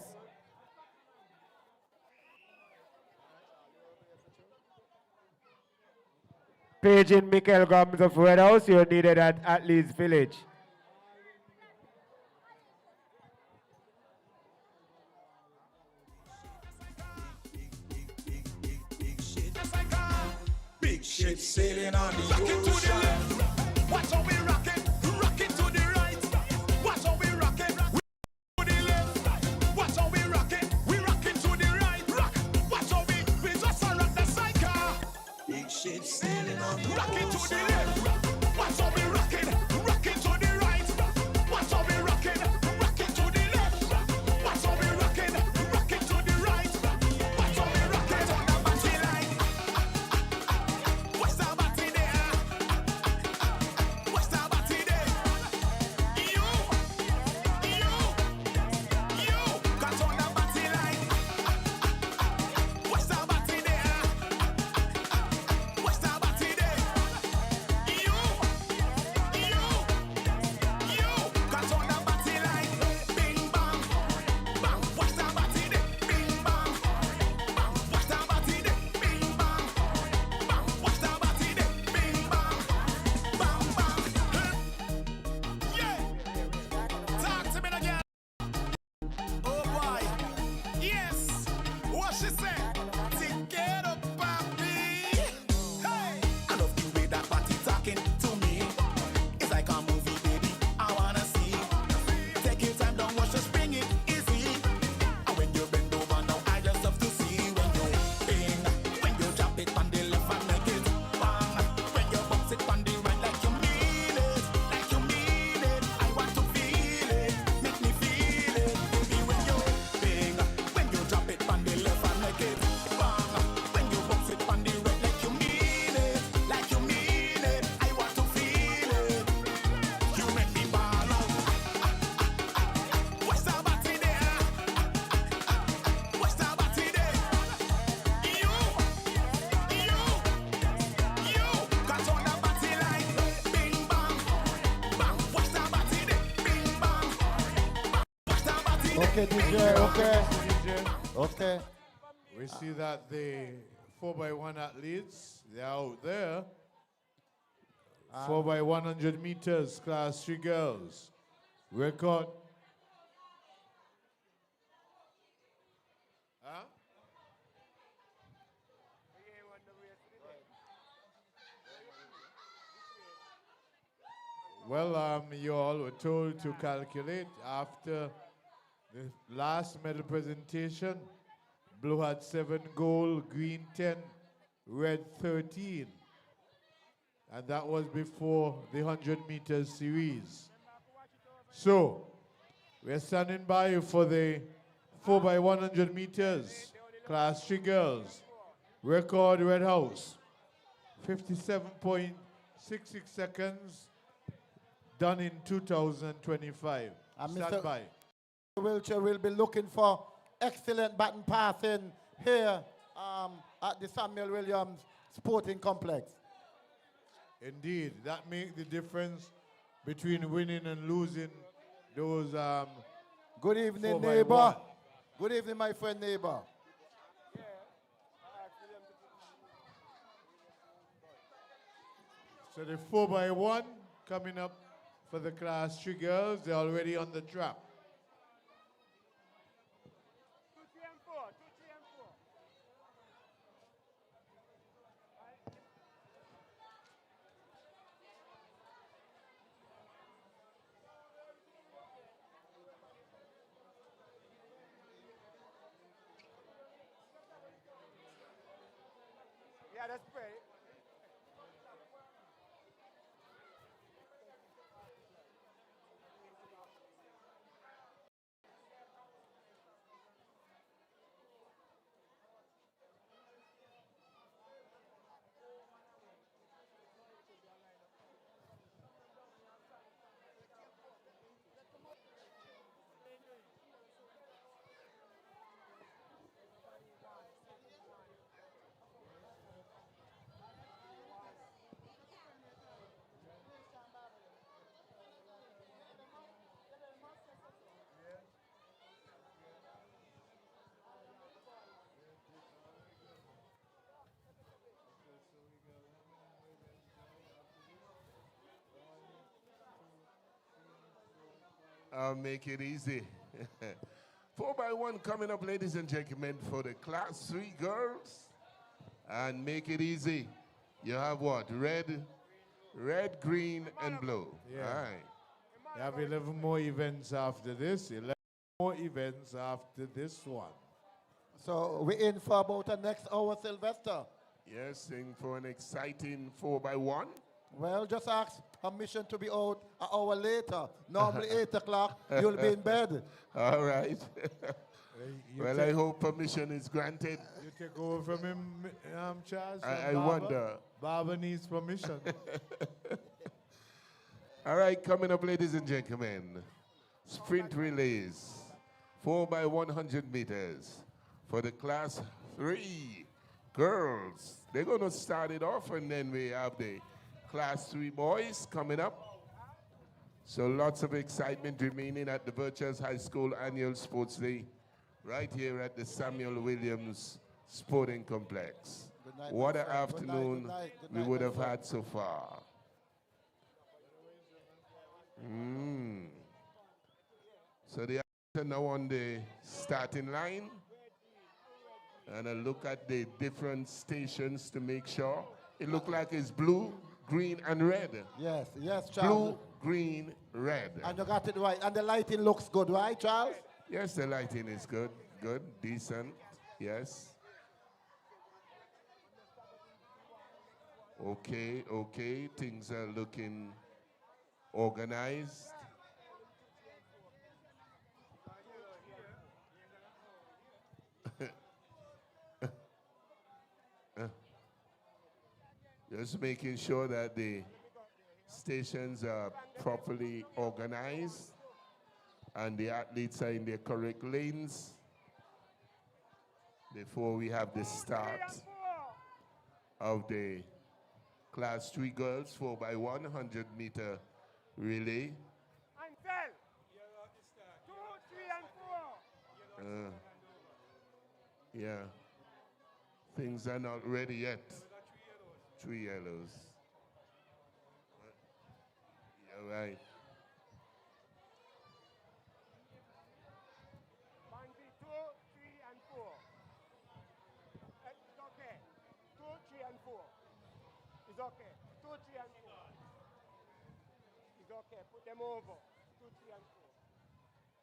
Paige and Michael Gums of Red House, you're needed at Athletes Village. Big ship sailing on the ocean. Watch how we rock it to the right. Watch how we rock it, to the left. Watch how we rock it to the right. Rock, watch how we just rock the cycle. Big ship sailing on the rock it to the left. Watch how we rock it to the right. Watch how we rock it to the left. Watch how we rock it to the right. Watch how we rock it on the battery line. What's the battery there? What's the battery there? You, got on the battery line. What's the battery there? What's the battery there? You, got on the battery line. Bing bang, bang. What's the battery there? Bing bang, bang. What's the battery there? Bing bang, bang. What's the battery there? Bing bang, bang bang. Yeah, talk to me again. Oh boy, yes. What she said? Take up, papi. Hey, I love the way that body talking to me. It's like a movie, baby. I wanna see. Take your time, don't rush, just bring it easy. And when you bend over now, I just love to see when you bang, when you drop it on the left and make it bang, when you bounce it on the right like you mean it, like you mean it. I want to feel it, make me feel it, baby. When you bang, when you drop it on the left and make it bang, when you bounce it on the right like you mean it, like you mean it. I want to feel it. You make me ball out. What's the battery there? What's the battery there? You, got on the battery line. Bing bang, bang. What's the battery there? Bing bang, bang. What's the battery there? Okay, DJ, okay. Okay. We see that the 4x1 athletes, they're out there. 4x100 meters, class 3 girls. Record. Huh? Well, you all were told to calculate after the last medal presentation. Blue had 7 gold, green 10, red 13. And that was before the 100 meters series. So, we're standing by for the 4x100 meters, class 3 girls. Record Red House, 57.66 seconds, done in 2025. Stand by. Wiltshire will be looking for excellent baton passing here at the Samuel Williams Sporting Complex. Indeed, that makes the difference between winning and losing those Good evening, 4x1. neighbor. Good evening, my friend neighbor. So the 4x1 coming up for the class 3 girls, they're already on the track. Yeah, that's great. I'll make it easy. 4x1 coming up, ladies and gentlemen, for the class 3 girls. And make it easy. You have what? Red, green, and blue. Yeah. All right. You have 11 more events after this. 11 more events after this one. So we're in for about the next hour, Sylvester. Yes, in for an exciting 4x1. Well, just ask permission to be out an hour later. Normally 8 o'clock, you'll be in bed. All right. Well, I take- hope permission is granted. You take over from him, Charles? I Baba? wonder. Baba needs permission. All right, coming up, ladies and gentlemen, sprint relays, 4x100 meters for the class 3 girls. They're going to start it off, and then we have the class 3 boys coming up. So lots of excitement remaining at the Verchilds High School Annual Sports Day, right here at the Samuel Williams Sporting Complex. Good night, What my an friend. Good night, afternoon good night, good we night, would my have friend. had so far. So they are now on the starting line. And I look at the different stations to make sure. It look like it's blue, green, and red. Yes, yes, Charles. Blue, green, red. And you got it right. And the lighting looks good, right, Charles? Yes, the lighting is good, decent, yes. Okay, things are looking organized. Just making sure that the stations are properly organized and the athletes are in their correct lanes before we have the start of the class 3 girls 4x100 meter relay. Ansel, 2, 3, and 4. Yeah, things are not ready yet. 3 yellows. You're right. Bandy 2, 3, and 4. It's okay. 2, 3, and 4. It's okay. 2, 3, and 4. It's okay. Put them over. 2, 3, and 4.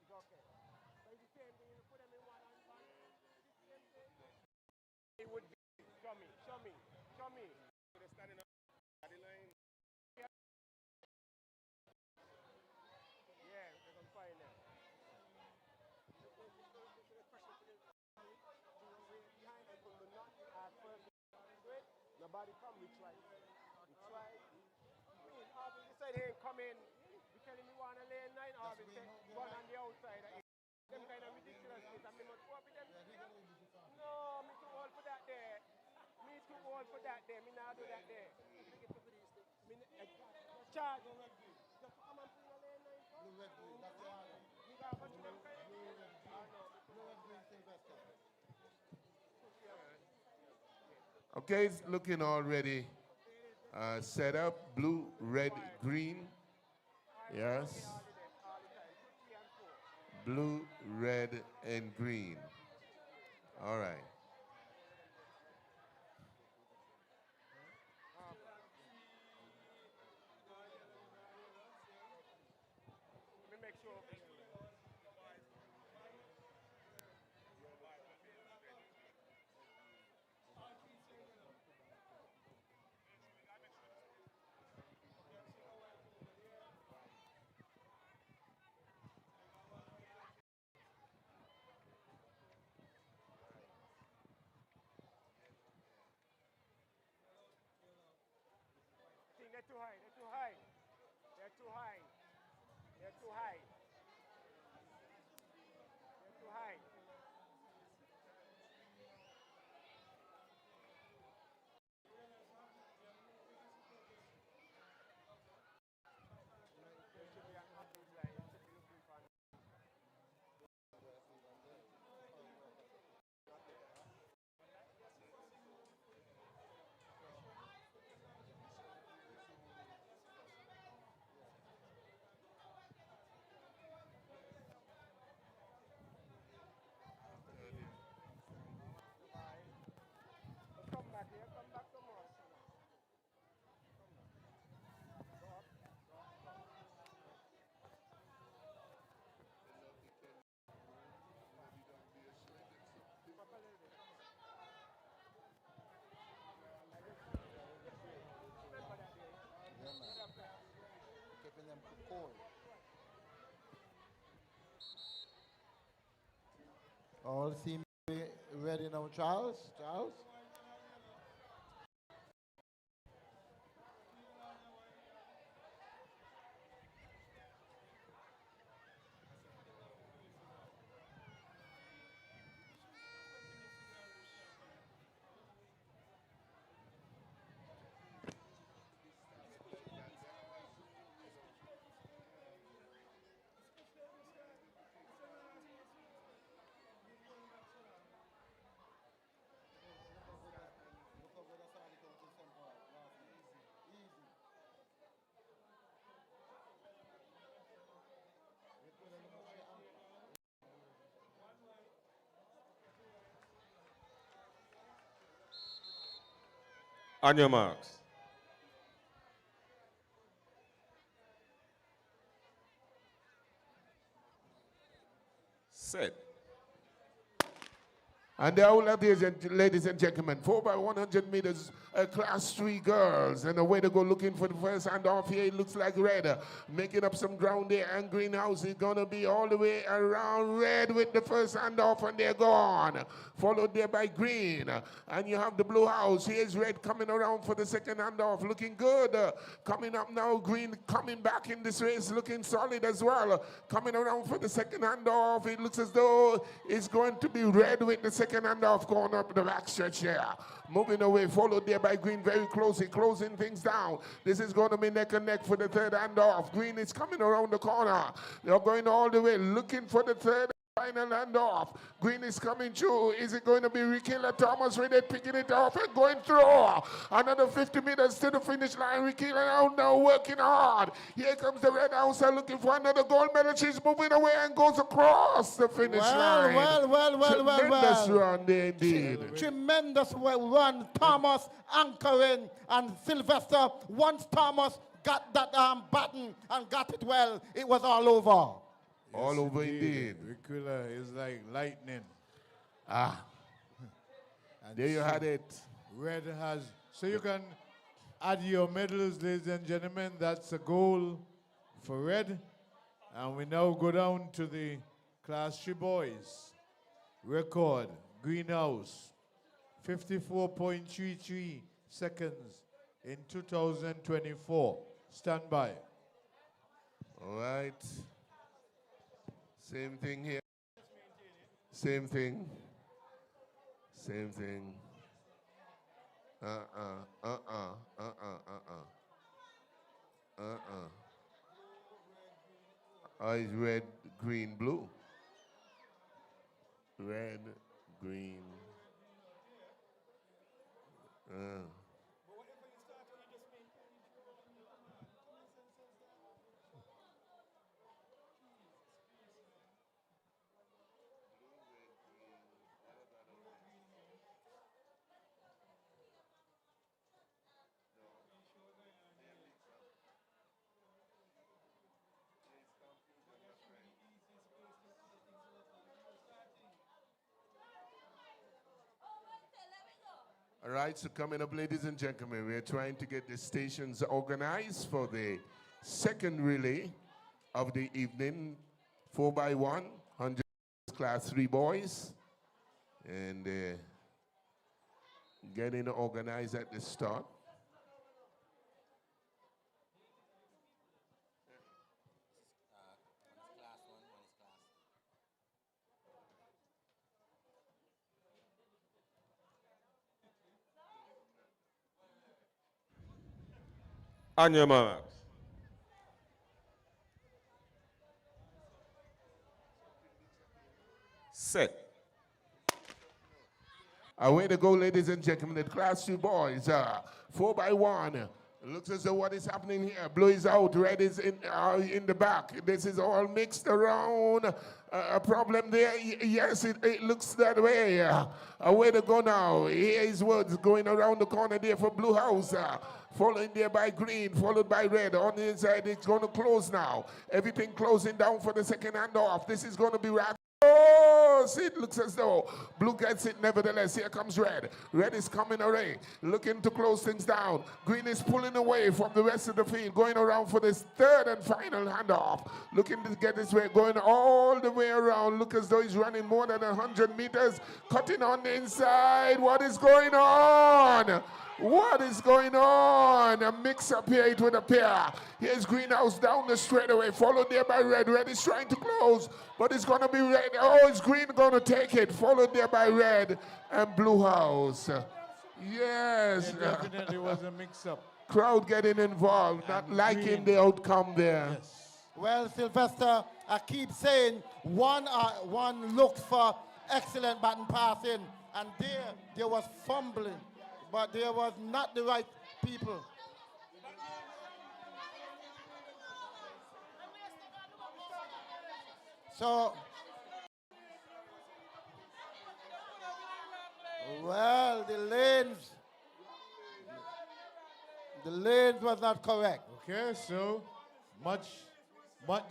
It's okay. So it's the same thing. You put them in one and one. It's the same thing. It would be. Show me. Show me. Show me. They're standing up at the line. Yeah, they can find them. Nobody come, we try. We try. I mean, Arvin decide he ain't come in. We tell him we want to lay 9, Arvin say one on the outside. Them kind of ridiculous things. I mean, not go up with them. No, me too old for that there. Me too old for that there. Me not do that there. Me charge. Just come and bring a lay 9 for. You got a bunch of them kind of things? Okay, it's looking already set up. Blue, red, green. Yes. Blue, red, and green. All right. Let me make sure. They're too high. They're too high. They're too high. They're too high. They're too high. All seem to be ready now, Charles. Charles? On your marks. Set. And the whole ladies and gentlemen, 4x100 meters, class 3 girls. And away to go looking for the first handoff here. It looks like red. Making up some ground there. And Greenhouse is going to be all the way around red with the first handoff. And they're gone. Followed there by green. And you have the blue house. Here's red coming around for the second handoff. Looking good. Coming up now, green coming back in this race. Looking solid as well. Coming around for the second handoff. It looks as though it's going to be red with the second handoff going up the backstretch here. Moving away, followed there by green very closely, closing things down. This is going to be neck and neck for the third handoff. Green is coming around the corner. They're going all the way, looking for the third final handoff. Green is coming through. Is it going to be Rikila Thomas with it, picking it off and going through? Another 50 meters to the finish line. Rikila out now working hard. Here comes the red house looking for another gold medal. She's moving away and goes across the finish line. Tremendous run there indeed. Tremendous run. Thomas anchoring and Sylvester. Once Thomas got that button and got it well, it was all over. All over indeed. Ricula is like lightning. And there you had it. Red has, so you can add your medals, ladies and gentlemen. That's a goal for red. And we now go down to the Class 3 boys. Record, Greenhouse, 54.33 seconds in 2024. Stand by. All right. Same thing here. Same thing. Same thing. It's red, green, blue. Red, green. All right, so coming up, ladies and gentlemen, we're trying to get the stations organized for the second relay of the evening, 4x1, 100 Class 3 boys, and getting organized at the start. On your marks. Set. Away to go, ladies and gentlemen, the Class 2 boys, 4x1. Looks as though what is happening here. Blue is out, red is in the back. This is all mixed around. A problem there? Yes, it looks that way. Away to go now. Here is what's going around the corner there for Blue House. Following there by green, followed by red. On the inside, it's going to close now. Everything closing down for the second handoff. This is going to be right. close. It looks as though blue gets it nevertheless. Here comes red. Red is coming away, looking to close things down. Green is pulling away from the rest of the field, going around for this third and final handoff. Looking to get this way, going all the way around. Look as though he's running more than 100 meters. Cutting on the inside. What is going on? What is going on? A mix-up here, it would appear. Here's Greenhouse down the straightaway, followed there by Red. Red is trying to close, but it's going to be Red. Oh, it's Green going to take it, followed there by Red and Blue House. Yes. It definitely was a mix-up. Crowd getting involved, not liking the outcome there. Yes. Well, Sylvester, I keep saying one looked for excellent button passing, and there was fumbling. But there was not the right people. So, well, the lanes was not correct. Okay, so much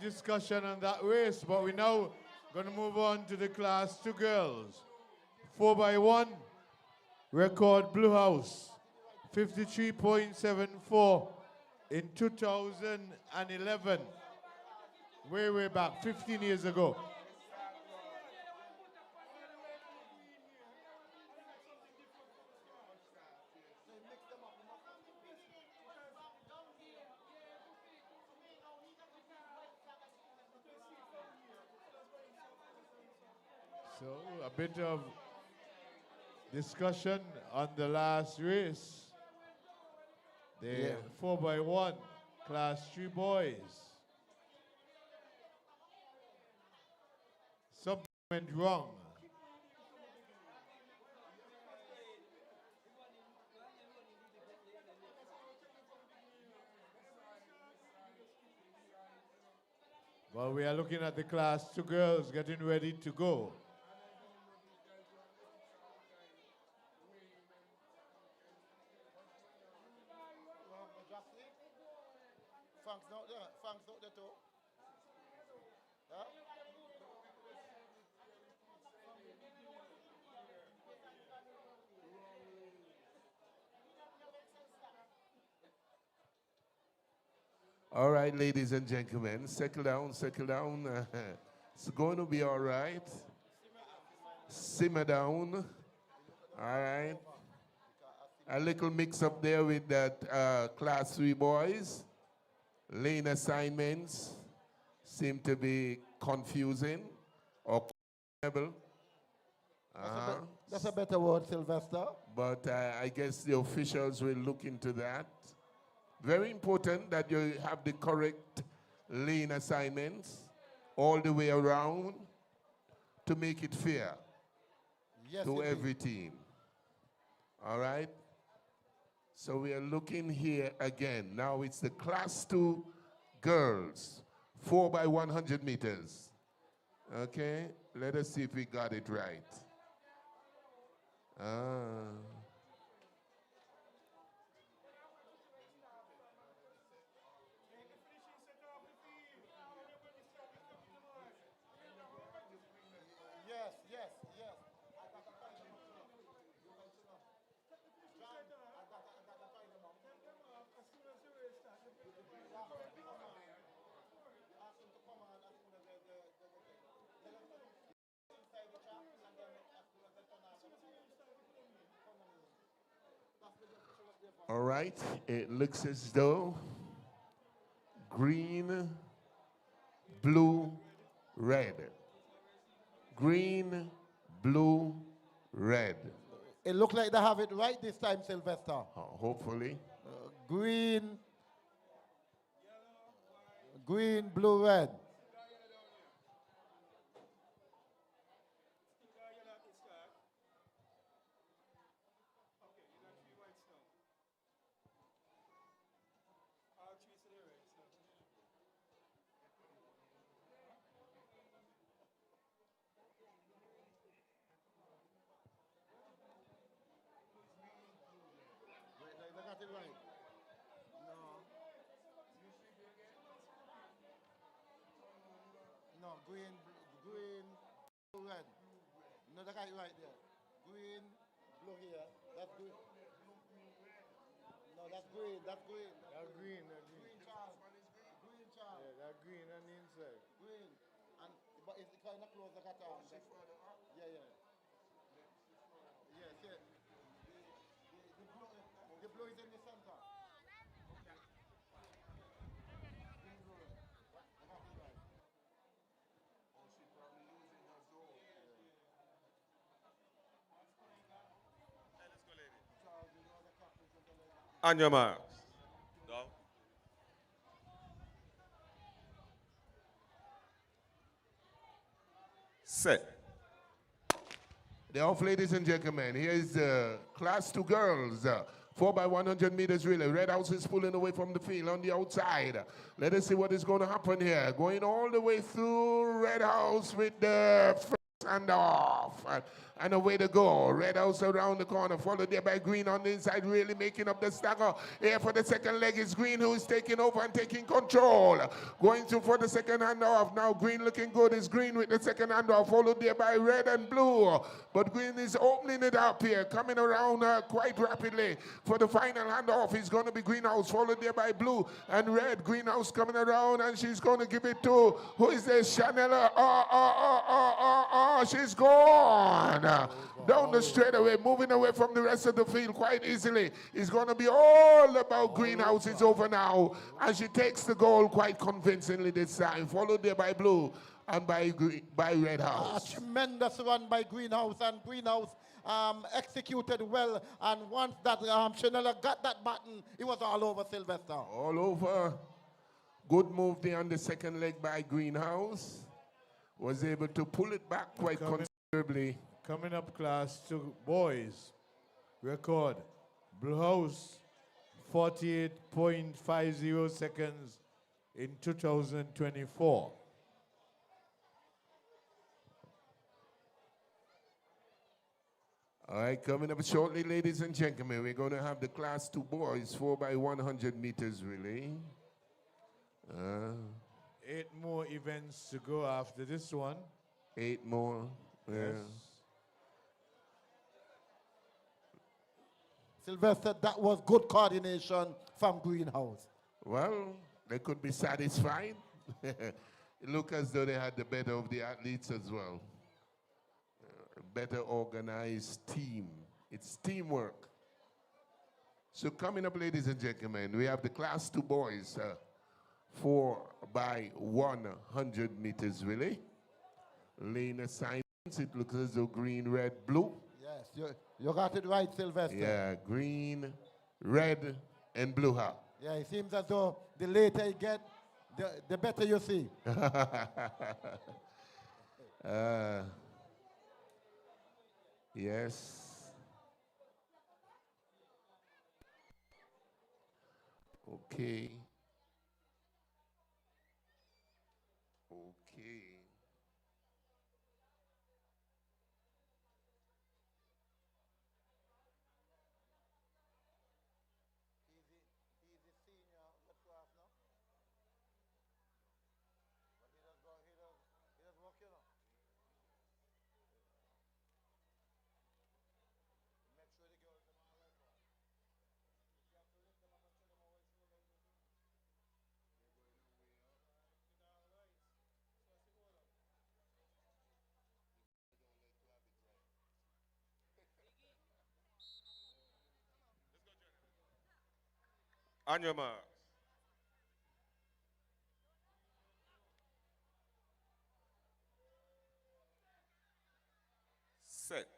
discussion on that race, but we're now going to move on to the class 2 girls. 4x1. Record Blue House, 53.74 in 2011, way back, 15 years ago. So a bit of discussion on the last race. The 4x1 class 3 boys. Something went wrong. Well, we are looking at the class 2 girls getting ready to go. Frank's not there too. Huh? All right, ladies and gentlemen, settle down, settle down. It's going to be all right. Simmer down. All right. A little mix up there with that class 3 boys. Lane assignments seem to be confusing or questionable. That's a better word, Sylvester. But I guess the officials will look into that. Very important that you have the correct lane assignments all the way around to make it fair to every team. All right? So we are looking here again. Now it's the class 2 girls, 4x100 meters. Okay, let us see if we got it right. All right, it looks as though green, blue, red. Green, blue, red. It looks like they have it right this time, Sylvester. Hopefully. Green, blue, red. No, green, blue, red. Another guy right there. Green, blue here. That's green. No, that's green. That's green. That's green. That's green. Green Charles. Green Charles. Yeah, that's green on the inside. Green. And but it's kind of close like that. Yeah, yeah. Yes, yes. The blue is in the center. On your marks. Go. Set. They're off, ladies and gentlemen. Here is the class 2 girls. 4x100 meters relay. Red House is pulling away from the field on the outside. Let us see what is going to happen here. Going all the way through Red House with the first handoff. And away to go. Red House around the corner, followed there by Green on the inside, really making up the stagger. Here for the second leg is Green, who is taking over and taking control. Going through for the second handoff. Now Green looking good. Is Green with the second handoff, followed there by Red and Blue. But Green is opening it up here, coming around quite rapidly. For the final handoff is going to be Greenhouse, followed there by Blue and Red. Greenhouse coming around, and she's going to give it to, who is this? Chanela. She's gone. Down the straightaway, moving away from the rest of the field quite easily. It's going to be all about Greenhouse. It's over now. And she takes the goal quite convincingly this time, followed there by Blue and by Red House. A tremendous run by Greenhouse, and Greenhouse executed well. And once that Chanela got that button, it was all over Sylvester. All over. Good move there on the second leg by Greenhouse. Was able to pull it back quite considerably. Coming up, class 2 boys. Record. Blue House, 48.50 seconds in 2024. All right, coming up shortly, ladies and gentlemen, we're going to have the class 2 boys 4x100 meters relay. 8 more events to go after this one. 8 more. Yes. Yeah. Sylvester, that was good coordination from Greenhouse. Well, they could be satisfied. It looked as though they had the better of the athletes as well. A better organized team. It's teamwork. So coming up, ladies and gentlemen, we have the class 2 boys, 4x100 meters relay. Lane assignments, it looks as though green, red, blue. Yes, you got it right, Sylvester. Yeah, green, red, and blue. Yeah, it seems as though the later you get, the better you see. Yes. Okay. Okay. On your mark. Set.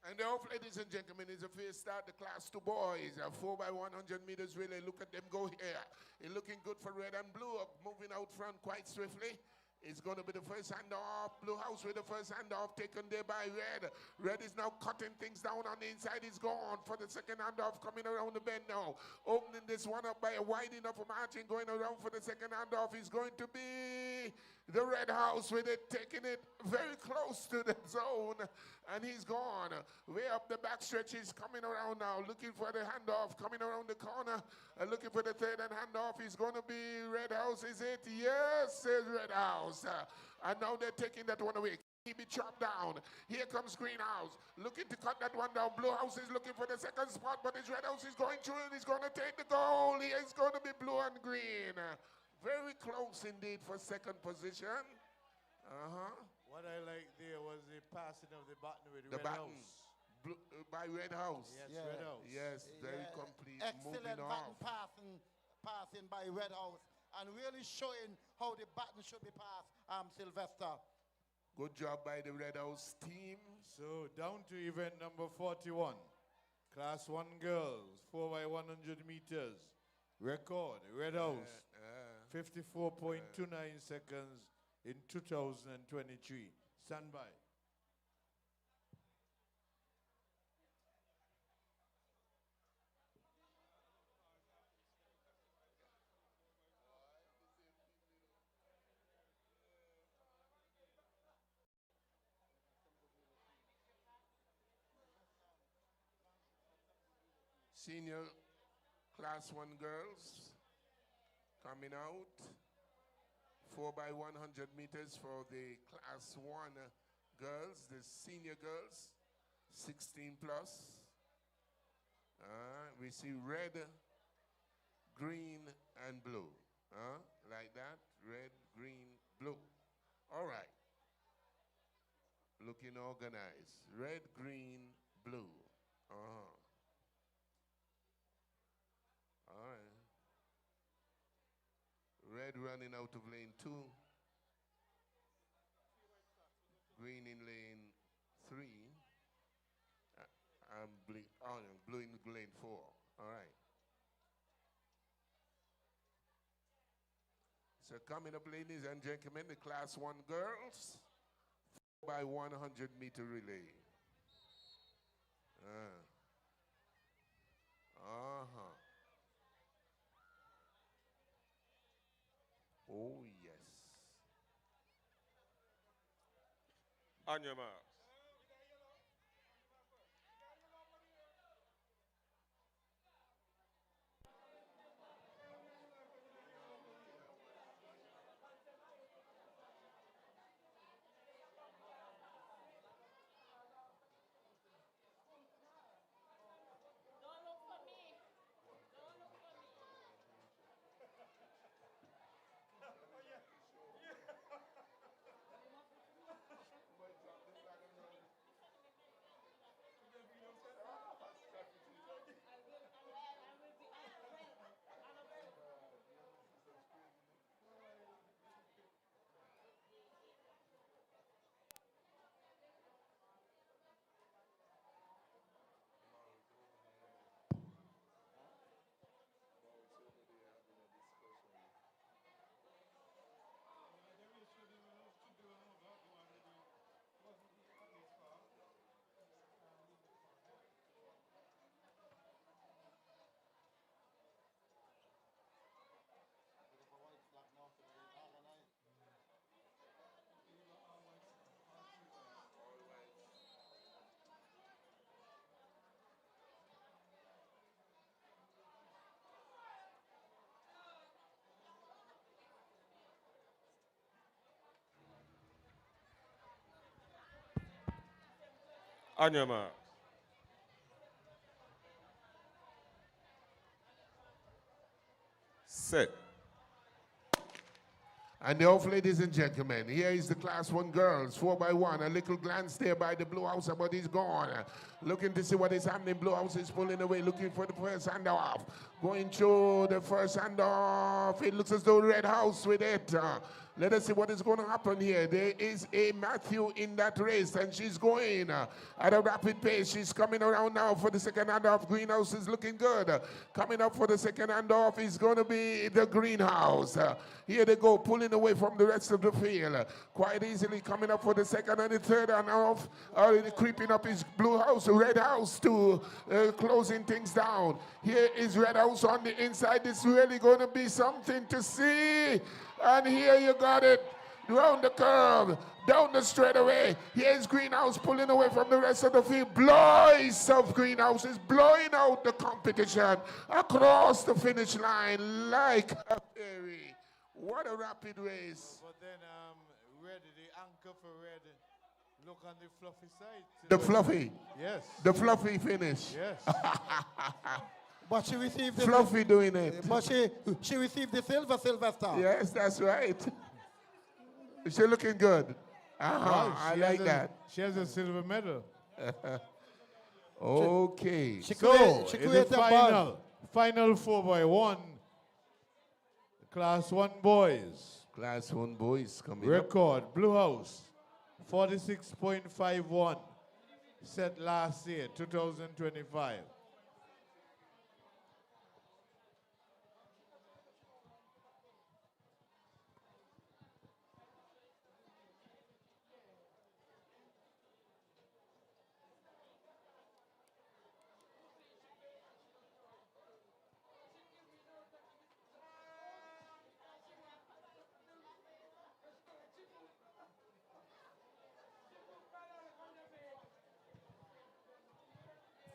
And now, ladies and gentlemen, is a fair start. The class 2 boys, 4x100 meters relay. Look at them go here. It's looking good for red and blue, moving out front quite swiftly. It's going to be the first handoff. Blue House with the first handoff taken there by Red. Red is now cutting things down on the inside. He's gone for the second handoff, coming around the bend now. Opening this one up by a wide enough margin, going around for the second handoff is going to be the Red House with it, taking it very close to the zone. And he's gone. Way up the back stretch, he's coming around now, looking for the handoff, coming around the corner, looking for the third and handoff. He's going to be Red House, is it? Yes, says Red House. And now they're taking that one away. be chopped down. Here comes Greenhouse, looking to cut that one down. Blue House is looking for the second spot, but his Red House is going through and he's going to take the goal. Here it's going to be blue and green. Very close indeed for second position. What I like there was the passing of the baton with The Red baton House. by Red House. Yes, Red House. Yes, very complete. Excellent Moving baton off. passing by Red House and really showing how the baton should be passed, Sylvester. Good job by the Red House team. So down to event number 41. Class 1 girls, 4x100 meters. Record, Red House, 54.29 seconds in 2023. Stand by. Senior class 1 girls coming out. 4x100 meters for the class 1 girls, the senior girls, 16 plus. We see red, green, and blue. Like that, red, green, blue. All right. Looking organized. Red, green, blue. All right. Red running out of lane 2. Green in lane 3. And blue in lane 4. All right. So coming up, ladies and gentlemen, the class 1 girls, 4x100 meter relay. Oh, yes. On your mark. On your mark. Set. And off, ladies and gentlemen, here is the class 1 girls, 4x1. A little glance there by the Blue House, but he's gone. Looking to see what is happening. Blue House is pulling away, looking for the first handoff. Going through the first handoff. It looks as though Red House with it. Let us see what is going to happen here. There is a Matthew in that race, and she's going at a rapid pace. She's coming around now for the second handoff. Greenhouse is looking good. Coming up for the second handoff is going to be the Greenhouse. Here they go, pulling away from the rest of the field. Quite easily coming up for the second and the third handoff. Already creeping up is Blue House, Red House to closing things down. Here is Red House on the inside. It's really going to be something to see. And here you got it, round the curve, down the straightaway. Here's Greenhouse pulling away from the rest of the field. Blois of Greenhouse is blowing out the competition across the finish line like a fairy. What a rapid race. But then Red, the anchor for Red Look on the fluffy side. The fluffy. Yes. The fluffy finish. Yes. But she received the Fluffy doing it. But she received the silver star. Yes, that's right. She's looking good. Well, I she like has that. She has a silver medal. Okay. So, she in the created a final 4x1, Class 1 boys. Class 1 boys coming Record, Blue House, 46.51, set last year, 2025.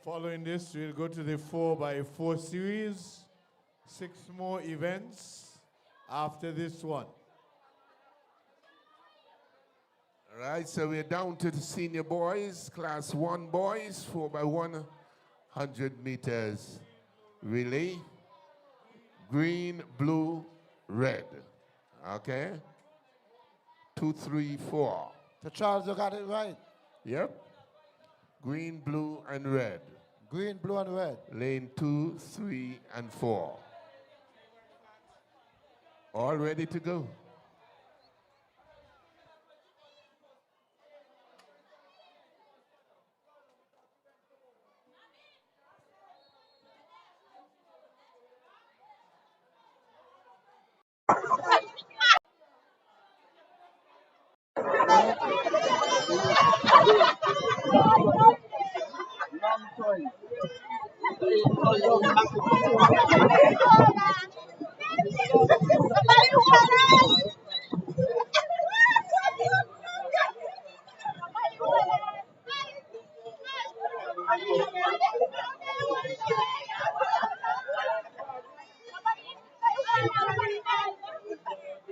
Following this, we'll go to the 4x4 series. 6 more events after this one. All right, so we're down to the senior boys, class 1 boys, 4x100 meters relay. Green, blue, red. Okay? 2, 3, 4. So Charles, you got it right. Yep. Green, blue, and red. Green, blue, and red. Lane 2, 3, and 4. All ready to go.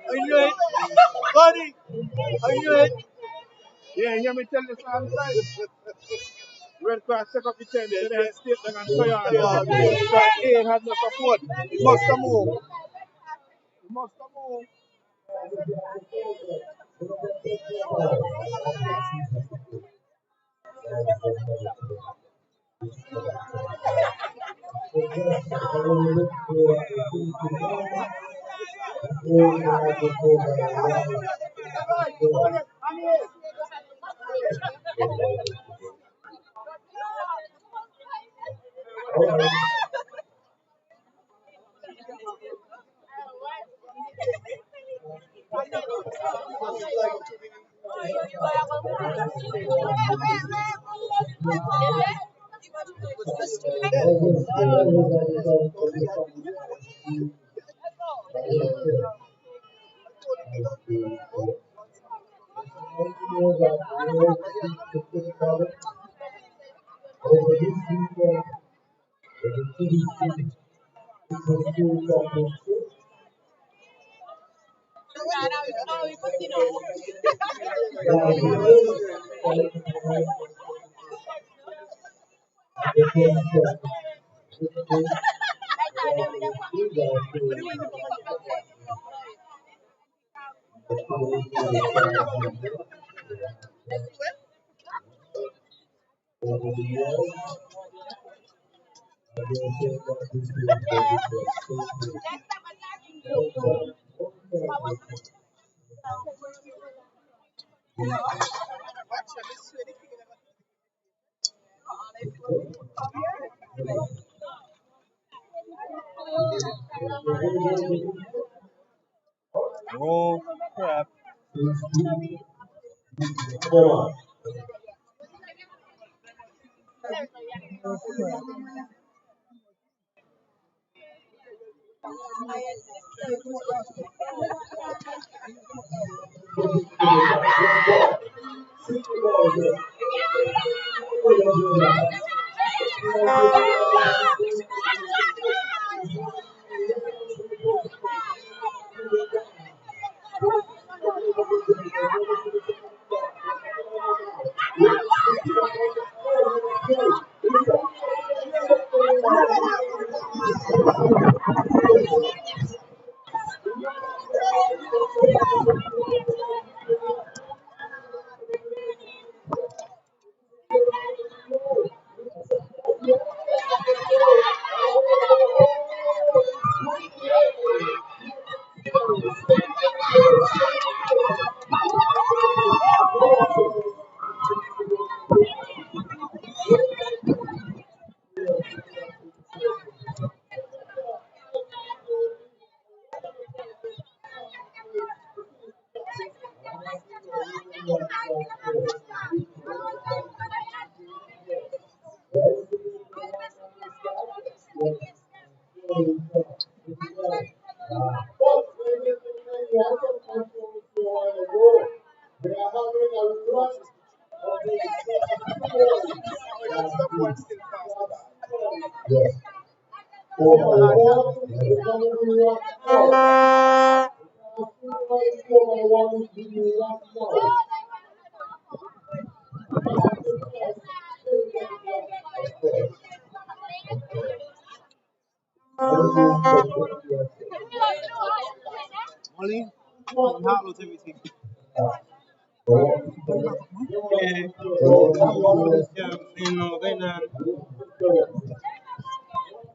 Are you it? Buddy, are you it? Yeah, hear me tell you some time. Red Cross check up the tent, so they stay them and fire on the because A had no support. It must have moved. It must have moved. Oh crap. Molly, how was everything? Yeah, you know, then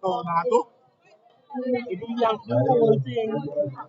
oh, Nago, you do the whole thing.